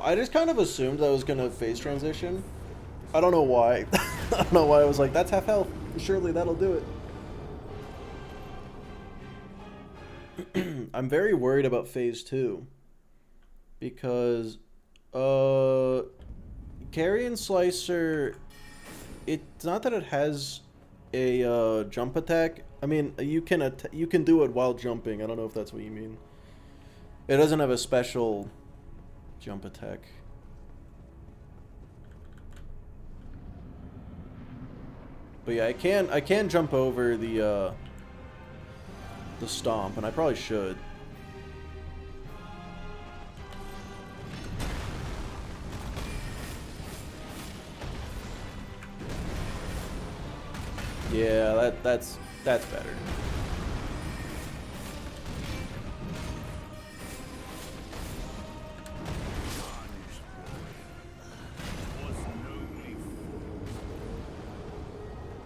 Speaker 1: I just kind of assumed that I was gonna phase transition. I don't know why. I don't know why I was like, that's half health. Surely that'll do it. I'm very worried about phase 2. Because Carrion Slicer, it's not that it has a jump attack. I mean, you can do it while jumping. I don't know if that's what you mean. It doesn't have a special jump attack. But yeah, I can jump over the stomp, and I probably should. Yeah, that's better.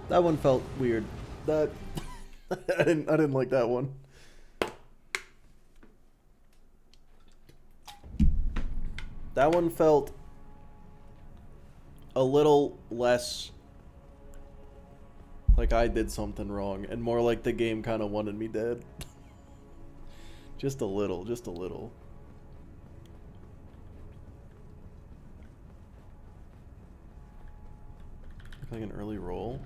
Speaker 1: That one felt weird. That I didn't like that one. That one felt a little less like I did something wrong and more like the game kind of wanted me dead. Just a little, just a little. Like an early roll.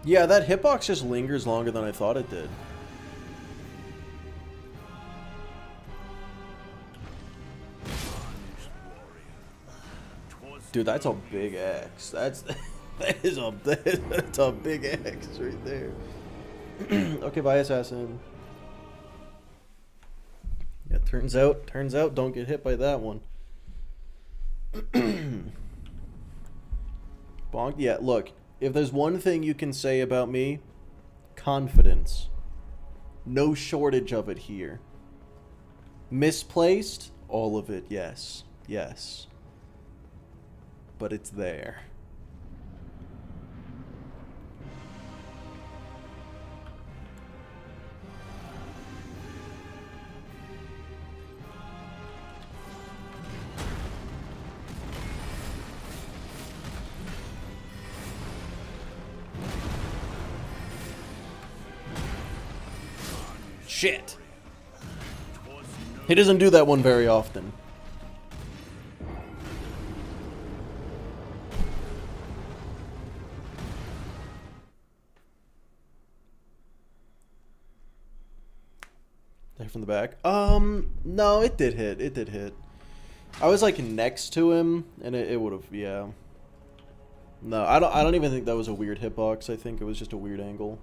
Speaker 1: Yeah, that hitbox just lingers longer than I thought it did. Dude, that's a big X. That's that's a big X right there. Okay, bye, assassin. Yeah, turns out, don't get hit by that one. Bonk. Yeah, look, if there's one thing you can say about me, confidence. No shortage of it here. Misplaced? All of it, yes. Yes. But it's there. Shit. He doesn't do that one very often. There from the back. No, it did hit. It did hit. I was like next to him, and it would have, yeah. No, I don't even think that was a weird hitbox. I think it was just a weird angle.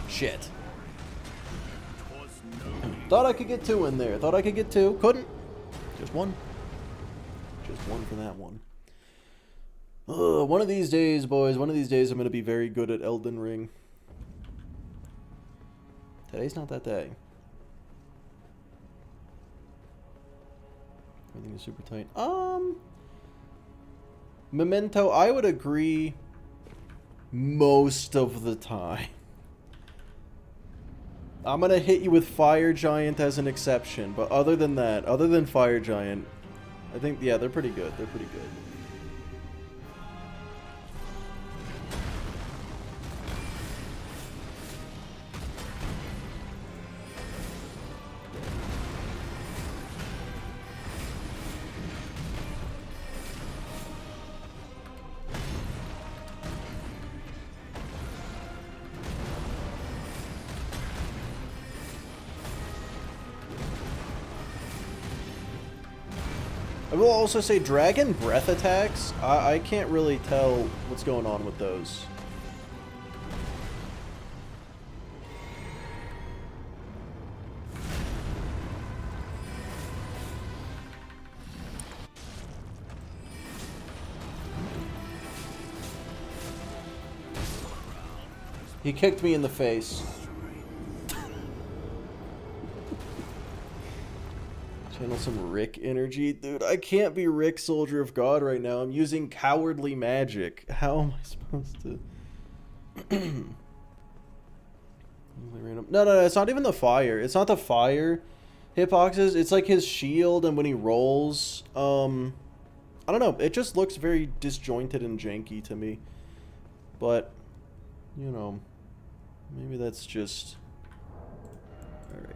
Speaker 1: Shit. Thought I could get 2 in there. Thought I could get 2. Couldn't. Just 1. Just 1 for that one. One of these days, boys, one of these days I'm going to be very good at Elden Ring. Today's not that day. Everything is super tight. Memento, I would agree most of the time. I'm going to hit you with Fire Giant as an exception, but other than that, other than Fire Giant, I think, yeah, they're pretty good. They're pretty good. I will also say Dragon Breath attacks, I can't really tell what's going on with those. He kicked me in the face. Channel some Rick energy. Dude, I can't be Rick, Soldier of God right now. I'm using Cowardly Magic. How am I supposed to... No, it's not even the fire. It's not the fire hitboxes. It's like his shield and when he rolls. I don't know. It just looks very disjointed and janky to me. But, you know, maybe that's just... Alright.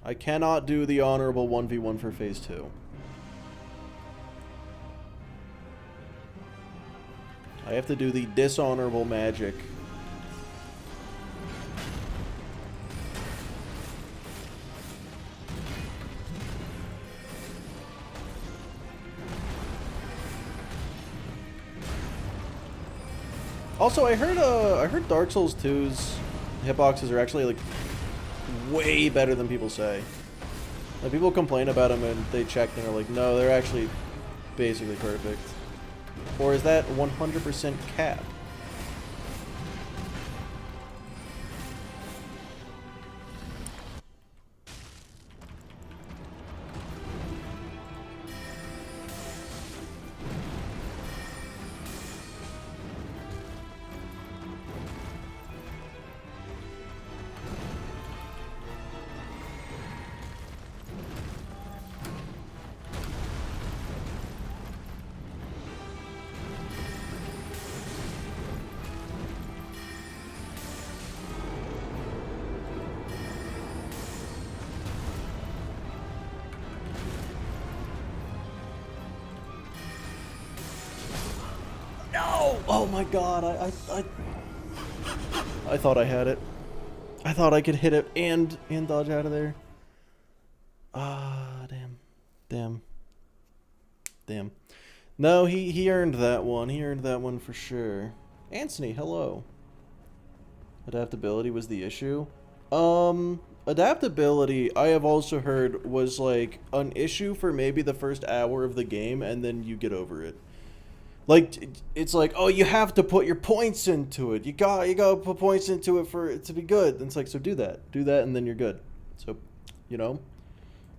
Speaker 1: I cannot do the honorable 1v1 for phase 2. I have to do the dishonorable magic. Also, I heard Dark Souls 2's hitboxes are actually like way better than people say. Like, people complain about them and they check and are like, no, they're actually basically perfect. Or is that 100% cap? Oh my god, I thought I had it. I thought I could hit it and dodge out of there. Ah, damn. No, he earned that one. He earned that one for sure. Anthony, hello. Adaptability was the issue. Adaptability, I have also heard, was like an issue for maybe the first hour of the game, and then you get over it. Like, it's like, oh, you have to put your points into it. You gotta put points into it for it to be good. And it's like, so do that, and then you're good. So, you know,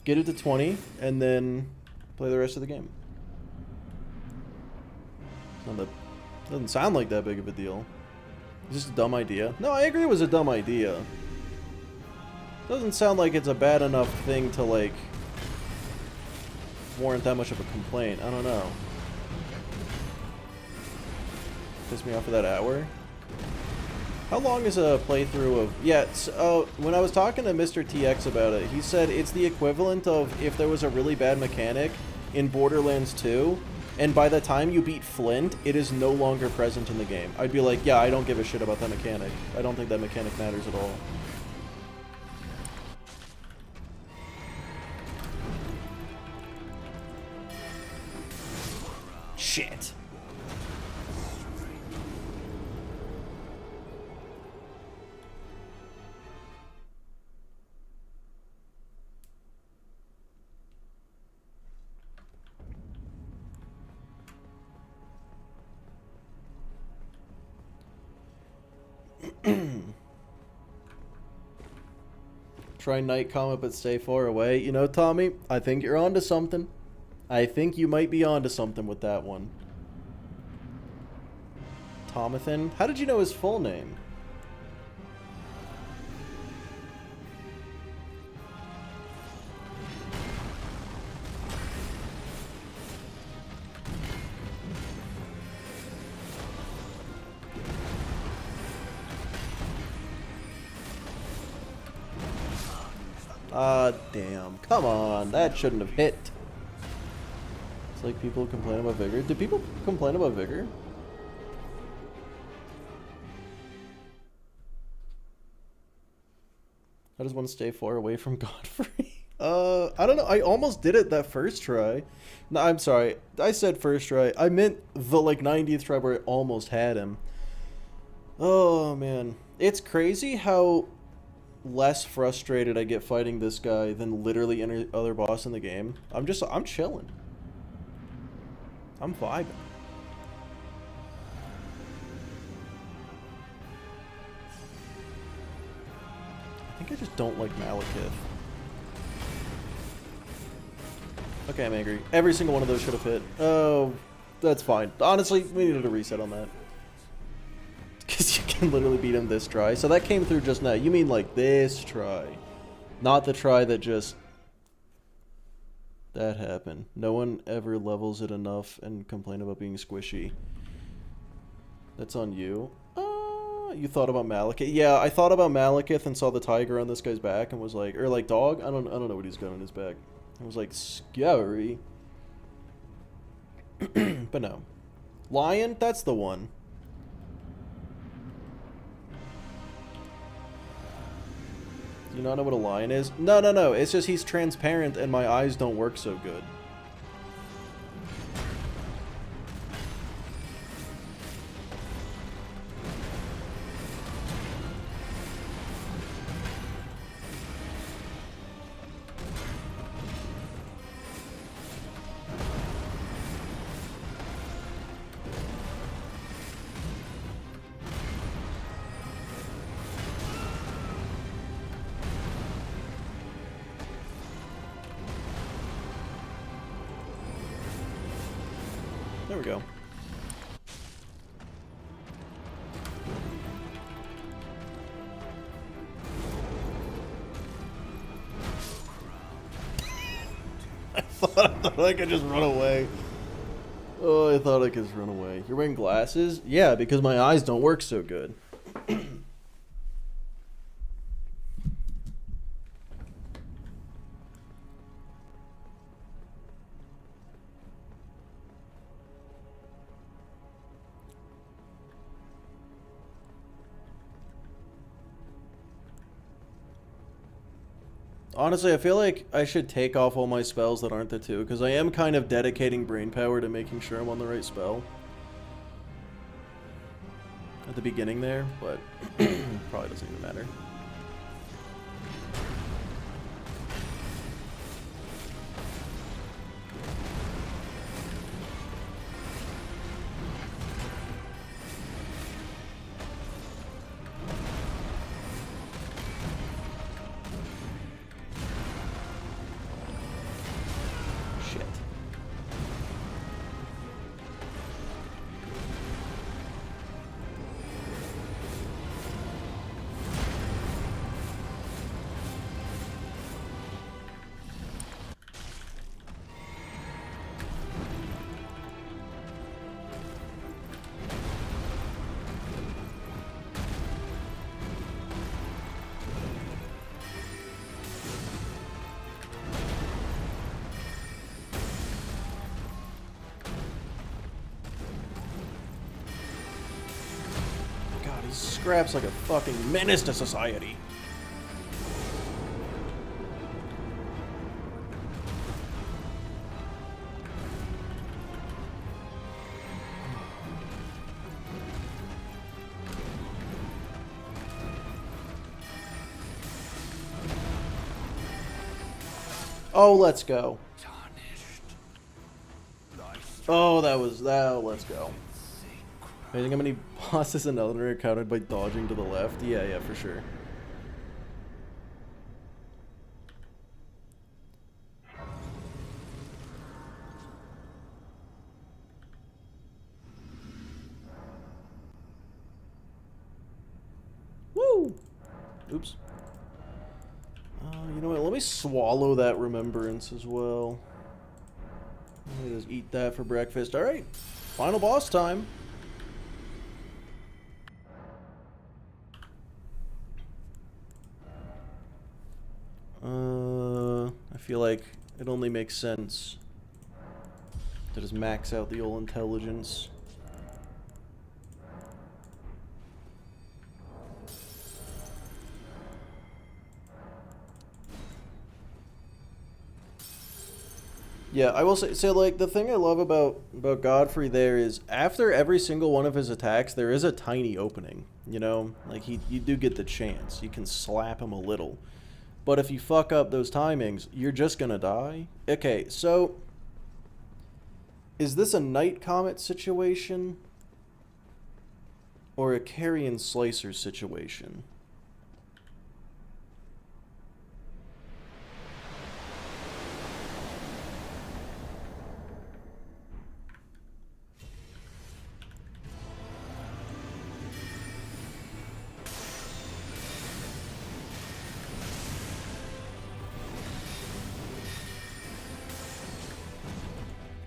Speaker 1: get it to 20, and then play the rest of the game. Doesn't sound like that big of a deal. Is this a dumb idea? No, I agree it was a dumb idea. Doesn't sound like it's a bad enough thing to, like, warrant that much of a complaint. I don't know. Pissed me off for that hour. How long is a playthrough of... Yeah, when I was talking to Mr. TX about it, he said it's the equivalent of if there was a really bad mechanic in Borderlands 2, and by the time you beat Flint, it is no longer present in the game. I'd be like, yeah, I don't give a shit about that mechanic. I don't think that mechanic matters at all. Shit. Try night comet but stay far away. You know, Tommy, I think you're onto something. I think you might be onto something with that one. Tomathan? How did you know his full name? Ah, damn. Come on. That shouldn't have hit. It's like people complain about vigor. Did people complain about vigor? I just want to stay far away from Godfrey. I don't know. I almost did it that first try. No, I'm sorry. I said first try. I meant the, like, 90th try where I almost had him. Oh, man. It's crazy how less frustrated I get fighting this guy than literally any other boss in the game. I'm chilling. I'm vibing. I think I just don't like Malekith. Okay, I'm angry. Every single one of those should have hit. Oh, that's fine. Honestly, we needed a reset on that. Because you can literally beat him this try. So that came through just now. You mean like this try. Not the try that just... That happened. No one ever levels it enough and complain about being squishy. That's on you. You thought about Malekith? Yeah, I thought about Malekith and saw the tiger on this guy's back and was like... Or like dog? I don't know what he's got on his back. I was like, scary. But no. Lion? That's the one. Do you not know what a lion is? No. It's just he's transparent and my eyes don't work so good. There we go. I thought I could just run away. Oh, I thought I could just run away. You're wearing glasses? Yeah, because my eyes don't work so good. Honestly, I feel like I should take off all my spells that aren't the two, because I am kind of dedicating brain power to making sure I'm on the right spell. At the beginning there, but probably doesn't even matter. Scraps like a fucking menace to society. Oh, let's go. Oh, that was that. Let's go. I think how many bosses in Elden Ring are counted by dodging to the left? Yeah, for sure. Woo! Oops. You know what? Let me swallow that remembrance as well. Let me just eat that for breakfast. Alright. Final boss time. I feel like it only makes sense to just max out the old intelligence. Yeah, I will say, so like, the thing I love about Godfrey there is, after every single one of his attacks, there is a tiny opening, you know? Like, you do get the chance. You can slap him a little. But if you fuck up those timings, you're just gonna die. Okay, so, is this a Night Comet situation? Or a Carrion Slicer situation?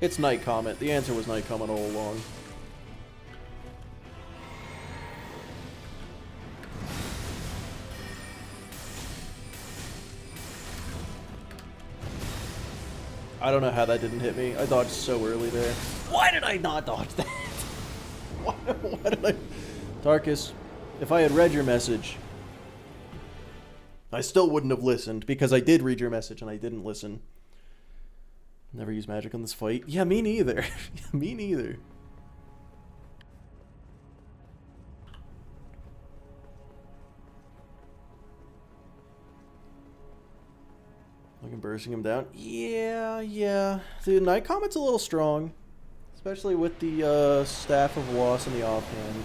Speaker 1: It's Night Comet. The answer was Night Comet all along. I don't know how that didn't hit me. I dodged so early there. Why did I not dodge that? Why did I... Tarkus, if I had read your message, I still wouldn't have listened, because I did read your message and I didn't listen. Never use magic on this fight. Yeah, me neither. Me neither. Looking bursting him down. Yeah. The Night Comet's a little strong. Especially with the Staff of Loss in the offhand.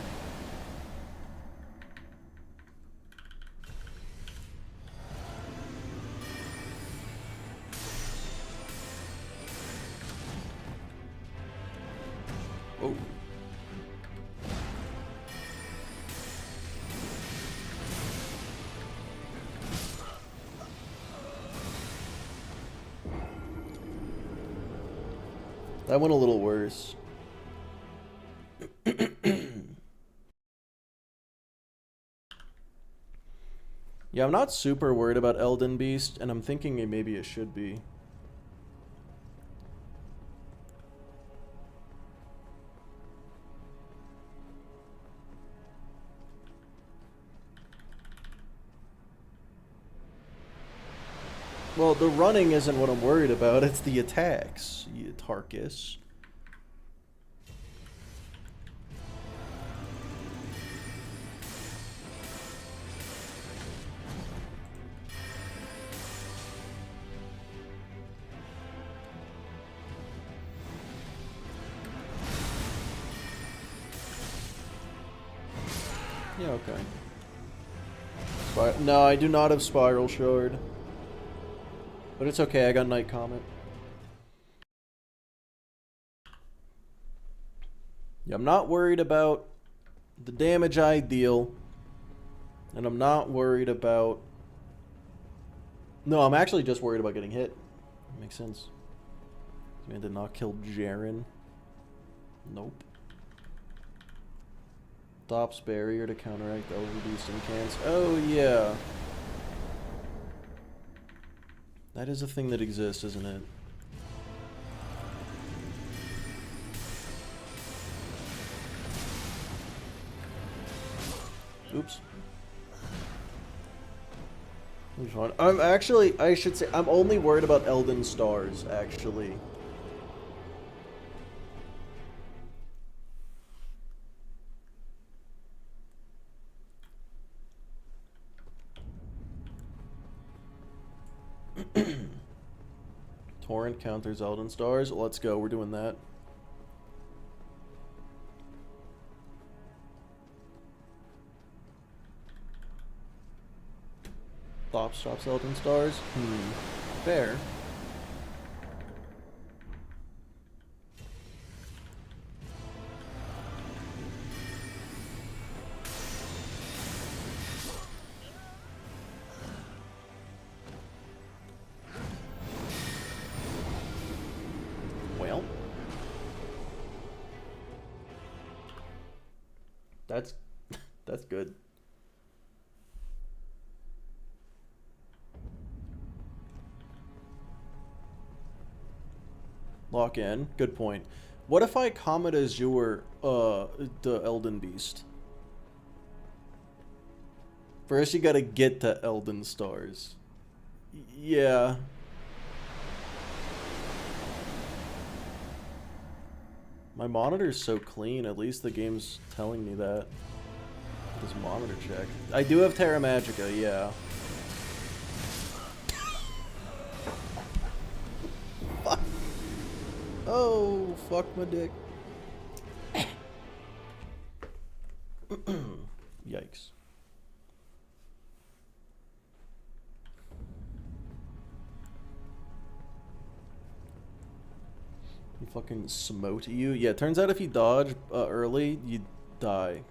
Speaker 1: Oh. That went a little worse. Yeah, I'm not super worried about Elden Beast, and I'm thinking maybe it should be. Well, the running isn't what I'm worried about, it's the attacks, you Tarkus. Yeah, okay. No, I do not have Spiral Shard. But it's okay, I got Night Comet. Yeah, I'm not worried about the damage I deal. And I'm not worried about... No, I'm actually just worried about getting hit. That makes sense. This man did not kill Jaren. Nope. Stops barrier to counteract Elder Beast incants. Oh, yeah. That is a thing that exists, isn't it? Oops. I'm actually, I should say, I'm only worried about Elden Stars, actually. Torrent counters Elden Stars. Let's go. We're doing that. drops Elden Stars. Fair. Well, that's good. Lock in. Good point. What if I Comet Azure the Elden Beast? First you gotta get to Elden Stars. Yeah. My monitor's so clean, at least the game's telling me that. This monitor check. I do have Terra Magica, yeah. Fuck. Oh, fuck my dick. Yikes. He fucking smote you. Yeah, turns out if you dodge early, you die.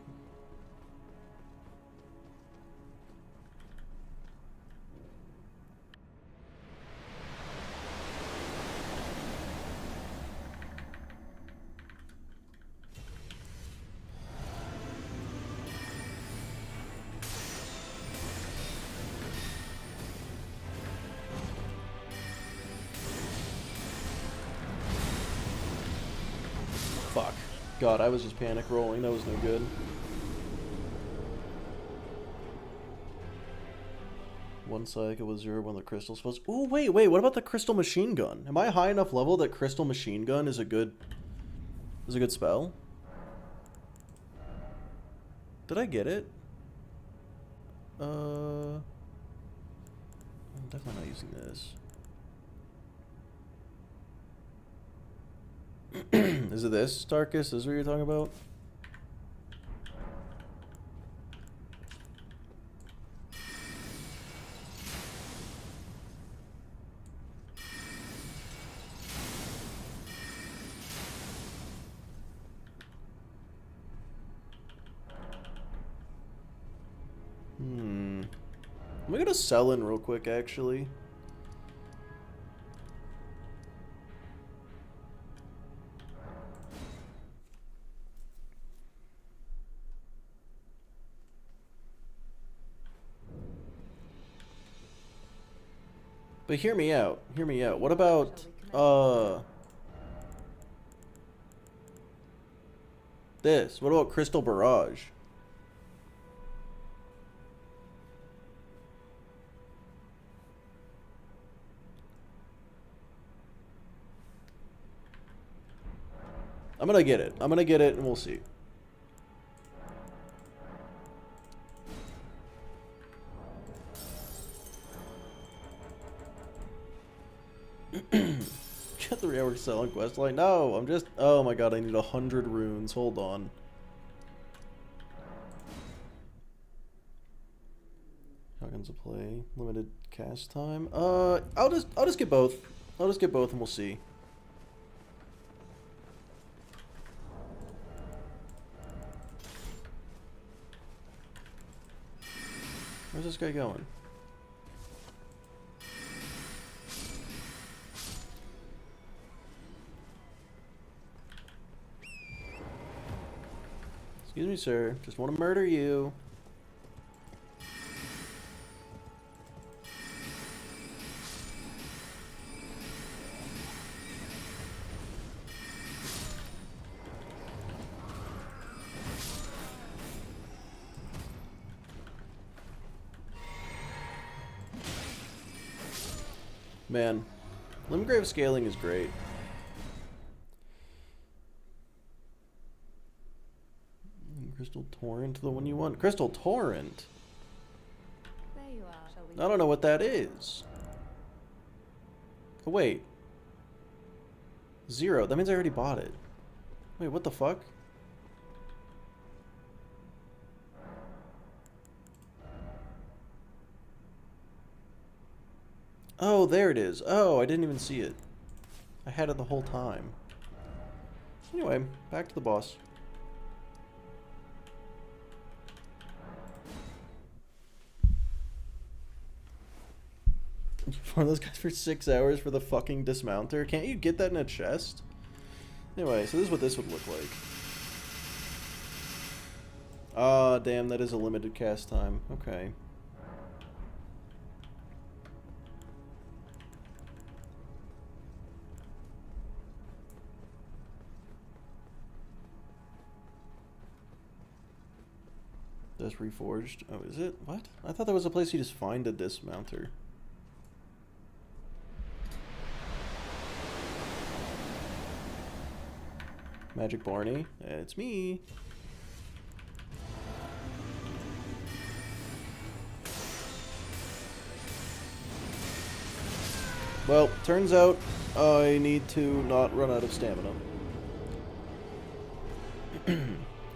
Speaker 1: Fuck. God, I was just panic rolling. That was no good. One cycle was 0 when the crystal supposed. Oh wait. What about the crystal machine gun? Am I high enough level that crystal machine gun is a good spell? Did I get it? I'm definitely not using this. Is it this, Starkus? Is what you're talking about? I'm gonna sell in real quick, actually. But hear me out. Hear me out. What about this? What about Crystal Barrage? I'm gonna get it. I'm gonna get it and we'll see. Get 3 hours selling questline. No, I'm just. Oh my god, I need 100 runes. Hold on. Shotguns to play. Limited cast time. I'll just get both. I'll just get both and we'll see. Where's this guy going? Excuse me, sir. Just want to murder you. Man, Limgrave scaling is great. Crystal Torrent, the one you want. Crystal Torrent?
Speaker 6: There you are. Shall we?
Speaker 1: I don't know what that is. Oh, wait. 0. That means I already bought it. Wait, what the fuck? Oh, there it is. Oh, I didn't even see it. I had it the whole time. Anyway, back to the boss. One of those guys for 6 hours for the fucking dismounter? Can't you get that in a chest? Anyway, so this is what this would look like. Ah, damn, that is a limited cast time. Okay. That's reforged. Oh, is it? What? I thought that was a place you just find a dismounter. Magic Barney. It's me. Well, turns out I need to not run out of stamina.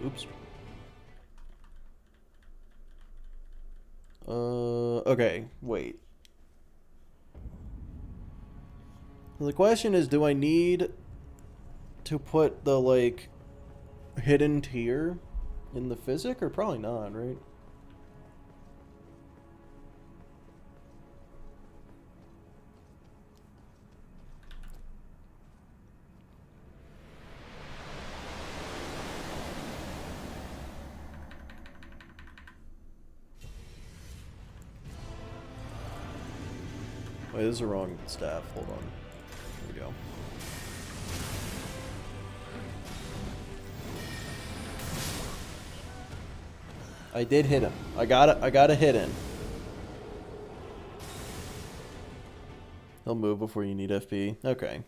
Speaker 1: Oops. Okay, wait. The question is, do I need to put the, like, hidden tier in the physic, or probably not, right? Wait, this is the wrong staff. Hold on. There we go. I did hit him. I got a hit in. He'll move before you need FP. Okay.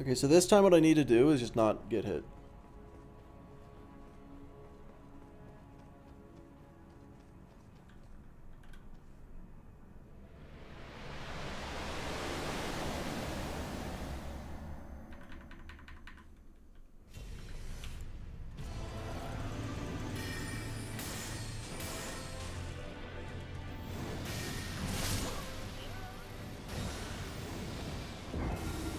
Speaker 1: Okay, so this time what I need to do is just not get hit.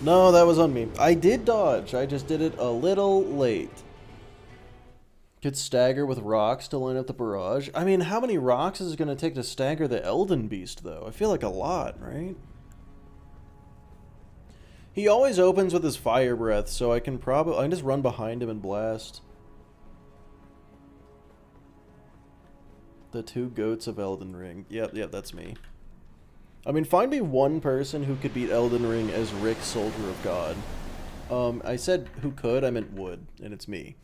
Speaker 1: No, that was on me. I did dodge. I just did it a little late. Could stagger with rocks to line up the barrage. I mean, how many rocks is it going to take to stagger the Elden Beast, though? I feel like a lot, right? He always opens with his fire breath, so I can just run behind him and blast. The two goats of Elden Ring. Yep, that's me. I mean, find me one person who could beat Elden Ring as Rick, Soldier of God. I said who could, I meant would, and it's me.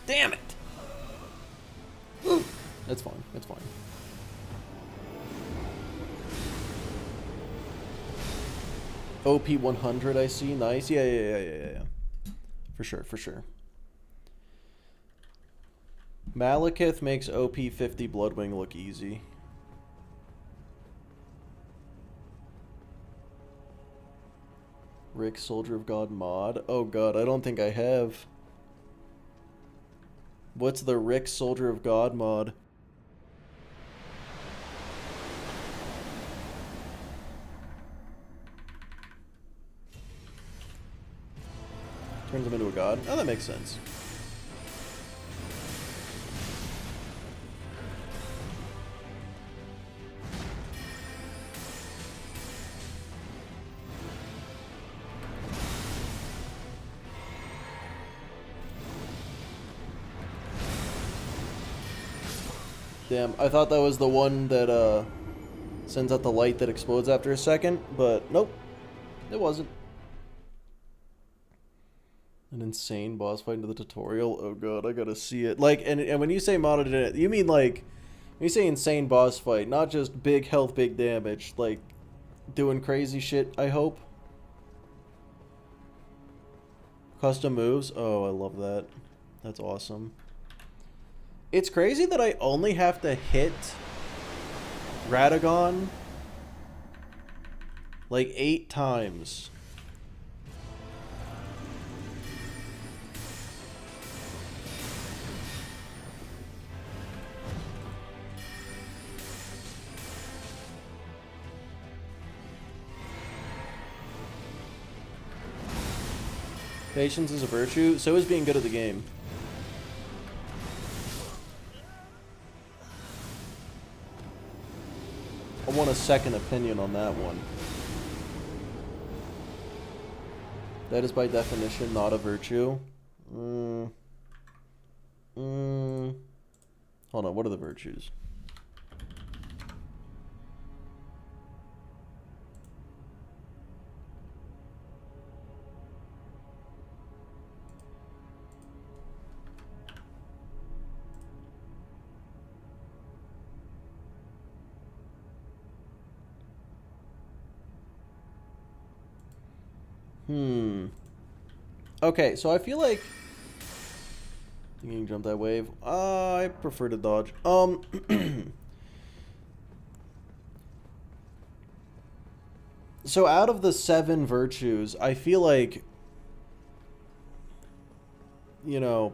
Speaker 1: Damn it! Ooh, that's fine. That's fine. OP 100, I see. Nice. Yeah. For sure. Malekith makes OP 50 Bloodwing look easy. Rick, Soldier of God mod. Oh god, I don't think I have. What's the Rick, Soldier of God mod? Turns him into a god? Oh, that makes sense. Damn, I thought that was the one that sends out the light that explodes after a second, but nope, it wasn't. An insane boss fight into the tutorial. Oh god, I gotta see it. Like, and when you say modded, you mean like, when you say insane boss fight, not just big health, big damage, like doing crazy shit, I hope. Custom moves. Oh, I love that. That's awesome. It's crazy that I only have to hit Radagon like 8 times. Patience is a virtue, so is being good at the game. I want a second opinion on that one. That is by definition not a virtue. Hold on, what are the virtues? Okay, so I feel like thinking you can jump that wave. I prefer to dodge. So out of the 7 virtues, I feel like, you know,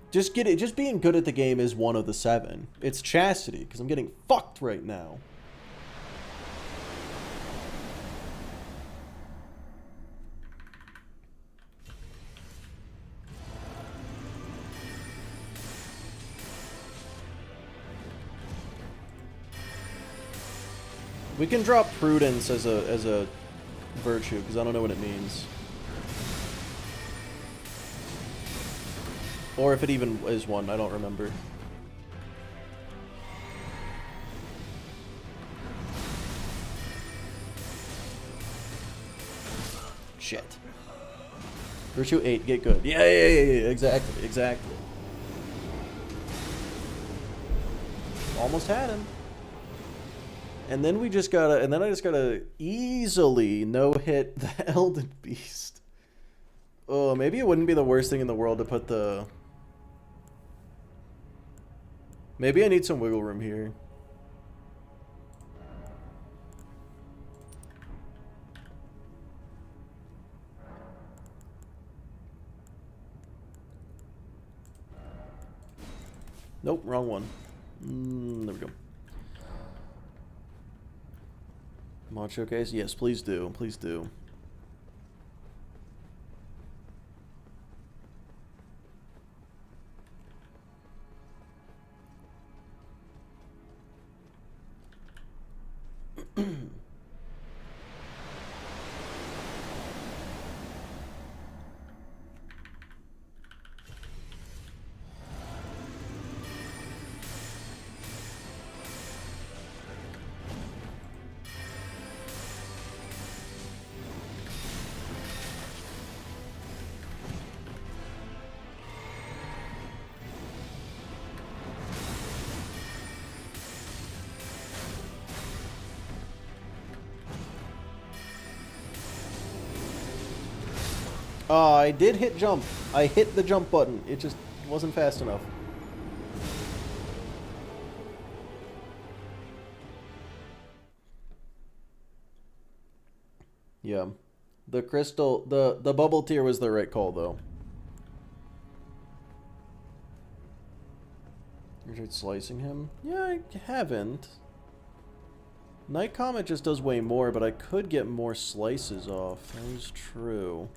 Speaker 1: just being good at the game is one of the 7. It's chastity, because I'm getting fucked right now. We can drop prudence as a virtue, because I don't know what it means. Or if it even is one, I don't remember. Shit. Virtue 8, get good. Yeah, exactly. Almost had him. And then we just gotta, and then I just gotta easily no-hit the Elden Beast. Oh, maybe it wouldn't be the worst thing in the world to put the... Maybe I need some wiggle room here. Nope, wrong one. There we go. Mod showcase? Yes, please do. Please do. I did hit jump. I hit the jump button. It just wasn't fast enough. Yeah. The crystal, the bubble tier was the right call, though. You tried slicing him? Yeah, I haven't. Night Comet just does way more, but I could get more slices off. That is true.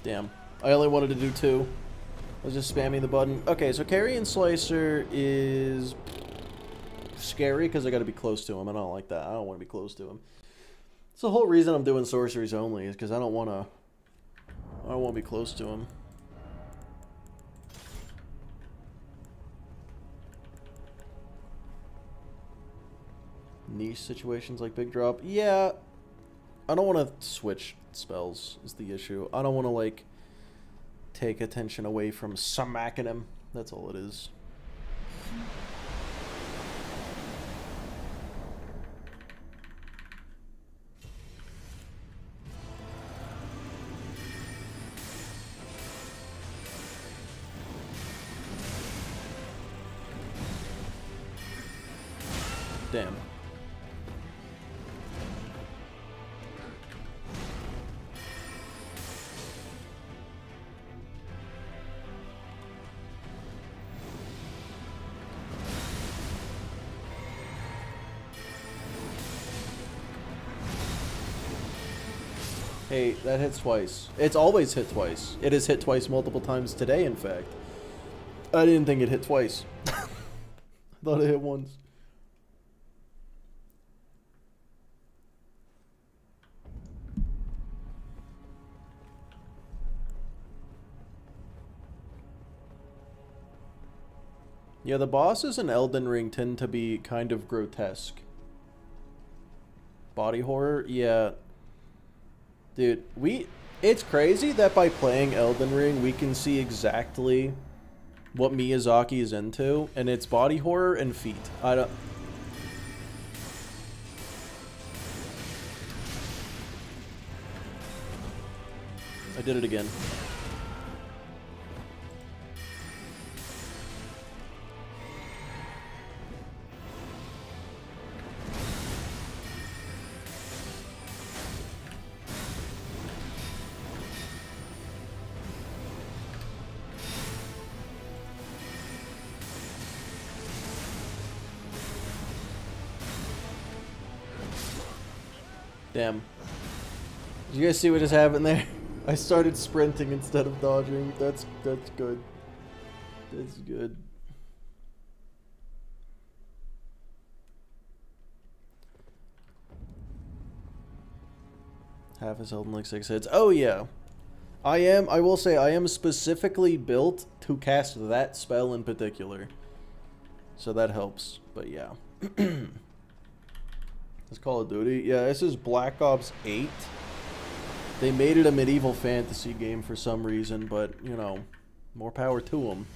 Speaker 1: Damn. I only wanted to do 2. I was just spamming the button. Okay, so Carrion Slicer is scary because I got to be close to him. I don't like that. I don't want to be close to him. It's the whole reason I'm doing sorceries only is because I don't want to be close to him. Niche situations like Big Drop. Yeah. I don't want to switch spells is the issue. I don't want to, like, take attention away from smacking him. That's all it is. Damn. Hey, that hits twice. It's always hit twice. It has hit twice multiple times today, in fact. I didn't think it hit twice. I thought it hit once. Yeah, the bosses in Elden Ring tend to be kind of grotesque. Body horror? Yeah. Dude, it's crazy that by playing Elden Ring, we can see exactly what Miyazaki is into, and it's body horror and feet. I did it again. Damn. Did you guys see what just happened there? I started sprinting instead of dodging. That's good. That's good. Half his health in like 6 hits. Oh yeah. I will say I am specifically built to cast that spell in particular. So that helps. But yeah. It's Call of Duty. Yeah, this is Black Ops 8. They made it a medieval fantasy game for some reason, but, you know, more power to them.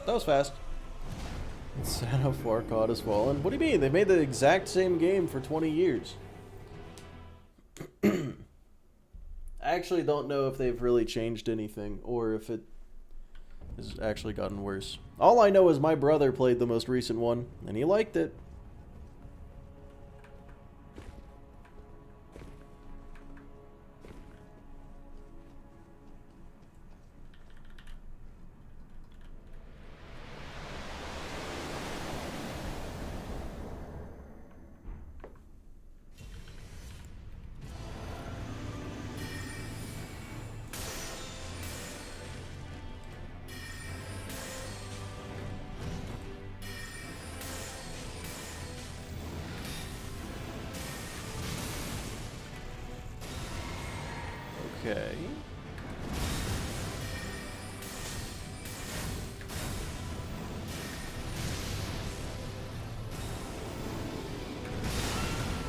Speaker 1: That was fast. Sad how far COD has fallen. What do you mean? They made the exact same game for 20 years. I actually don't know if they've really changed anything or if it has actually gotten worse. All I know is my brother played the most recent one and he liked it. Okay.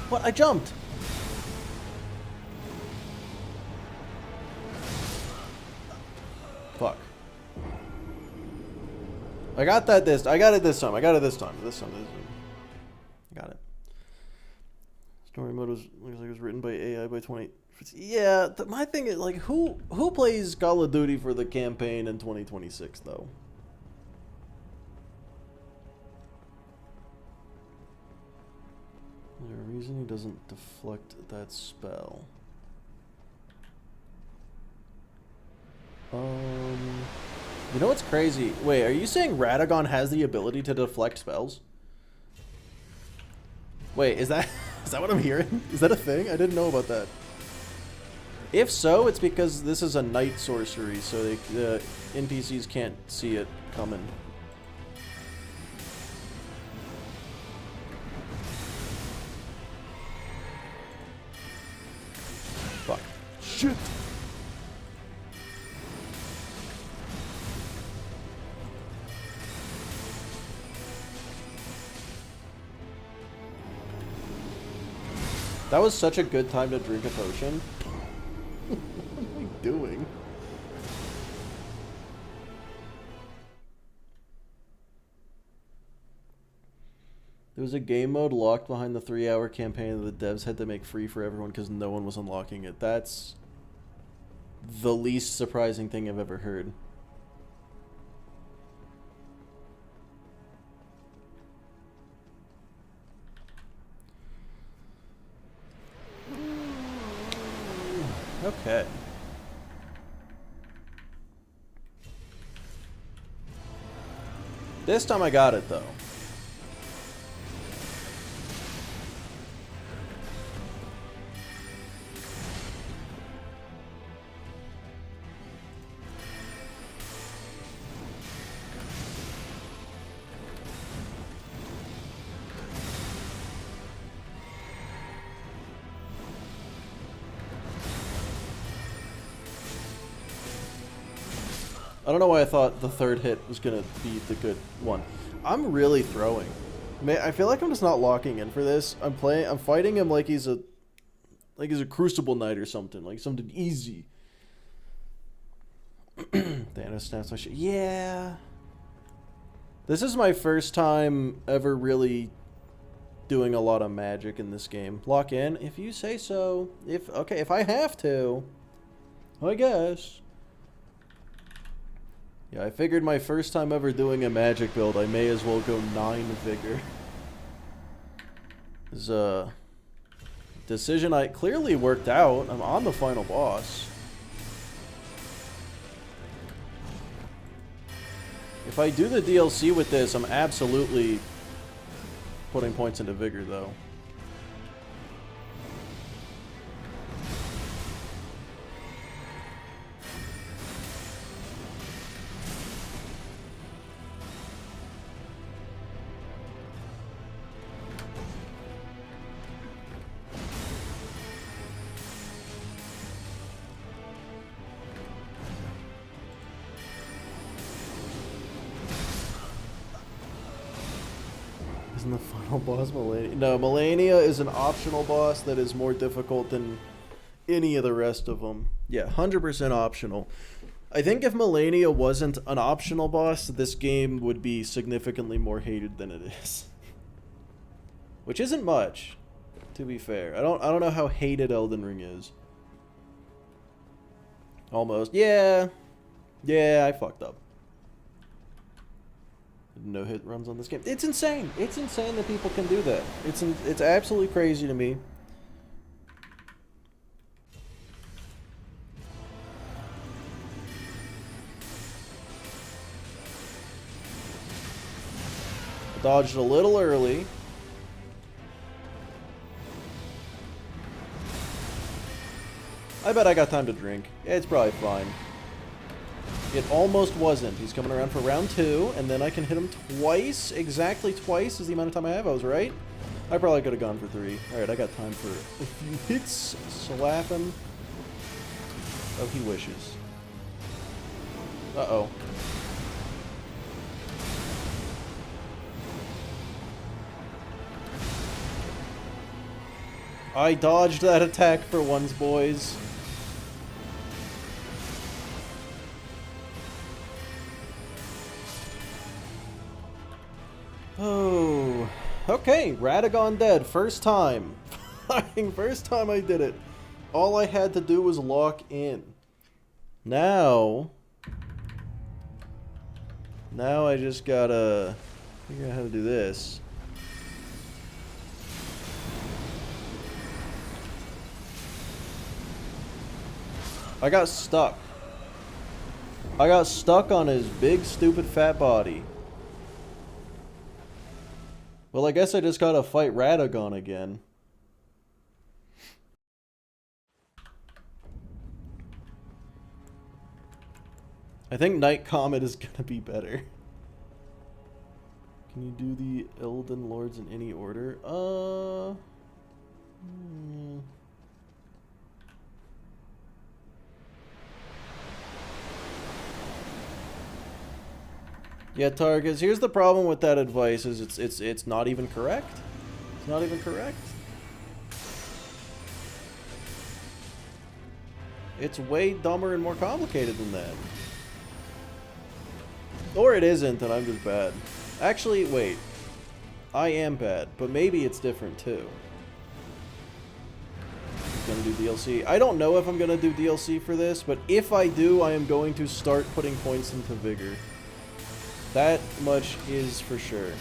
Speaker 1: What? I jumped. Fuck. I got that I got it this time. I got it this time. This time. I got it. Story mode looks like it was written by AI by 20. Yeah, my thing is, like, who plays Call of Duty for the campaign in 2026 though? Is there a reason he doesn't deflect that spell? You know what's crazy? Wait, are you saying Radagon has the ability to deflect spells? Wait, is that is that what I'm hearing? Is that a thing? I didn't know about that. If so, it's because this is a night sorcery, so the NPCs can't see it coming. Fuck. Shit! That was such a good time to drink a potion. What am I doing? There was a game mode locked behind the 3-hour campaign that the devs had to make free for everyone because no one was unlocking it. That's the least surprising thing I've ever heard. Okay. This time I got it, though. I don't know why I thought the third hit was gonna be the good one. I'm really throwing. I feel like I'm just not locking in for this. I'm fighting him like he's a Crucible Knight or something, like something easy. Thanos snaps my shit. Yeah. This is my first time ever really doing a lot of magic in this game. Lock in, if you say so. If I have to, I guess. Yeah, I figured my first time ever doing a magic build, I may as well go 9 Vigor. This decision I clearly worked out. I'm on the final boss. If I do the DLC with this, I'm absolutely putting points into Vigor, though. Isn't the final boss Melania? No, Melania is an optional boss that is more difficult than any of the rest of them. Yeah, 100% optional. I think if Melania wasn't an optional boss, this game would be significantly more hated than it is. Which isn't much, to be fair. I don't know how hated Elden Ring is. Almost. Yeah. Yeah, I fucked up. No hit runs on this game. It's insane. It's insane that people can do that. It's absolutely crazy to me. I dodged a little early. I bet I got time to drink. It's probably fine. It almost wasn't. He's coming around for round 2, and then I can hit him twice. Exactly twice is the amount of time I have. I was right. I probably could have gone for 3. Alright, I got time for a few hits. Slap him. Oh, he wishes. Uh-oh. I dodged that attack for once, boys. Oh, okay, Radagon dead, first time. First time I did it. All I had to do was lock in. Now I just gotta figure out how to do this. I got stuck. I got stuck on his big, stupid, fat body. Well, I guess I just gotta fight Radagon again. I think Night Comet is gonna be better. Can you do the Elden Lords in any order? Yeah, Targus, here's the problem with that advice is it's not even correct. It's not even correct. It's way dumber and more complicated than that. Or it isn't, and I'm just bad. Actually, wait. I am bad, but maybe it's different too. Gonna do DLC. I don't know if I'm gonna do DLC for this, but if I do, I am going to start putting points into Vigor. That much is for sure.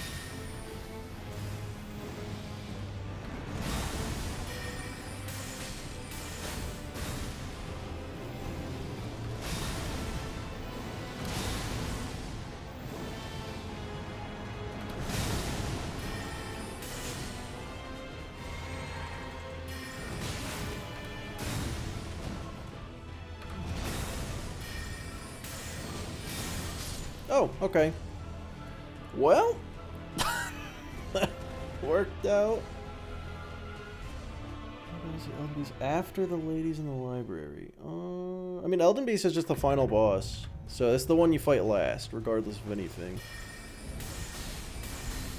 Speaker 1: Oh, okay. Well, that worked out. Elden Beast after the ladies in the library. I mean, Elden Beast is just the final boss, so it's the one you fight last, regardless of anything.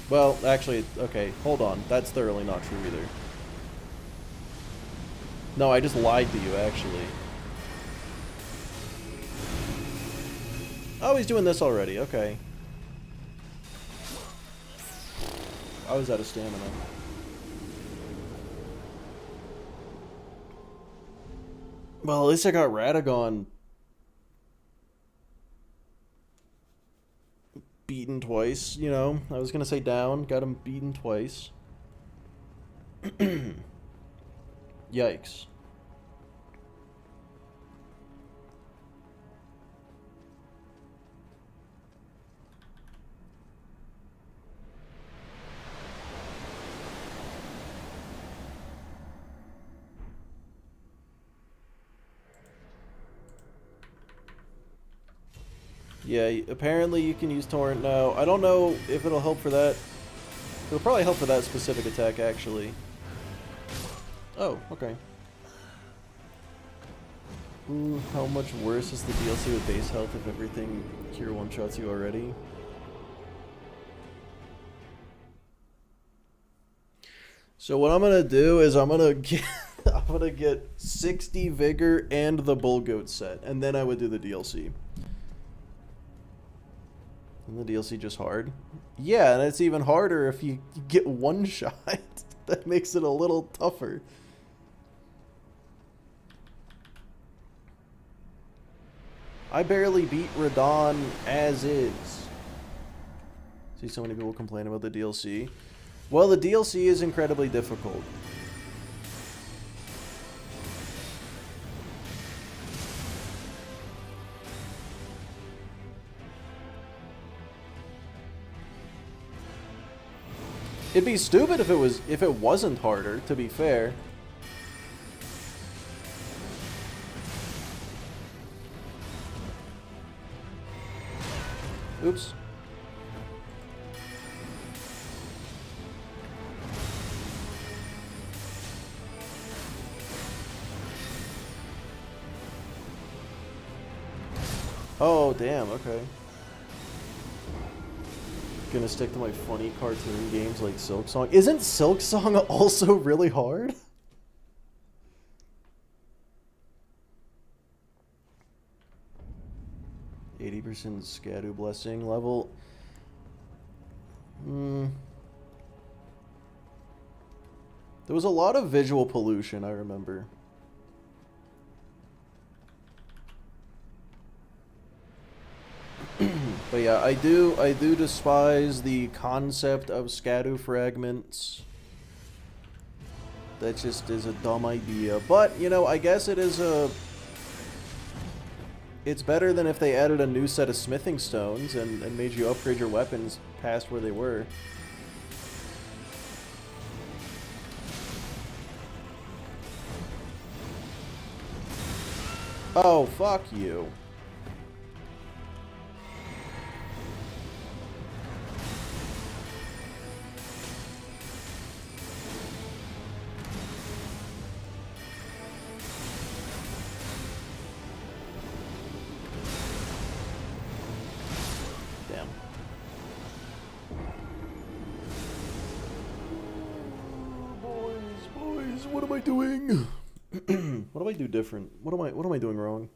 Speaker 1: Well, actually, okay, hold on. That's thoroughly not true either. No, I just lied to you, actually. Oh, he's doing this already. Okay. I was out of stamina. Well, at least I got Radagon beaten twice, you know. I was gonna say down, got him beaten twice. Yikes. Yeah, apparently you can use Torrent now. I don't know if it'll help for that. It'll probably help for that specific attack, actually. Oh, okay. Ooh, how much worse is the DLC with base health if everything cure one-shots you already? So what I'm gonna do is I'm gonna get 60 Vigor and the Bull Goat set, and then I would do the DLC. And the DLC just hard? Yeah, and it's even harder if you get one shot. That makes it a little tougher. I barely beat Radon as is. See so many people complain about the DLC. Well, the DLC is incredibly difficult. It'd be stupid if it wasn't harder, to be fair. Oops. Oh, damn, okay. Gonna stick to my funny cartoon games like Silksong. Isn't Silksong also really hard? %, Scadu Blessing level. There was a lot of visual pollution, I remember. But yeah, I do despise the concept of Scadu fragments. That just is a dumb idea. But, you know, I guess it is it's better than if they added a new set of smithing stones and made you upgrade your weapons past where they were. Oh, fuck you. Damn. Boys, what am I doing? What do I do different? What am I doing wrong?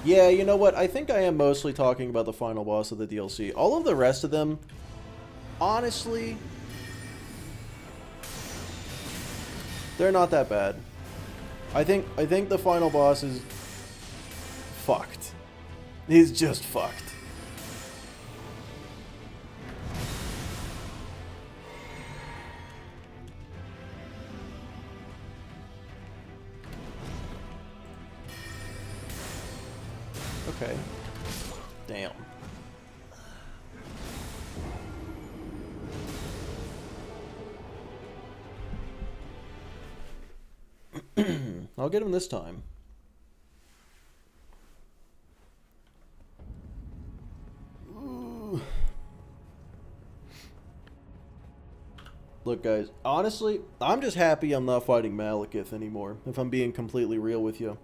Speaker 1: Yeah, you know what? I think I am mostly talking about the final boss of the DLC. All of the rest of them, honestly, they're not that bad. I think the final boss is fucked. He's just fucked. Okay. Damn. I'll get him this time. Ooh. Look, guys, honestly, I'm just happy I'm not fighting Malekith anymore, if I'm being completely real with you.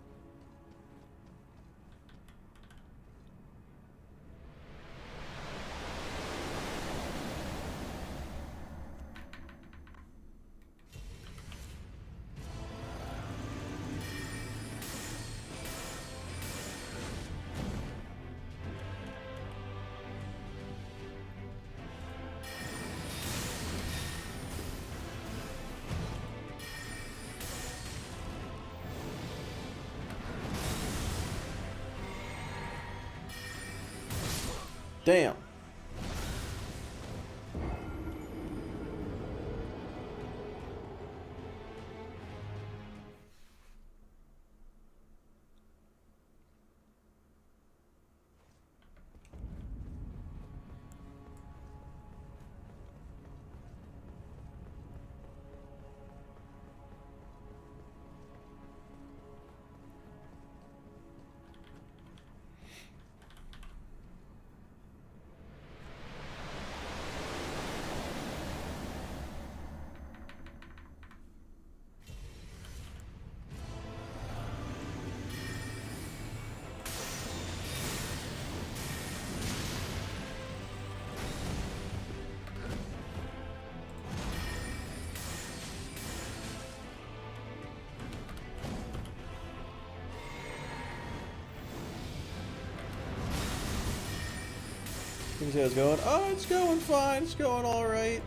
Speaker 1: Damn. You can see how it's going. Oh, it's going fine. It's going alright.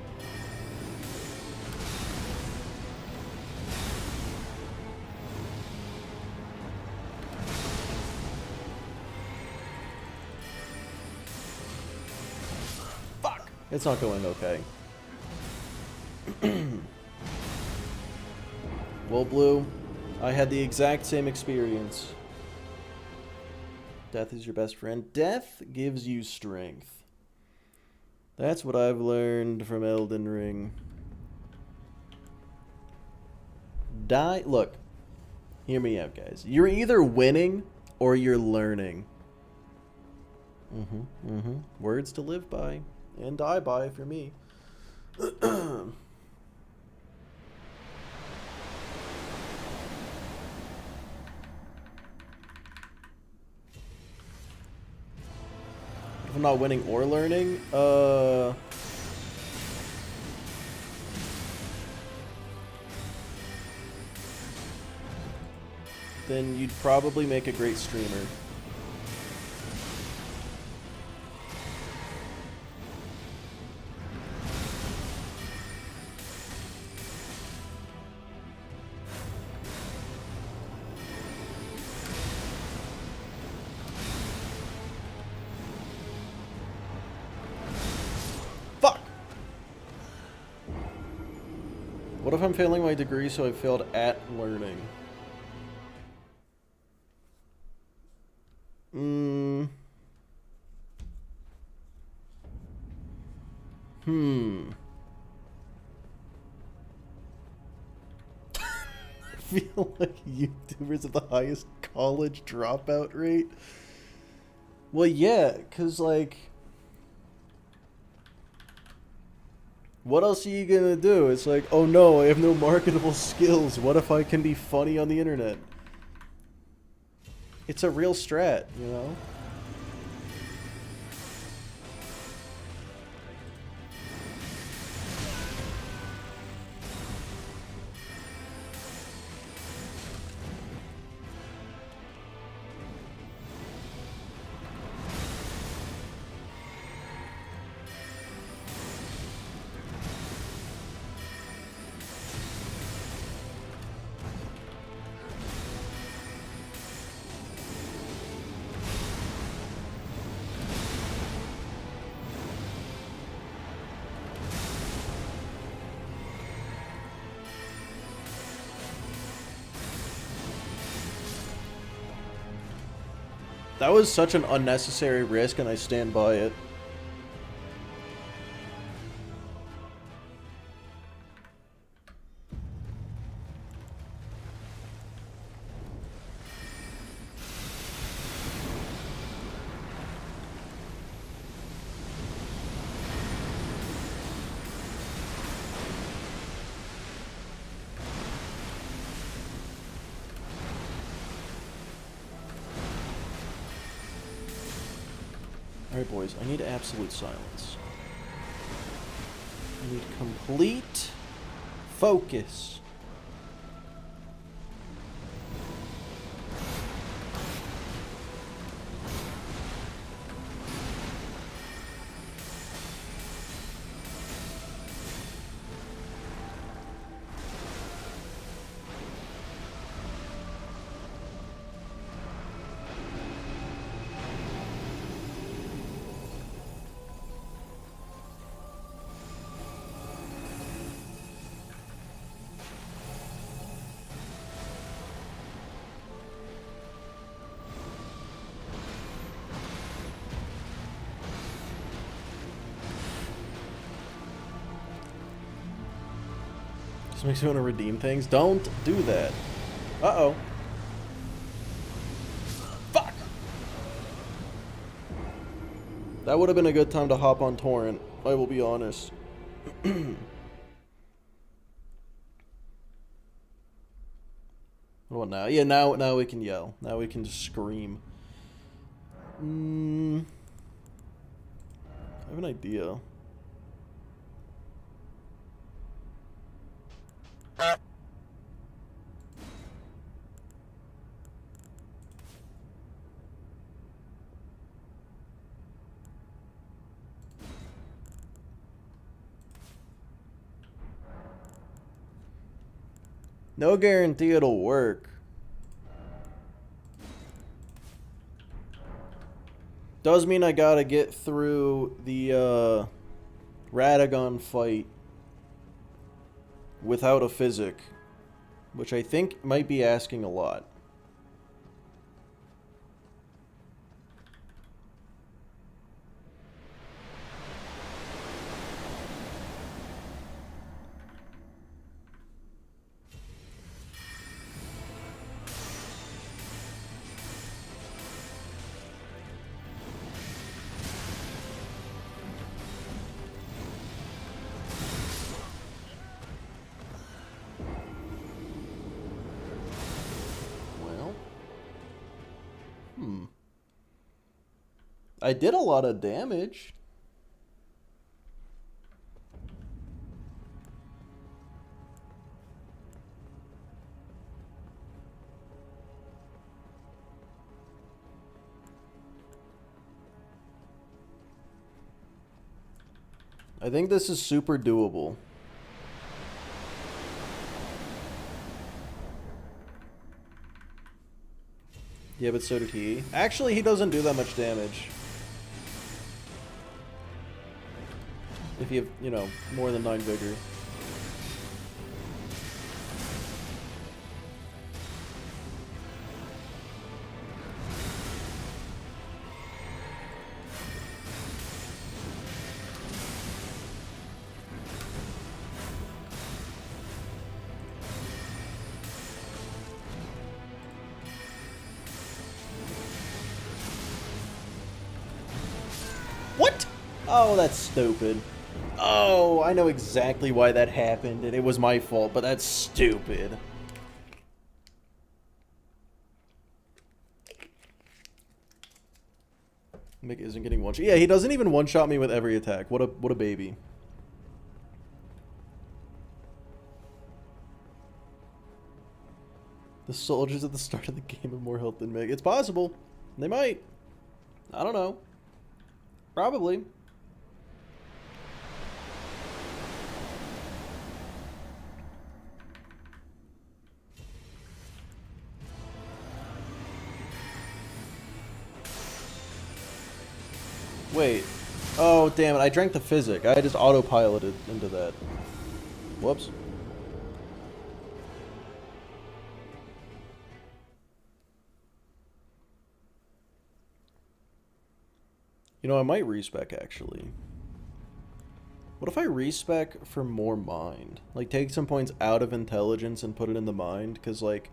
Speaker 1: Fuck! It's not going okay. Well, Blue, I had the exact same experience. Death is your best friend. Death gives you strength. That's what I've learned from Elden Ring. Look, hear me out, guys. You're either winning or you're learning. Words to live by and die by if you're me. If I'm not winning or learning, then you'd probably make a great streamer. What if I'm failing my degree, so I failed at learning? I feel like YouTubers have the highest college dropout rate. Well, yeah, because, like, what else are you gonna do? It's like, oh no, I have no marketable skills. What if I can be funny on the internet? It's a real strat, you know? That was such an unnecessary risk, and I stand by it. Alright, boys, I need absolute silence. I need complete focus. This makes me want to redeem things. Don't do that. Uh-oh. Fuck! That would have been a good time to hop on torrent, I will be honest. What now? Yeah, now we can yell. Now we can just scream. I have an idea. No guarantee it'll work. Does mean I gotta get through the Radagon fight without a physic, which I think might be asking a lot. I did a lot of damage. I think this is super doable. Yeah, but so did he. Actually, he doesn't do that much damage. If you have, you know, more than 9 vigor. Oh, that's stupid. Oh, I know exactly why that happened, and it was my fault, but that's stupid. Mick isn't getting one shot. Yeah, he doesn't even one-shot me with every attack. What a baby. The soldiers at the start of the game have more health than Mick. It's possible. They might. I don't know. Probably. Wait. Oh, damn it. I drank the physic. I just autopiloted into that. Whoops. You know, I might respec, actually. What if I respec for more mind? Like, take some points out of intelligence and put it into mind? Because, like,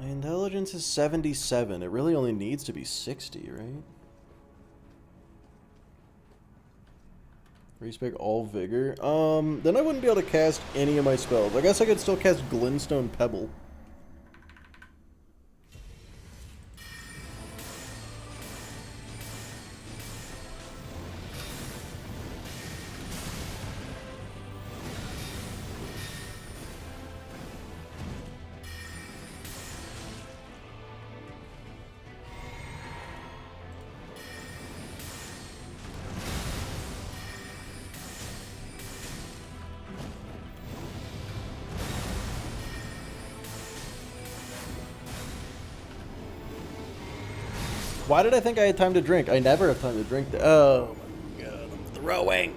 Speaker 1: my intelligence is 77. It really only needs to be 60, right? Respec all vigor. Then I wouldn't be able to cast any of my spells. I guess I could still cast Glintstone Pebble. Why did I think I had time to drink? I never have time to drink. Oh my god, I'm throwing.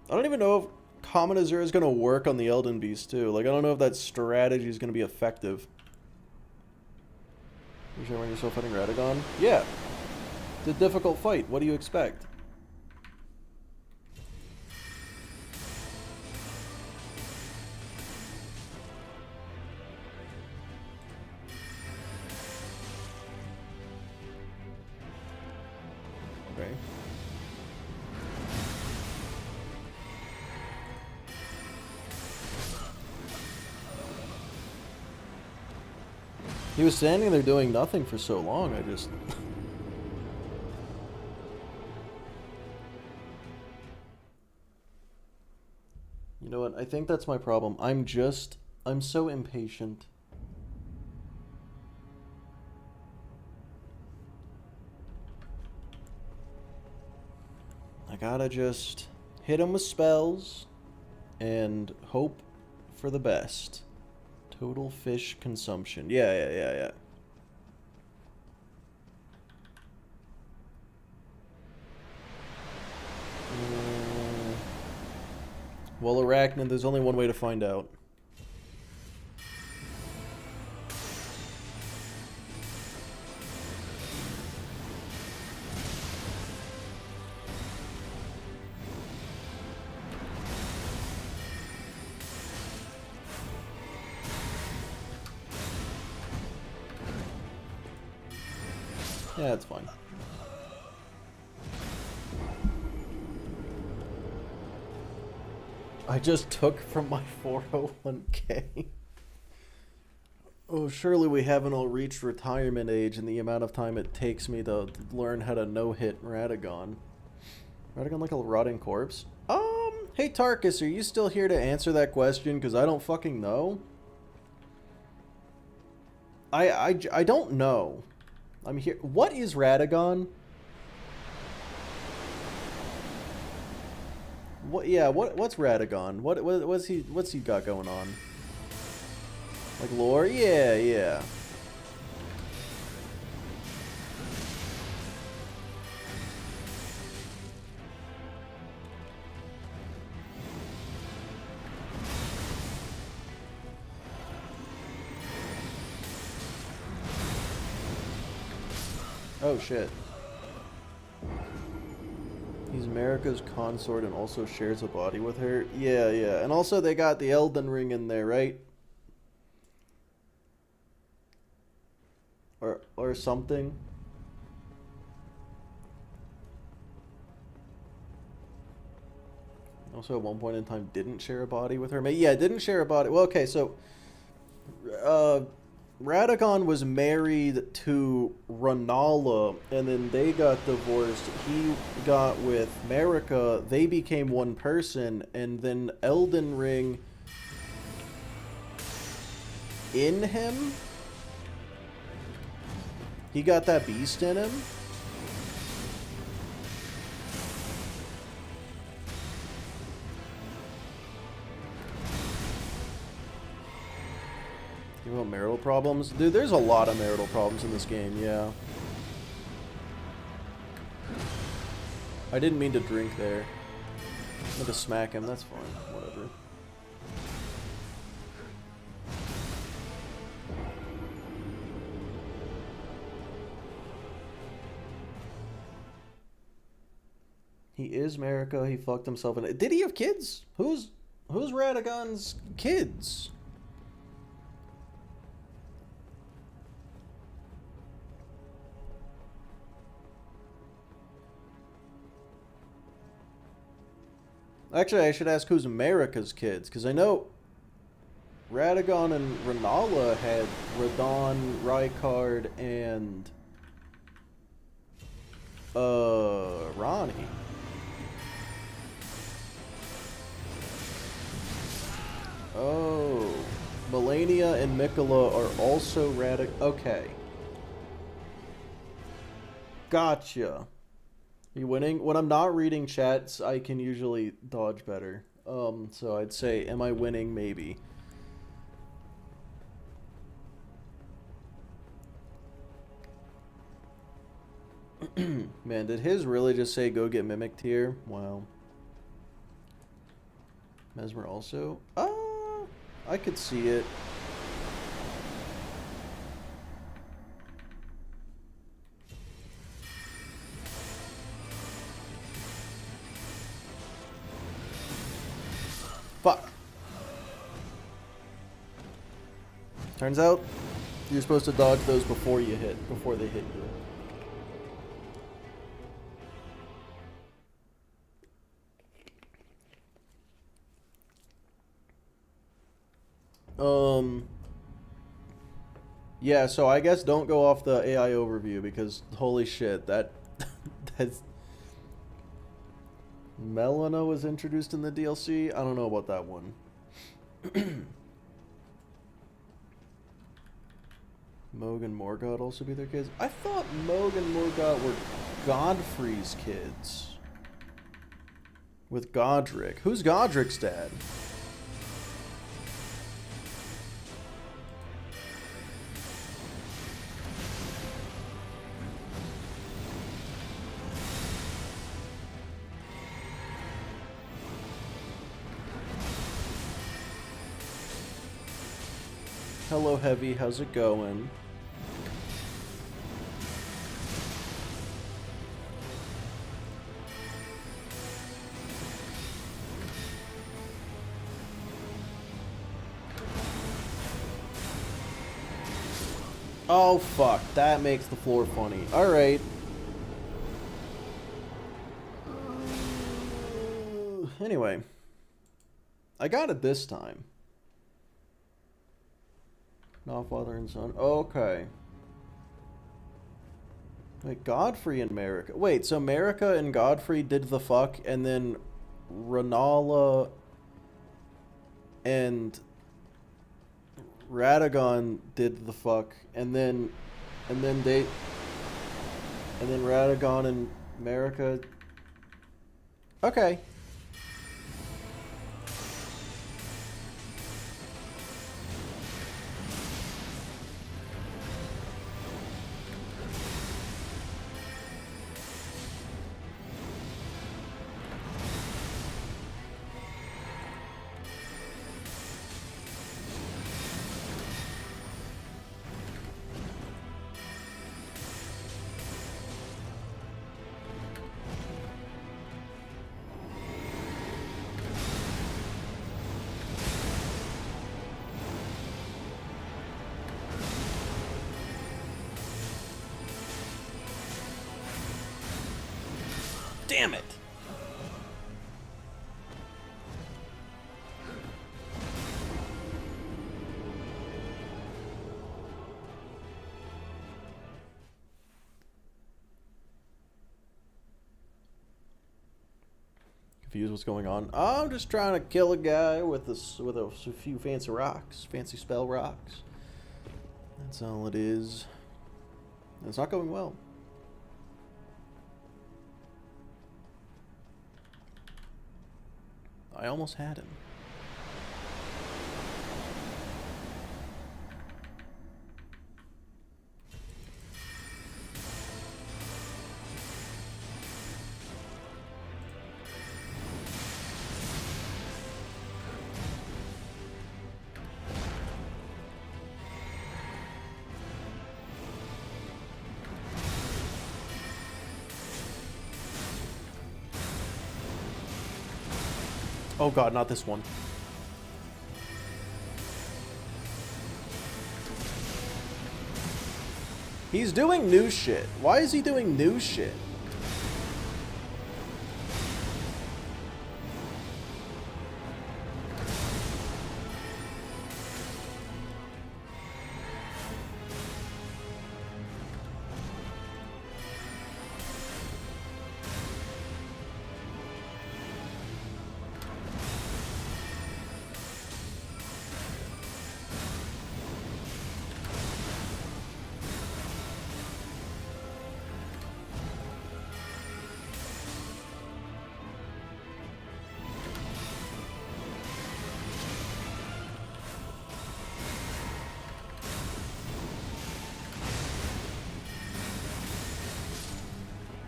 Speaker 1: I don't even know if Common Azure is going to work on the Elden Beast too. Like, I don't know if that strategy is going to be effective. You sure when you're still fighting Radagon? Yeah. It's a difficult fight. What do you expect? Okay. He was standing there doing nothing for so long, I just... You know what, I think that's my problem. I'm so impatient. I gotta just hit him with spells and hope for the best. Total fish consumption. Yeah. Well, Arachnid, there's only one way to find out. Yeah, that's fine. I just took from my 401k. Oh, surely we haven't all reached retirement age and the amount of time it takes me to learn how to no-hit Radagon. Radagon like a rotting corpse? Hey Tarkus, are you still here to answer that question? Because I don't fucking know. I don't know. I'm here. What is Radagon? What? Yeah. What's Radagon? What's he got going on? Like lore? Yeah. Oh shit. He's America's consort and also shares a body with her. Yeah, yeah. And also they got the Elden Ring in there, right? Or something. Also at one point in time didn't share a body with her. Yeah, didn't share a body. Well, okay, so Radagon was married to Renala, and then they got divorced. He got with Marika. They became one person, and then Elden Ring in him. He got that beast in him. You about marital problems? Dude, there's a lot of marital problems in this game, yeah. I didn't mean to drink there. I meant to smack him, that's fine. Whatever. He is Marika, he fucked himself in it. Did he have kids? Who's Radagon's kids? Actually, I should ask who's Marika's kids, because I know Radagon and Renala had Radon, Rykard, and Ronnie. Oh, Melania and Mikola are also Okay. Gotcha. Are you winning? When I'm not reading chats, I can usually dodge better. So I'd say, am I winning? Maybe. Man, did his really just say go get mimicked here? Wow. Mesmer also? I could see it. Fuck. Turns out you're supposed to dodge those before they hit you. Yeah, so I guess don't go off the AI overview because holy shit, that's Melina was introduced in the DLC. I don't know about that one. Moog and Morgott also be their kids. I thought Moog and Morgott were Godfrey's kids. With Godric. Who's Godric's dad? Hello, Heavy. How's it going? Oh, fuck. That makes the floor funny. Alright. Anyway. I got it this time. Not father and son. Okay. Wait, Godfrey and Marika. Wait, so Marika and Godfrey did the fuck, and then Renala and Radagon did the fuck, and then Radagon and Marika. Okay. Damn it! Confused what's going on. I'm just trying to kill a guy with a few fancy rocks, fancy spell rocks. That's all it is. And it's not going well. I almost had him. Oh god, not this one. He's doing new shit. Why is he doing new shit?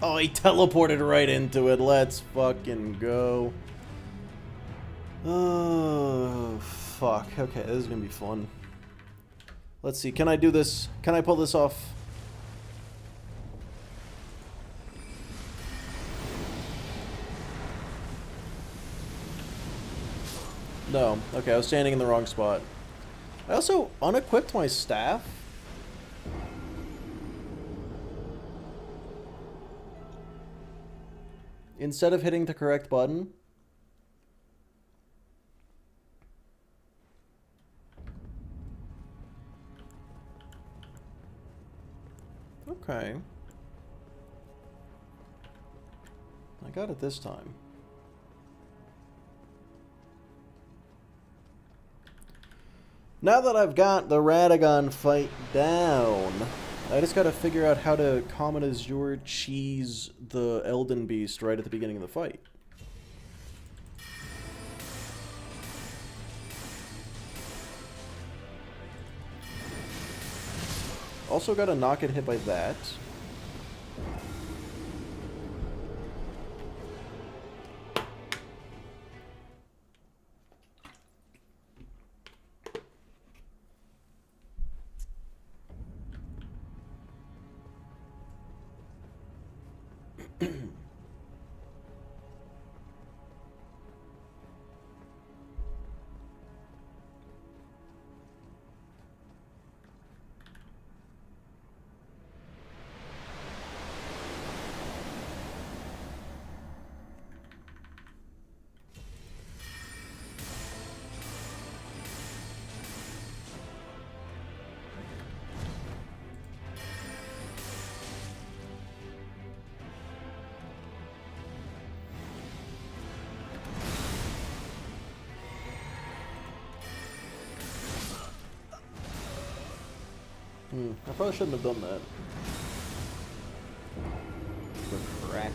Speaker 1: Oh, he teleported right into it. Let's fucking go. Oh, fuck. Okay, this is gonna be fun. Let's see. Can I do this? Can I pull this off? No. Okay, I was standing in the wrong spot. I also unequipped my staff. Instead of hitting the correct button. Okay. I got it this time. Now that I've got the Radagon fight down, I just gotta figure out how to common as your cheese the Elden Beast right at the beginning of the fight. Also gotta not get hit by that. I probably shouldn't have done that. The Kraken.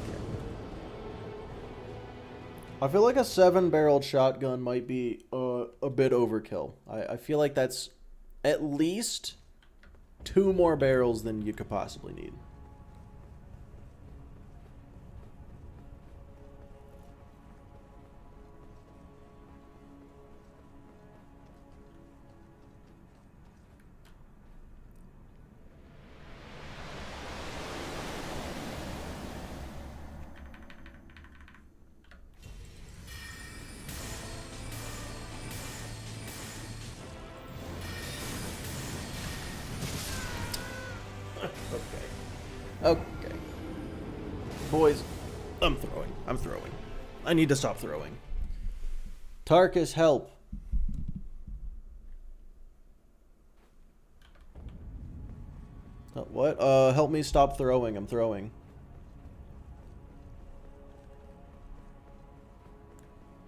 Speaker 1: I feel like a 7-barreled shotgun might be a bit overkill. I feel like that's at least 2 more barrels than you could possibly need. Okay. Boys, I'm throwing. I'm throwing. I need to stop throwing. Tarkus, help. What? Help me stop throwing. I'm throwing.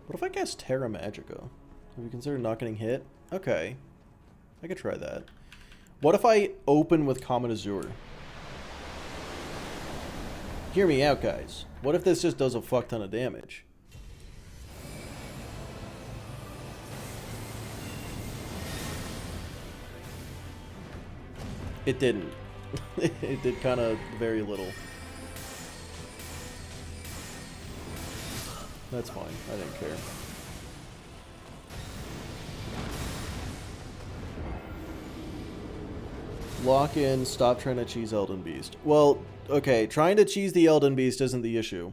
Speaker 1: What if I cast Terra Magica? Have you considered not getting hit? Okay. I could try that. What if I open with Common Azure? Hear me out, guys. What if this just does a fuck ton of damage? It didn't. It did kind of very little. That's fine. I didn't care. Lock in, stop trying to cheese Elden Beast. Well, okay, trying to cheese the Elden Beast isn't the issue.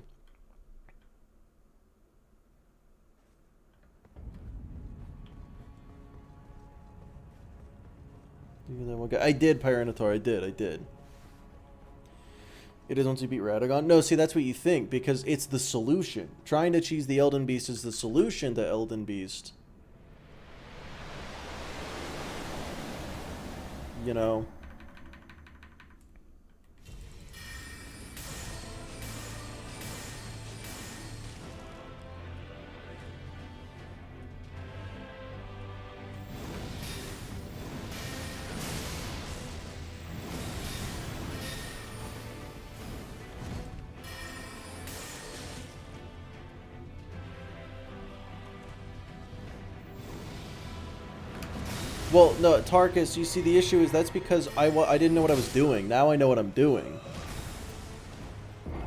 Speaker 1: I did, Pyranitar, I did. It is once you beat Radagon. No, see, that's what you think, because it's the solution. Trying to cheese the Elden Beast is the solution to Elden Beast. You know? Well, no, Tarkus, you see, the issue is that's because I didn't know what I was doing. Now I know what I'm doing.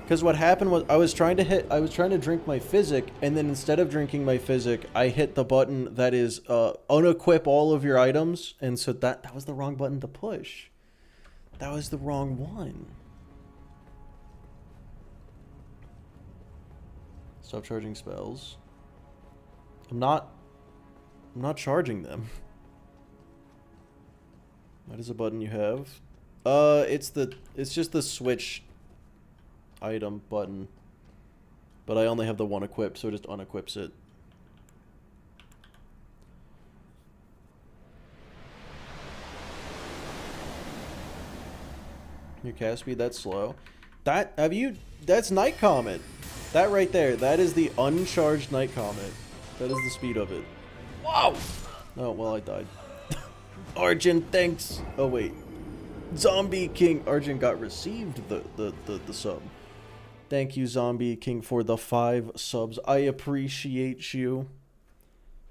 Speaker 1: Because what happened was I was trying to drink my Physic, and then instead of drinking my Physic, I hit the button that is unequip all of your items, and so that was the wrong button to push. That was the wrong one. Stop charging spells. I'm not charging them. What is a button you have? It's just the switch item button. But I only have the one equipped, so it just unequips it. Your cast speed, that's slow. That's Night Comet. That right there, that is the uncharged Night Comet. That is the speed of it. Wow! Oh, well, I died. Arjun, thanks. Oh, wait. Zombie King. Arjun got received the sub. Thank you, Zombie King, for the 5 subs. I appreciate you.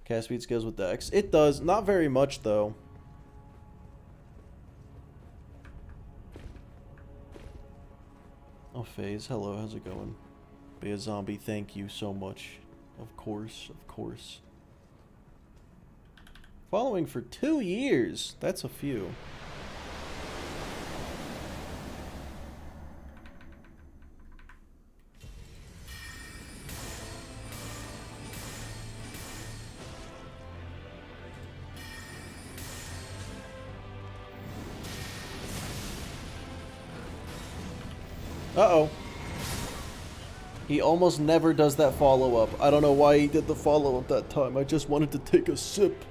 Speaker 1: Cast speed scales with Dex. It does. Not very much, though. Oh, FaZe. Hello. How's it going? Be a zombie. Thank you so much. Of course. Of course. Following for 2 years. That's a few. Uh-oh. He almost never does that follow-up. I don't know why he did the follow-up that time. I just wanted to take a sip.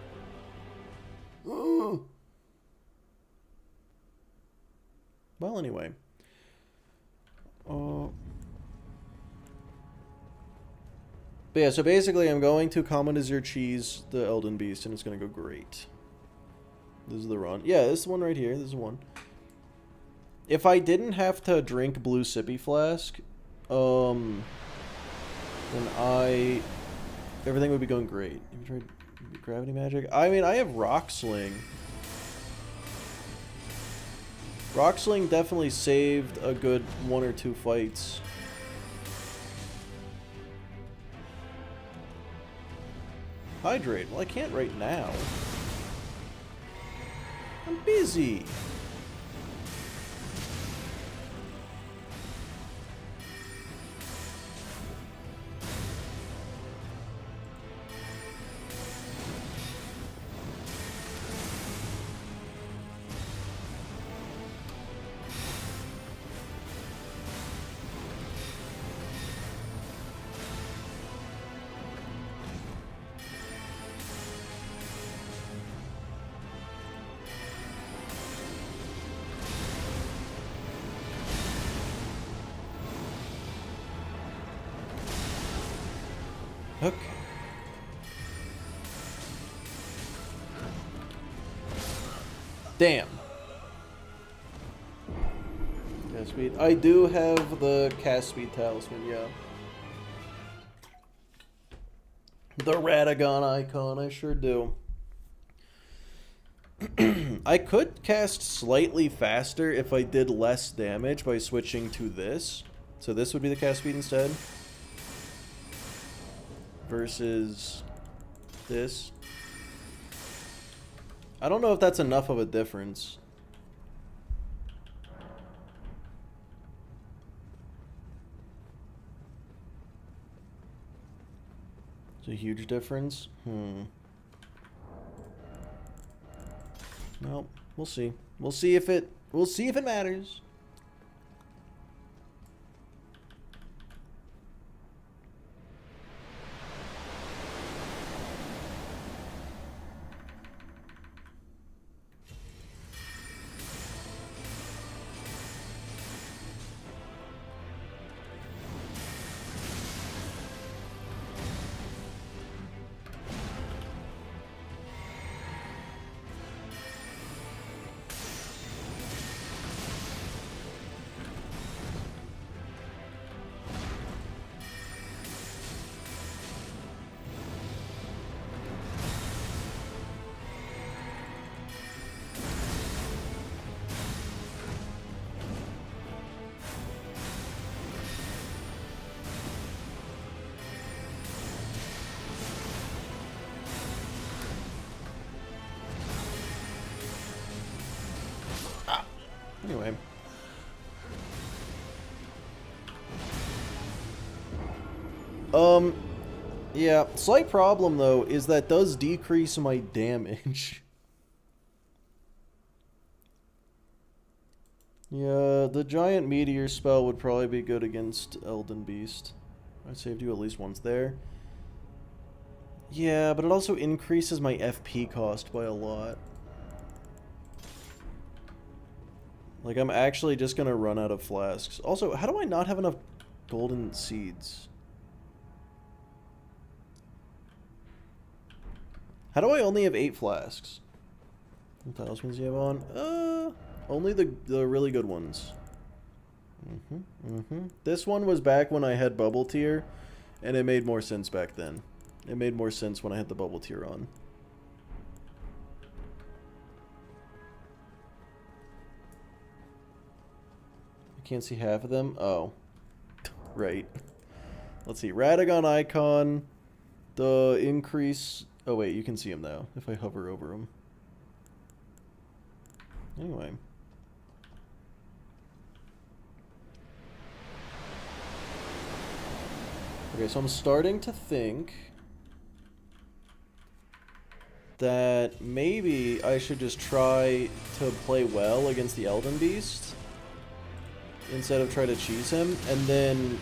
Speaker 1: Well, anyway. But yeah, so basically I'm going to Common Azure cheese the Elden Beast, and it's going to go great. This is the run. Yeah, this is one right here. This is one. If I didn't have to drink Blue Sippy Flask, then everything would be going great. Have you tried Gravity Magic? I mean, I have Rock Sling. Rock Sling definitely saved a good 1 or 2 fights. Hydrate. Well, I can't right now. I'm busy. Okay. Damn. Cast speed. I do have the cast speed talisman, yeah. The Radagon icon, I sure do. I could cast slightly faster if I did less damage by switching to this. So this would be the cast speed instead. Versus this. I don't know if that's enough of a difference. It's a huge difference. No, we'll see. We'll see if it matters. Anyway. Yeah, slight problem though is that does decrease my damage. Yeah, the giant meteor spell would probably be good against Elden Beast. I saved you at least once there. Yeah, but it also increases my FP cost by a lot. Like, I'm actually just gonna run out of flasks. Also, how do I not have enough golden seeds? How do I only have 8 flasks? What talismans do you have on? Only the really good ones. This one was back when I had bubble tier, and it made more sense back then. It made more sense when I had the bubble tier on. Can't see half of them? Oh. Right. Let's see. Radagon icon. The increase... Oh, wait. You can see him now if I hover over him. Anyway. Okay, so I'm starting to think that maybe I should just try to play well against the Elden Beast instead of try to cheese him, and then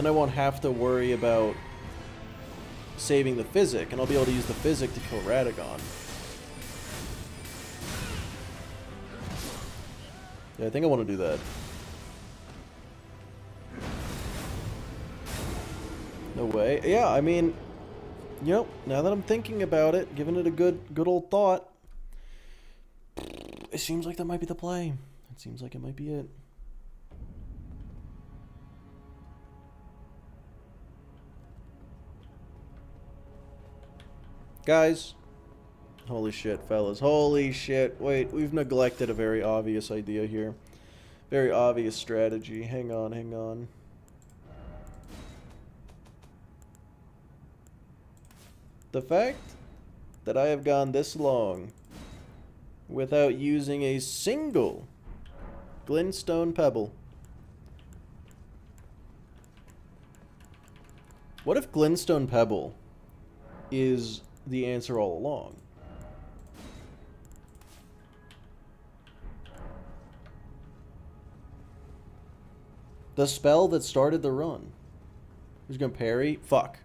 Speaker 1: I won't have to worry about saving the physic, and I'll be able to use the physic to kill Radagon. Yeah, I think I want to do that. No way. Yeah, I mean, you know, now that I'm thinking about it, giving it a good old thought, it seems like that might be the play. It seems like it might be it. Guys. Holy shit, fellas. Holy shit. Wait, we've neglected a very obvious idea here. Very obvious strategy. Hang on, hang on. The fact that I have gone this long without using a single glintstone pebble. What if glintstone pebble is the answer all along? The spell that started the run. Who's gonna parry? Fuck.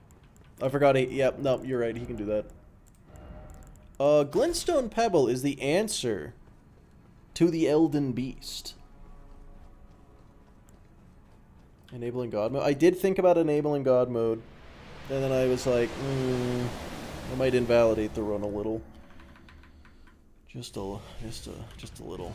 Speaker 1: I forgot he... Yep, no, you're right. He can do that. Glintstone Pebble is the answer to the Elden Beast. Enabling God mode. I did think about enabling God mode, and then I was like, I might invalidate the run a little. Just a little.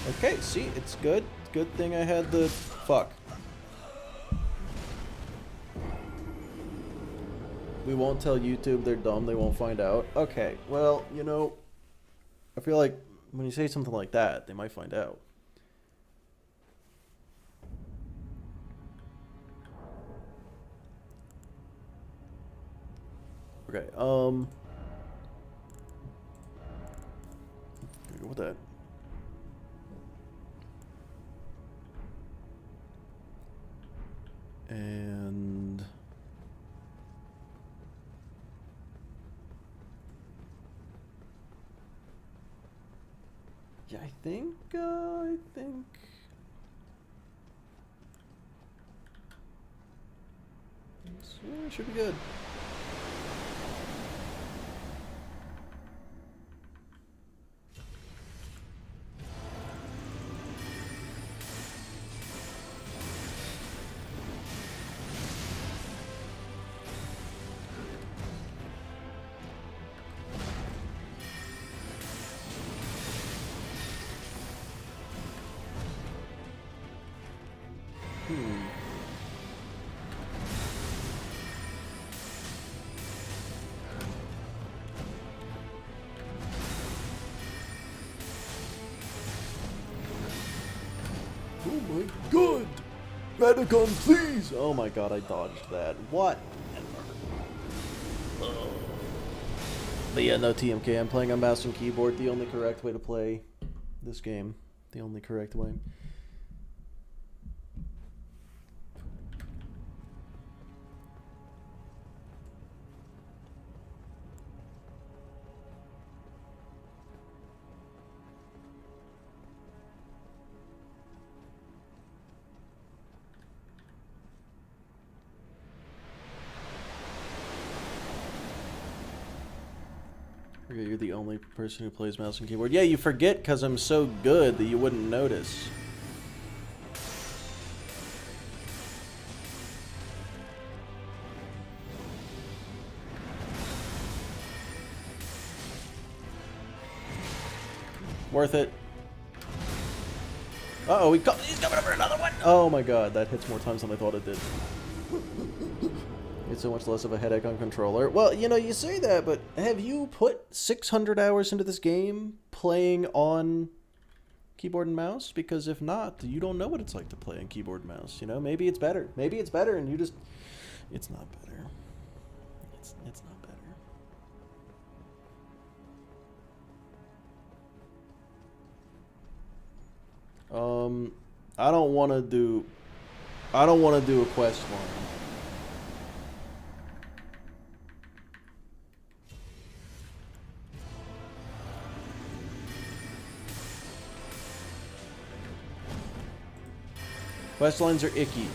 Speaker 1: Okay, see, it's good. Good thing I had the fuck. We won't tell YouTube they're dumb, they won't find out. Okay, well, you know, I feel like when you say something like that, they might find out. Okay, go with that. And yeah, I think it should be good. Oh my god! Radicon, please! Oh my god, I dodged that. What? But yeah, no TMK. I'm playing on mouse and keyboard. The only correct way to play this game. The only correct way. Okay, you're the only person who plays mouse and keyboard. Yeah, you forget because I'm so good that you wouldn't notice. Worth it. Uh-oh, he's coming over another one! Oh my god, that hits more times than I thought it did. It's so much less of a headache on controller. Well, you know, you say that, but have you put 600 hours into this game playing on keyboard and mouse? Because if not, you don't know what it's like to play on keyboard and mouse. You know, maybe it's better. Maybe it's better and you just... It's not better. It's not better. I don't want to do a quest line. Quest lines are icky.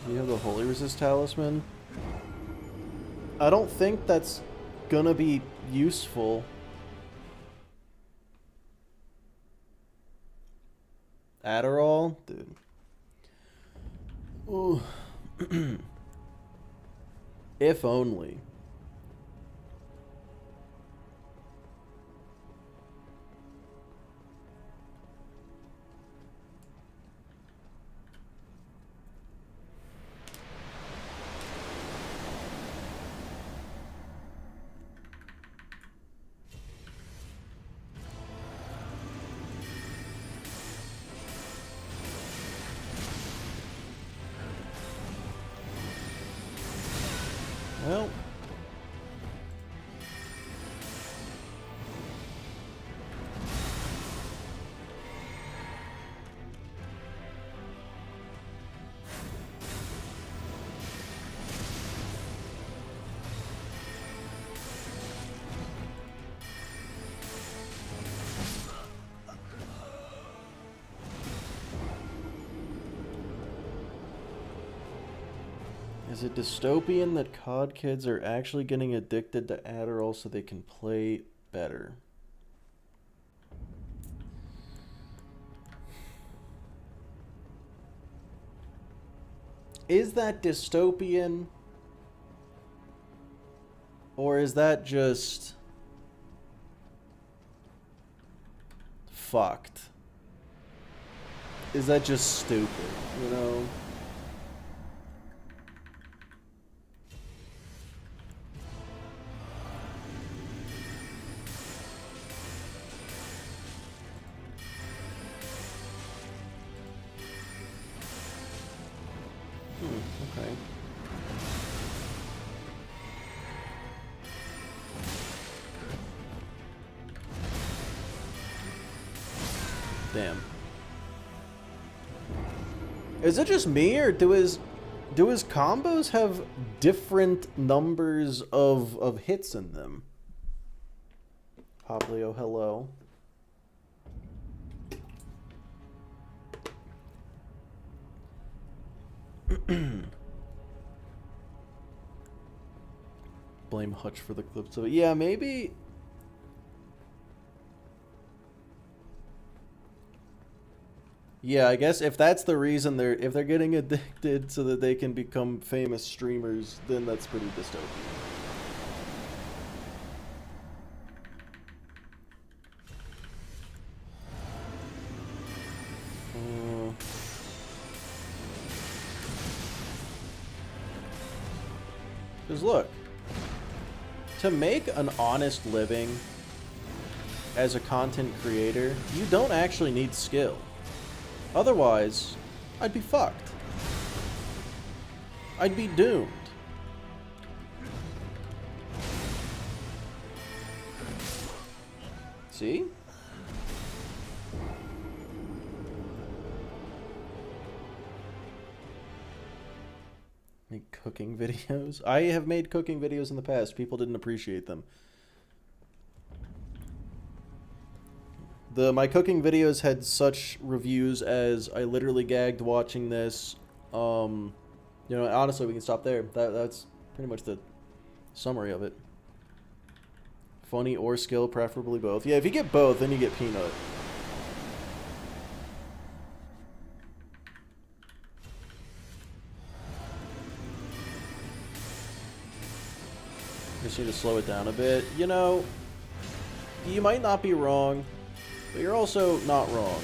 Speaker 1: You have the Holy Resist Talisman. I don't think that's gonna be useful. Adderall? Dude. Ooh. If only. Well. Is it dystopian that COD kids are actually getting addicted to Adderall so they can play better? Is that dystopian? Or is that just fucked? Is that just stupid, you know? Okay. Damn. Is it just me, or do his combos have different numbers of hits in them? Poplio, hello. Blame Hutch for the clips of it. Yeah, maybe. Yeah, I guess if that's the reason if they're getting addicted so that they can become famous streamers, then that's pretty dystopian. Because look, to make an honest living as a content creator, you don't actually need skill. Otherwise, I'd be fucked. I'd be doomed. See? Make cooking videos? I have made cooking videos in the past. People didn't appreciate them. My cooking videos had such reviews as I literally gagged watching this. You know, honestly, we can stop there. That's pretty much the summary of it. Funny or skill, preferably both. Yeah, if you get both, then you get peanut. Just need to slow it down a bit. You know, you might not be wrong, but you're also not wrong.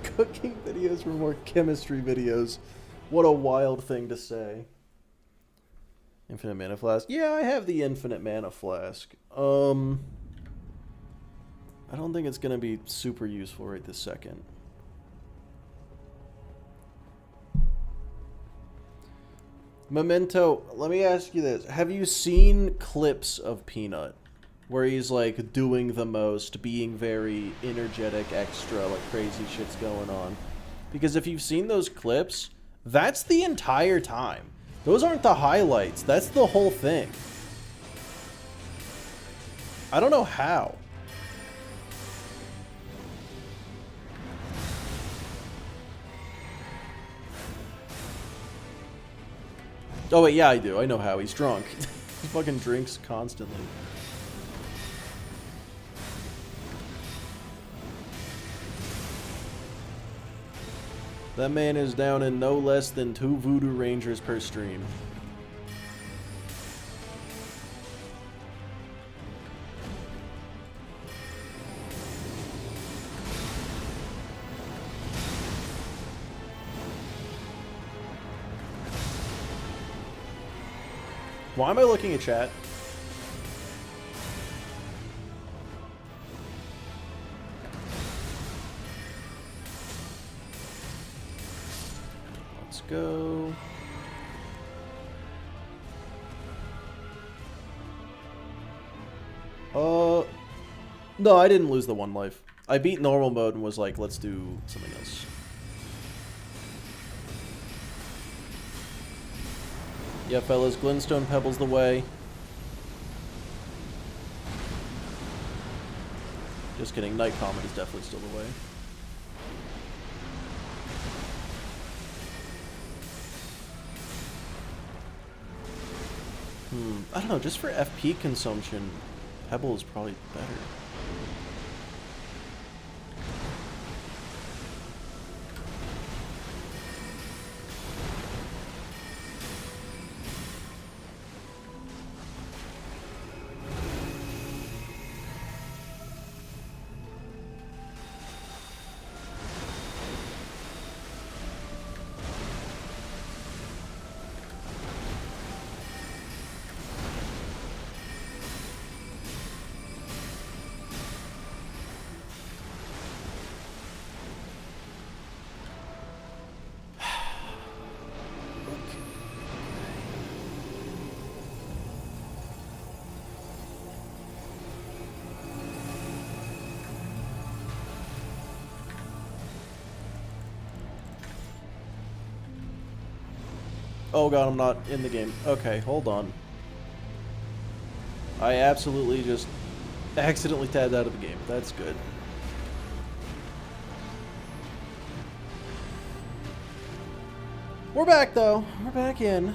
Speaker 1: Cooking videos were more chemistry videos. What a wild thing to say. Infinite mana flask. Yeah, I have the infinite mana flask. I don't think it's gonna be super useful right this second. Memento, let me ask you this. Have you seen clips of Peanut where he's like doing the most, being very energetic, extra, like crazy shit's going on? Because if you've seen those clips, that's the entire time. Those aren't the highlights. That's the whole thing. I don't know how. Oh wait, yeah, I do. I know how. He's drunk. He fucking drinks constantly. That man is down in no less than 2 Voodoo Rangers per stream. Why am I looking at chat? Let's go. No, I didn't lose the 1 life. I beat normal mode and was like, let's do something else. Yeah, fellas, Glintstone Pebble's the way. Just kidding, Night Comet is definitely still the way. I don't know, just for FP consumption, Pebble is probably better. Oh god, I'm not in the game. Okay, hold on. I absolutely just accidentally tabbed out of the game. That's good. We're back though. We're back in.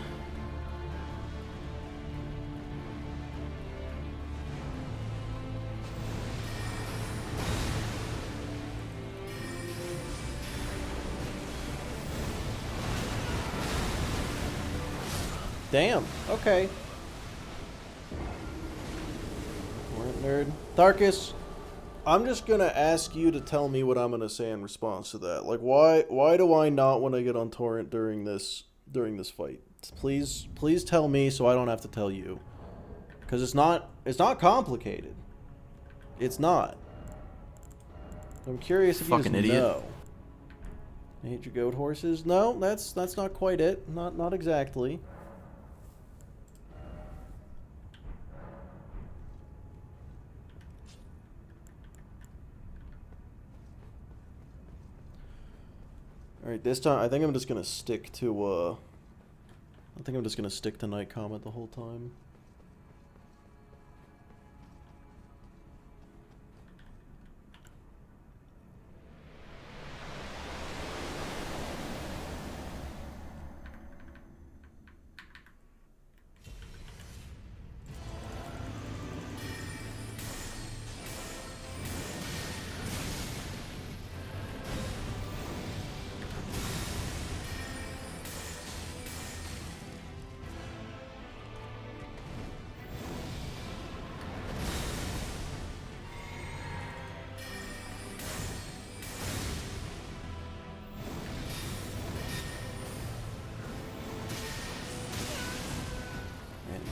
Speaker 1: Damn, okay. Nerd. Darkus, I'm just gonna ask you to tell me what I'm gonna say in response to that. Like, why do I not want to get on torrent during this fight? Please tell me so I don't have to tell you. Because it's not complicated. It's not. I'm curious if you just know. I hate your goat horses. No, that's not quite it. Not exactly. Alright, this time I think I'm just gonna stick to Night Comet the whole time.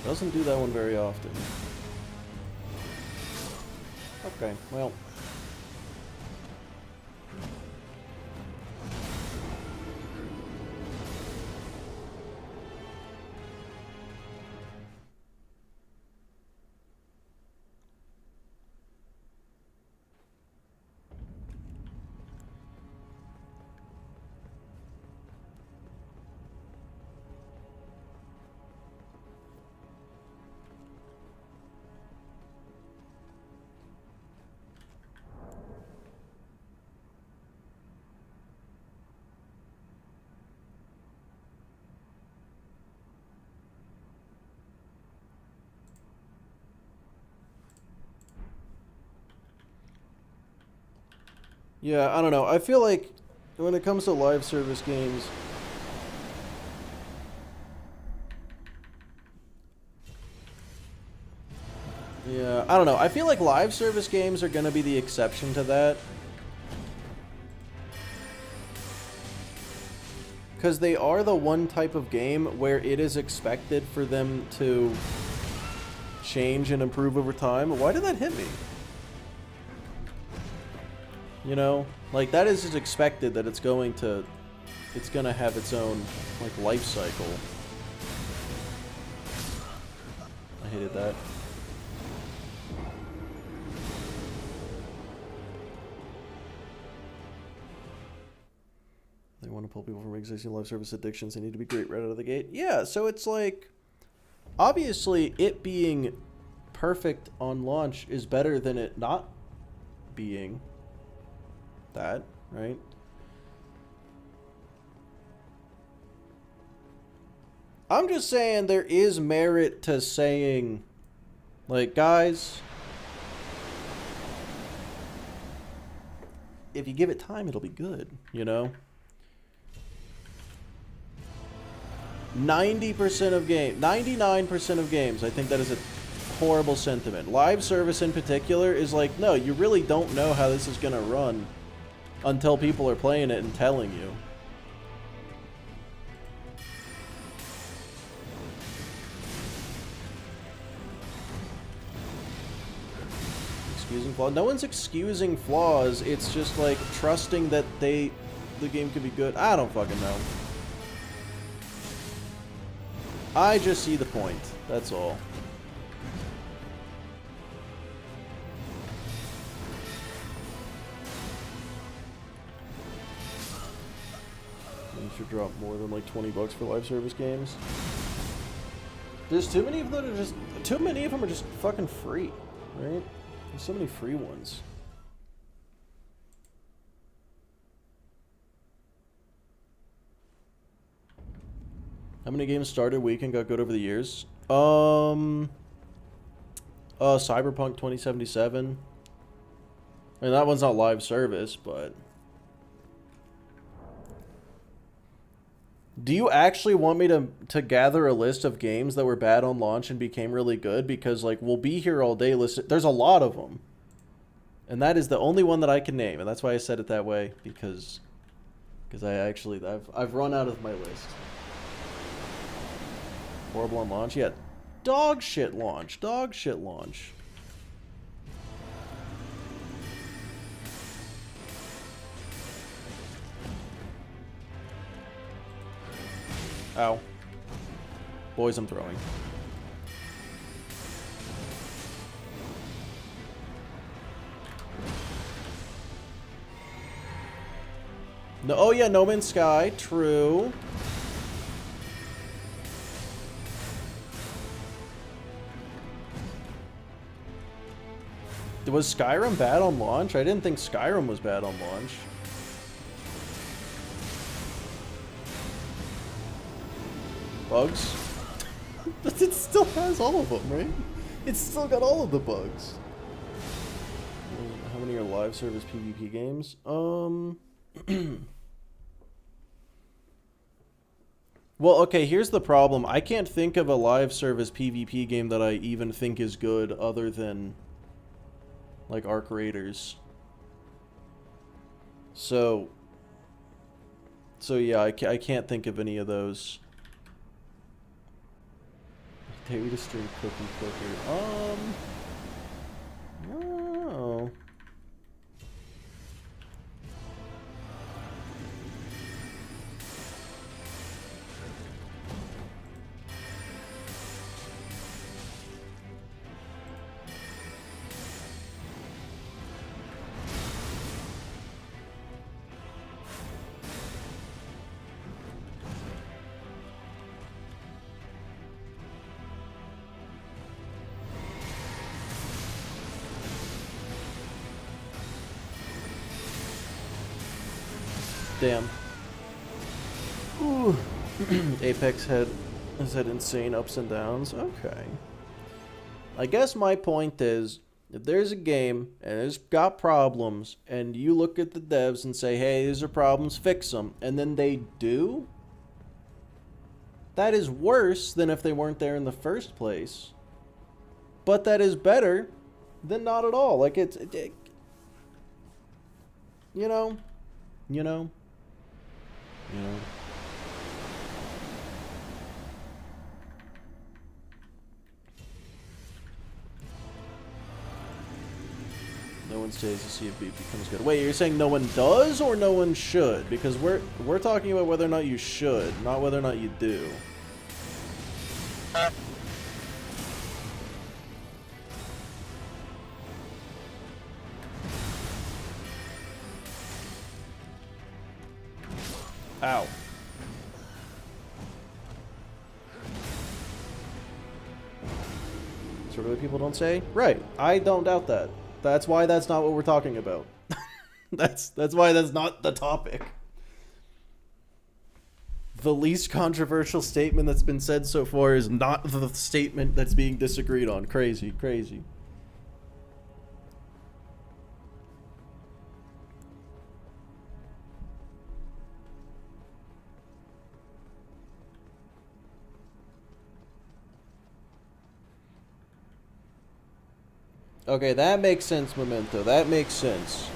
Speaker 1: Doesn't do that one very often. Okay, well. Yeah, I don't know. I feel like when it comes to live service games, yeah, I don't know. I feel like live service games are going to be the exception to that. Because they are the one type of game where it is expected for them to change and improve over time. Why did that hit me? You know, like that is just expected that it's gonna have its own like life cycle. I hated that. They want to pull people from existing live service addictions. They need to be great right out of the gate. Yeah, so it's like obviously it being perfect on launch is better than it not being that, right? I'm just saying there is merit to saying, like, guys, if you give it time, it'll be good, you know? 90% of games, 99% of games, I think that is a horrible sentiment. Live service in particular is like, no, you really don't know how this is going to run until people are playing it and telling you. Excusing flaws. No one's excusing flaws. It's just like trusting that the game could be good. I don't fucking know. I just see the point. That's all. You should drop more than like 20 bucks for live service games. There's too many of them that are just fucking free, right? There's so many free ones. How many games started a week and got good over the years? Cyberpunk 2077. I mean, that one's not live service, but... Do you actually want me to gather a list of games that were bad on launch and became really good? Because, like, we'll be here all day listening. There's a lot of them. And that is the only one that I can name. And that's why I said it that way. Because I've run out of my list. Horrible on launch? Yeah. Dog shit launch. Dog shit launch. Ow. Boys, I'm throwing. No, oh yeah, No Man's Sky. True. Was Skyrim bad on launch? I didn't think Skyrim was bad on launch. Bugs? But it still has all of them, right? It's still got all of the bugs. How many are live service PvP games? Well, okay, here's the problem. I can't think of a live service PvP game that I even think is good other than, like, Arc Raiders. So yeah, I can't think of any of those. Dare you to stream Cookie Clicker? No. Damn. Ooh. Apex has had insane ups and downs. Okay. I guess my point is, if there's a game and it's got problems, and you look at the devs and say, hey, these are problems, fix them, and then they do, that is worse than if they weren't there in the first place. But that is better than not at all. Like, you know. No one stays to see if beat becomes good. Wait, you're saying no one does or no one should? Because we're talking about whether or not you should, not whether or not you do. Ow. Sort of what people don't say? Right. I don't doubt that. That's why that's not what we're talking about. That's why that's not the topic. The least controversial statement that's been said so far is not the statement that's being disagreed on. Crazy, crazy. Okay, that makes sense, Memento. That makes sense.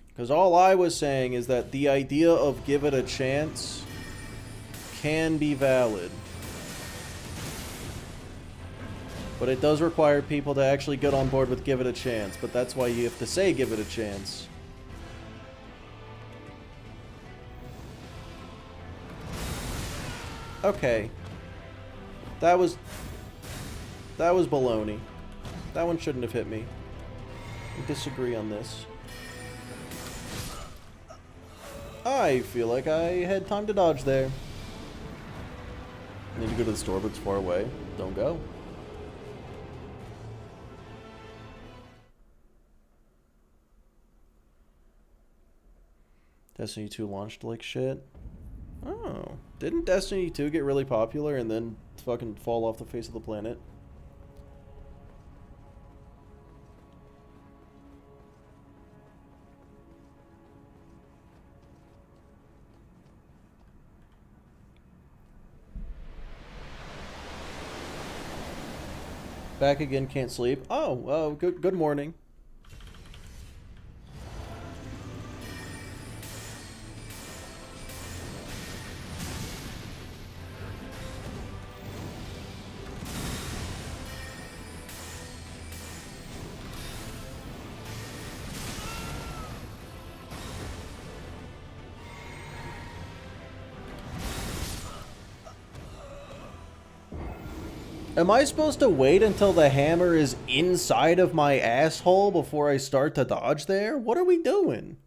Speaker 1: Because all I was saying is that the idea of give it a chance can be valid. But it does require people to actually get on board with give it a chance. But that's why you have to say give it a chance. Okay. That was baloney. That one shouldn't have hit me. I disagree on this. I feel like I had time to dodge there. Need to go to the store, but it's far away. Don't go. Destiny 2 launched like shit. Oh. Didn't Destiny 2 get really popular and then fucking fall off the face of the planet? Back again, can't sleep. Oh, good morning. Am I supposed to wait until the hammer is inside of my asshole before I start to dodge there? What are we doing?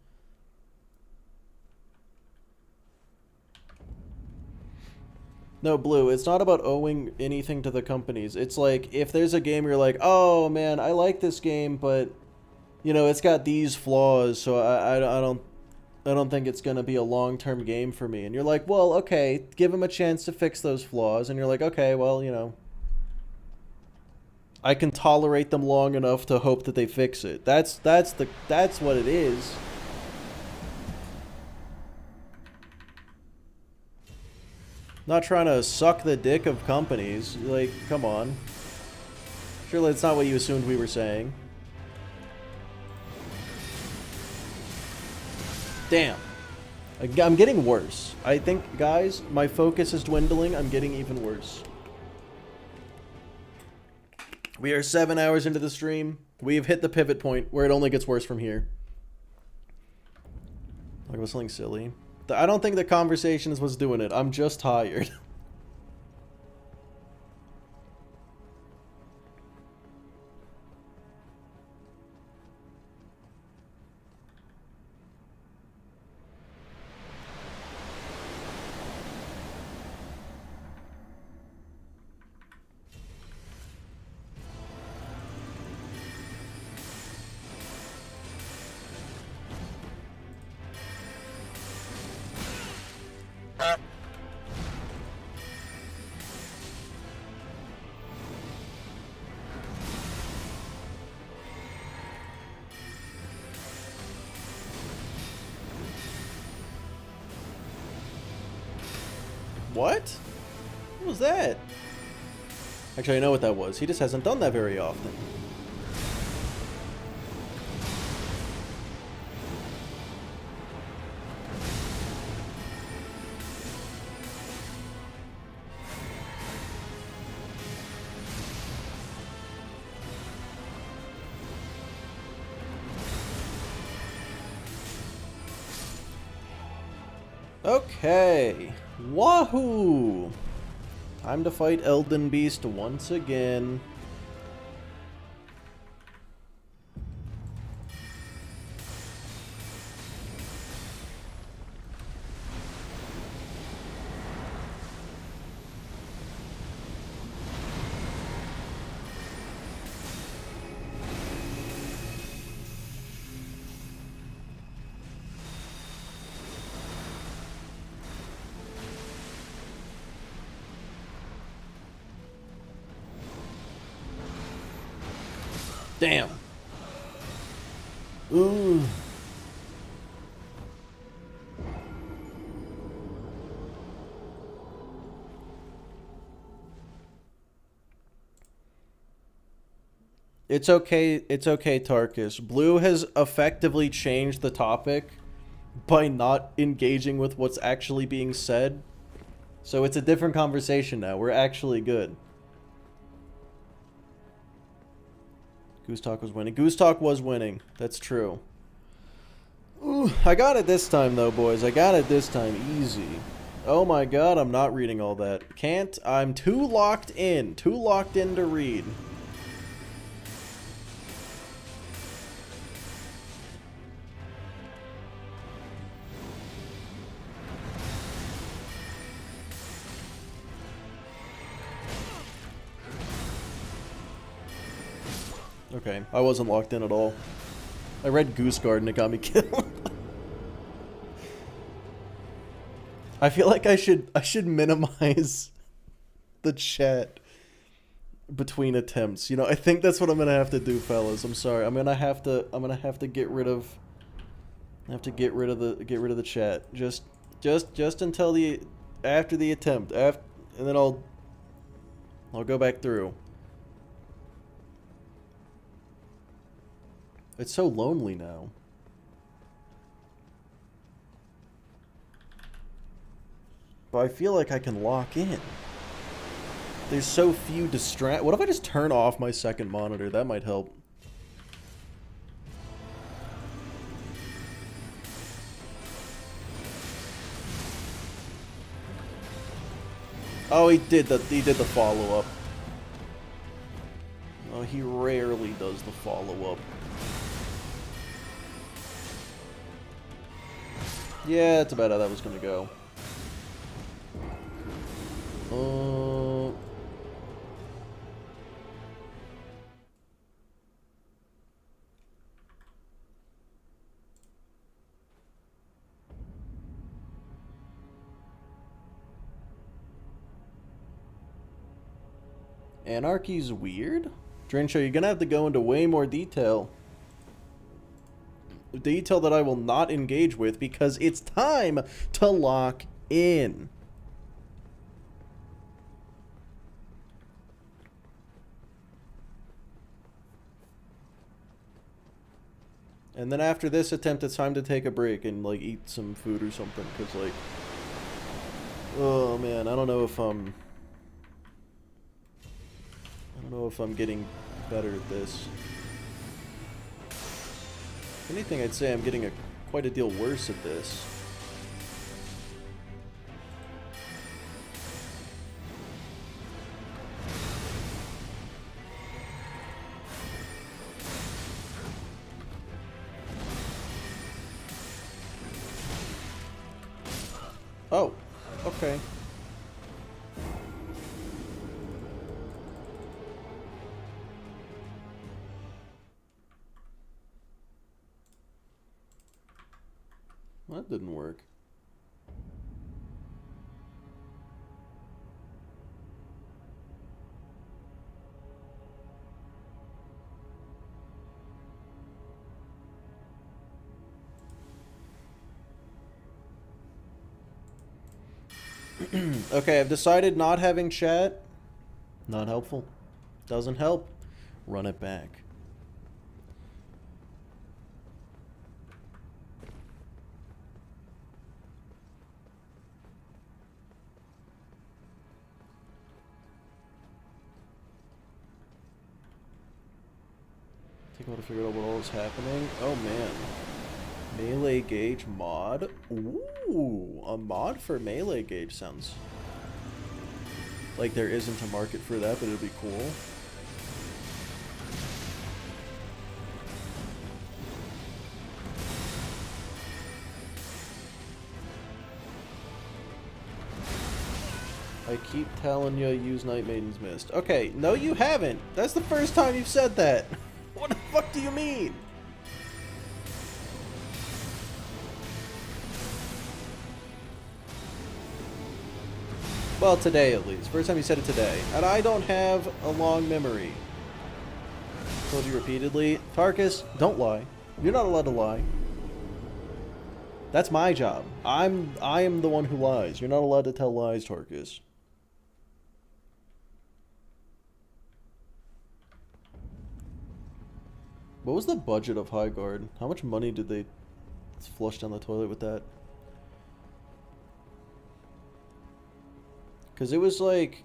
Speaker 1: No, Blue, it's not about owing anything to the companies. It's like, if there's a game you're like, oh man, I like this game, but, you know, it's got these flaws, so I don't think it's going to be a long-term game for me. And you're like, well, okay, give them a chance to fix those flaws. And you're like, okay, well, you know, I can tolerate them long enough to hope that they fix it. That's what it is. Not trying to suck the dick of companies. Like, come on. Surely that's not what you assumed we were saying. Damn. I'm getting worse. I think, guys, my focus is dwindling. I'm getting even worse. We are 7 hours into the stream. We have hit the pivot point where it only gets worse from here. Like, was something silly. I don't think the conversation is what's doing it. I'm just tired. What? What was that? Actually, I know what that was. He just hasn't done that very often. Okay. Wahoo! Time to fight Elden Beast once again. Damn. Ooh. It's okay, Tarkus. Blue has effectively changed the topic by not engaging with what's actually being said. So it's a different conversation now. We're actually good. Goose Talk was winning. Goose Talk was winning. That's true. Ooh, I got it this time, though, boys. I got it this time. Easy. Oh my god, I'm not reading all that. Can't. I'm too locked in. Too locked in to read. Okay, I wasn't locked in at all. I read Goose Guard and it got me killed. I feel like I should minimize the chat between attempts. You know, I think that's what I'm gonna have to do, fellas. I'm sorry. I'm gonna have to get rid of the chat. Just until after the attempt. And then I'll go back through. It's so lonely now. But I feel like I can lock in. There's so few distract. What if I just turn off my second monitor? That might help. Oh, he did the follow-up. Oh, he rarely does the follow-up. Yeah, that's about how that was gonna go. Anarchy's weird? Drencho, you're gonna have to go into way more detail. Detail that I will not engage with because it's time to lock in. And then after this attempt, it's time to take a break and, like, eat some food or something. Because, like, oh, man, I don't know if I'm getting better at this. If anything, I'd say I'm getting quite a deal worse at this. Oh, okay. Well, that didn't work. Okay, I've decided not having chat. Not helpful. Doesn't help. Run it back. Take a while to figure out what all is happening. Oh man. Melee gauge mod? Ooh, a mod for melee gauge sounds like there isn't a market for that, but it'd be cool. I keep telling you, use Night Maiden's Mist. Okay, no you haven't. That's the first time you've said that. What the fuck do you mean? Well, today at least. First time you said it today. And I don't have a long memory. Told you repeatedly. Tarkus, don't lie. You're not allowed to lie. That's my job. I am the one who lies. You're not allowed to tell lies, Tarkus. What was the budget of High Guard? How much money did they flush down the toilet with that? Because it was like...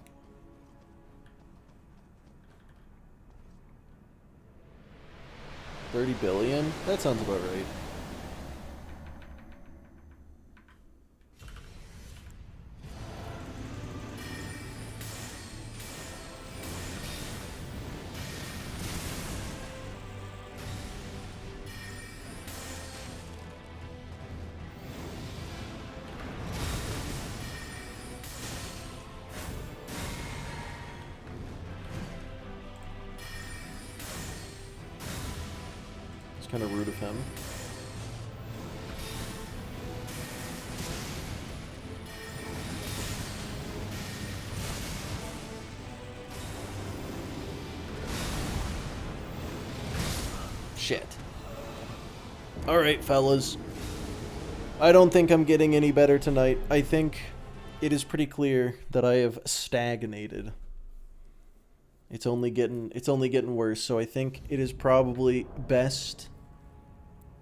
Speaker 1: $30 billion? That sounds about right. Kind of rude of him. Shit. Alright, fellas. I don't think I'm getting any better tonight. I think it is pretty clear that I have stagnated. It's only getting worse, so I think it is probably best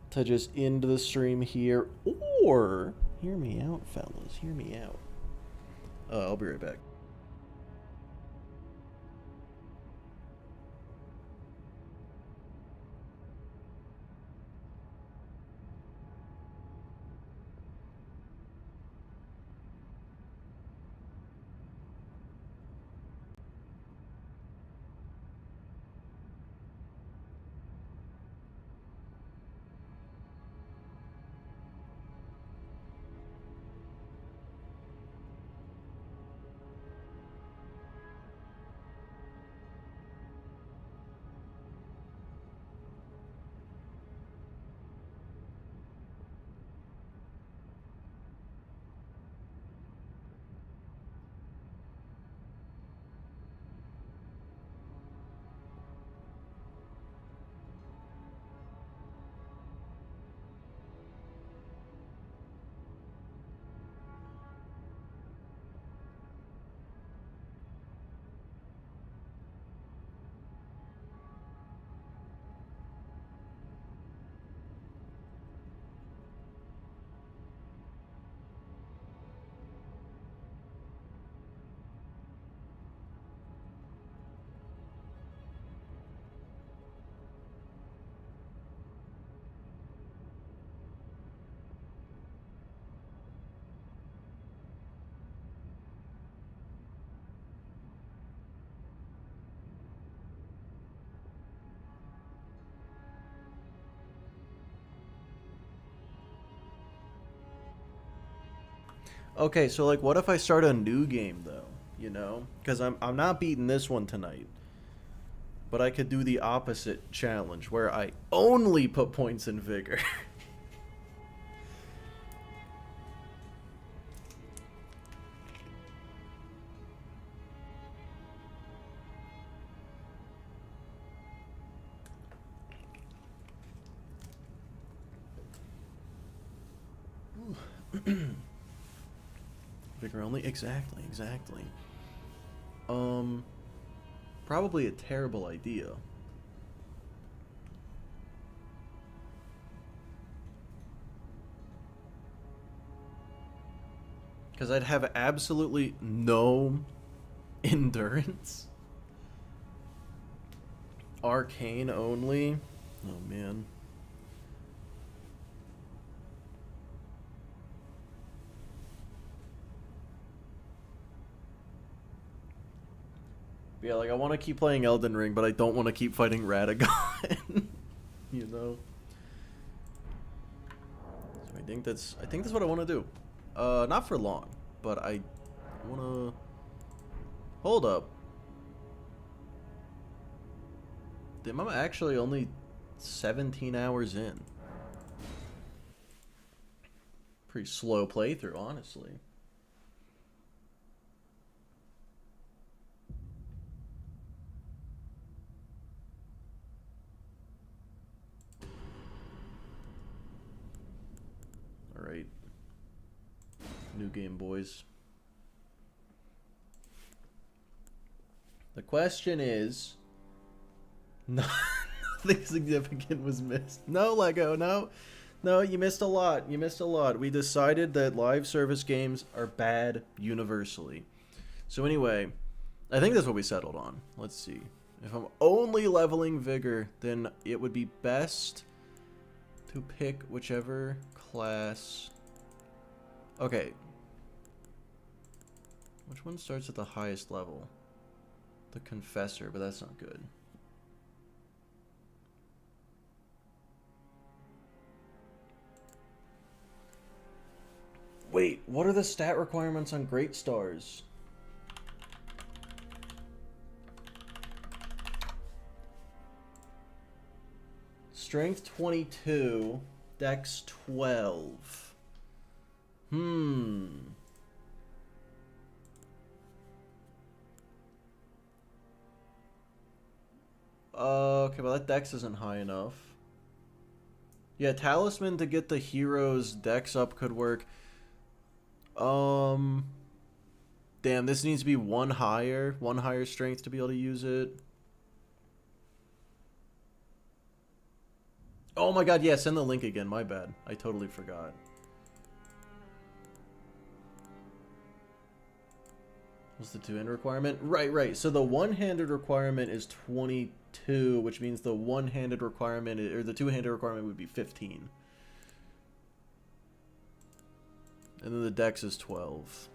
Speaker 1: to just end the stream here, or hear me out, fellas, hear me out. I'll be right back. Okay, so like, what if I start a new game though? You know, because I'm not beating this one tonight, but I could do the opposite challenge where I only put points in vigor. Vigor only? Exactly. Probably a terrible idea. Because I'd have absolutely no endurance. Arcane only? Oh, man. Yeah, like I want to keep playing Elden Ring, but I don't want to keep fighting Radagon. You know. So I think that's what I want to do. Not for long, but I want to. Hold up. Damn, I'm actually only 17 hours in. Pretty slow playthrough, honestly. new Game Boys. The question is... Nothing significant was missed. No, Lego, no. No, you missed a lot. You missed a lot. We decided that live service games are bad universally. So anyway, I think that's what we settled on. Let's see. If I'm only leveling Vigor, then it would be best to pick whichever class... Okay. Which one starts at the highest level? The Confessor, but that's not good. Wait, what are the stat requirements on Great Stars? Strength 22, Dex 12. Okay, well that Dex isn't high enough. Yeah, Talisman to get the hero's Dex up could work. Damn, this needs to be one higher strength to be able to use it. Oh my god, yeah, send the link again, my bad. I totally forgot. What's the two-handed requirement? Right. So the one-handed requirement is 22, which means the one-handed requirement, or the two-handed requirement would be 15. And then the Dex is 12.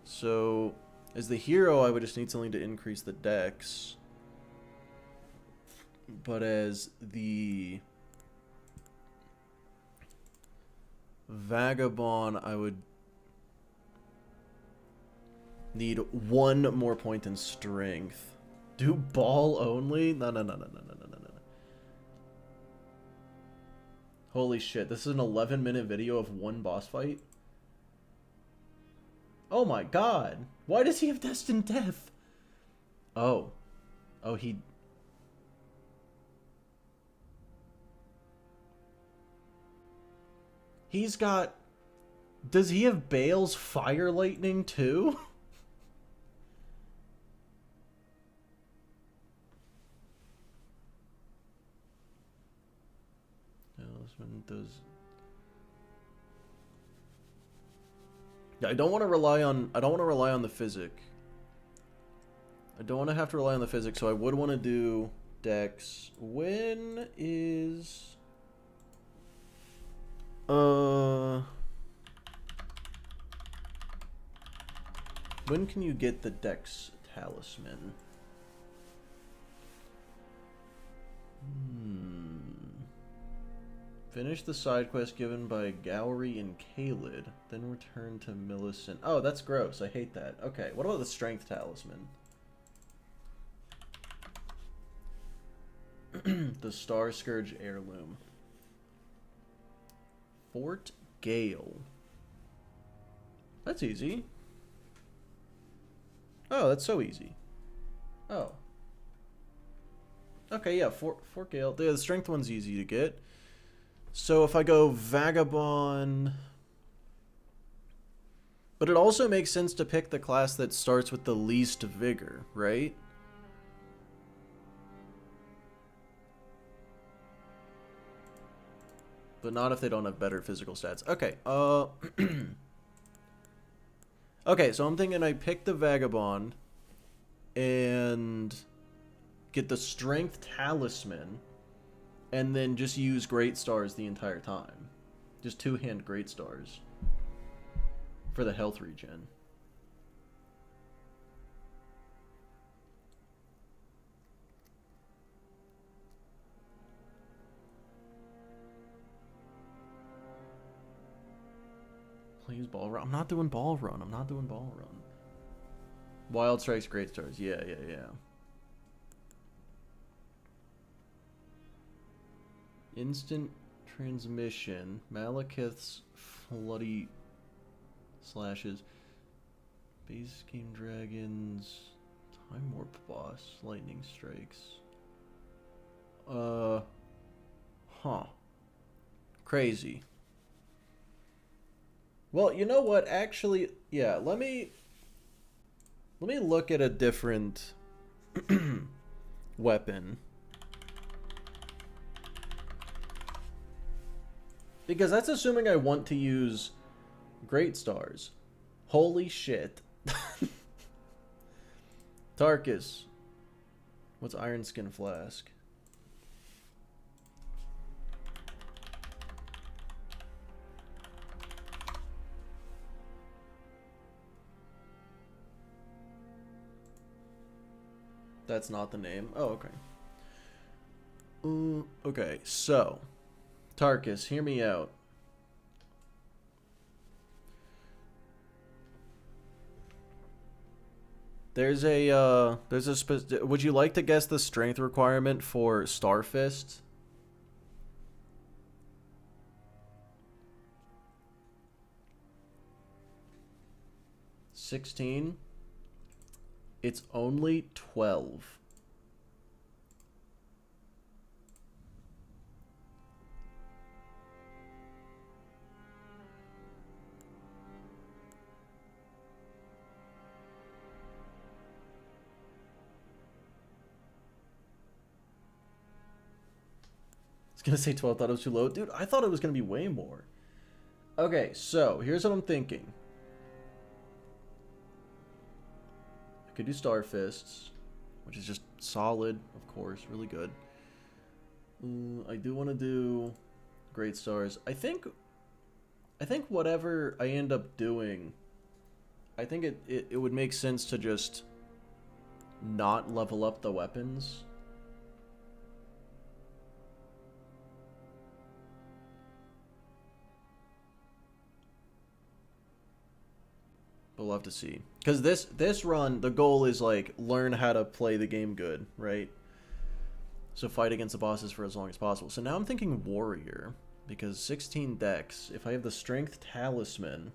Speaker 1: So, as the hero, I would just need something to increase the Dex. But as the Vagabond, I would need one more point in strength. Do ball only? No. Holy shit, this is an 11-minute video of one boss fight? Oh my god. Why does he have Destined Death? Oh, he... He's got... Does he have Bale's Fire Lightning too? Yeah, I don't want to rely on the physic. I don't want to have to rely on the physics, so I would want to do Dex. When is when can you get the Dex Talisman? Finish the side quest given by Gowry and Kaled, then return to Millicent. Oh, that's gross. I hate that. Okay, what about the Strength Talisman? The Star Scourge Heirloom. Fort Gale. That's easy. Oh, that's so easy. Oh. Okay, yeah, Fort Gale. Yeah, the Strength one's easy to get. So if I go Vagabond... But it also makes sense to pick the class that starts with the least vigor, right? But not if they don't have better physical stats. Okay, okay, so I'm thinking I pick the Vagabond and get the Strength Talisman and then just use Great Stars the entire time. Just two-hand Great Stars for the health regen. Please ball run. I'm not doing ball run. I'm not doing ball run. Wild Strikes, Great Stars. Yeah. Instant Transmission. Malekith's Floody Slashes. Base Game Dragons. Time Warp Boss. Lightning Strikes. Huh. Crazy. Well, you know what? Actually, yeah, let me look at a different weapon. Because that's assuming I want to use Great Stars. Holy shit. Tarkus. What's Iron Skin Flask? That's not the name. Oh, okay. Okay, so Tarkus, hear me out. There's a would you like to guess the strength requirement for Starfist? 16. It's only 12. Gonna say 12, thought it was too low. Dude, I thought it was gonna be way more. Okay, so here's what I'm thinking. I could do Starfists, which is just solid, of course, really good. I do want to do Great Stars. I think whatever I end up doing, I think it would make sense to just not level up the weapons. We'll have to see. Because this run, the goal is, like, learn how to play the game good, right? So fight against the bosses for as long as possible. So now I'm thinking Warrior. Because 16 dex, if I have the Strength Talisman,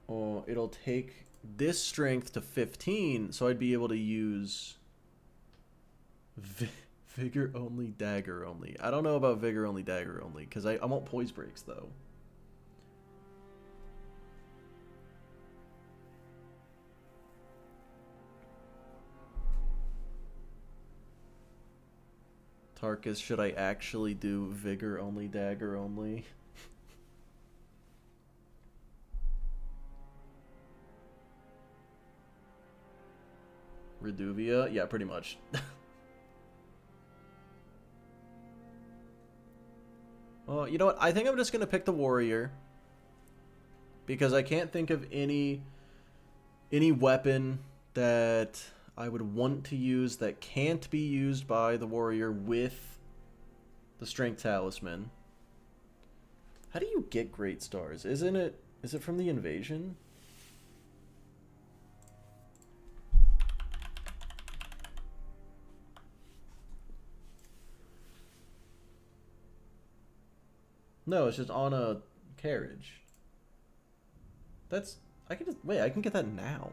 Speaker 1: oh, it'll take this Strength to 15, so I'd be able to use Vigor only, Dagger only. I don't know about Vigor only, Dagger only, because I want Poise Breaks, though. Tarkus, should I actually do Vigor only, Dagger only? Reduvia? Yeah, pretty much. Well, you know what? I think I'm just going to pick the Warrior. Because I can't think of any weapon that I would want to use that can't be used by the Warrior with the Strength Talisman. How do you get Great Stars? Is it from the Invasion? No, it's just on a carriage. I can get that now.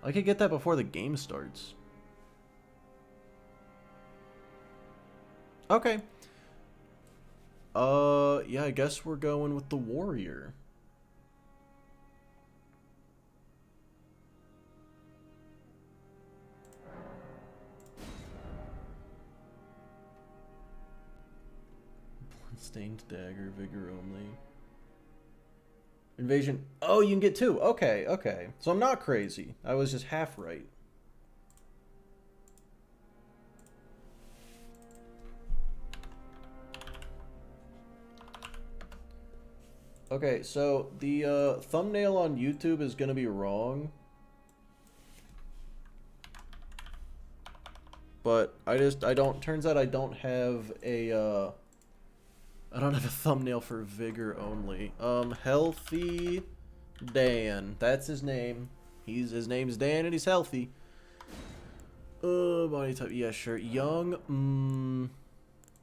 Speaker 1: I could get that before the game starts. Okay. Yeah, I guess we're going with the Warrior. Bloodstained Dagger, Vigor only. Invasion. Oh, you can get 2. Okay, okay. So I'm not crazy. I was just half right. Okay, so the thumbnail on YouTube is going to be wrong. But turns out I don't have a thumbnail for Vigor only. Healthy Dan. That's his name. His name's Dan and he's healthy. Body type. Yeah, sure. Young.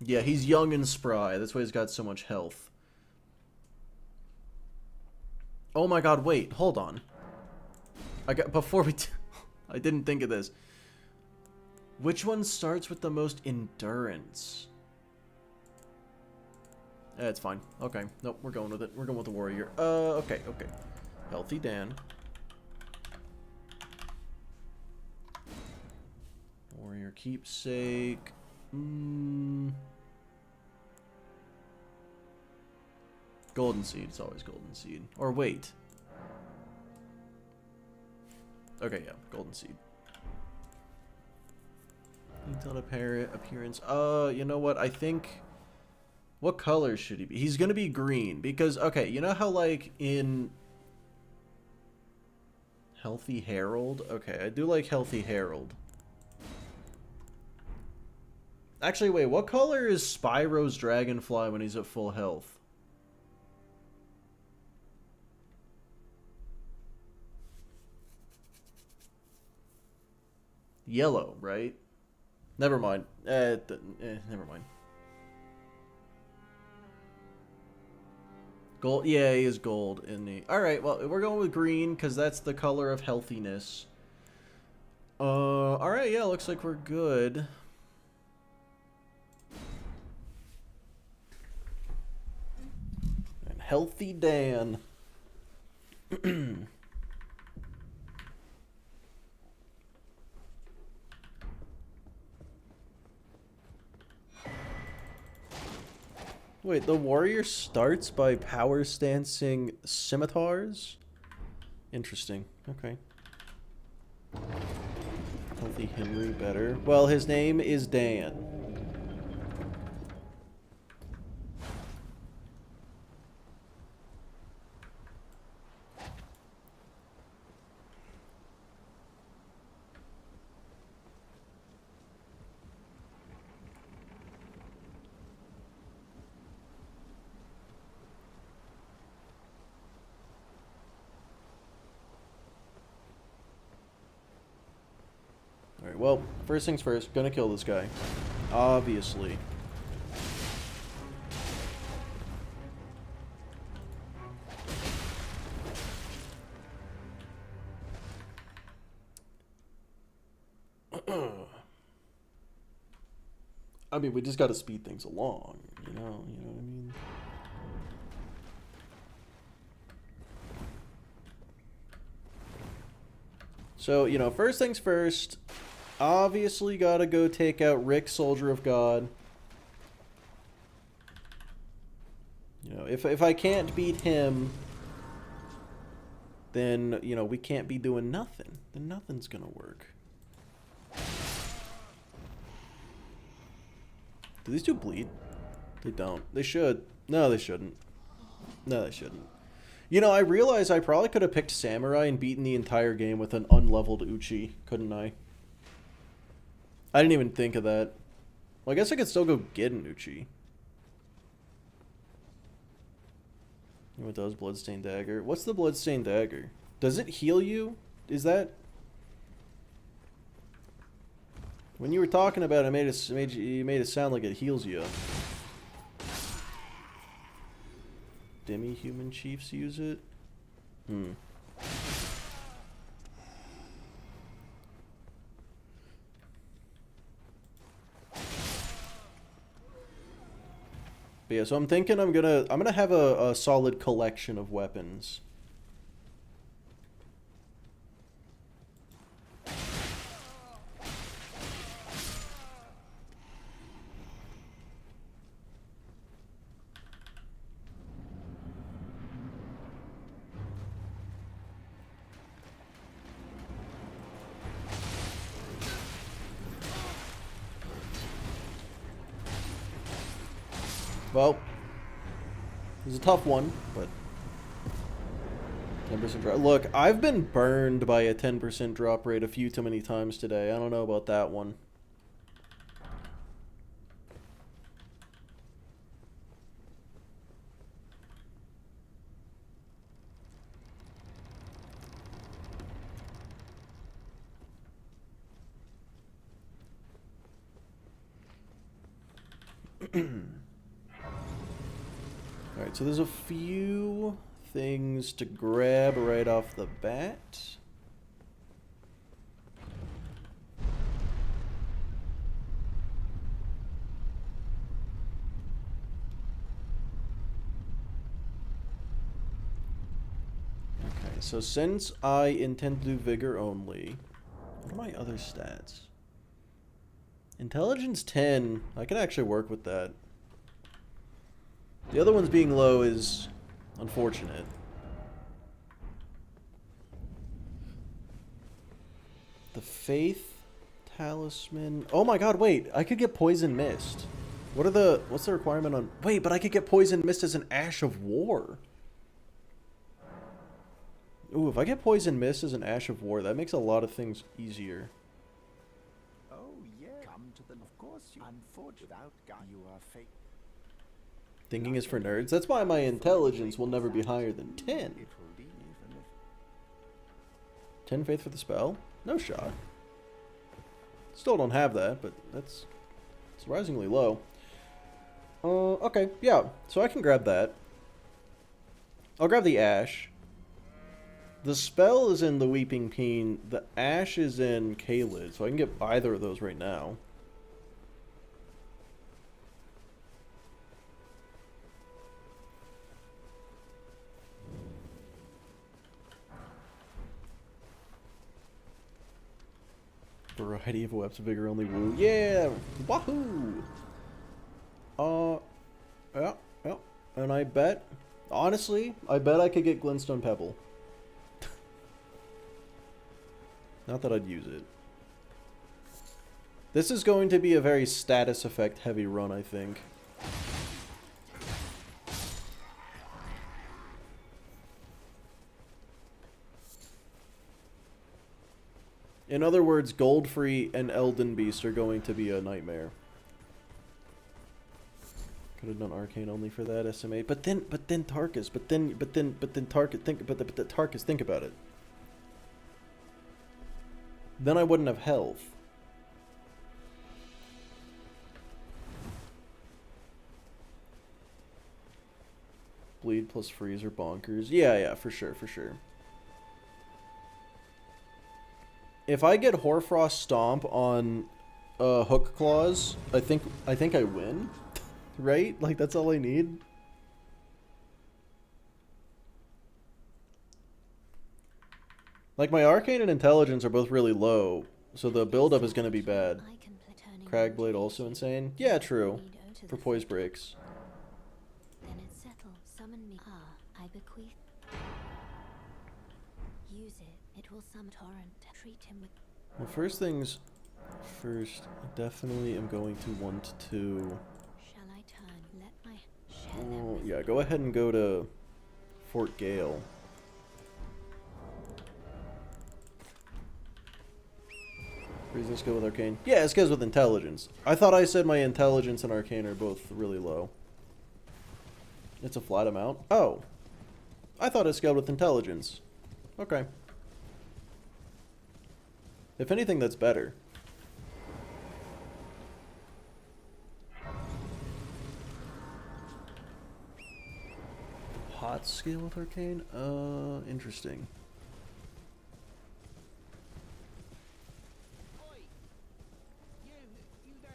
Speaker 1: Yeah, he's young and spry. That's why he's got so much health. Oh my god, wait. Hold on. I didn't think of this. Which one starts with the most endurance? It's fine. Okay. Nope, we're going with it. We're going with the warrior. Okay, okay. Healthy Dan. Warrior keepsake. Golden seed. It's always golden seed. Or wait. Okay, yeah. Golden seed. Detailed appearance. You know what? I think... What color should he be? He's gonna be green. Because, okay, you know how, like, in... Healthy Herald? Okay, I do like Healthy Herald. Actually, wait, what color is Spyro's Dragonfly when he's at full health? Yellow, right? Never mind. Never mind. Gold. Yeah, he is gold in the... Alright, well, we're going with green because that's the color of healthiness. Alright, yeah, looks like we're good. And Healthy Dan. Wait, the warrior starts by power stancing scimitars? Interesting. Okay. Healthy Henry better. Well, his name is Dan. Alright, well, first things first, gonna kill this guy. Obviously. I mean, we just gotta speed things along, you know what I mean? So, you know, first things first, obviously gotta go take out Rick, Soldier of God. You know, if I can't beat him, then, you know, we can't be doing nothing. Then nothing's gonna work. Do these two bleed? They don't. They should. No, they shouldn't. No, they shouldn't. You know, I realize I probably could have picked Samurai and beaten the entire game with an unleveled Uchi, couldn't I? I didn't even think of that. Well, I guess I could still go get an Uchi. What does Bloodstained Dagger? What's the Bloodstained Dagger? Does it heal you? Is that... When you were talking about it, you made it sound like it heals you. Demi-human chiefs use it? But yeah, so I'm thinking I'm gonna have a solid collection of weapons. Well, it was a tough one, but 10% drop. Look, I've been burned by a 10% drop rate a few too many times today. I don't know about that one. Alright, so there's a few things to grab right off the bat. So since I intend to do vigor only, what are my other stats? Intelligence 10, I can actually work with that. The other ones being low is unfortunate. The Faith Talisman. Oh my god, wait, I could get Poison Mist. What's the requirement on... Wait, but I could get Poison Mist as an Ash of War. Ooh, if I get Poison Mist as an Ash of War, that makes a lot of things easier.
Speaker 12: Oh, yeah. Come to the... Of course, you... Unfortunate. Without gun, you are fake.
Speaker 1: Thinking is for nerds. That's why my intelligence will never be higher than 10.
Speaker 12: It will be even if...
Speaker 1: 10 faith for the spell? No shot. Still don't have that, but that's surprisingly low. Okay, yeah. So I can grab that. I'll grab the Ash. The spell is in the Weeping Peen. The Ash is in Kaled, so I can get either of those right now. Variety of weapons, vigor only, woo. Yeah! Wahoo! Yeah. And I bet, honestly, I bet I could get Glintstone Pebble. Not that I'd use it. This is going to be a very status effect heavy run, I think. In other words, Goldfree and Elden Beast are going to be a nightmare. Could have done Arcane only for that SMA, but then Tarkus, but then Tarkus. Tarkus, think about it. Then I wouldn't have health. Bleed plus freeze or bonkers. Yeah, for sure. If I get Hoarfrost Stomp on Hook Claws, I think I win. Right? Like, that's all I need. Like, my Arcane and Intelligence are both really low, so the build-up is going to be bad. Cragblade also insane? Yeah, true. For Poise Breaks.
Speaker 13: Then it settled. Summon me. I bequeath. Use it. It will summon torrent. Treat him with...
Speaker 1: Well, first things first, I definitely am going to want to...
Speaker 13: Shall I turn? Let my... Share
Speaker 1: Oh, yeah, go ahead and go to Fort Gale. Reasons go with Arcane. Yeah, this goes with Intelligence. I thought I said my Intelligence and Arcane are both really low. It's a flat amount? Oh. I thought it scaled with Intelligence. Okay. If anything, that's better. Hot scale with Arcane? Interesting.
Speaker 14: You there.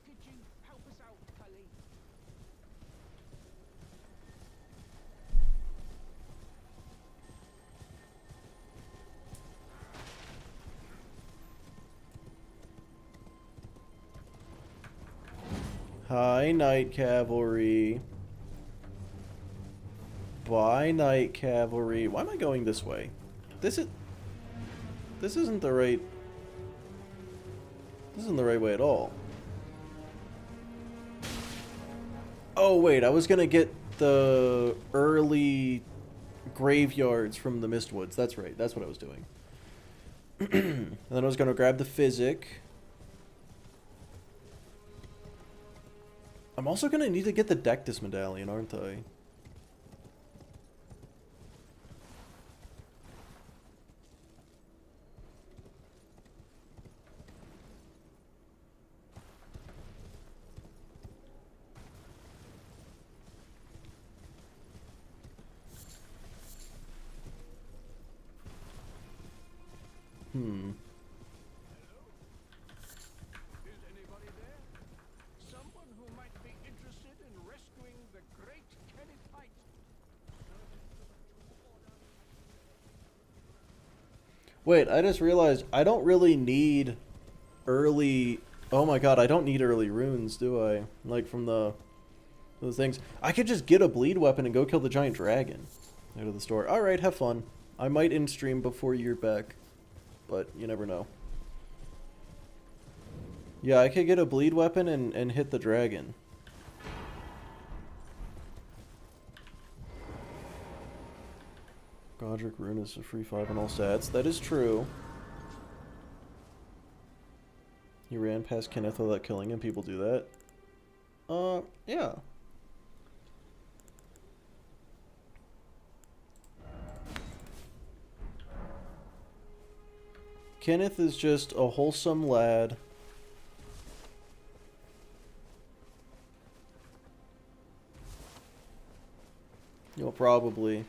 Speaker 14: Could you help us out, Cully?
Speaker 1: Hi, Night Cavalry. Bye, Night Cavalry. Why am I going this way? This isn't the right... This isn't the right way at all. Oh, wait. I was gonna get the early graveyards from the Mistwoods. That's right. That's what I was doing. And then I was gonna grab the Physic. I'm also gonna need to get the Dectus Medallion, aren't I?
Speaker 14: Is anybody there? Someone who might be interested in rescuing the great Kenneth Height.
Speaker 1: Wait, I just realized I don't really need early... Oh my god, I don't need early runes, do I? Like from those things. I could just get a bleed weapon and go kill the giant dragon out of the store. Alright, have fun. I might end stream before you're back, but you never know. Yeah, I could get a bleed weapon and hit the dragon. Godric Rune is a free 5 on all stats. That is true. He ran past Kenneth without killing him. People do that. Yeah. Kenneth is just a wholesome lad. You'll probably...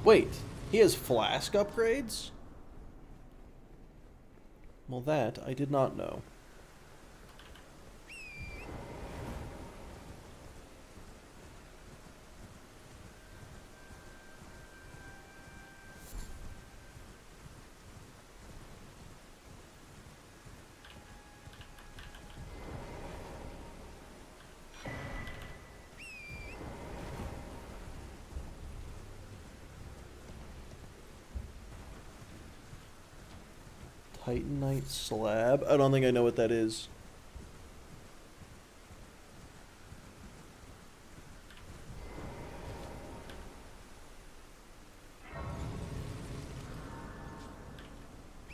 Speaker 1: Wait, he has flask upgrades? Well, that I did not know. Titanite slab? I don't think I know what that is.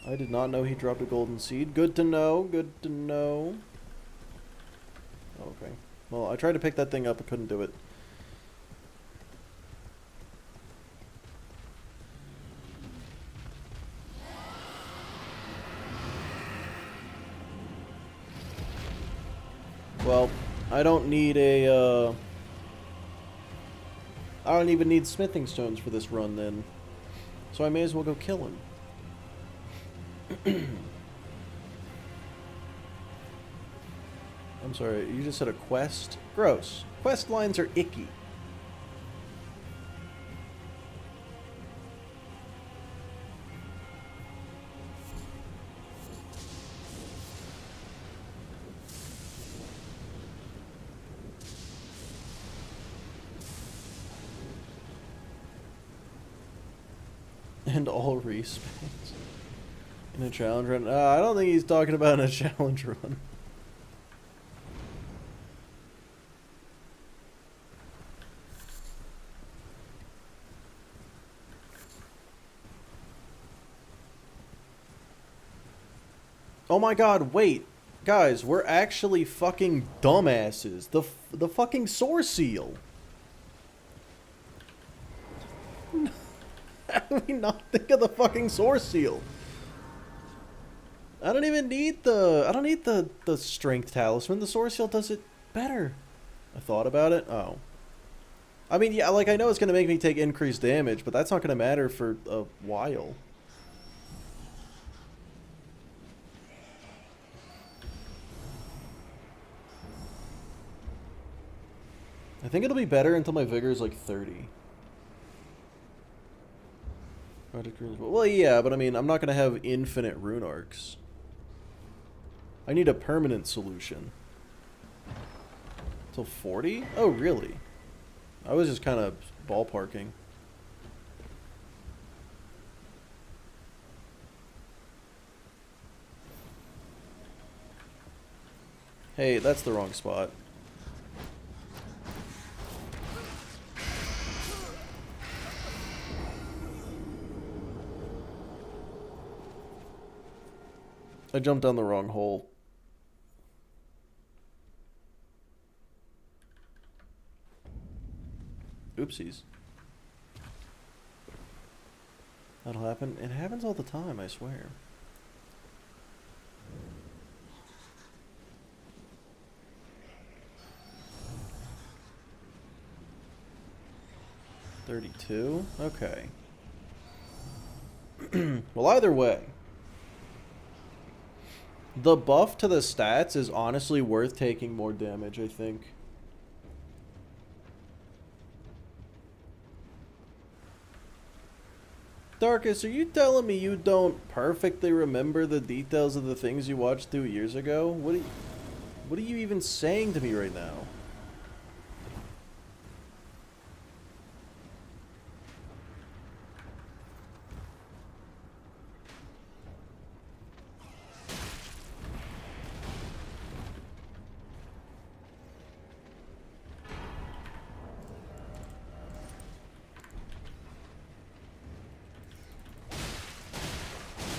Speaker 1: I did not know he dropped a golden seed. Good to know, good to know. Okay. Well, I tried to pick that thing up, I couldn't do it. Well, I don't need a, I don't even need smithing stones for this run then. So I may as well go kill him. I'm sorry, you just said a quest? Gross. Quest lines are icky. And all respawns in a challenge run. I don't think he's talking about in a challenge run. Oh my god, wait. Guys, we're actually fucking dumbasses. The fucking source seal. How do we not think of the fucking source seal? I don't even need the strength talisman. The source seal does it better. I thought about it. Oh. I mean, yeah, like I know it's gonna make me take increased damage, but that's not gonna matter for a while. I think it'll be better until my vigor is like 30. Well, yeah, but I mean, I'm not going to have infinite rune arcs. I need a permanent solution. Till 40? Oh, really? I was just kind of ballparking. Hey, that's the wrong spot. I jumped down the wrong hole. Oopsies. That'll happen. It happens all the time, I swear. 32? Okay. Well, either way, the buff to the stats is honestly worth taking more damage, I think. Darkus, are you telling me you don't perfectly remember the details of the things you watched 2 years ago? What are you even saying to me right now?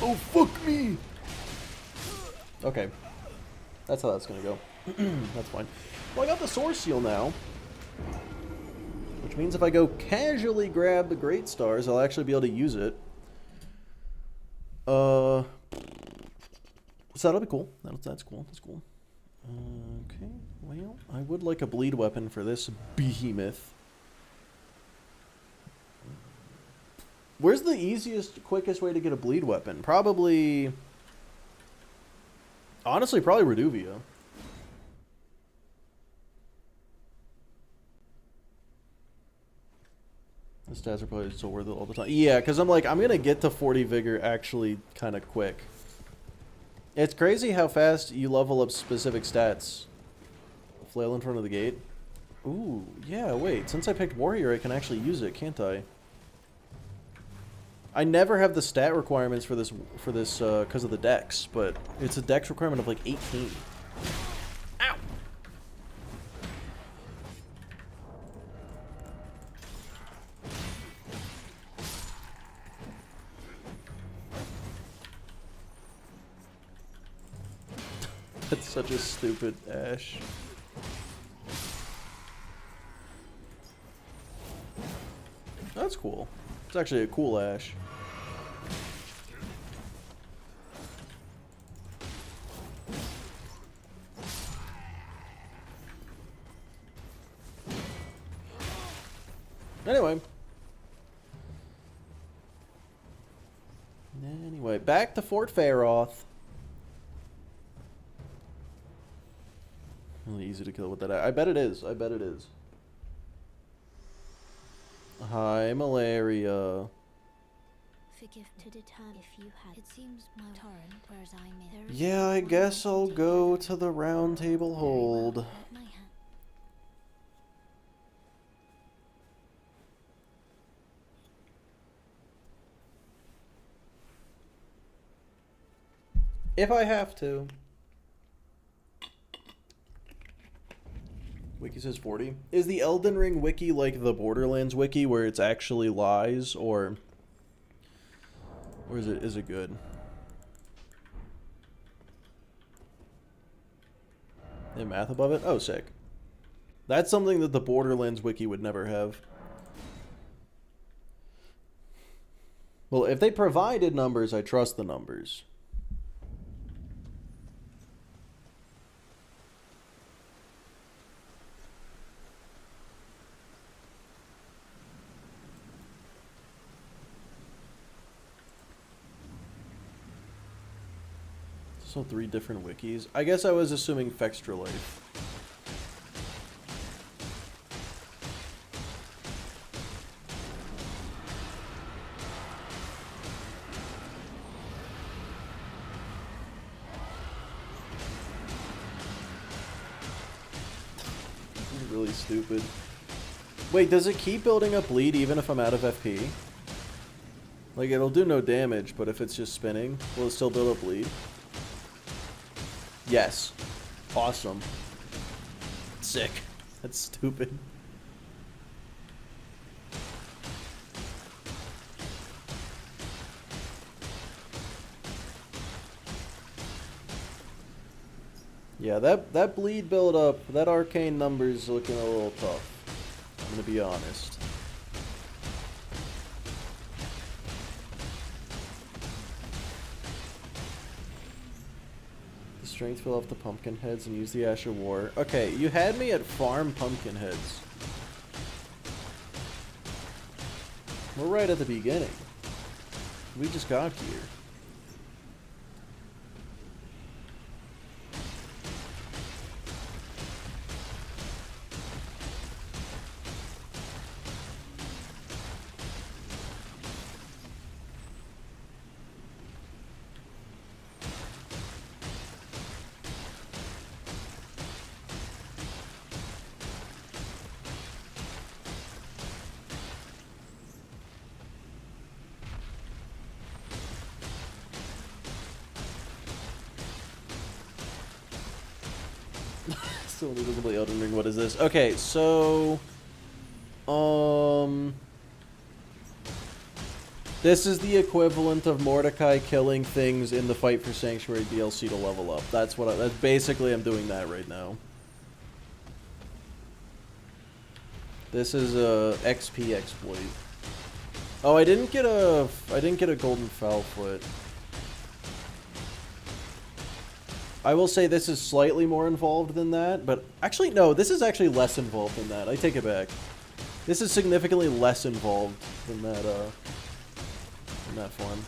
Speaker 1: Oh, fuck me! Okay. That's how that's gonna go. That's fine. Well, I got the Source Seal now. Which means if I go casually grab the Great Stars, I'll actually be able to use it. So that'll be cool. That's cool. That's cool. Okay. Well, I would like a bleed weapon for this behemoth. Where's the easiest, quickest way to get a bleed weapon? Probably... Honestly, probably Reduvia. The stats are probably still worth it all the time. Yeah, because I'm like, I'm going to get to 40 Vigor actually kind of quick. It's crazy how fast you level up specific stats. Flail in front of the gate. Ooh, yeah, wait. Since I picked Warrior, I can actually use it, can't I? I never have the stat requirements for this because of the dex, but it's a dex requirement of like 18. Ow! That's such a stupid Ash. That's cool. It's actually a cool Ash. Anyway, back to Fort Faroth. Really easy to kill with that. I bet it is. I bet it is. Hi, malaria.
Speaker 13: Forgive to deter if you had. It seems my torrent, whereas I may.
Speaker 1: Yeah, I guess I'll go to the round table hold. If I have to. Wiki says 40. Is the Elden Ring wiki like the Borderlands wiki where it's actually lies, or is it good? They have math above it? Oh, sick. That's something that the Borderlands wiki would never have. Well, if they provided numbers, I trust the numbers. So 3 different wikis. I guess I was assuming Fextra Life. This is really stupid. Wait, does it keep building up bleed even if I'm out of FP? Like, it'll do no damage, but if it's just spinning, will it still build up bleed? Yes. Awesome. Sick. That's stupid. Yeah, that bleed build up, that arcane number's looking a little tough. I'm gonna be honest. Strength fill off the pumpkin heads and use the Ash of War. Okay, you had me at farm pumpkin heads. We're right at the beginning. We just got here. Still doesn't play Elden Ring. What is this? Okay, so this is the equivalent of Mordecai killing things in the Fight for Sanctuary DLC to level up. That's what that's basically I'm doing that right now. This is a XP exploit. Oh, I didn't get a golden foul foot. I will say this is slightly more involved than that, but actually, no, this is actually less involved than that. I take it back. This is significantly less involved than that, in that form.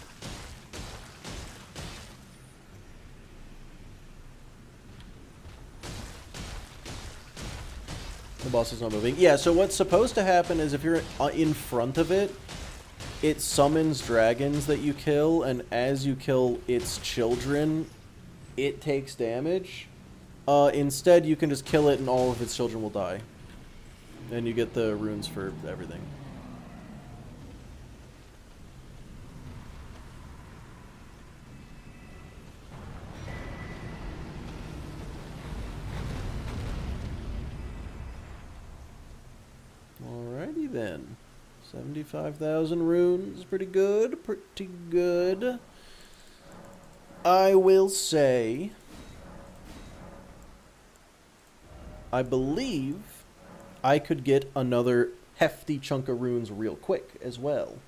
Speaker 1: The boss is not moving. Yeah, so what's supposed to happen is if you're in front of it, it summons dragons that you kill, and as you kill its children, it takes damage. Instead, you can just kill it and all of its children will die. And you get the runes for everything. Alrighty then. 75,000 runes. Pretty good. Pretty good. I will say, I believe I could get another hefty chunk of runes real quick as well.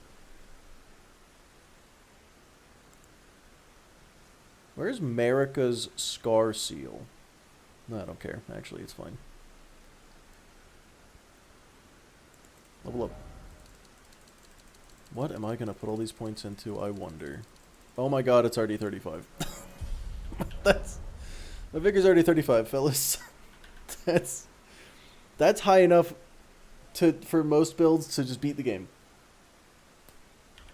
Speaker 1: Where's Marika's Scar Seal? No, I don't care. Actually, it's fine. Level up. What am I going to put all these points into, I wonder? Oh my god, it's already 35. My vigor's already 35, fellas. That's high enough for most builds to just beat the game.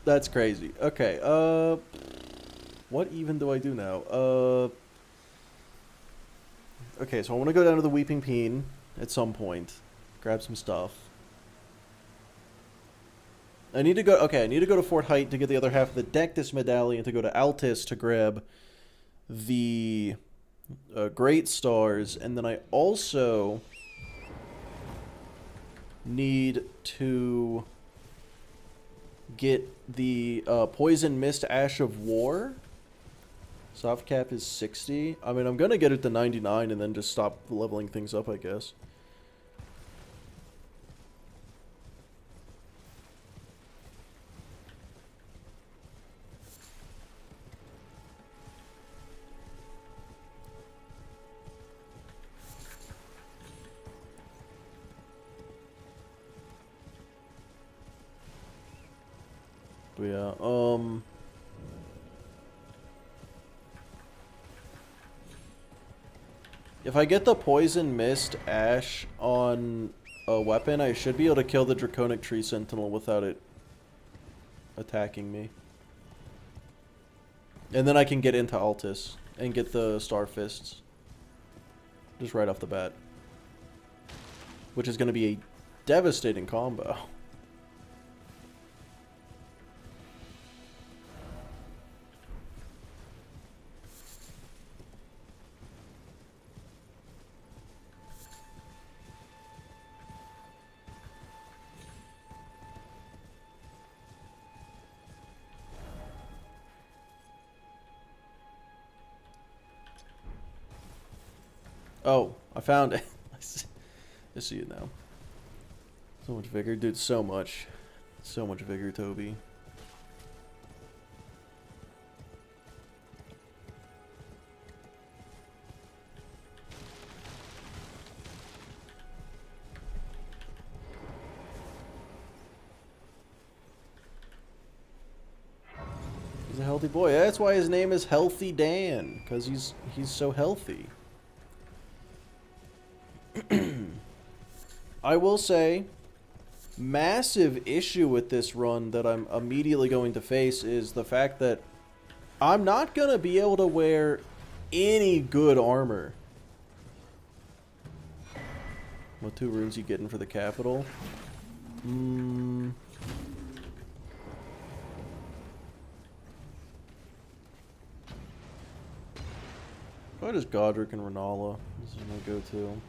Speaker 1: That's crazy. Okay, what even do I do now? Okay, so I want to go down to the Weeping Peen at some point. Grab some stuff. I need to go to Fort Height to get the other half of the Dectus medallion, to go to Altus to grab the Great Stars, and then I also need to get the Poison Mist Ash of War. Soft cap is 60. I mean, I'm gonna get it to 99 and then just stop leveling things up, I guess. But yeah, if I get the Poison Mist Ash on a weapon, I should be able to kill the Draconic Tree Sentinel without it attacking me. And then I can get into Altus and get the Star Fists. Just right off the bat. Which is going to be a devastating combo. Oh, I found it. I see it now. So much vigor. Dude, so much. So much vigor, Toby. He's a healthy boy. That's why his name is Healthy Dan, because he's so healthy. I will say, massive issue with this run that I'm immediately going to face is the fact that I'm not going to be able to wear any good armor. What 2 runes you getting for the capital? Probably just Godric and Renala. This is my go-to.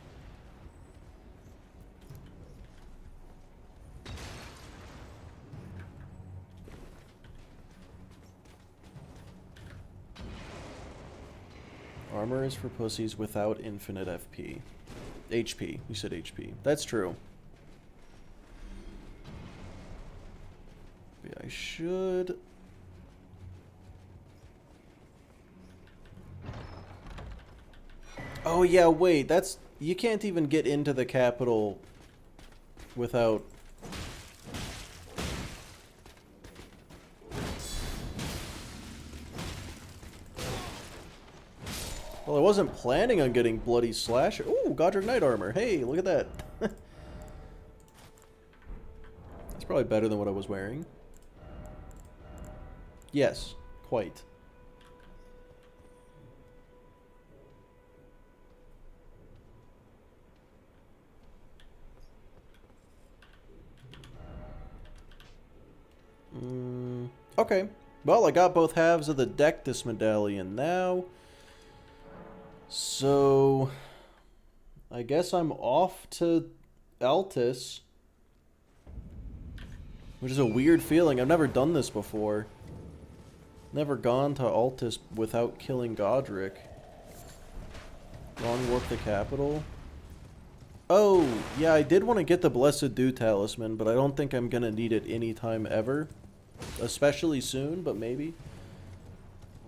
Speaker 1: Armor is for pussies without infinite FP. HP. You said HP. That's true. Yeah, I should... Oh yeah, wait, that's... You can't even get into the capital without... Well, I wasn't planning on getting Bloody Slasher. Ooh, Godric Knight Armor. Hey, look at that. That's probably better than what I was wearing. Yes, quite. Okay. Well, I got both halves of the Dectus medallion now. So, I guess I'm off to Altus. Which is a weird feeling. I've never done this before. Never gone to Altus without killing Godric. Wrong warp the capital. Oh, yeah, I did want to get the Blessed Dew Talisman, but I don't think I'm going to need it anytime ever. Especially soon, but maybe.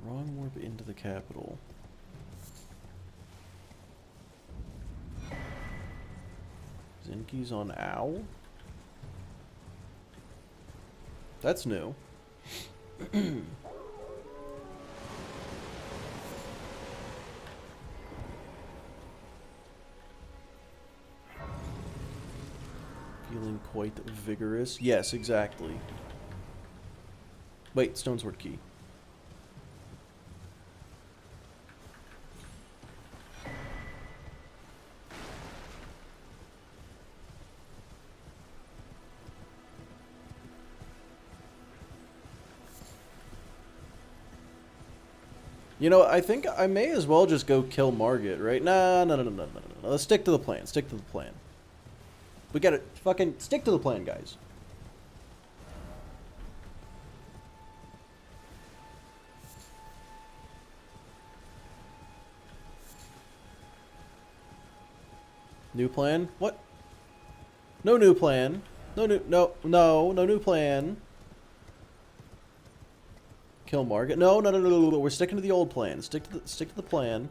Speaker 1: Wrong warp into the capital. Zinki's on Owl? That's new. Feeling quite vigorous. Yes, exactly. Wait, Stonesword Key. You know, I think I may as well just go kill Margit, right? No. Let's stick to the plan. Stick to the plan. We gotta fucking stick to the plan, guys. New plan? What? No new plan. No new plan. Kill Margit. No. We're sticking to the old plan. Stick to the plan.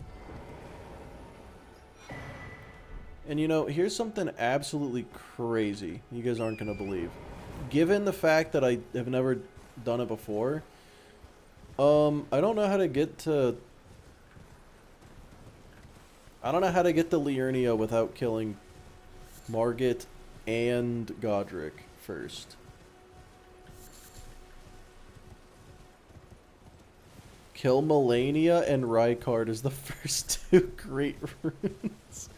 Speaker 1: And you know, here's something absolutely crazy you guys aren't gonna believe. Given the fact that I have never done it before, I don't know how to get to... I don't know how to get to Liurnia without killing Margit and Godric first. Kill Melania and Rykard is the first 2 great runes.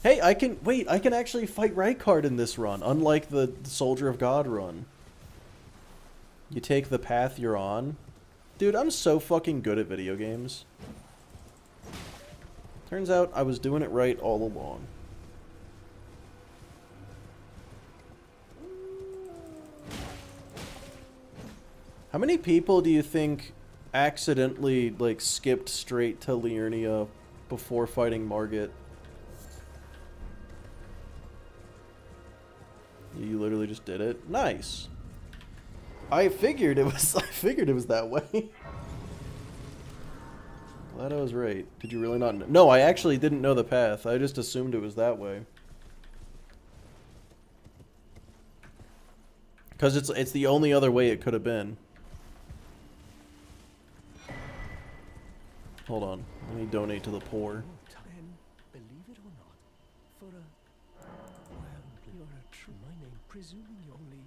Speaker 1: Hey, I can actually fight Rykard in this run, unlike the Soldier of God run. You take the path you're on. Dude, I'm so fucking good at video games. Turns out I was doing it right all along. How many people do you think accidentally, like, skipped straight to Liurnia before fighting Margit? You literally just did it? Nice. I figured it was that way. Glad I was right. Did you really not know? No, I actually didn't know the path. I just assumed it was that way. Because it's the only other way it could have been. Hold on. Let me donate to the poor.
Speaker 14: And believe it or not, for a well, you're a true. My name, presuming you only.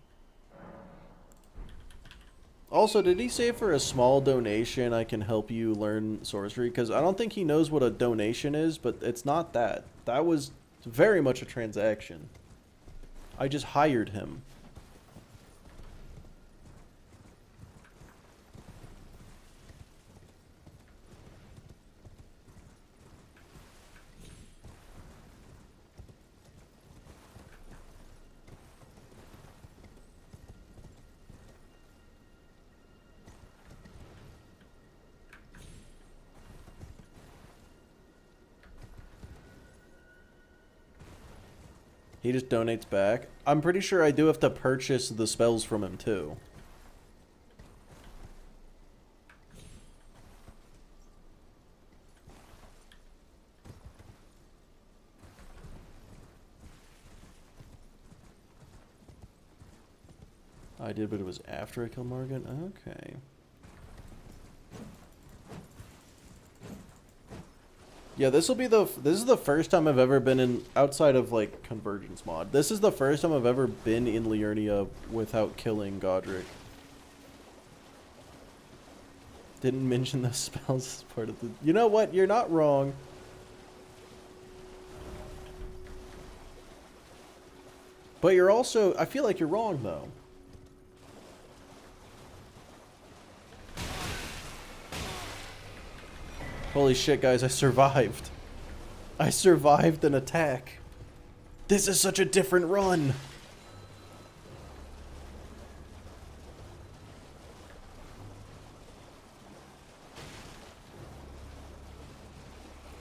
Speaker 1: Also, did he say for a small donation I can help you learn sorcery? Because I don't think he knows what a donation is, but it's not that. That was very much a transaction. I just hired him. He just donates back. I'm pretty sure I do have to purchase the spells from him too. I did, but it was after I killed Morgan? Okay. Yeah, this is the first time I've ever been in, outside of like Convergence mod. This is the first time I've ever been in Liurnia without killing Godric. Didn't mention the spells as part of the... You know what? You're not wrong. But you're also... I feel like you're wrong, though. Holy shit, guys, I survived. I survived an attack. This is such a different run.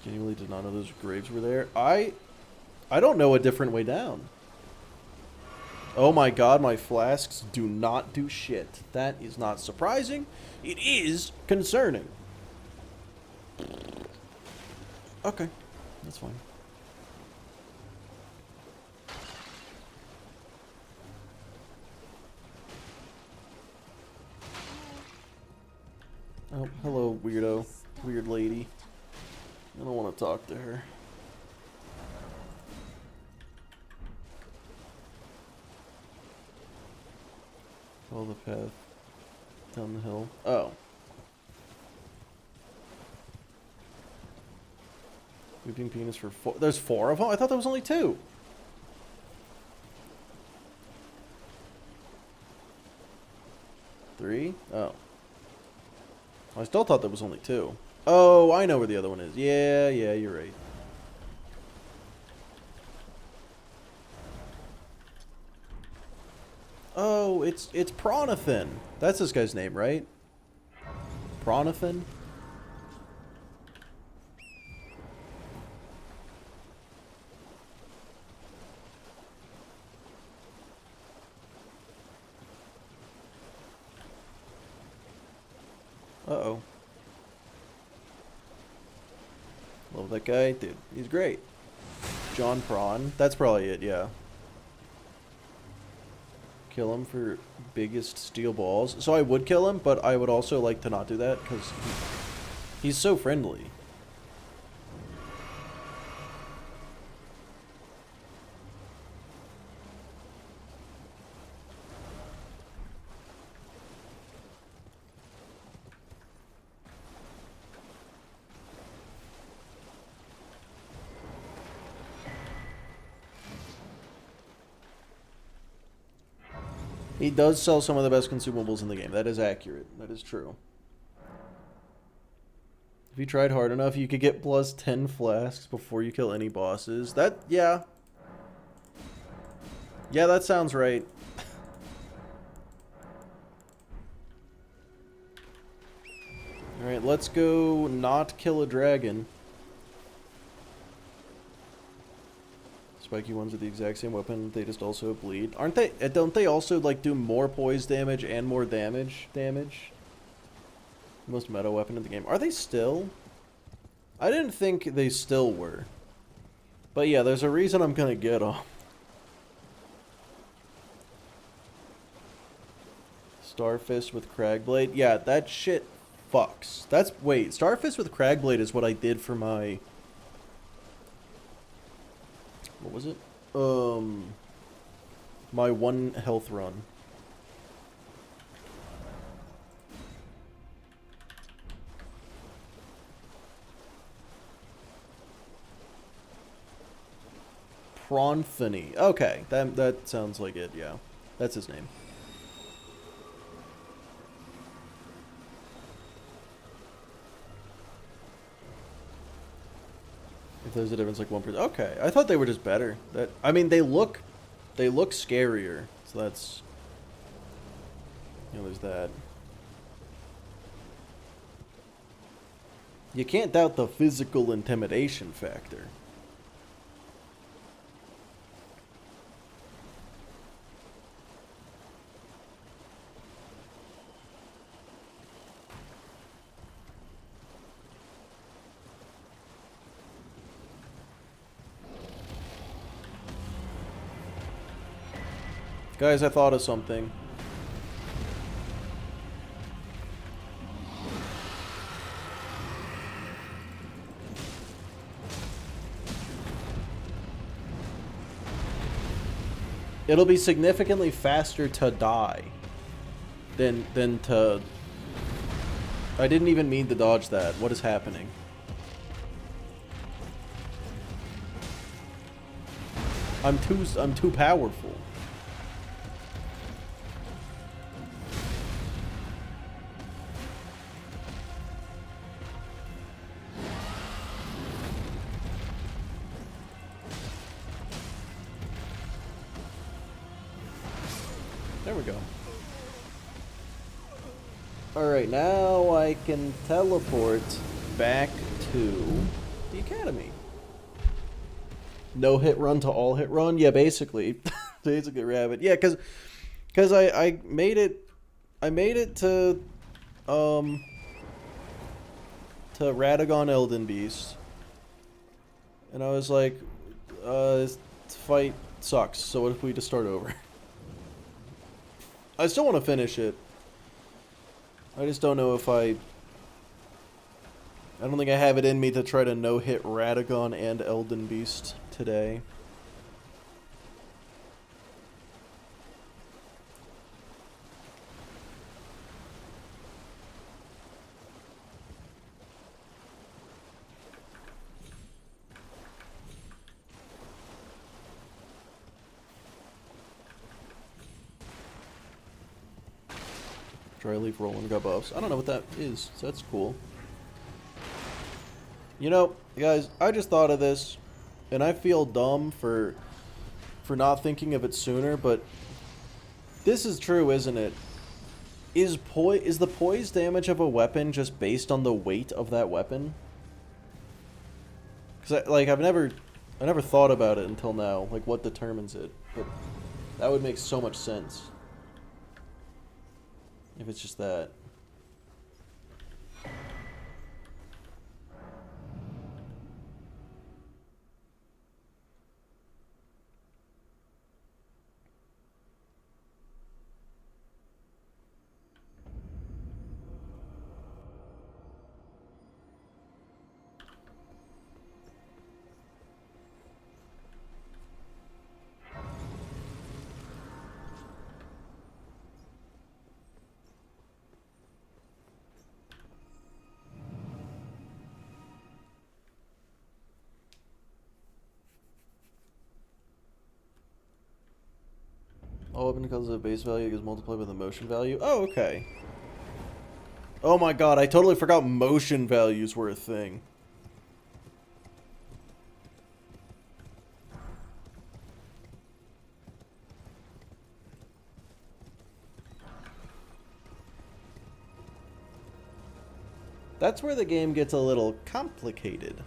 Speaker 1: Genuinely did not know those graves were there. I don't know a different way down. Oh my god, my flasks do not do shit. That is not surprising. It is concerning. Okay, that's fine. Oh, hello, weirdo. Weird lady. I don't want to talk to her. Follow the path down the hill. Oh. Weeping penis for 4. There's 4 of them? I thought there was only 2. Three? Oh. I still thought there was only 2. Oh, I know where the other one is. Yeah, you're right. Oh, it's Pronathan. That's this guy's name, right? Pronathan? Uh-oh. Love that guy. Dude, he's great. John Prawn. That's probably it, yeah. Kill him for biggest steel balls. So I would kill him, but I would also like to not do that, because he's so friendly. He does sell some of the best consumables in the game. That is accurate. That is true. If you tried hard enough, you could get plus 10 flasks before you kill any bosses. That, yeah. Yeah, that sounds right. Alright, let's go not kill a dragon. Spiky ones are the exact same weapon, they just also bleed. Aren't they? Don't they also like do more poise damage and more damage? Most meta weapon in the game. Are they still? I didn't think they still were. But yeah, there's a reason I'm gonna get them. Starfist with Cragblade. Yeah, that shit fucks. That's... Wait, Starfist with Cragblade is what I did for my... What was it? My 1 health run. Pronthony. Okay, that sounds like it, yeah. That's his name. If there's a difference like 1%. Okay, I thought they were just better. I mean, they look scarier. So that's, you know, there's that. You can't doubt the physical intimidation factor. Guys, I thought of something. It'll be significantly faster to die than to... I didn't even mean to dodge that. What is happening? I'm too powerful. There we go. Alright, now I can teleport back to the academy. No hit run to all hit run? Yeah, basically. Basically, Rabbit. Yeah, because I made it to Radagon Elden Beast. And I was like, this fight sucks, so what if we just start over? I still want to finish it. I just don't know if I don't think I have it in me to try to no-hit Radagon and Elden Beast today. Dry leaf rolling got buffs. I don't know what that is, so that's cool. You know, guys, I just thought of this, and I feel dumb for not thinking of it sooner, but this is true, isn't it? Is the poise damage of a weapon just based on the weight of that weapon? Because I never thought about it until now, like what determines it, but that would make so much sense. If it's just that. All weapon because of the base value is multiplied by the motion value. Oh, okay. Oh my god, I totally forgot motion values were a thing. That's where the game gets a little complicated.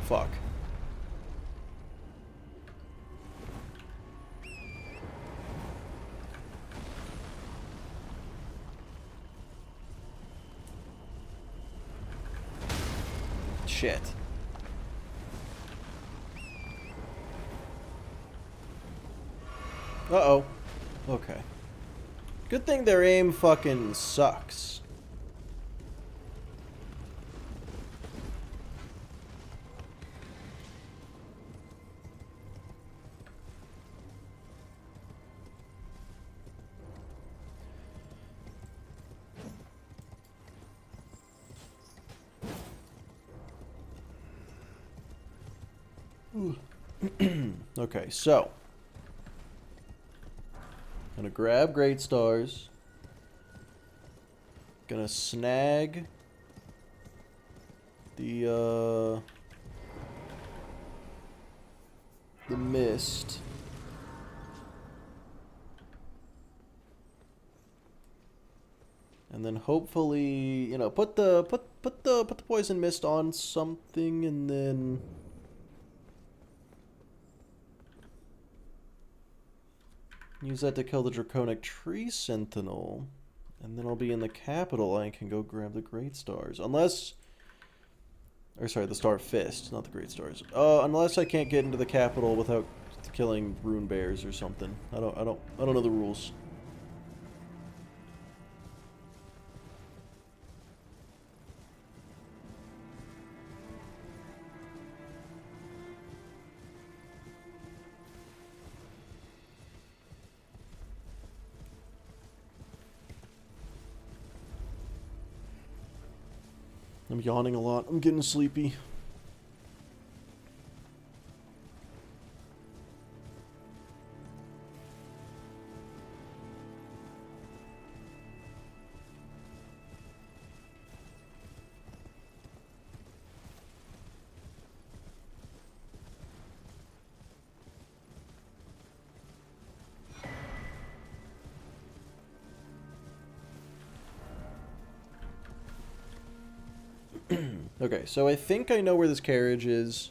Speaker 1: Fuck. Shit. Uh-oh. Okay. Good thing their aim fucking sucks. Okay, so gonna grab great stars. Gonna snag the mist. And then hopefully, you know, put the poison mist on something, and then use that to kill the Draconic Tree Sentinel. And then I'll be in the capital. I can go grab the Great Stars. Unless... Or sorry, the Star Fist, not the Great Stars. Unless I can't get into the capital without killing Rune Bears or something. I don't know the rules. I'm yawning a lot. I'm getting sleepy. Okay, so I think I know where this carriage is.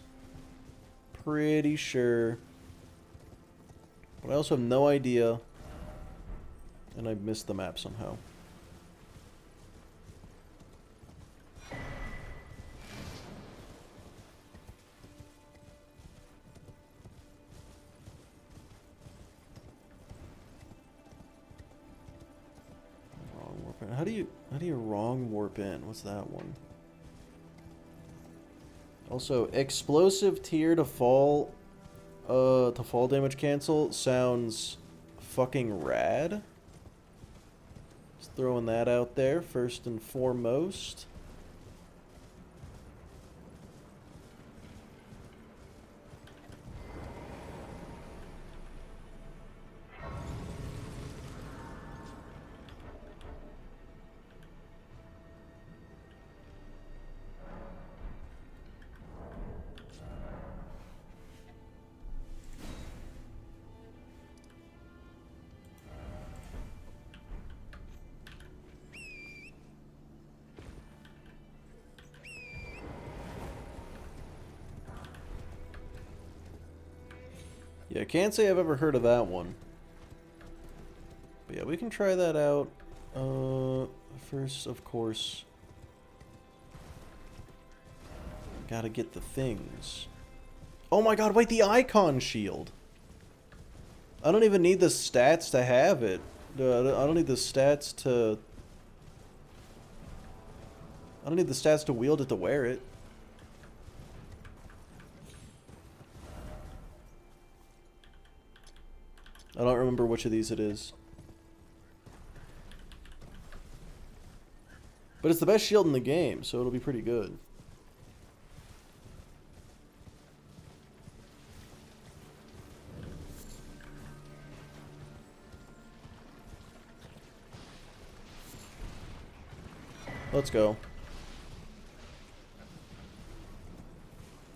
Speaker 1: Pretty sure. But I also have no idea. And I missed the map somehow. Wrong warp in. How do you wrong warp in? What's that one? Also, explosive tier to fall damage cancel sounds fucking rad. Just throwing that out there first and foremost. Yeah, I can't say I've ever heard of that one. But yeah, we can try that out. First, of course, gotta get the things. Oh my god, wait, the icon shield! I don't even need the stats to have it. I don't need the stats to... I don't need the stats to wield it to wear it. I don't remember which of these it is. But it's the best shield in the game, so it'll be pretty good. Let's go.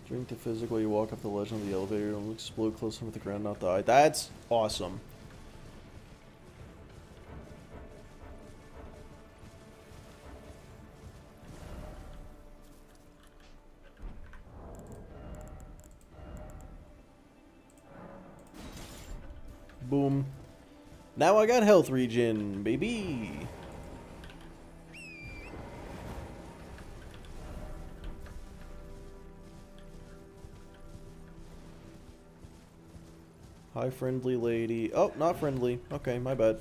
Speaker 1: Drink the physic while you walk up the ledge of the elevator. It'll explode close enough with the ground, not die. That's awesome. Boom. Now I got health regen, baby. Hi, friendly lady. Oh, not friendly. Okay, my bad.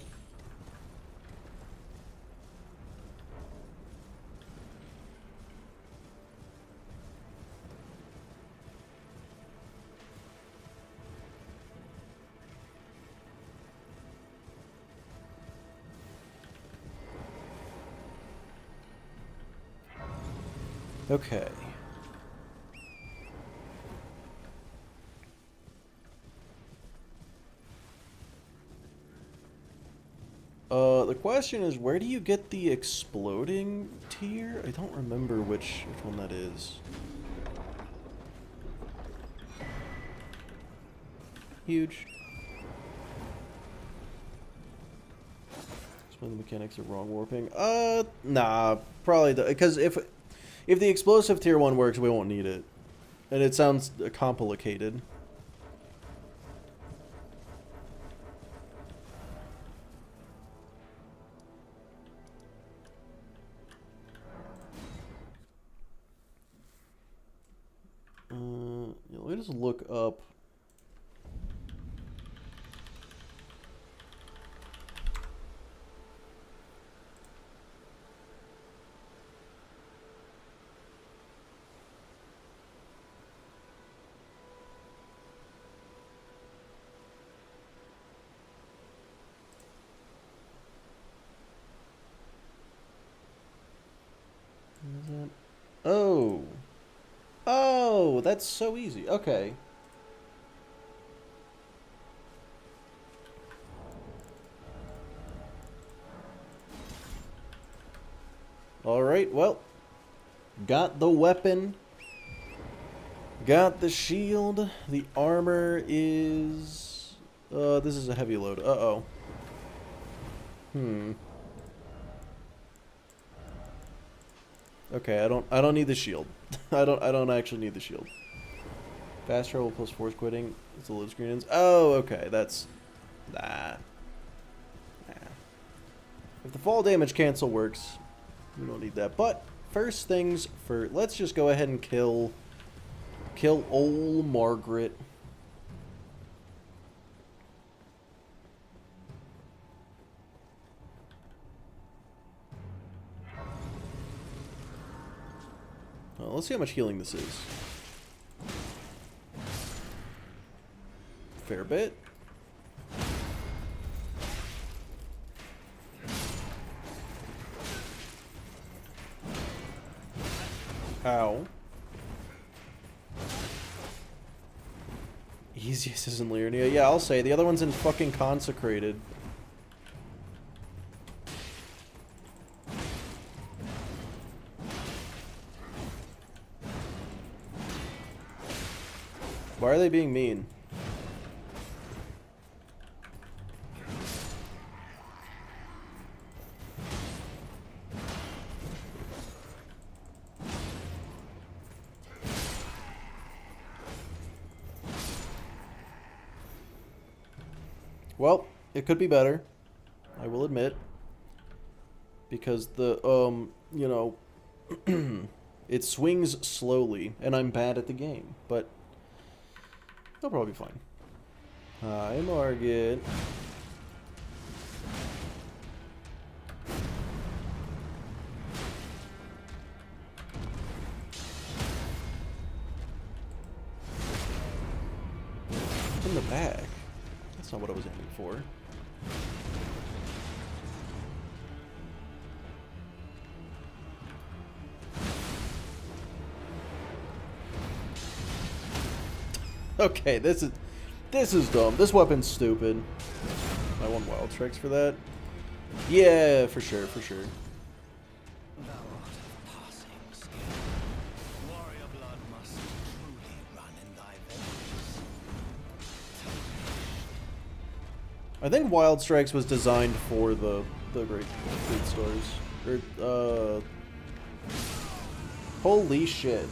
Speaker 1: Okay. The question is, where do you get the exploding tier? I don't remember which one that is. Huge. Explain the mechanics of wrong warping. Nah, probably because if the explosive tier 1 works, we won't need it. And it sounds complicated. Yeah, let me just look up. Oh. Oh, that's so easy. Okay. Alright, well. Got the weapon. Got the shield. The armor is... this is a heavy load. Uh-oh. Okay, I don't need the shield. I don't actually need the shield. Fast travel plus force quitting. It's a load screen. Oh, okay, that's that. Nah. If the fall damage cancel works, we don't need that. But first things first, let's just go ahead and kill old Margaret. Well, let's see how much healing this is. Fair bit. Ow. Easiest is in Liurnia. Yeah, I'll say. The other one's in fucking Consecrated. Why are they being mean? Well, it could be better. I will admit. Because the, you know, it swings slowly, and I'm bad at the game, but they'll probably be fine. Hi, Margit. In the back. That's not what I was aiming for. Okay, this is dumb. This weapon's stupid. I want wild strikes for that. Yeah, for sure, for sure. I think Wild Strikes was designed for the Great Stars. Or, holy shit.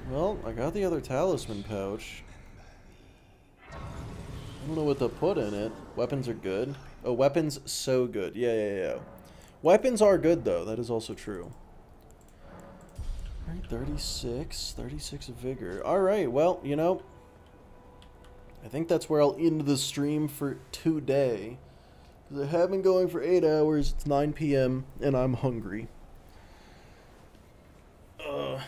Speaker 1: Well, I got the other talisman pouch. I don't know what to put in it. Weapons are good. Oh, weapons so good. Yeah. Weapons are good, though. That is also true. Alright, 36 vigor. Alright, well, you know, I think that's where I'll end the stream for today. Because I have been going for 8 hours, it's 9 p.m., and I'm hungry. Yeah.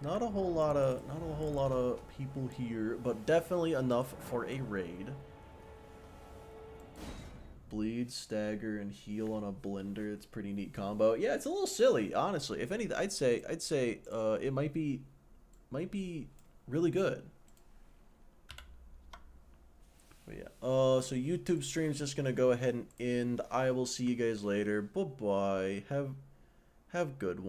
Speaker 1: Not a whole lot of people here, but definitely enough for a raid. Bleed, stagger, and heal on a blender. It's a pretty neat combo. Yeah, it's a little silly, honestly. If anything, I'd say it might be really good. But yeah. So YouTube stream's just gonna go ahead and end. I will see you guys later. Bye bye. Have good one.